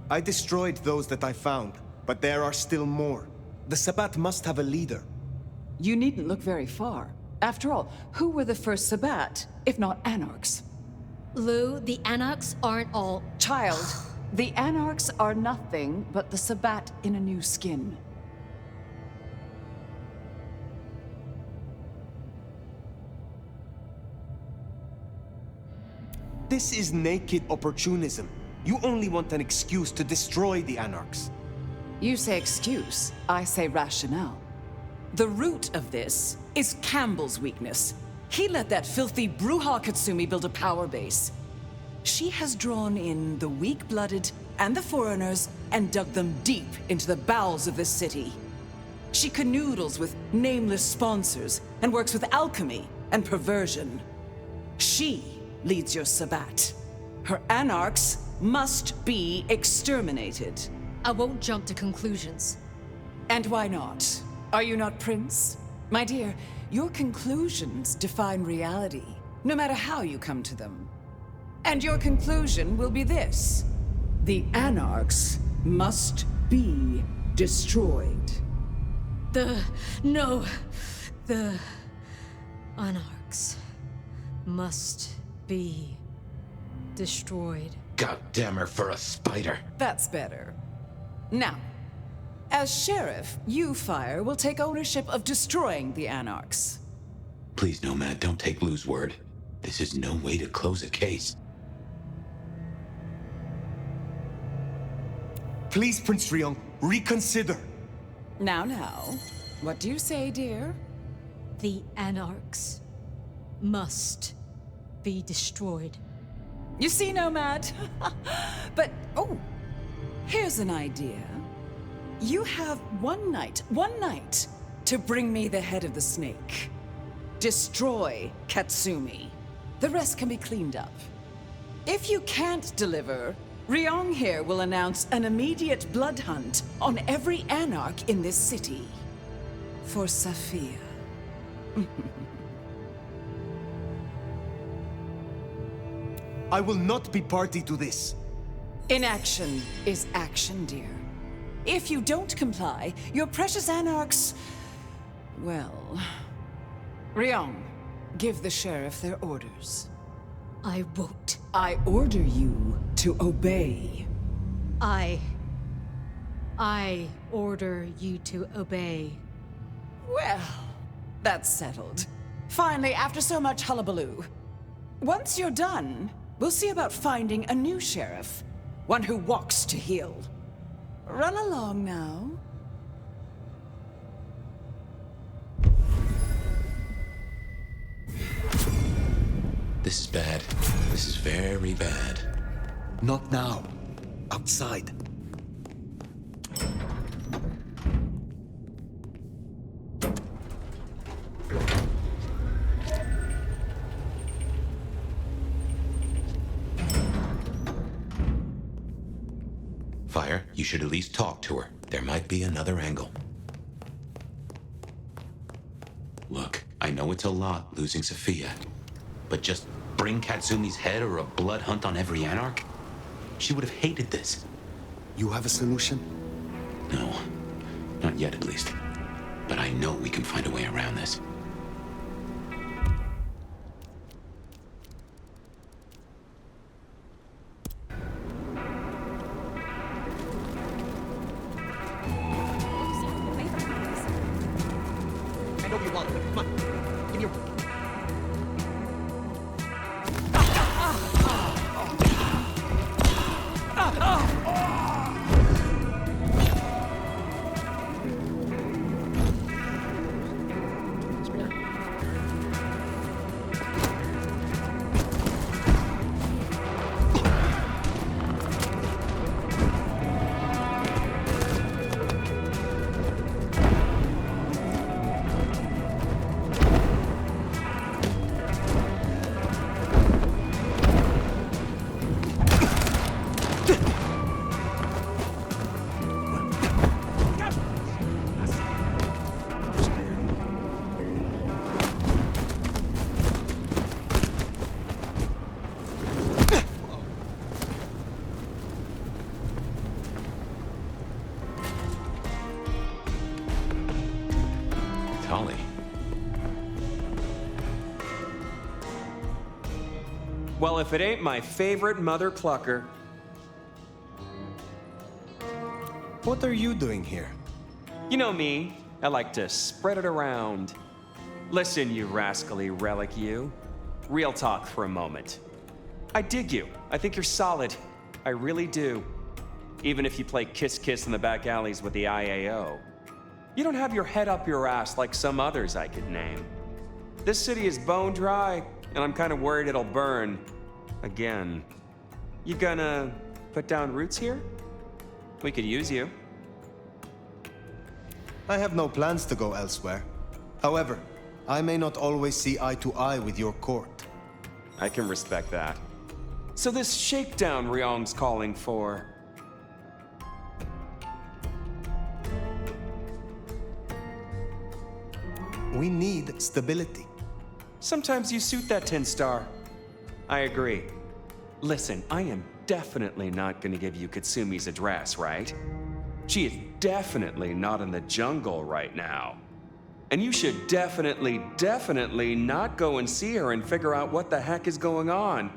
I destroyed those that I found, but there are still more. The Sabbat must have a leader. You needn't look very far. After all, who were the first Sabbat, if not Anarchs? Lou, the Anarchs aren't all... Child, the Anarchs are nothing but the Sabbat in a new skin. This is naked opportunism. You only want an excuse to destroy the Anarchs. You say excuse, I say rationale. The root of this is Campbell's weakness. He let that filthy Bruja Katsumi build a power base. She has drawn in the weak-blooded and the foreigners and dug them deep into the bowels of this city. She canoodles with nameless sponsors and works with alchemy and perversion. She leads your Sabbat. Her Anarchs must be exterminated. I won't jump to conclusions. And why not? Are you not Prince? My dear, your conclusions define reality, no matter how you come to them. And your conclusion will be this: the Anarchs must be destroyed. The Anarchs must be destroyed. God damn her for a spider. That's better. Now, as sheriff, you, Fire, will take ownership of destroying the Anarchs. Please, Nomad, don't take Lou's word. This is no way to close a case. Please, Prince Ryong, reconsider. Now, what do you say, dear? The Anarchs must be destroyed. You see, Nomad? But, oh, here's an idea. You have one night to bring me the head of the snake. Destroy Katsumi. The rest can be cleaned up. If you can't deliver, Ryong here will announce an immediate blood hunt on every Anarch in this city. For Sophia. I will not be party to this. Inaction is action, dear. If you don't comply, your precious Anarchs... well... Ryong, give the sheriff their orders. I won't. I order you to obey. I order you to obey. Well, that's settled. Finally, after so much hullabaloo. Once you're done, we'll see about finding a new sheriff. One who walks to heal. Run along now. This is bad. This is very bad. Not now. Outside. Fire, you should at least talk to her. There might be another angle. Look, I know it's a lot losing Sophia, but just bring Katsumi's head or a blood hunt on every Anarch? She would have hated this. You have a solution? No, not yet at least. But I know we can find a way around this. I know you want it. Come on. Give me your... Well, if it ain't my favorite mother clucker. What are you doing here? You know me. I like to spread it around. Listen, you rascally relic, you. Real talk for a moment. I dig you. I think you're solid. I really do. Even if you play kiss-kiss in the back alleys with the IAO. You don't have your head up your ass like some others I could name. This city is bone dry, and I'm kind of worried it'll burn. Again. You gonna put down roots here? We could use you. I have no plans to go elsewhere. However, I may not always see eye to eye with your court. I can respect that. So this shakedown Ryong's calling for... We need stability. Sometimes you suit that 10-star. I agree. Listen, I am definitely not gonna give you Katsumi's address, right? She is definitely not in the jungle right now. And you should definitely not go and see her and figure out what the heck is going on.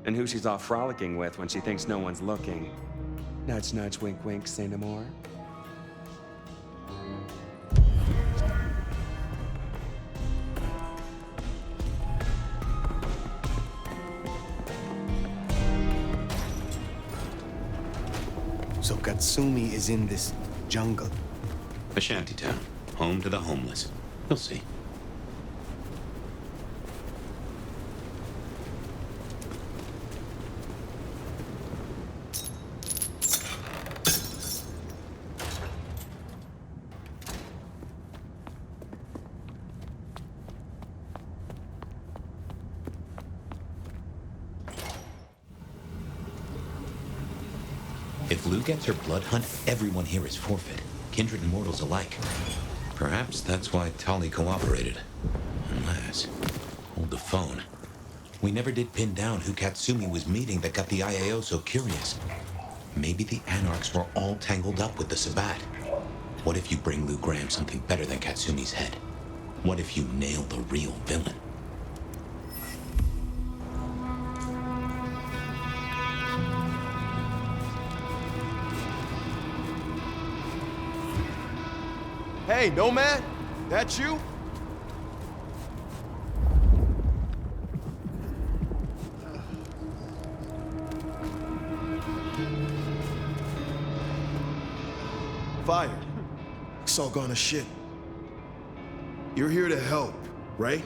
And who she's off frolicking with when she thinks no one's looking. Nudge, nudge, wink, wink, say no more. So Katsumi is in this jungle. A shantytown, home to the homeless. You'll see. If Lou gets her blood hunt, everyone here is forfeit. Kindred and mortals alike. Perhaps that's why Tali cooperated. Unless... Hold the phone. We never did pin down who Katsumi was meeting that got the IAO so curious. Maybe the Anarchs were all tangled up with the Sabbat. What if you bring Lou Graham something better than Katsumi's head? What if you nail the real villain? Hey, Nomad! That you? Fire. It's all gone to shit. You're here to help, right?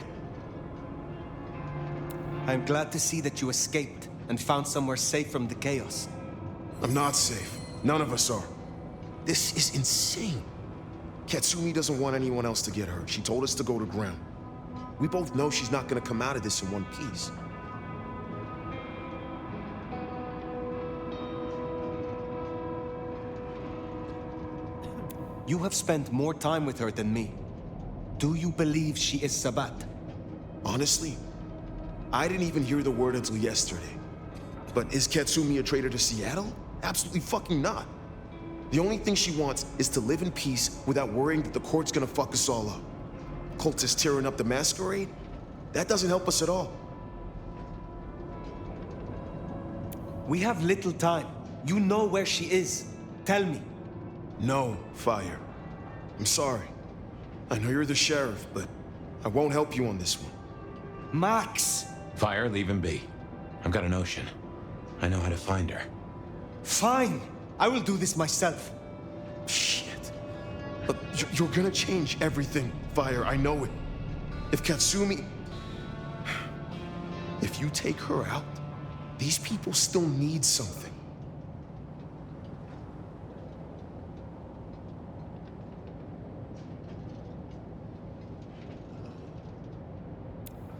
I'm glad to see that you escaped and found somewhere safe from the chaos. I'm not safe. None of us are. This is insane. Katsumi doesn't want anyone else to get hurt. She told us to go to ground. We both know she's not gonna come out of this in one piece. You have spent more time with her than me. Do you believe she is Sabat? Honestly, I didn't even hear the word until yesterday. But is Katsumi a traitor to Seattle? Absolutely fucking not. The only thing she wants is to live in peace without worrying that the court's gonna fuck us all up. Cultists tearing up the masquerade? That doesn't help us at all. We have little time. You know where she is. Tell me. No, Fire. I'm sorry. I know you're the sheriff, but I won't help you on this one. Max! Fire, leave him be. I've got a notion. I know how to find her. Fine! I will do this myself. Shit. But you're gonna change everything, Fire, I know it. If Katsumi... If you take her out, these people still need something.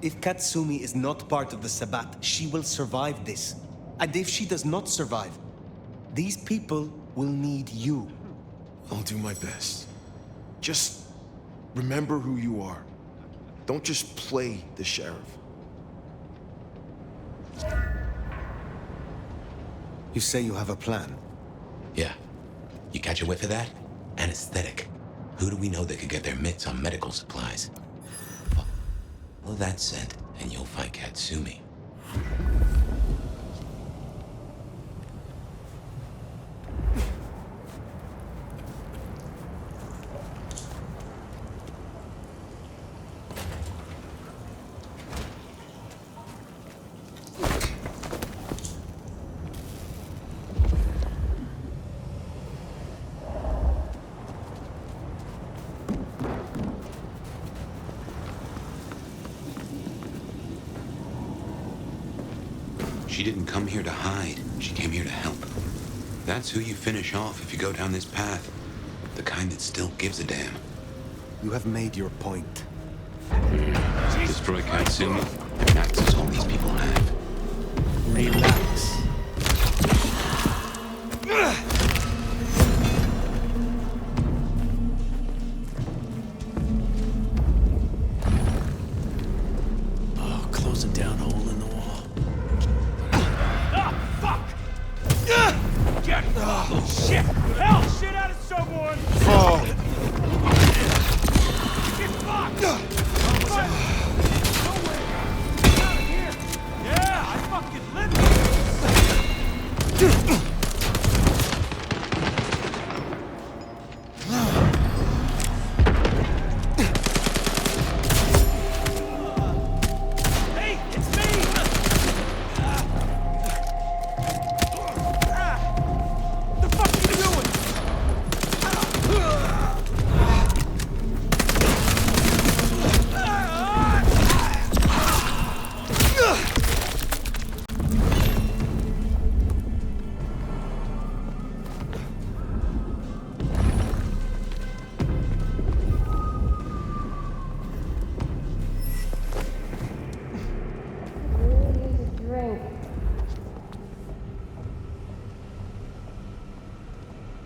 If Katsumi is not part of the Sabat, she will survive this. And if she does not survive, these people will need you. I'll do my best. Just remember who you are. Don't just play the sheriff. You say you have a plan? Yeah. You catch a whiff of that? Anesthetic. Who do we know that could get their mitts on medical supplies? Follow that scent, and you'll find Katsumi. She didn't come here to hide. She came here to help. That's who you finish off if you go down this path. The kind that still gives a damn. You have made your point. Destroy Katsumi, and that's all these people have. Relax. Oh, closing down a hole in the wall. Get oh, shit! Hell, shit out of someone! Oh! Get fucked! No way! Get out of here! Yeah, I fucking live here! Hey, it's me!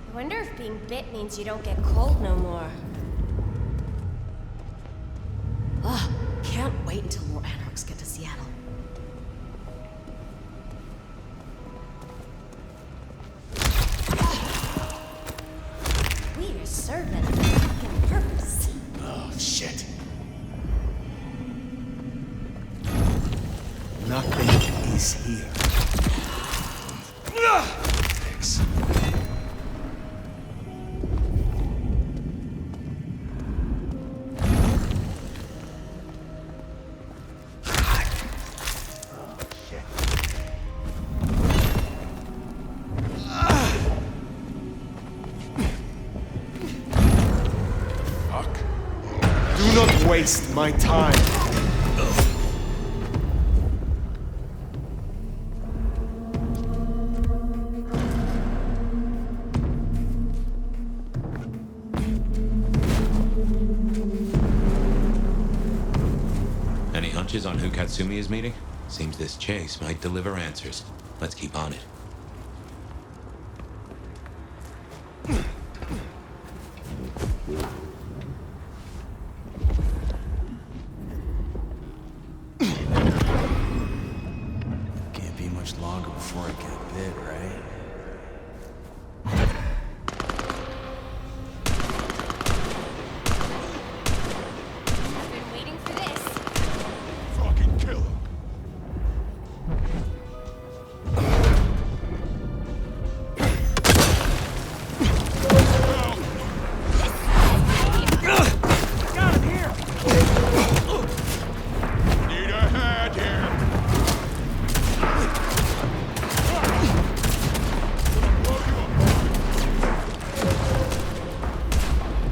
I wonder if being bit means you don't get cold no more. Ugh, can't wait until more anarchs get to Seattle. We are serving a fucking purpose. Oh, shit. Nothing is here. Thanks. waste my time. Any hunches on who Katsumi is meeting? Seems this chase might deliver answers. Let's keep on it. Can't be much longer before I get bit, right? I've been waiting for this. Fucking kill him. Got him here. Need a hand here.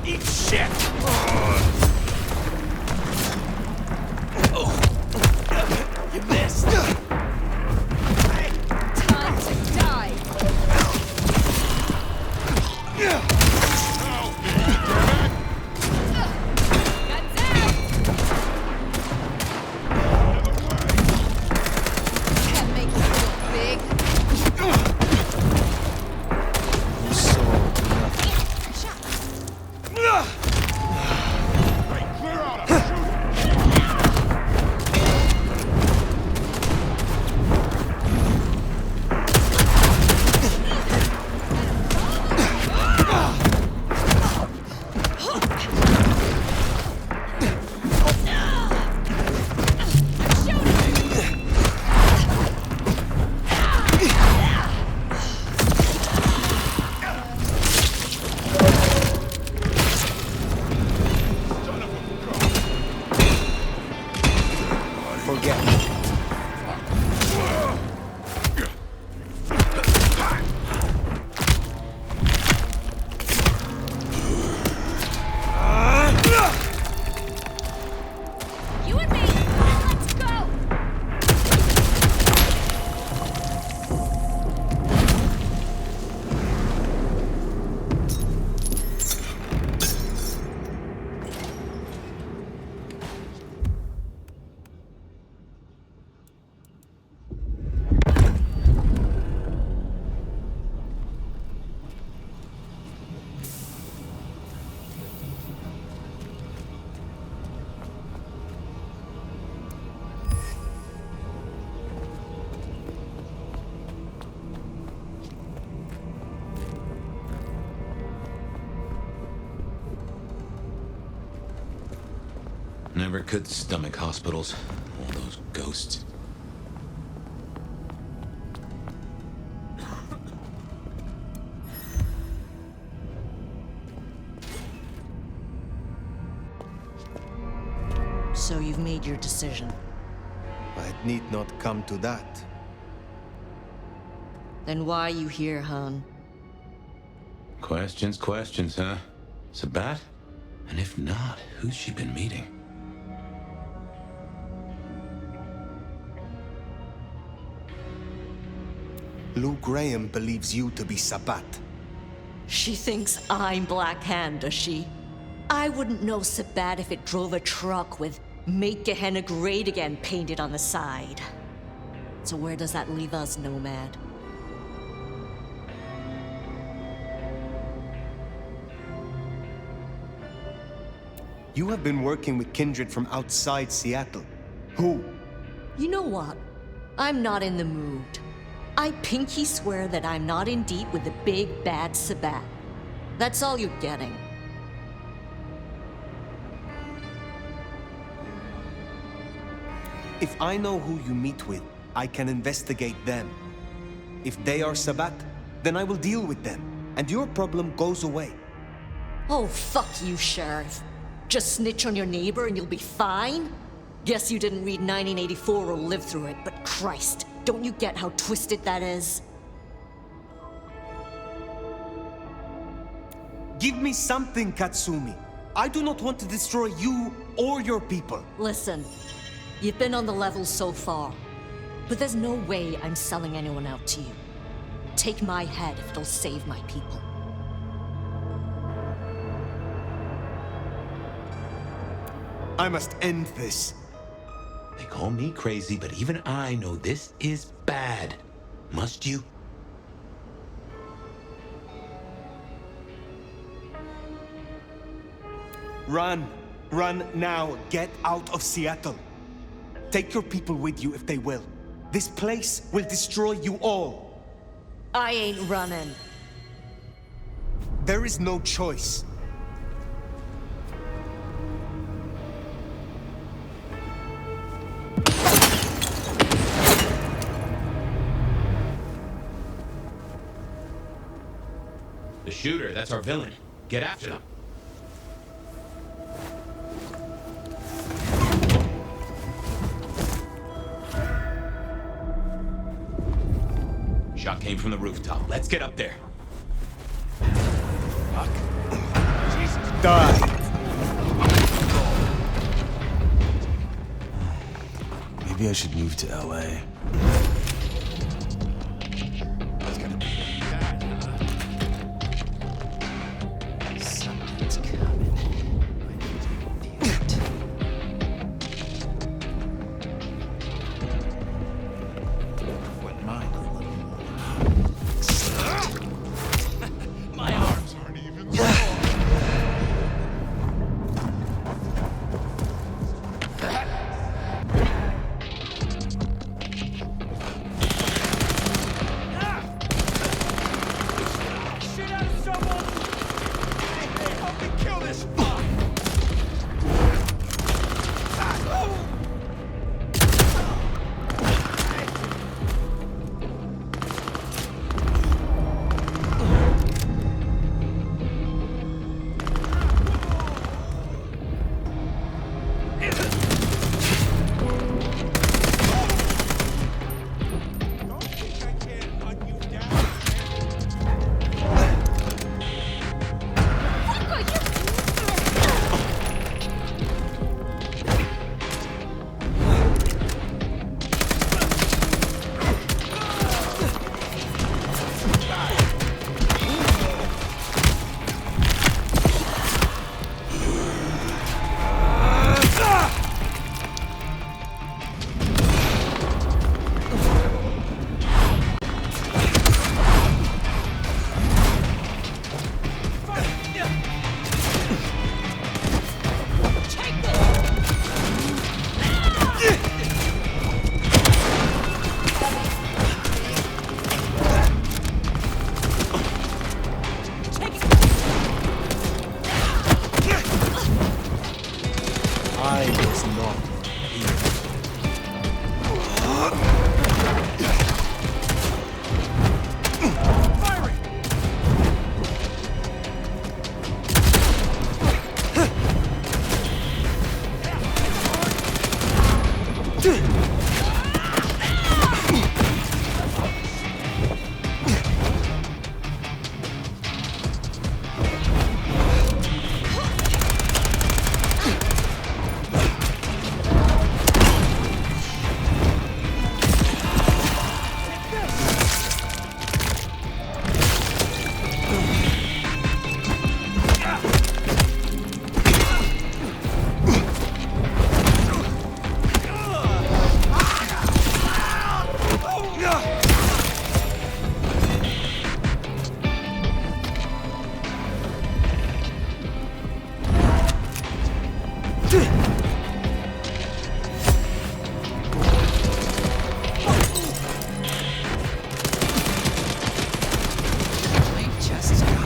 Eat shit. You missed. Time to die. Guns out. Can't make you feel big. You saw nothing. Hey, clear out. I'll shoot him. Forget. You and me. Let's go. Never could stomach hospitals. All those ghosts. So you've made your decision. It need not come to that. Then why are you here, Han? Questions, huh? Sabat? And if not, who's she been meeting? Lou Graham believes you to be Sabat. She thinks I'm Black Hand, does she? I wouldn't know Sabat if it drove a truck with "Make Gehenna Great Again" painted on the side. So where does that leave us, Nomad? You have been working with kindred from outside Seattle. Who? You know what? I'm not in the mood. I pinky swear that I'm not in deep with the big bad Sabat. That's all you're getting. If I know who you meet with, I can investigate them. If they are Sabat, then I will deal with them, and your problem goes away. Oh, fuck you, Sheriff. Just snitch on your neighbor and you'll be fine? Guess you didn't read 1984 or live through it, but Christ, don't you get how twisted that is? Give me something, Katsumi. I do not want to destroy you or your people. Listen, you've been on the level so far, but there's no way I'm selling anyone out to you. Take my head if it'll save my people. I must end this. They call me crazy, but even I know this is bad. Must you? Run. Run now. Get out of Seattle. Take your people with you if they will. This place will destroy you all. I ain't running. There is no choice. The shooter, that's our villain. Get after them. Shot came from the rooftop. Let's get up there. Fuck. Jesus. Die. Maybe I should move to LA. It's gonna be that, huh? Something's coming. I need to deal with it. Wouldn't mind a little more. My arms aren't even sore. Shit out of someone! Hey, help me kill this fuck! Don't think I can't hunt you down. I was not here. Firing! I just got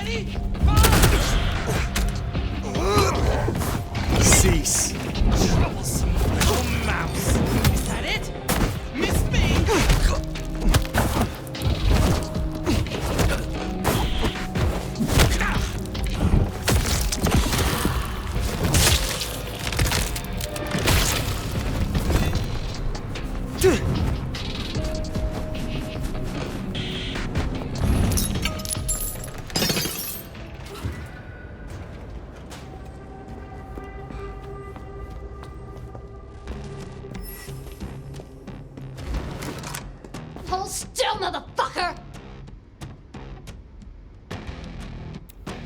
Ready? Cease. Troublesome little mouse. Is that it? Miss me? Hold still, motherfucker!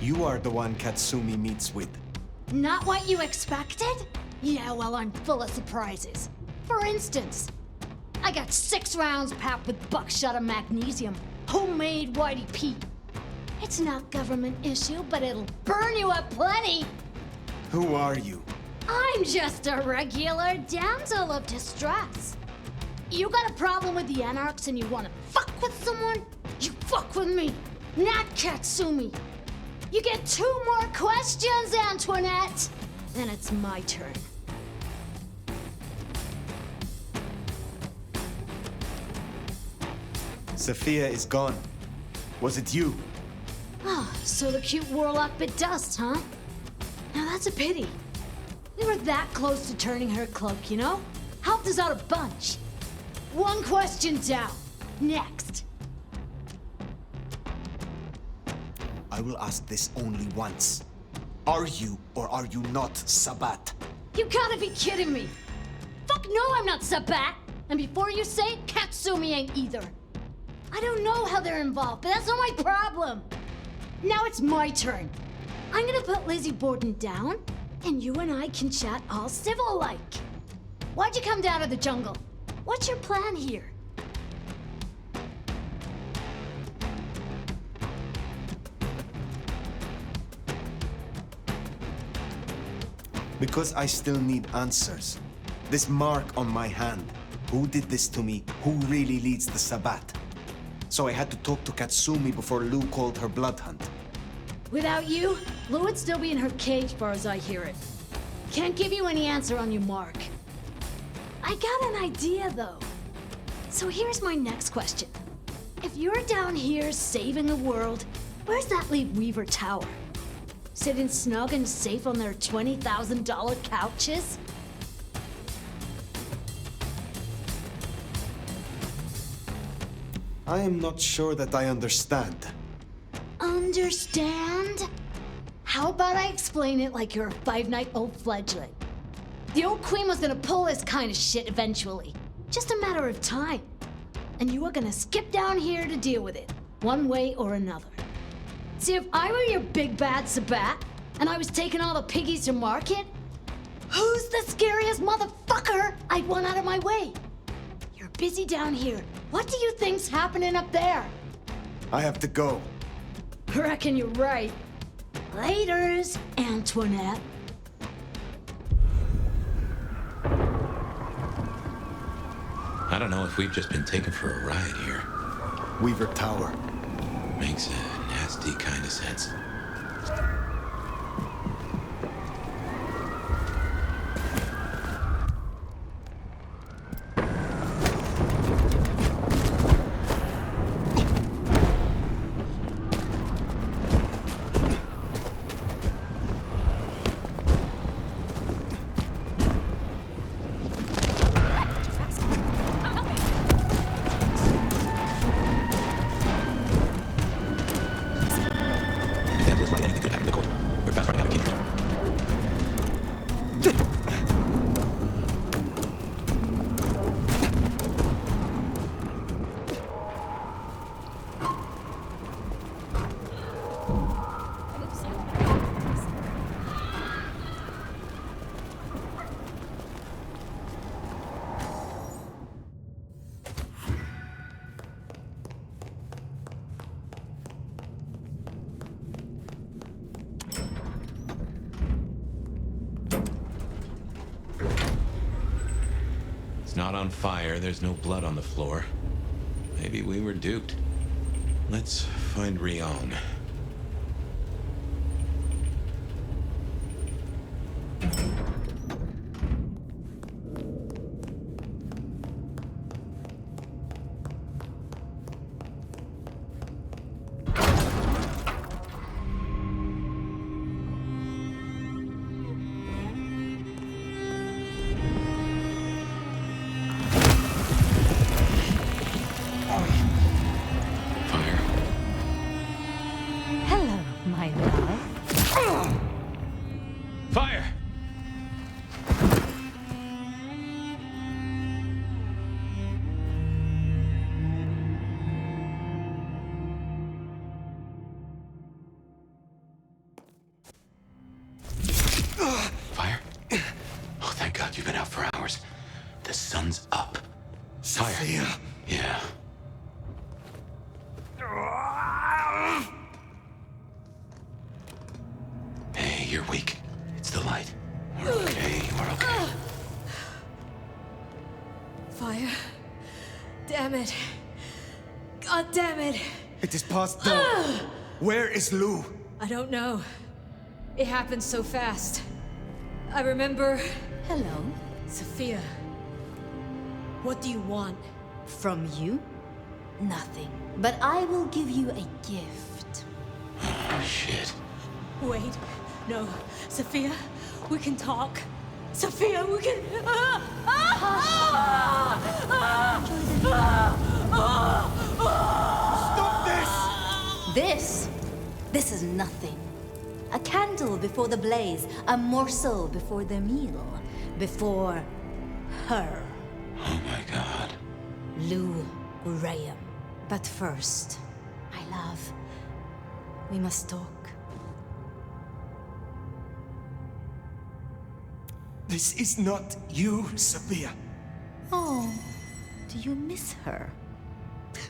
You are the one Katsumi meets with. Not what you expected? Yeah, well, I'm full of surprises. For instance, I got 6 rounds packed with buckshot and magnesium. Homemade Whitey Pete. It's not government issue, but it'll burn you up plenty. Who are you? I'm just a regular damsel of distress. You got a problem with the anarchs and you want to fuck with someone? You fuck with me, not Katsumi. You get 2 more questions, Antoinette. Then it's my turn. Sophia is gone. Was it you? Oh, so the cute warlock bit dust, huh? Now that's a pity. We were that close to turning her cloak, you know? Helped us out a bunch. 1 question down. Next. I will ask this only once. Are you or are you not Sabat? You gotta be kidding me. Fuck no, I'm not Sabat. And before you say it, Katsumi ain't either. I don't know how they're involved, but that's not my problem. Now it's my turn. I'm gonna put Lizzie Borden down, and you and I can chat all civil-like. Why'd you come down to the jungle? What's your plan here? Because I still need answers. This mark on my hand. Who did this to me? Who really leads the Sabat? So I had to talk to Katsumi before Lou called her blood hunt. Without you, Lou would still be in her cage, far as I hear it. Can't give you any answer on your mark. I got an idea, though. So here's my next question. If you're down here saving the world, where's that leave Weaver Tower? Sitting snug and safe on their $20,000 couches? I am not sure that I understand. Understand? How about I explain it like you're a 5-night-old fledgling? The old queen was gonna pull this kind of shit eventually. Just a matter of time. And you were gonna skip down here to deal with it, one way or another. See, if I were your big bad Sabat, and I was taking all the piggies to market, who's the scariest motherfucker I'd want out of my way? You're busy down here. What do you think's happening up there? I have to go. Reckon you're right. Laters, Antoinette. I don't know if we've just been taken for a ride here. Weaver Tower. Makes a nasty kind of sense. Not on fire, there's no blood on the floor. Maybe we were duped. Let's find Rion. God damn it! It is past dawn. Where is Lou? I don't know. It happened so fast. I remember... Hello. Sophia. What do you want? From you? Nothing. But I will give you a gift. Oh, shit. Wait. No. Sophia, we can talk. Sophia, we can... Stop this! This is nothing. A candle before the blaze, a morsel before the meal, before her. Oh my god. Lou Graham. But first, my love, we must talk. This is not you, Sophia. Oh, do you miss her?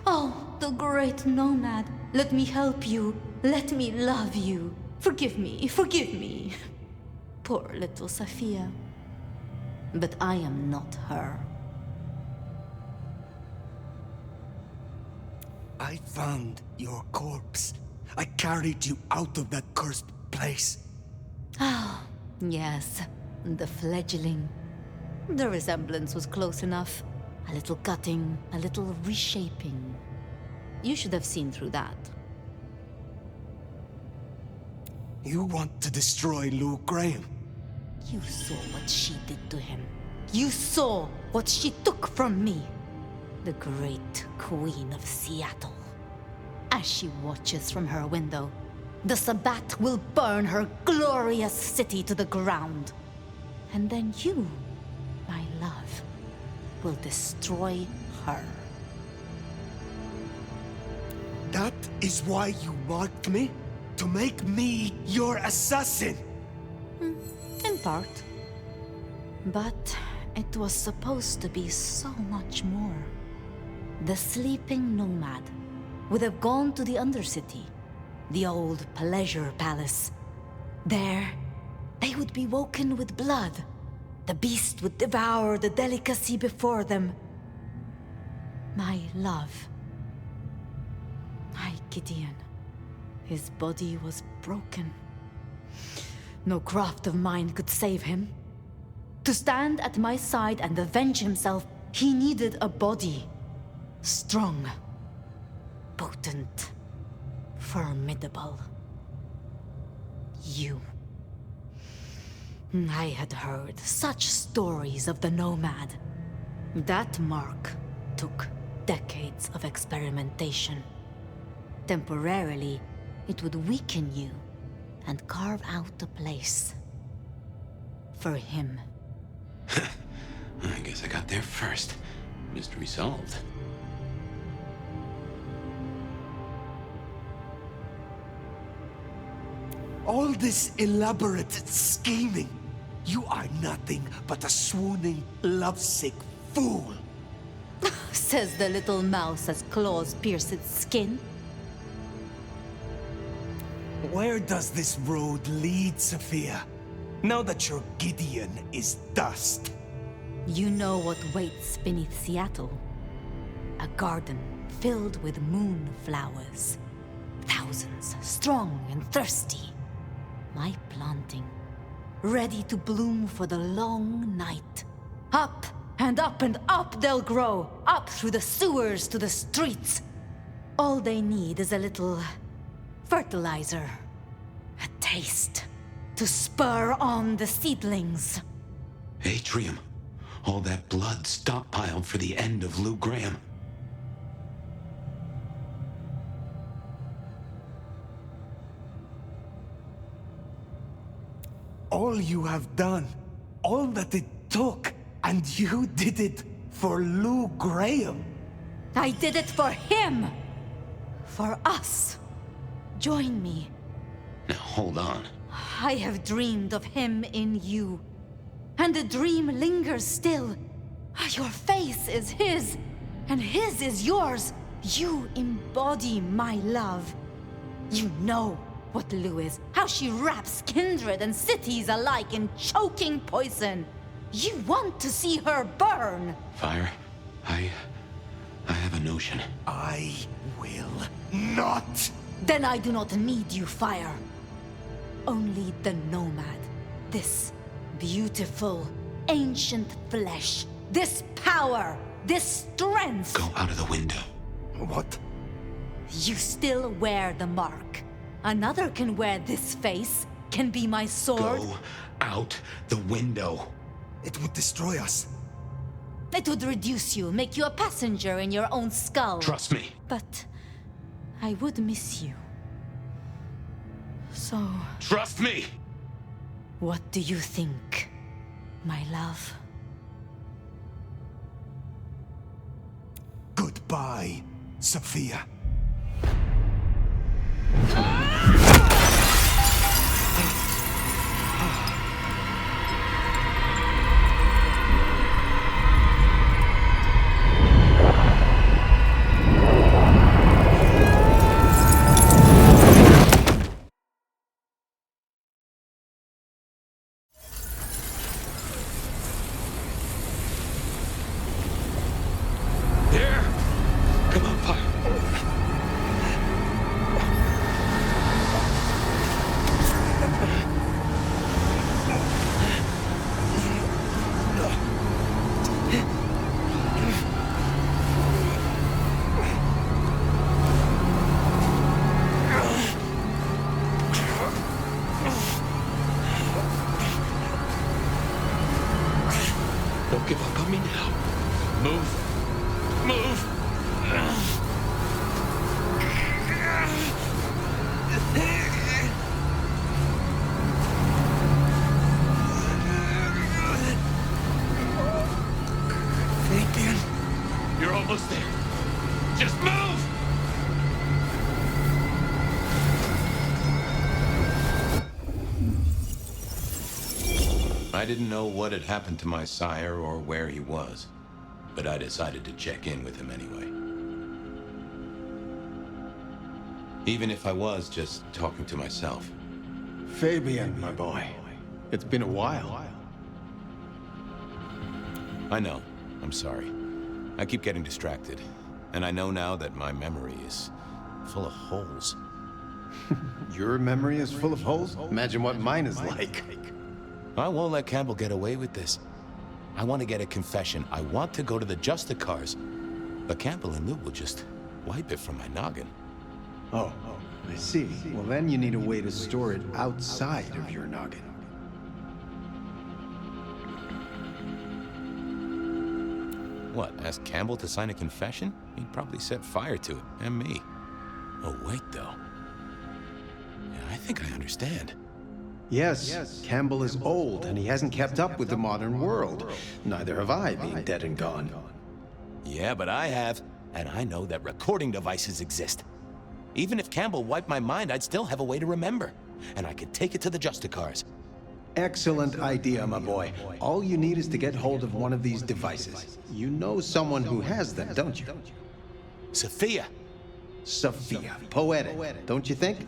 Oh, the great nomad. Let me help you. Let me love you. Forgive me, forgive me. Poor little Sophia. But I am not her. I found your corpse. I carried you out of that cursed place. Ah, yes, the fledgling. The resemblance was close enough. A little cutting, a little reshaping. You should have seen through that. You want to destroy Lou Graham? You saw what she did to him. You saw what she took from me. The great Queen of Seattle. As she watches from her window, the Sabbat will burn her glorious city to the ground. And then you, my love, will destroy her. That is why you marked me? To make me your assassin? In part. But it was supposed to be so much more. The sleeping nomad would have gone to the Undercity, the old pleasure palace. There, they would be woken with blood. The beast would devour the delicacy before them. My love. My Gideon. His body was broken. No craft of mine could save him. To stand at my side and avenge himself, he needed a body. Strong, potent, formidable. You. I had heard such stories of the nomad. That mark took decades of experimentation. Temporarily, it would weaken you and carve out a place for him. I guess I got there first. Mystery solved. All this elaborate scheming. You are nothing but a swooning, lovesick fool. Says the little mouse as claws pierce its skin. Where does this road lead, Sophia? Now that your Gideon is dust. You know what waits beneath Seattle. A garden filled with moonflowers. Thousands, strong and thirsty. My planting, ready to bloom for the long night. Up and up and up they'll grow, up through the sewers to the streets. All they need is a little fertilizer, a taste, to spur on the seedlings. Atrium. All that blood stockpiled for the end of Lou Graham. All you have done, all that it took, and you did it for Lou Graham. I did it for him! For us. Join me. Now hold on. I have dreamed of him in you. And the dream lingers still. Your face is his, and his is yours. You embody my love. You know what Lou is, how she wraps kindred and cities alike in choking poison. You want to see her burn. Fire, I have a notion. I will not! Then I do not need you, Fire. Only the nomad. This beautiful, ancient flesh. This power. This strength. Go out of the window. What? You still wear the mark. Another can wear this face. Can be my sword. Go out the window. It would destroy us. It would reduce you, make you a passenger in your own skull. Trust me. But I would miss you. So... Trust me! What do you think, my love? Goodbye, Sophia. Don't give up on me now. Move. Move. Fabian. You're almost there. Just move! I didn't know what had happened to my sire or where he was, but I decided to check in with him anyway. Even if I was just talking to myself. Fabian, my boy. It's been a while. I know. I'm sorry. I keep getting distracted. And I know now that my memory is full of holes. Your memory is full of holes? Imagine what mine is like. I won't let Campbell get away with this. I want to get a confession. I want to go to the Justicars. But Campbell and Lou will just wipe it from my noggin. Oh, I see. Well, then you need a way to store it outside of your noggin. What, ask Campbell to sign a confession? He'd probably set fire to it, and me. Oh, wait, though. Yeah, I think I understand. Yes, Campbell is old, and he hasn't kept up with the modern world. Neither have I, being dead and gone. Yeah, but I have, and I know that recording devices exist. Even if Campbell wiped my mind, I'd still have a way to remember. And I could take it to the Justicars. Excellent idea, my boy. All you need is to get hold of one of these devices. You know someone who has them, don't you? Sophia. Sophia. Poetic, don't you think?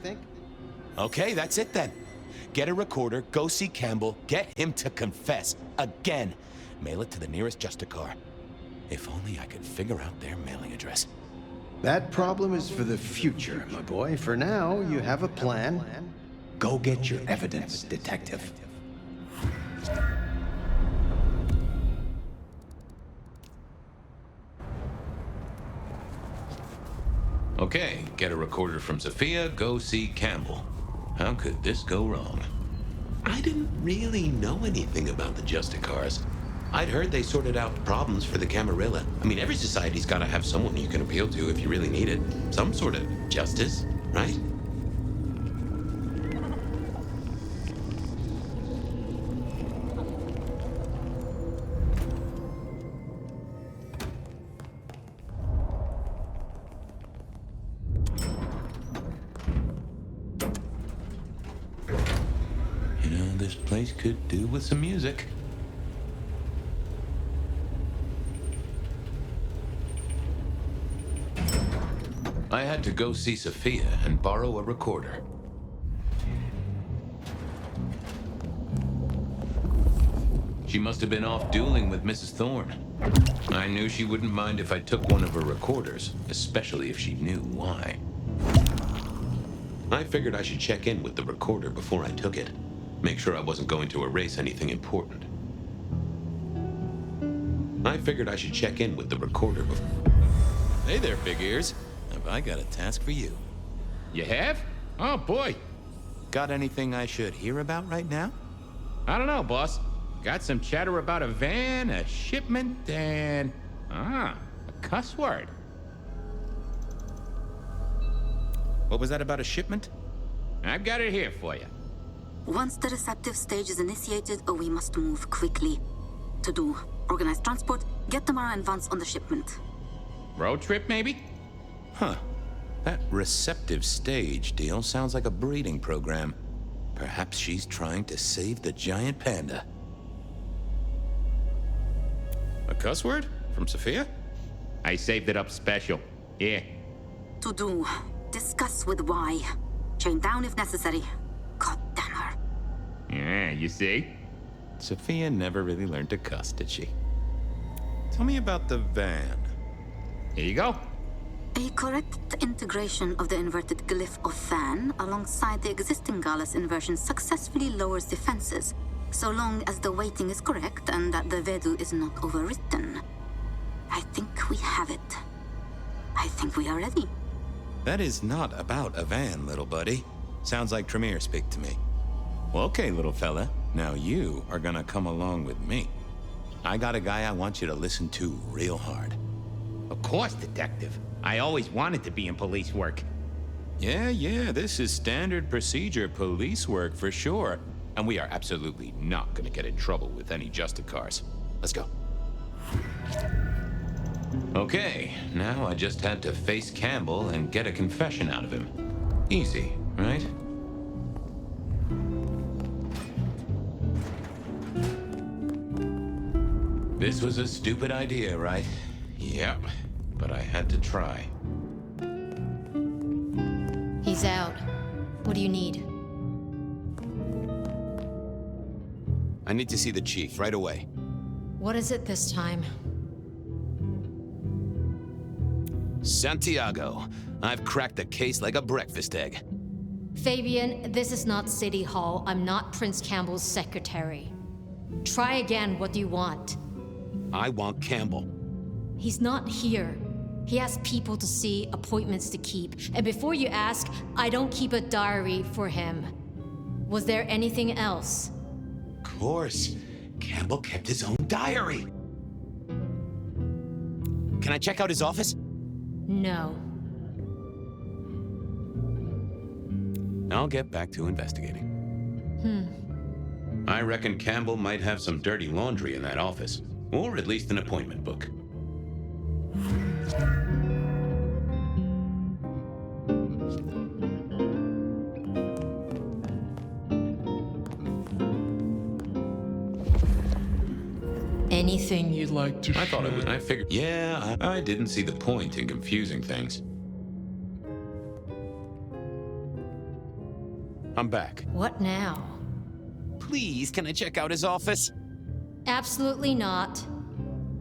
Okay, that's it then. Get a recorder, go see Campbell, get him to confess. Again. Mail it to the nearest Justicar. If only I could figure out their mailing address. That problem is for the future, my boy. For now, you have a plan. Go get your evidence, detective. Okay, get a recorder from Sophia, go see Campbell. How could this go wrong? I didn't really know anything about the Justicars. I'd heard they sorted out problems for the Camarilla. I mean, every society's gotta have someone you can appeal to if you really need it. Some sort of justice, right? This place could do with some music. I had to go see Sophia and borrow a recorder. She must have been off dueling with Mrs. Thorne. I knew she wouldn't mind if I took one of her recorders, especially if she knew why. I figured I should check in with the recorder before I took it. Make sure I wasn't going to erase anything important. Hey there, big ears. Have I got a task for you? You have? Oh, boy. Got anything I should hear about right now? I don't know, boss. Got some chatter about a van, a shipment, and... a cuss word. What was that about a shipment? I've got it here for you. Once the receptive stage is initiated, we must move quickly. To do, organize transport, get Tamara and Vance on the shipment. Road trip, maybe? Huh. That receptive stage deal sounds like a breeding program. Perhaps she's trying to save the giant panda. A cuss word? From Sophia? I saved it up special. Yeah. To do, discuss with Y. Chain down if necessary. God damn her. Yeah, you see? Sophia never really learned to cuss, did she? Tell me about the van. Here you go. A correct integration of the inverted glyph of van alongside the existing Gallus inversion successfully lowers defenses, so long as the weighting is correct and that the Vedu is not overwritten. I think we have it. I think we are ready. That is not about a van, little buddy. Sounds like Tremere speak to me. Well, okay, little fella. Now you are gonna come along with me. I got a guy I want you to listen to real hard. Of course, detective. I always wanted to be in police work. Yeah, this is standard procedure police work for sure. And we are absolutely not gonna get in trouble with any Justicars. Let's go. Okay, now I just had to face Campbell and get a confession out of him. Easy, right? This was a stupid idea, right? Yep, but I had to try. He's out. What do you need? I need to see the chief right away. What is it this time? Santiago, I've cracked the case like a breakfast egg. Fabian, this is not City Hall. I'm not Prince Campbell's secretary. Try again. What do you want? I want Campbell. He's not here. He has people to see, appointments to keep. And before you ask, I don't keep a diary for him. Was there anything else? Of course. Campbell kept his own diary. Can I check out his office? No. I'll get back to investigating. I reckon Campbell might have some dirty laundry in that office. Or at least an appointment book. Anything you'd like to I thought it was. I figured. Yeah, I didn't see the point in confusing things. I'm back. What now? Please, can I check out his office? Absolutely not.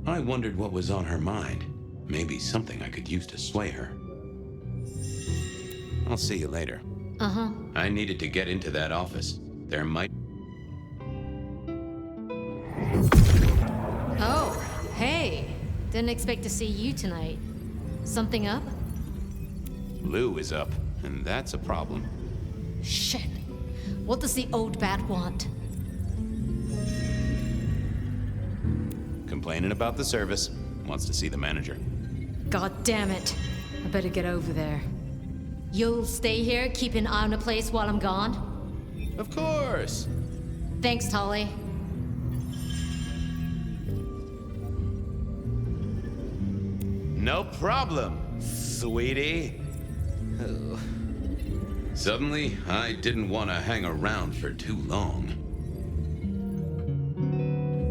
I wondered what was on her mind. Maybe something I could use to sway her. I'll see you later. Uh-huh. I needed to get into that office. There might... Oh, hey. Didn't expect to see you tonight. Something up? Lou is up, and that's a problem. Shit. What does the old bat want? Complaining about the service. Wants to see the manager. God damn it. I better get over there. You'll stay here, keep an eye on the place while I'm gone? Of course. Thanks, Tolly. No problem, sweetie. Oh. Suddenly, I didn't want to hang around for too long.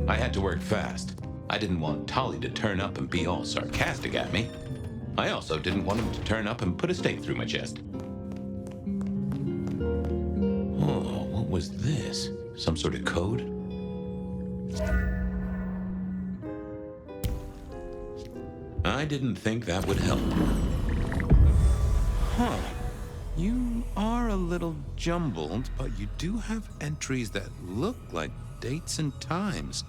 I had to work fast. I didn't want Tolly to turn up and be all sarcastic at me. I also didn't want him to turn up and put a stake through my chest. Oh, what was this? Some sort of code? I didn't think that would help. Huh. You are a little jumbled, but you do have entries that look like dates and times.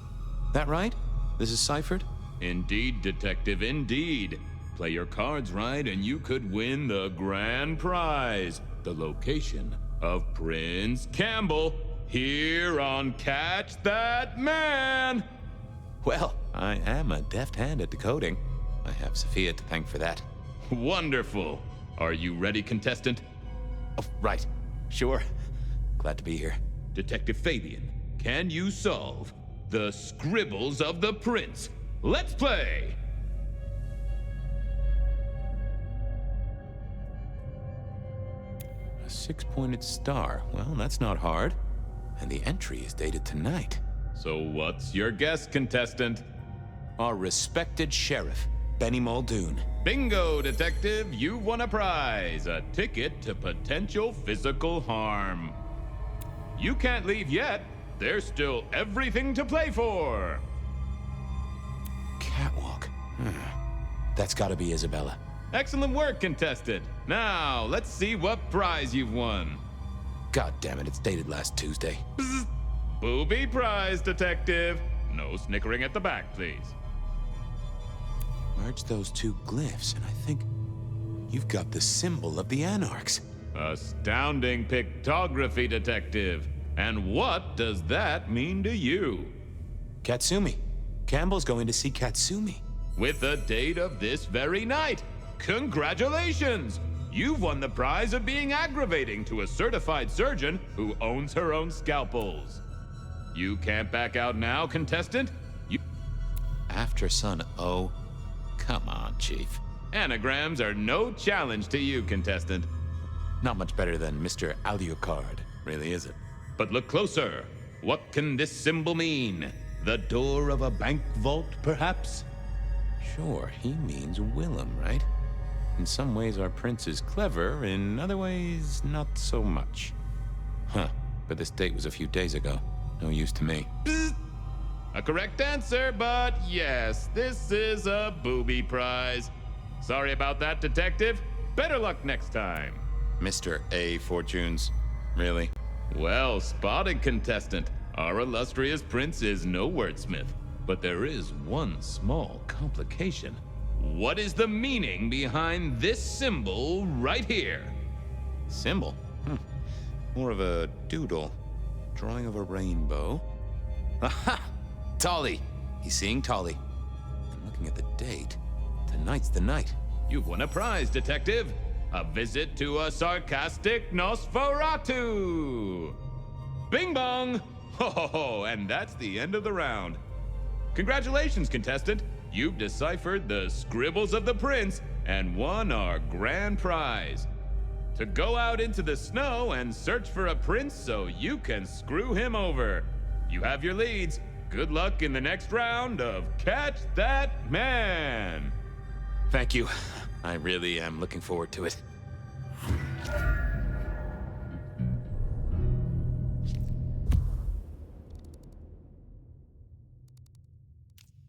That right? This is ciphered? Indeed, Detective, indeed. Play your cards right and you could win the grand prize. The location of Prince Campbell here on Catch That Man. Well, I am a deft hand at decoding. I have Sophia to thank for that. Wonderful. Are you ready, contestant? Oh, right. Sure. Glad to be here. Detective Fabian, can you solve the scribbles of the prince? Let's play! A 6-pointed star. Well, that's not hard. And the entry is dated tonight. So what's your guess, contestant? Our respected sheriff, Benny Muldoon. Bingo, Detective! You've won a prize, a ticket to potential physical harm. You can't leave yet. There's still everything to play for. Catwalk. That's gotta be Isabella. Excellent work, contestant. Now, let's see what prize you've won. God damn it, it's dated last Tuesday. Bzz. Booby prize, Detective. No snickering at the back, please. Merge those two glyphs, and I think you've got the symbol of the Anarchs. Astounding pictography, Detective. And what does that mean to you? Katsumi. Campbell's going to see Katsumi. With the date of this very night. Congratulations! You've won the prize of being aggravating to a certified surgeon who owns her own scalpels. You can't back out now, contestant. After Sun O. Come on, Chief. Anagrams are no challenge to you, contestant. Not much better than Mr. Alucard, really, is it? But look closer. What can this symbol mean? The door of a bank vault, perhaps? Sure, he means Willem, right? In some ways, our prince is clever. In other ways, not so much. Huh, but this date was a few days ago. No use to me. Psst. A correct answer, but yes, this is a booby prize. Sorry about that, Detective. Better luck next time. Mr. A. Fortunes. Really? Well spotted, contestant. Our illustrious prince is no wordsmith. But there is one small complication. What is the meaning behind this symbol right here? Symbol? More of a doodle. Drawing of a rainbow. Aha! Tolly! He's seeing Tolly. I'm looking at the date. Tonight's the night. You've won a prize, Detective. A visit to a sarcastic Nosferatu! Bing bong! Ho ho ho, and that's the end of the round. Congratulations, contestant. You've deciphered the scribbles of the prince and won our grand prize. To go out into the snow and search for a prince so you can screw him over. You have your leads. Good luck in the next round of Catch That Man. Thank you. I really am looking forward to it.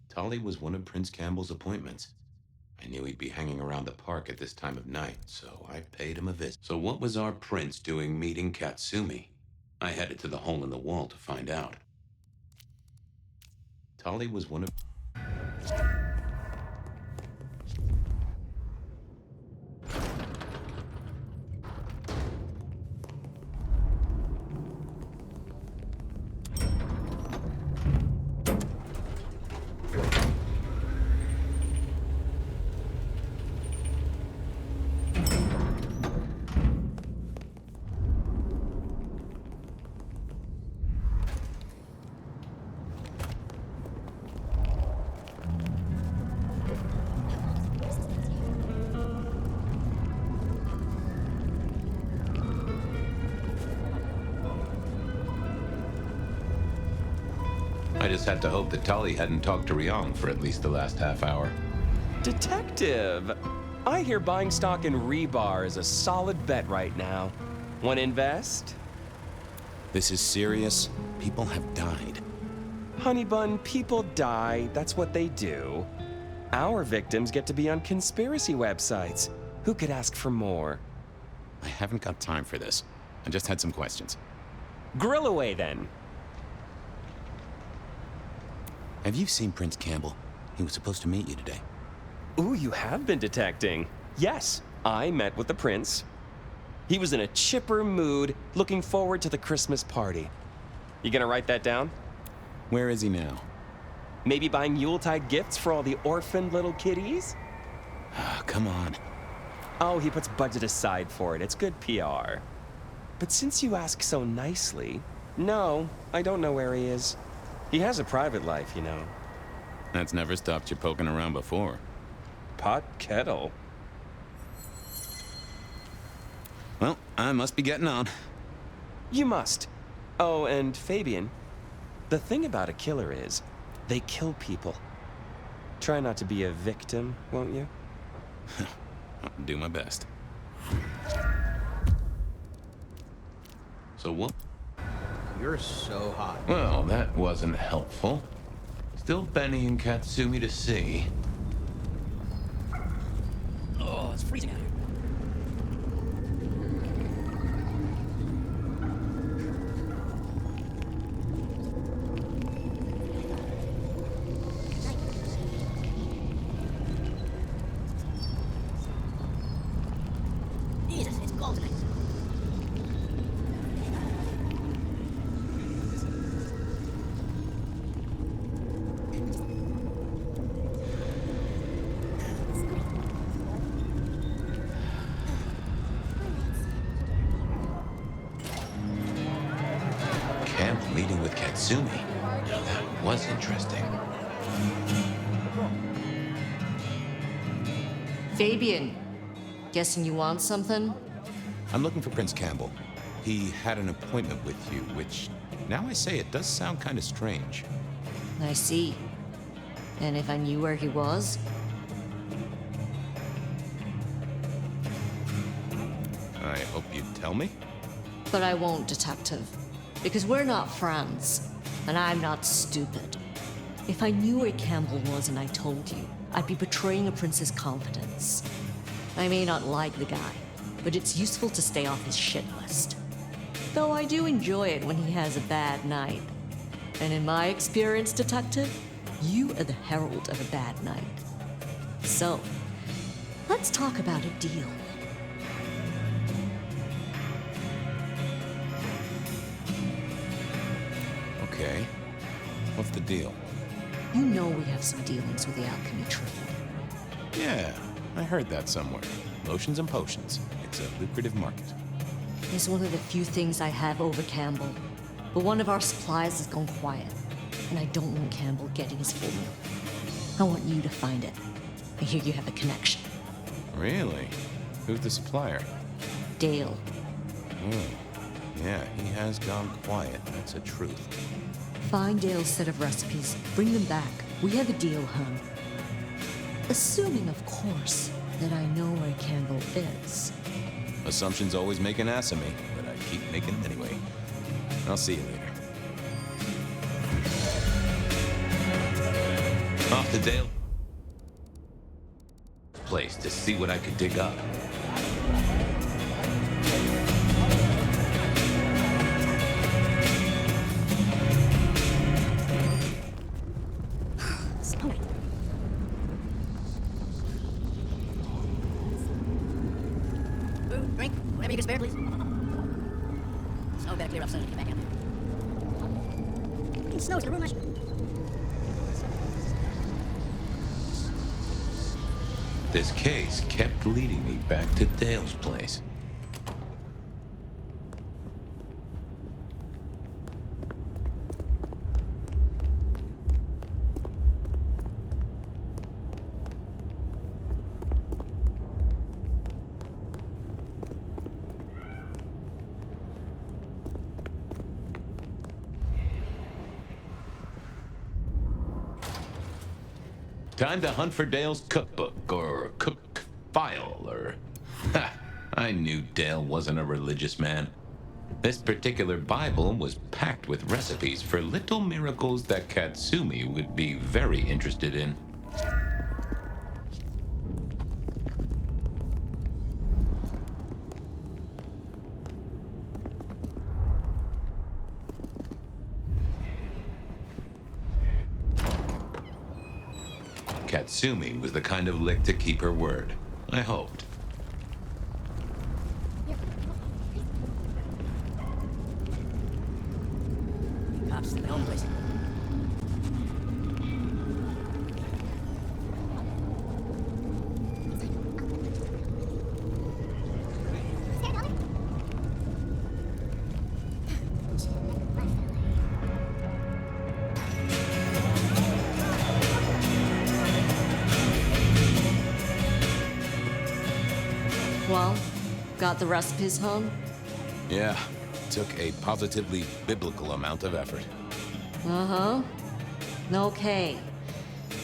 Tolly was one of Prince Campbell's appointments. I knew he'd be hanging around the park at this time of night, so I paid him a visit. So what was our prince doing meeting Katsumi? I headed to the hole in the wall to find out. Tolly was one of... I just had to hope that Tolly hadn't talked to Ryong for at least the last half hour. Detective! I hear buying stock in Rebar is a solid bet right now. Want to invest? This is serious. People have died. Honey bun, people die. That's what they do. Our victims get to be on conspiracy websites. Who could ask for more? I haven't got time for this. I just had some questions. Grill away, then. Have you seen Prince Campbell? He was supposed to meet you today. Ooh, you have been detecting. Yes, I met with the prince. He was in a chipper mood, looking forward to the Christmas party. You gonna write that down? Where is he now? Maybe buying Yuletide gifts for all the orphaned little kiddies? Come on. Oh, he puts budget aside for it. It's good PR. But since you ask so nicely, no, I don't know where he is. He has a private life, you know. That's never stopped you poking around before. Pot kettle. Well, I must be getting on. You must. Oh, and Fabian, the thing about a killer is, they kill people. Try not to be a victim, won't you? I'll do my best. So what? You're so hot. Well, that wasn't helpful. Still Benny and Katsumi to see. Oh, it's freezing out here. Jesus, it's cold tonight. Camp meeting with Katsumi. Now that was interesting. Fabian, guessing you want something? I'm looking for Prince Campbell. He had an appointment with you, which, now I say it, does sound kind of strange. I see. And if I knew where he was? I hope you'd tell me. But I won't, Detective. Because we're not friends. And I'm not stupid. If I knew where Campbell was and I told you, I'd be betraying a prince's confidence. I may not like the guy, but it's useful to stay off his shit list. Though I do enjoy it when he has a bad night. And in my experience, Detective, you are the herald of a bad night. So, let's talk about a deal. Okay. What's the deal? You know we have some dealings with the alchemy trade. Yeah, I heard that somewhere. Lotions and potions. It's a lucrative market. It's one of the few things I have over Campbell. But one of our supplies has gone quiet. And I don't want Campbell getting his formula. I want you to find it. I hear you have a connection. Really? Who's the supplier? Dale. Yeah, he has gone quiet. That's a truth. Find Dale's set of recipes. Bring them back. We have a deal, hun. Assuming, of course, that I know where Campbell is. Assumptions always make an ass of me, but I keep making them anyway. I'll see you later. Off to Dale place to see what I could dig up. Drink, whatever you can spare, please. Snow better clear up soon. Get back out there. Snow's gonna ruin my shit. This case kept leading me back to Dale's place. Time to hunt for Dale's cookbook, or cook file, or... Ha! I knew Dale wasn't a religious man. This particular Bible was packed with recipes for little miracles that Katsumi would be very interested in. Tatsumi was the kind of lick to keep her word. I hoped. Cops in my own place. Well, got the recipes home? Yeah, took a positively biblical amount of effort. Uh-huh. Okay.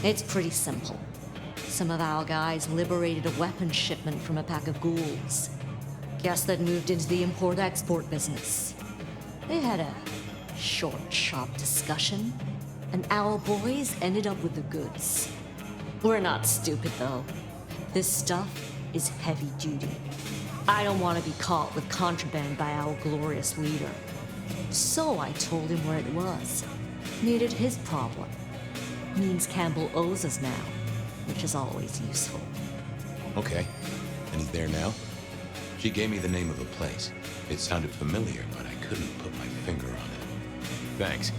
It's pretty simple. Some of our guys liberated a weapons shipment from a pack of ghouls. Guess that moved into the import-export business. They had a short, sharp discussion, and our boys ended up with the goods. We're not stupid, though. This stuff is heavy duty. I don't want to be caught with contraband by our glorious leader. So I told him where it was. Made it his problem. Means Campbell owes us now, which is always useful. Okay. And he's there now? She gave me the name of the place. It sounded familiar, but I couldn't put my finger on it. Thanks.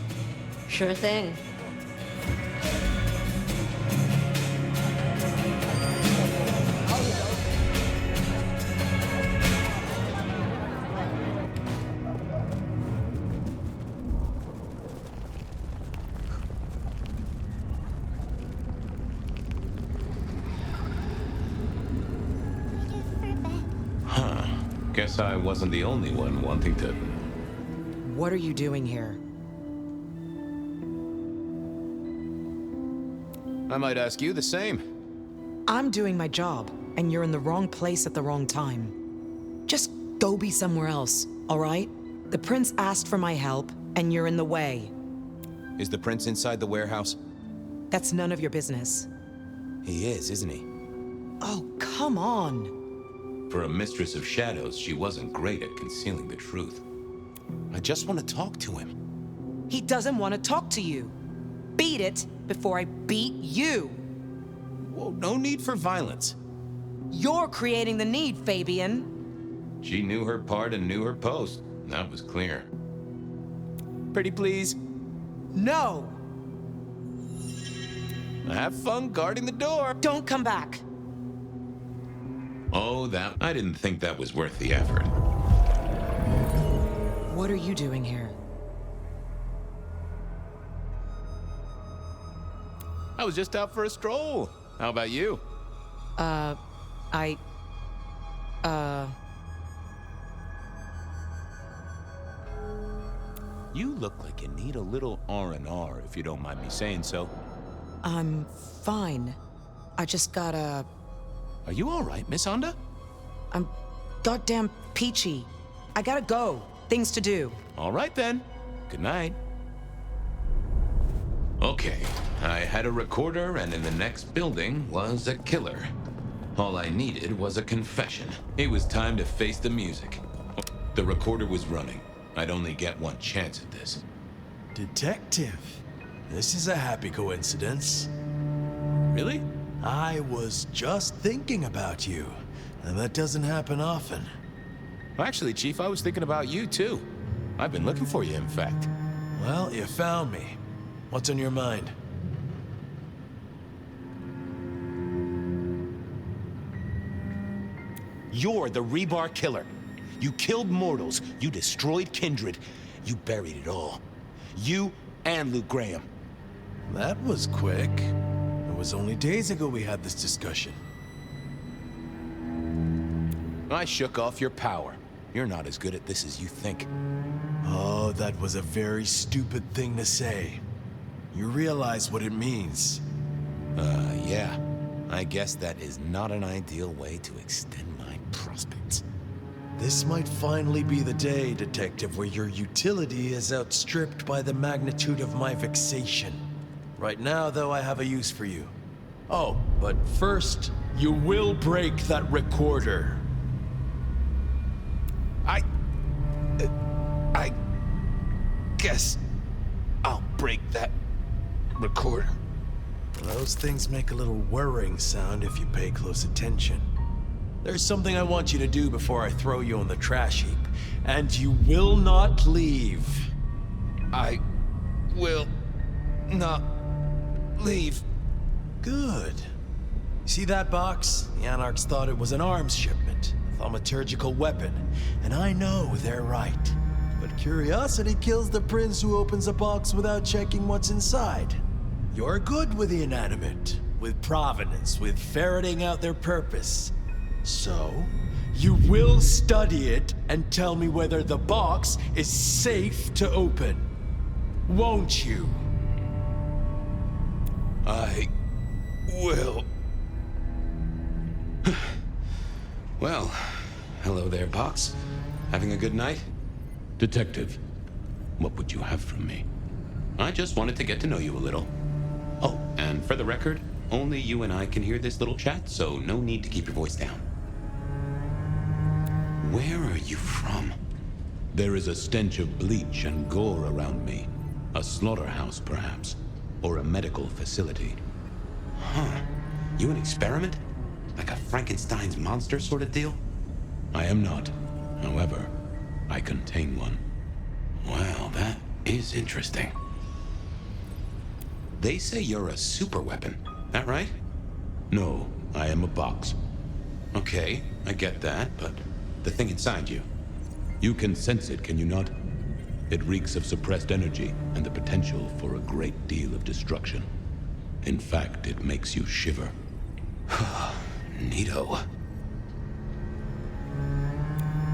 Sure thing. Guess I wasn't the only one wanting to... What are you doing here? I might ask you the same. I'm doing my job, and you're in the wrong place at the wrong time. Just go be somewhere else, all right? The prince asked for my help, and you're in the way. Is the prince inside the warehouse? That's none of your business. He is, isn't he? Oh, come on. For a mistress of shadows, she wasn't great at concealing the truth. I just want to talk to him. He doesn't want to talk to you. Beat it before I beat you. Whoa, no need for violence. You're creating the need, Fabian. She knew her part and knew her post. That was clear. Pretty please? No. Have fun guarding the door. Don't come back. Oh, that... I didn't think that was worth the effort. What are you doing here? I was just out for a stroll. How about you? You look like you need a little R&R, if you don't mind me saying so. I'm fine. I just gotta... Are you all right, Miss Honda? I'm goddamn peachy. I gotta go. Things to do. All right, then. Good night. Okay, I had a recorder, and in the next building was a killer. All I needed was a confession. It was time to face the music. The recorder was running. I'd only get one chance at this. Detective. This is a happy coincidence. Really? I was just thinking about you, and that doesn't happen often. Actually, Chief, I was thinking about you, too. I've been looking for you, in fact. Well, you found me. What's on your mind? You're the Rebar killer. You killed mortals. You destroyed kindred. You buried it all. You and Luke Graham. That was quick. It was only days ago we had this discussion. I shook off your power. You're not as good at this as you think. Oh, that was a very stupid thing to say. You realize what it means. Yeah. I guess that is not an ideal way to extend my prospects. This might finally be the day, Detective, where your utility is outstripped by the magnitude of my vexation. Right now, though, I have a use for you. Oh, but first, you will break that recorder. I guess I'll break that recorder. Those things make a little whirring sound if you pay close attention. There's something I want you to do before I throw you on the trash heap, and you will not leave. I will not leave. Good. See that box? The Anarchs thought it was an arms shipment, a thaumaturgical weapon, and I know they're right. But curiosity kills the prince who opens a box without checking what's inside. You're good with the inanimate, with provenance, with ferreting out their purpose. So, you will study it and tell me whether the box is safe to open. Won't you? I will. Well, hello there, Box. Having a good night? Detective, what would you have from me? I just wanted to get to know you a little. Oh, and for the record, only you and I can hear this little chat, so no need to keep your voice down. Where are you from? There is a stench of bleach and gore around me. A slaughterhouse, perhaps. Or a medical facility. Huh. You an experiment? Like a Frankenstein's monster sort of deal? I am not. However, I contain one. Well, that is interesting. They say you're a super weapon. That right? No, I am a box. Okay, I get that, but the thing inside you. You can sense it, can you not? It reeks of suppressed energy and the potential for a great deal of destruction. In fact, it makes you shiver. Neato.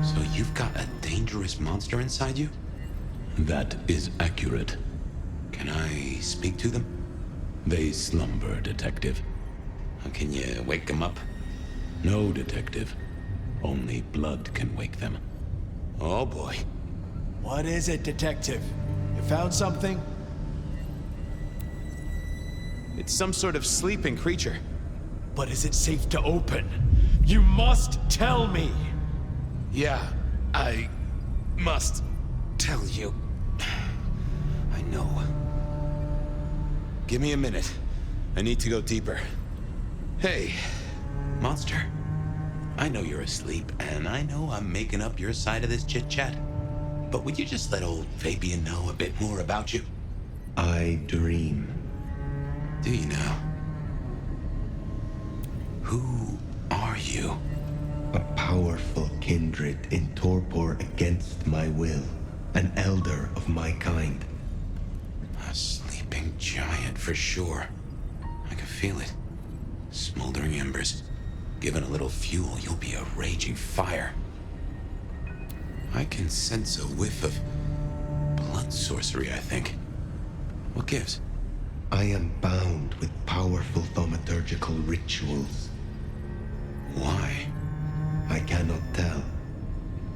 So you've got a dangerous monster inside you? That is accurate. Can I speak to them? They slumber, Detective. Can you wake them up? No, Detective. Only blood can wake them. Oh boy. What is it, Detective? You found something? It's some sort of sleeping creature. But is it safe to open? You must tell me! Yeah, I must tell you. I know. Give me a minute. I need to go deeper. Hey, monster. I know you're asleep, and I know I'm making up your side of this chit-chat. But would you just let old Fabian know a bit more about you? I dream. Do you now? Who are you? A powerful kindred in torpor against my will. An elder of my kind. A sleeping giant, for sure. I can feel it. Smoldering embers. Given a little fuel, you'll be a raging fire. I can sense a whiff of blood sorcery, I think. What gives? I am bound with powerful thaumaturgical rituals. Why? I cannot tell.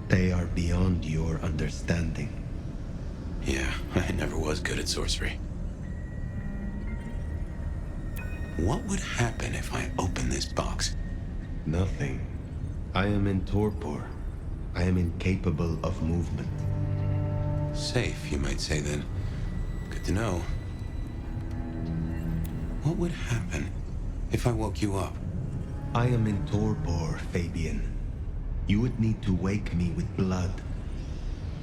They are beyond your understanding. Yeah, I never was good at sorcery. What would happen if I open this box? Nothing. I am in torpor. I am incapable of movement. Safe, you might say then. Good to know. What would happen if I woke you up? I am in torpor, Fabian. You would need to wake me with blood.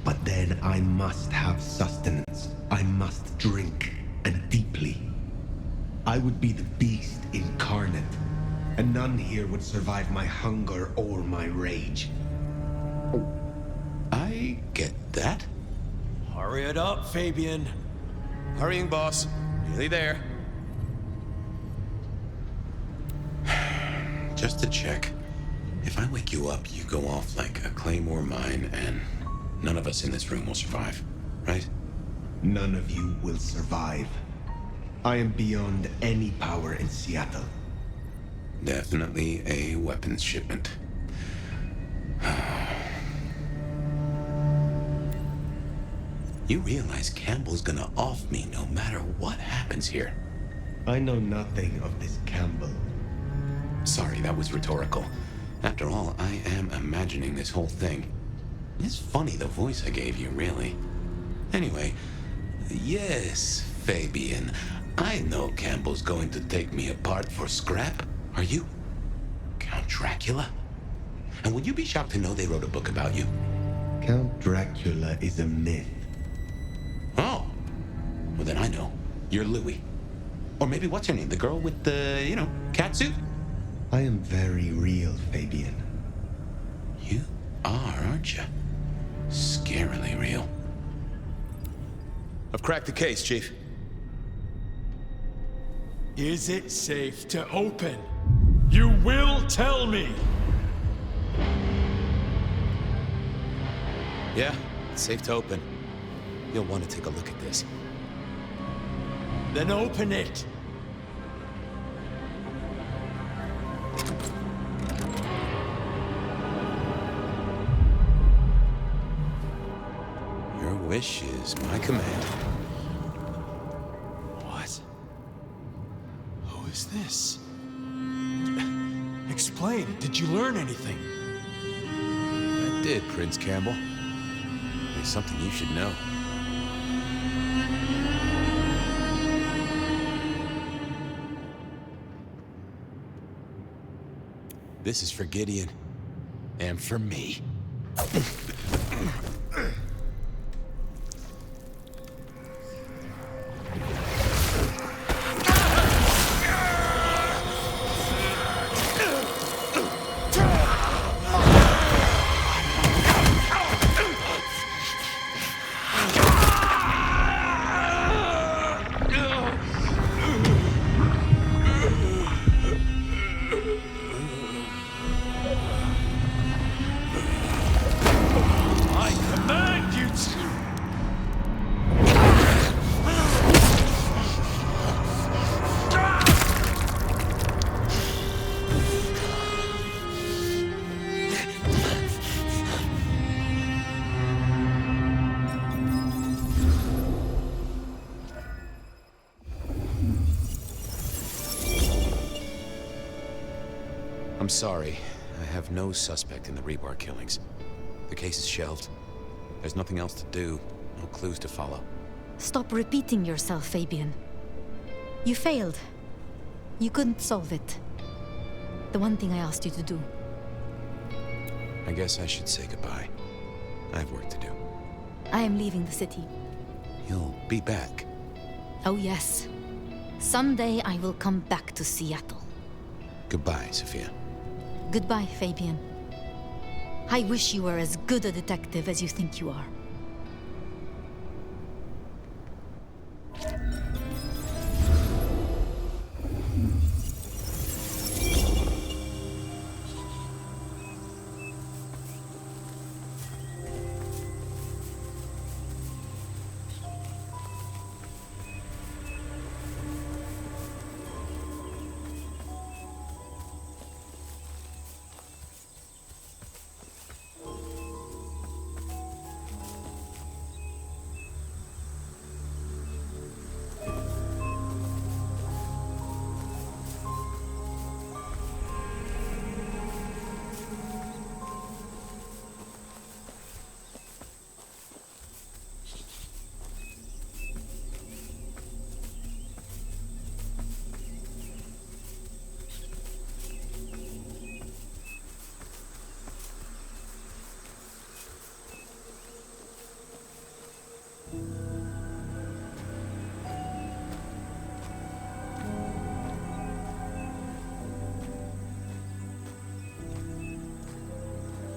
But then I must have sustenance. I must drink, and deeply. I would be the beast incarnate, and none here would survive my hunger or my rage. I get that. Hurry it up, Fabian. Hurrying, boss. Nearly there. Just to check. If I wake you up, you go off like a claymore mine, and none of us in this room will survive, right? None of you will survive. I am beyond any power in Seattle. Definitely a weapons shipment. You realize Campbell's gonna off me no matter what happens here. I know nothing of this Campbell. Sorry, that was rhetorical. After all, I am imagining this whole thing. It's funny the voice I gave you, really. Anyway, yes, Fabian, I know Campbell's going to take me apart for scrap. Are you Count Dracula? And would you be shocked to know they wrote a book about you? Count Dracula is a myth. Oh. Well, then I know. You're Louis. Or maybe what's her name? The girl with the, cat suit? I am very real, Fabian. You are, aren't you? Scarily real. I've cracked the case, Chief. Is it safe to open? You will tell me! Yeah, it's safe to open. You'll want to take a look at this. Then open it! Your wish is my command. What? Who is this? Explain, did you learn anything? I did, Prince Campbell. There's something you should know. This is for Gideon. And for me. I'm sorry. I have no suspect in the rebar killings. The case is shelved. There's nothing else to do. No clues to follow. Stop repeating yourself, Fabian. You failed. You couldn't solve it. The one thing I asked you to do. I guess I should say goodbye. I have work to do. I am leaving the city. You'll be back. Oh, yes. Someday I will come back to Seattle. Goodbye, Sophia. Goodbye, Fabian. I wish you were as good a detective as you think you are.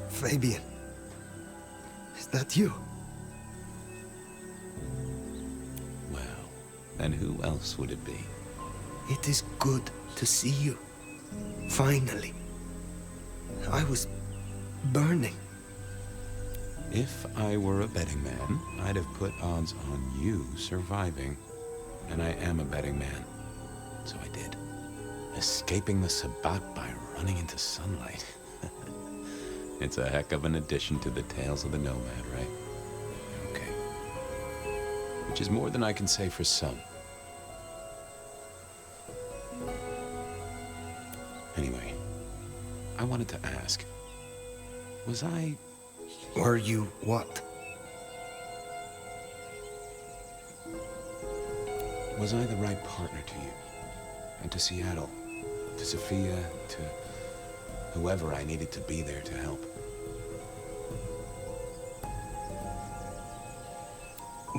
Fabian, is that you? Well, and who else would it be? It is good to see you. Finally. I was burning. If I were a betting man, I'd have put odds on you surviving. And I am a betting man. So I did. Escaping the Sabbat by running into sunlight. It's a heck of an addition to the tales of the nomad, right? Okay. Which is more than I can say for some. Anyway, I wanted to ask, was I... Were you what? Was I the right partner to you? And to Seattle? To Sophia? To whoever I needed to be there to help?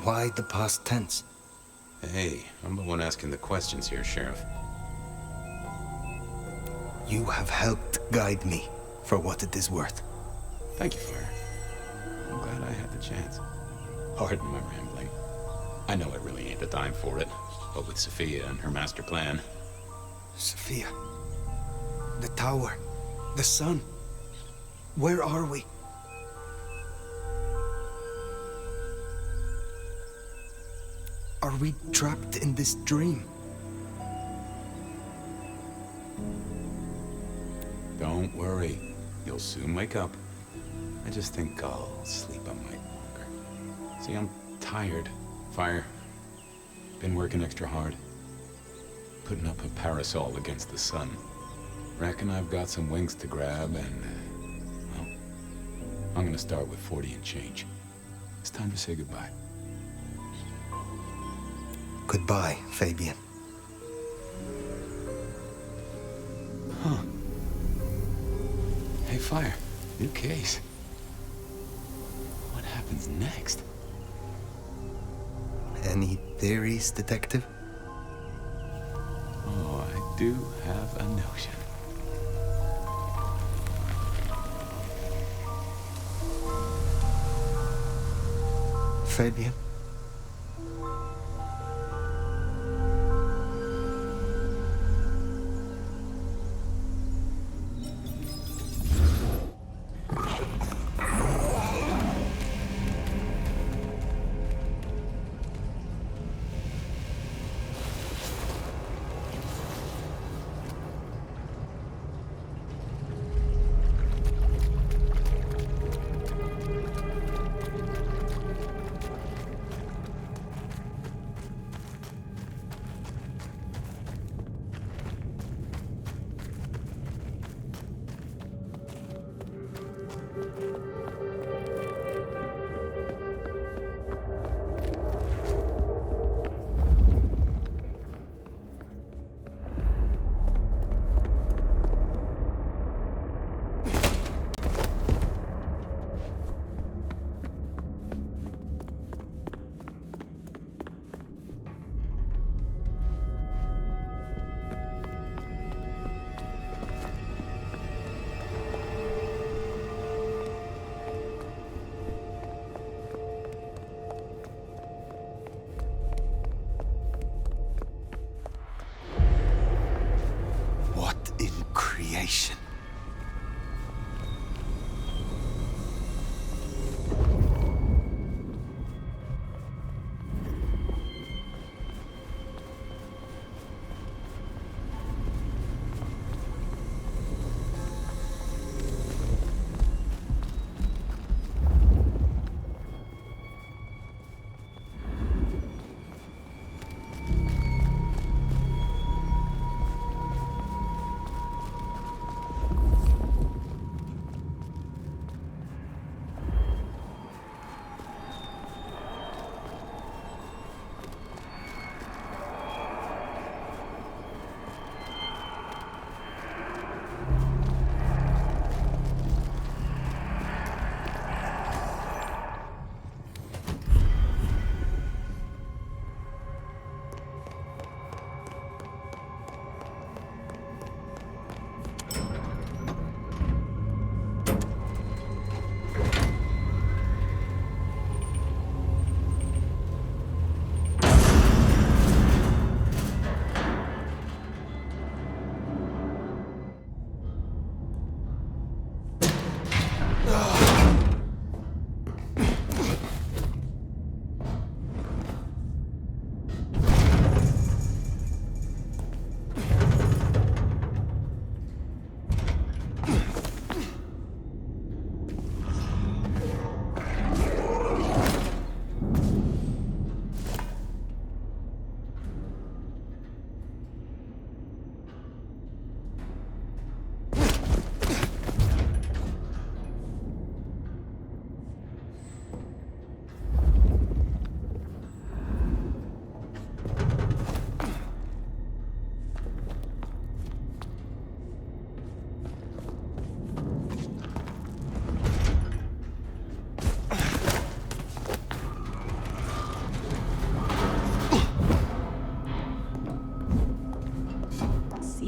Why the past tense? Hey, I'm the one asking the questions here, Sheriff. You have helped guide me, for what it is worth. Thank you, Fire. I'm glad I had the chance. Pardon my rambling. I know it really ain't the time for it, but with Sophia and her master plan... Sophia. The tower. The sun. Where are we? Are we trapped in this dream? Don't worry. You'll soon wake up. I just think I'll sleep a mite longer. See, I'm tired. Fire. Been working extra hard. Putting up a parasol against the sun. Reckon I've got some wings to grab and... well, I'm gonna start with 40 and change. It's time to say goodbye. Goodbye, Fabian. Huh. Hey, Fire. New case. What happens next? Any theories, Detective? Oh, I do have a notion. Fabian?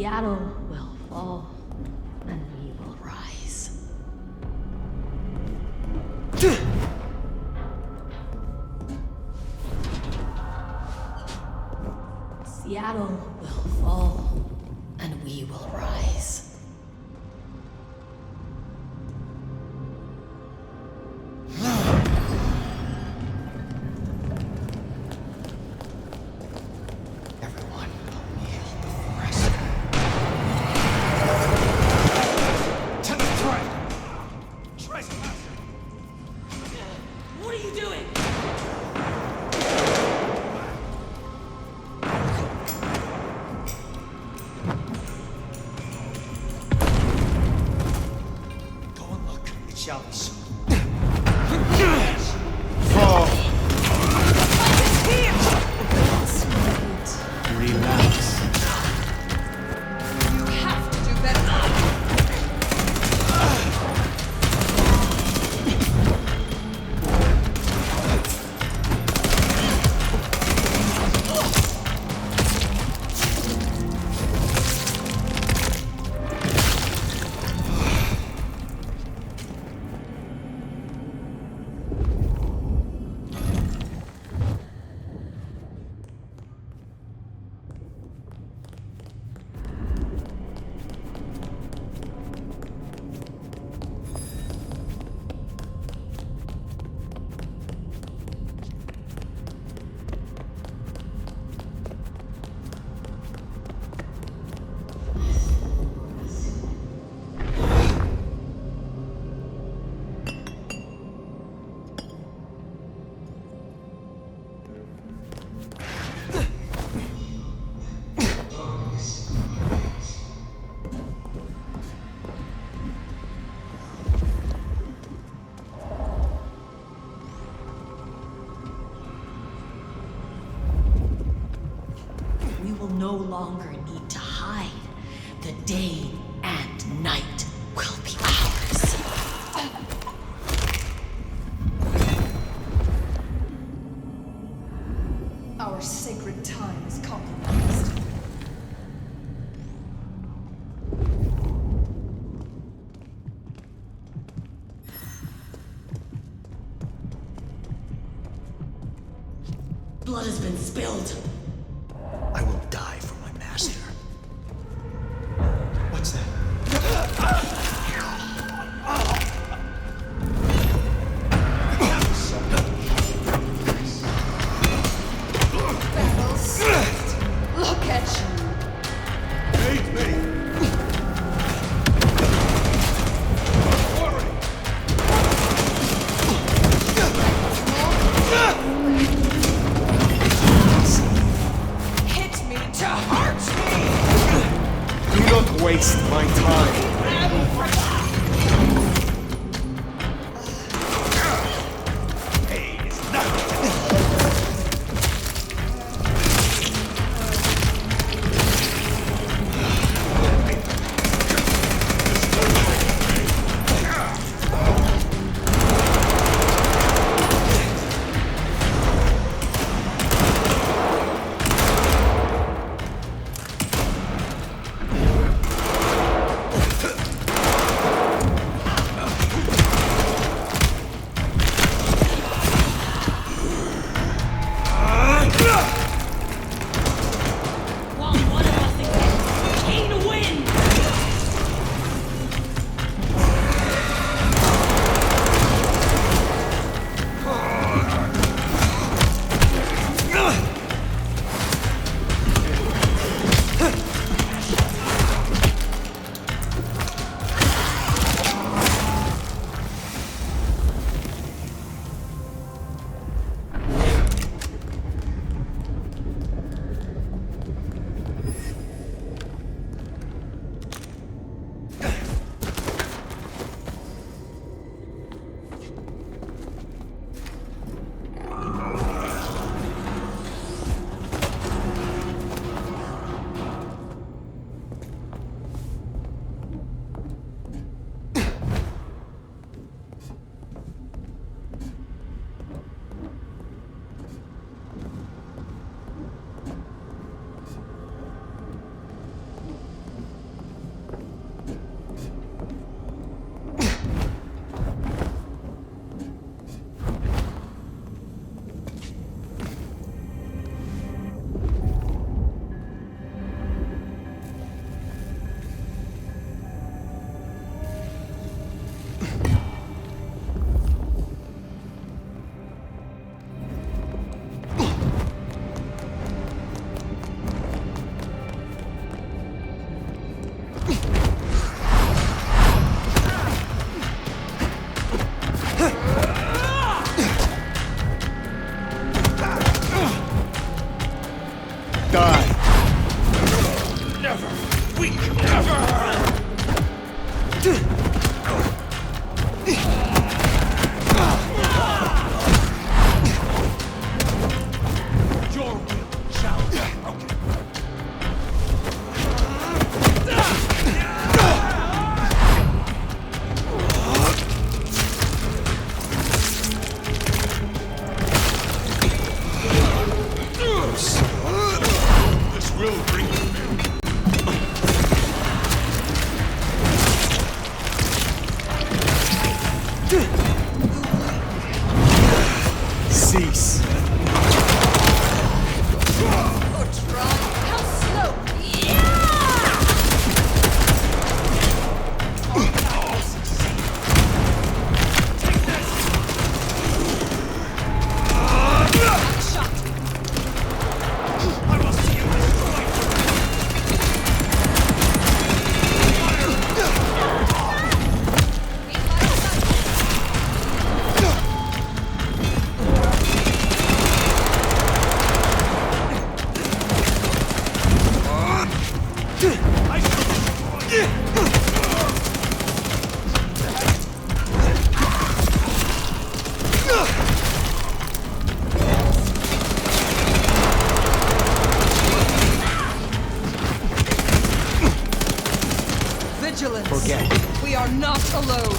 Seattle will fall, and we will rise. Seattle will fall, and we will rise. No longer need to hide. The day and night will be ours. Our sacred time is compromised. Blood has been spilled. I will die for my master. What's that? Look at you. Hate me. Hit me to hurt me. Do not waste my time. cease. Forget. We are not alone.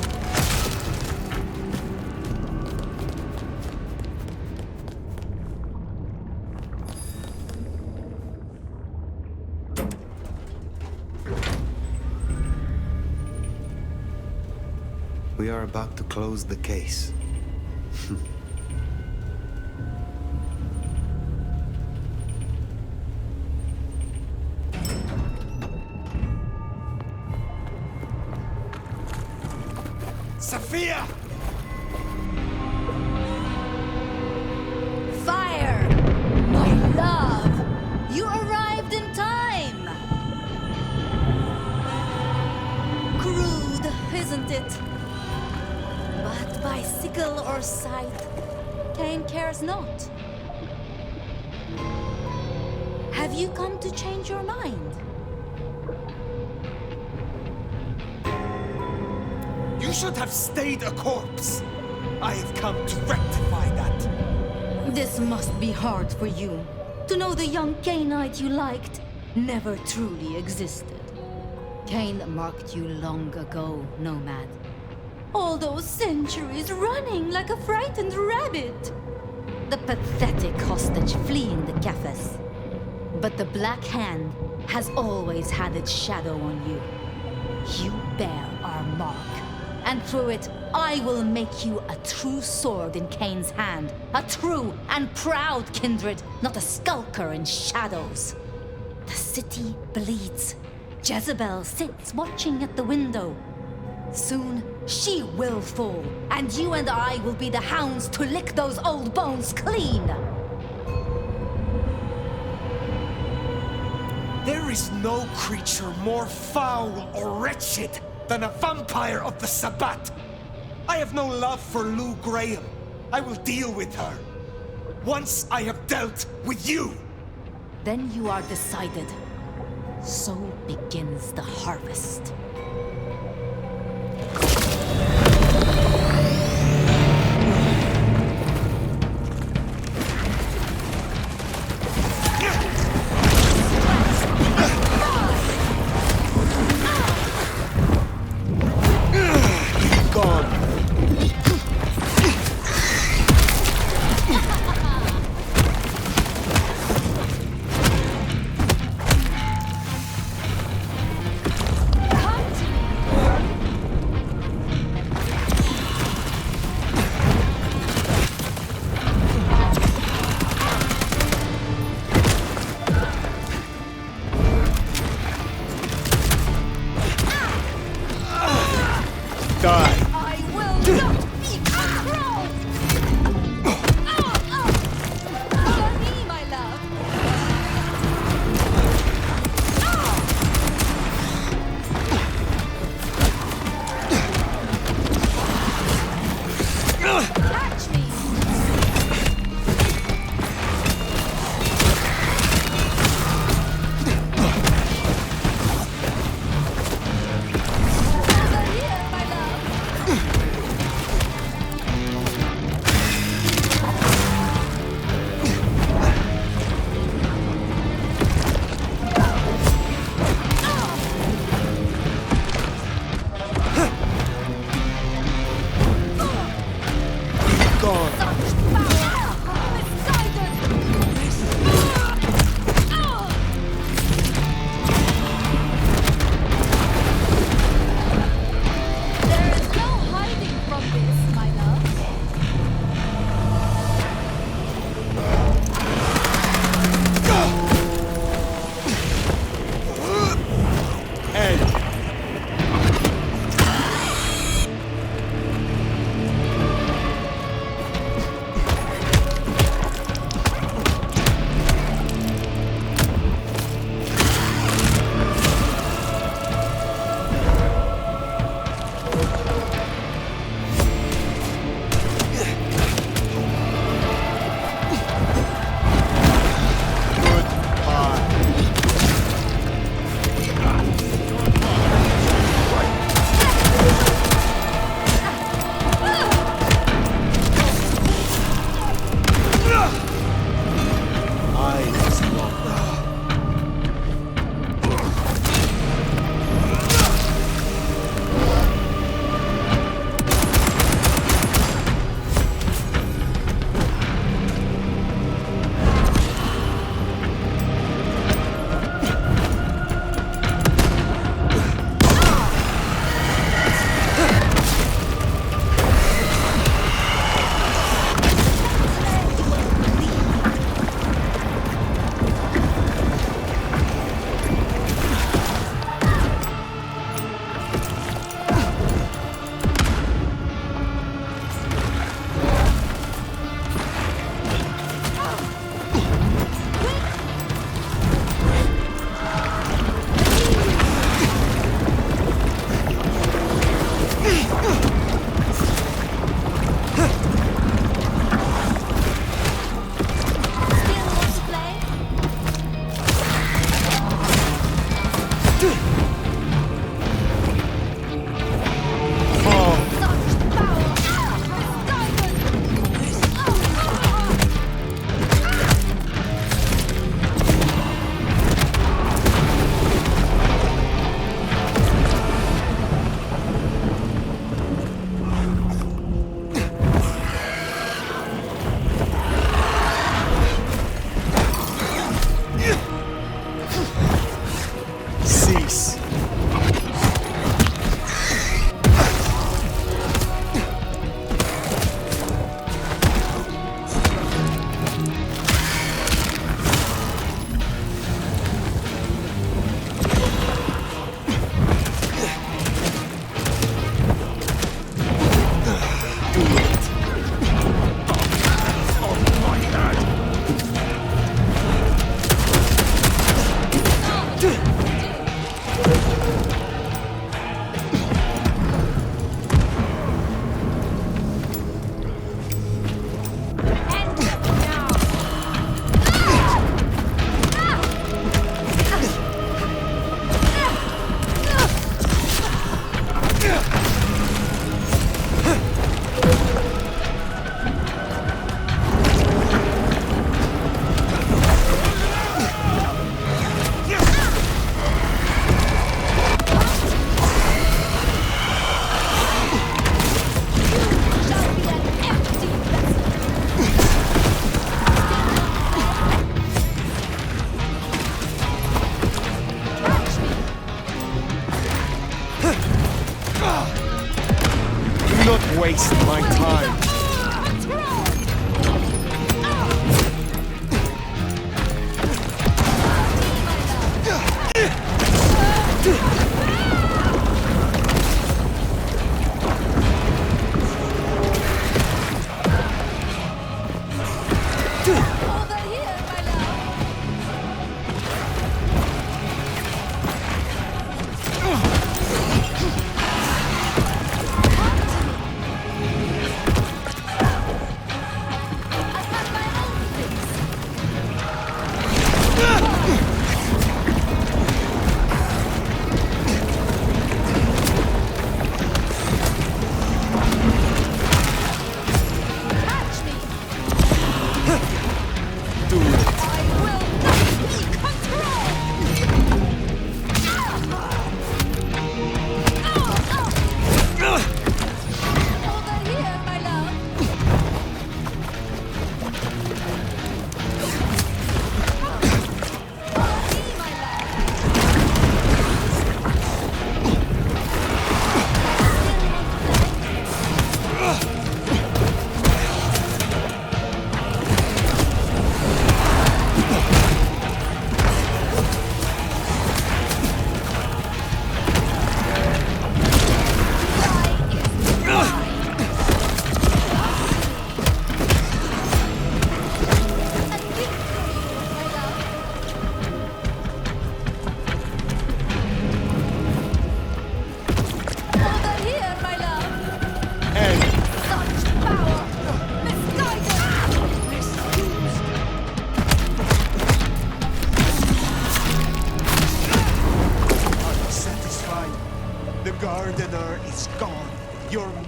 We are about to close the case. Sophia! Fire! My love! You arrived in time! Crude, isn't it? But by sickle or scythe, Cain cares not. Have you come to change your mind? You should have stayed a corpse. I have come to rectify that. This must be hard for you, to know the young Cainite you liked never truly existed. Cain marked you long ago, Nomad. All those centuries running like a frightened rabbit. The pathetic hostage fleeing the cafes. But the Black Hand has always had its shadow on you. You bear our mark. And through it, I will make you a true sword in Cain's hand. A true and proud kindred, not a skulker in shadows. The city bleeds. Jezebel sits watching at the window. Soon, she will fall, and you and I will be the hounds to lick those old bones clean. There is no creature more foul or wretched than a vampire of the Sabbat. I have no love for Lou Graham. I will deal with her. Once I have dealt with you. Then you are decided. So begins the harvest. waste my time.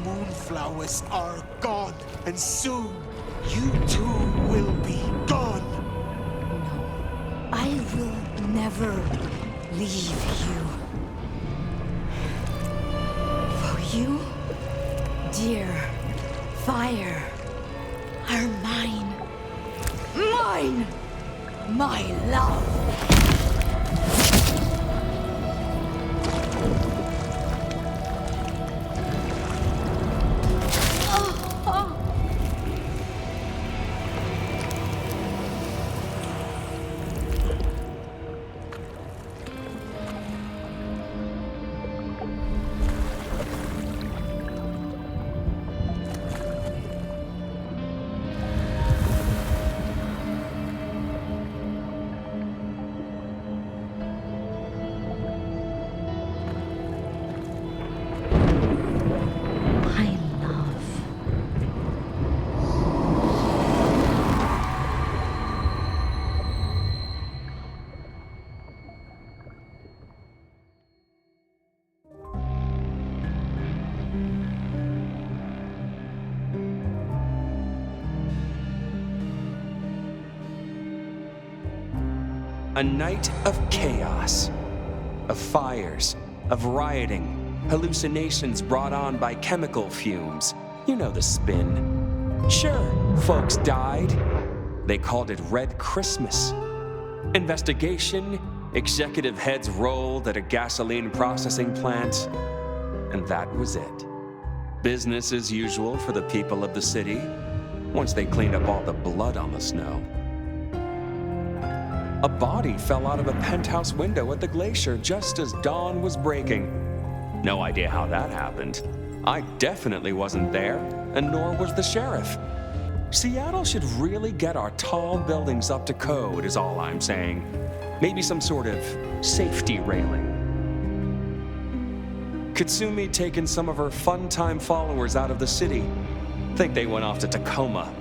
Moonflowers are gone, and soon you too will be gone. No, I will never leave you. For you, dear fire, are mine. Mine! My love! A night of chaos, of fires, of rioting, hallucinations brought on by chemical fumes. You know the spin. Sure, folks died. They called it Red Christmas. Investigation, executive heads rolled at a gasoline processing plant, and that was it. Business as usual for the people of the city, once they cleaned up all the blood on the snow. A body fell out of a penthouse window at the glacier just as dawn was breaking. No idea how that happened. I definitely wasn't there, and nor was the sheriff. Seattle should really get our tall buildings up to code, is all I'm saying. Maybe some sort of safety railing. Katsumi taken some of her fun-time followers out of the city. Think they went off to Tacoma.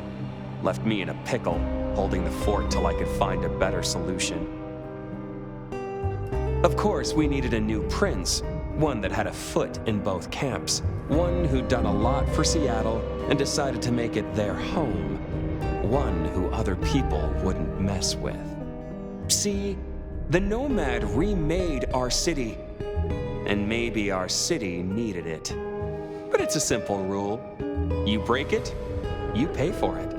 Left me in a pickle, holding the fort till I could find a better solution. Of course, we needed a new prince, one that had a foot in both camps, one who'd done a lot for Seattle and decided to make it their home, one who other people wouldn't mess with. See, the Nomad remade our city, and maybe our city needed it. But it's a simple rule. You break it, you pay for it.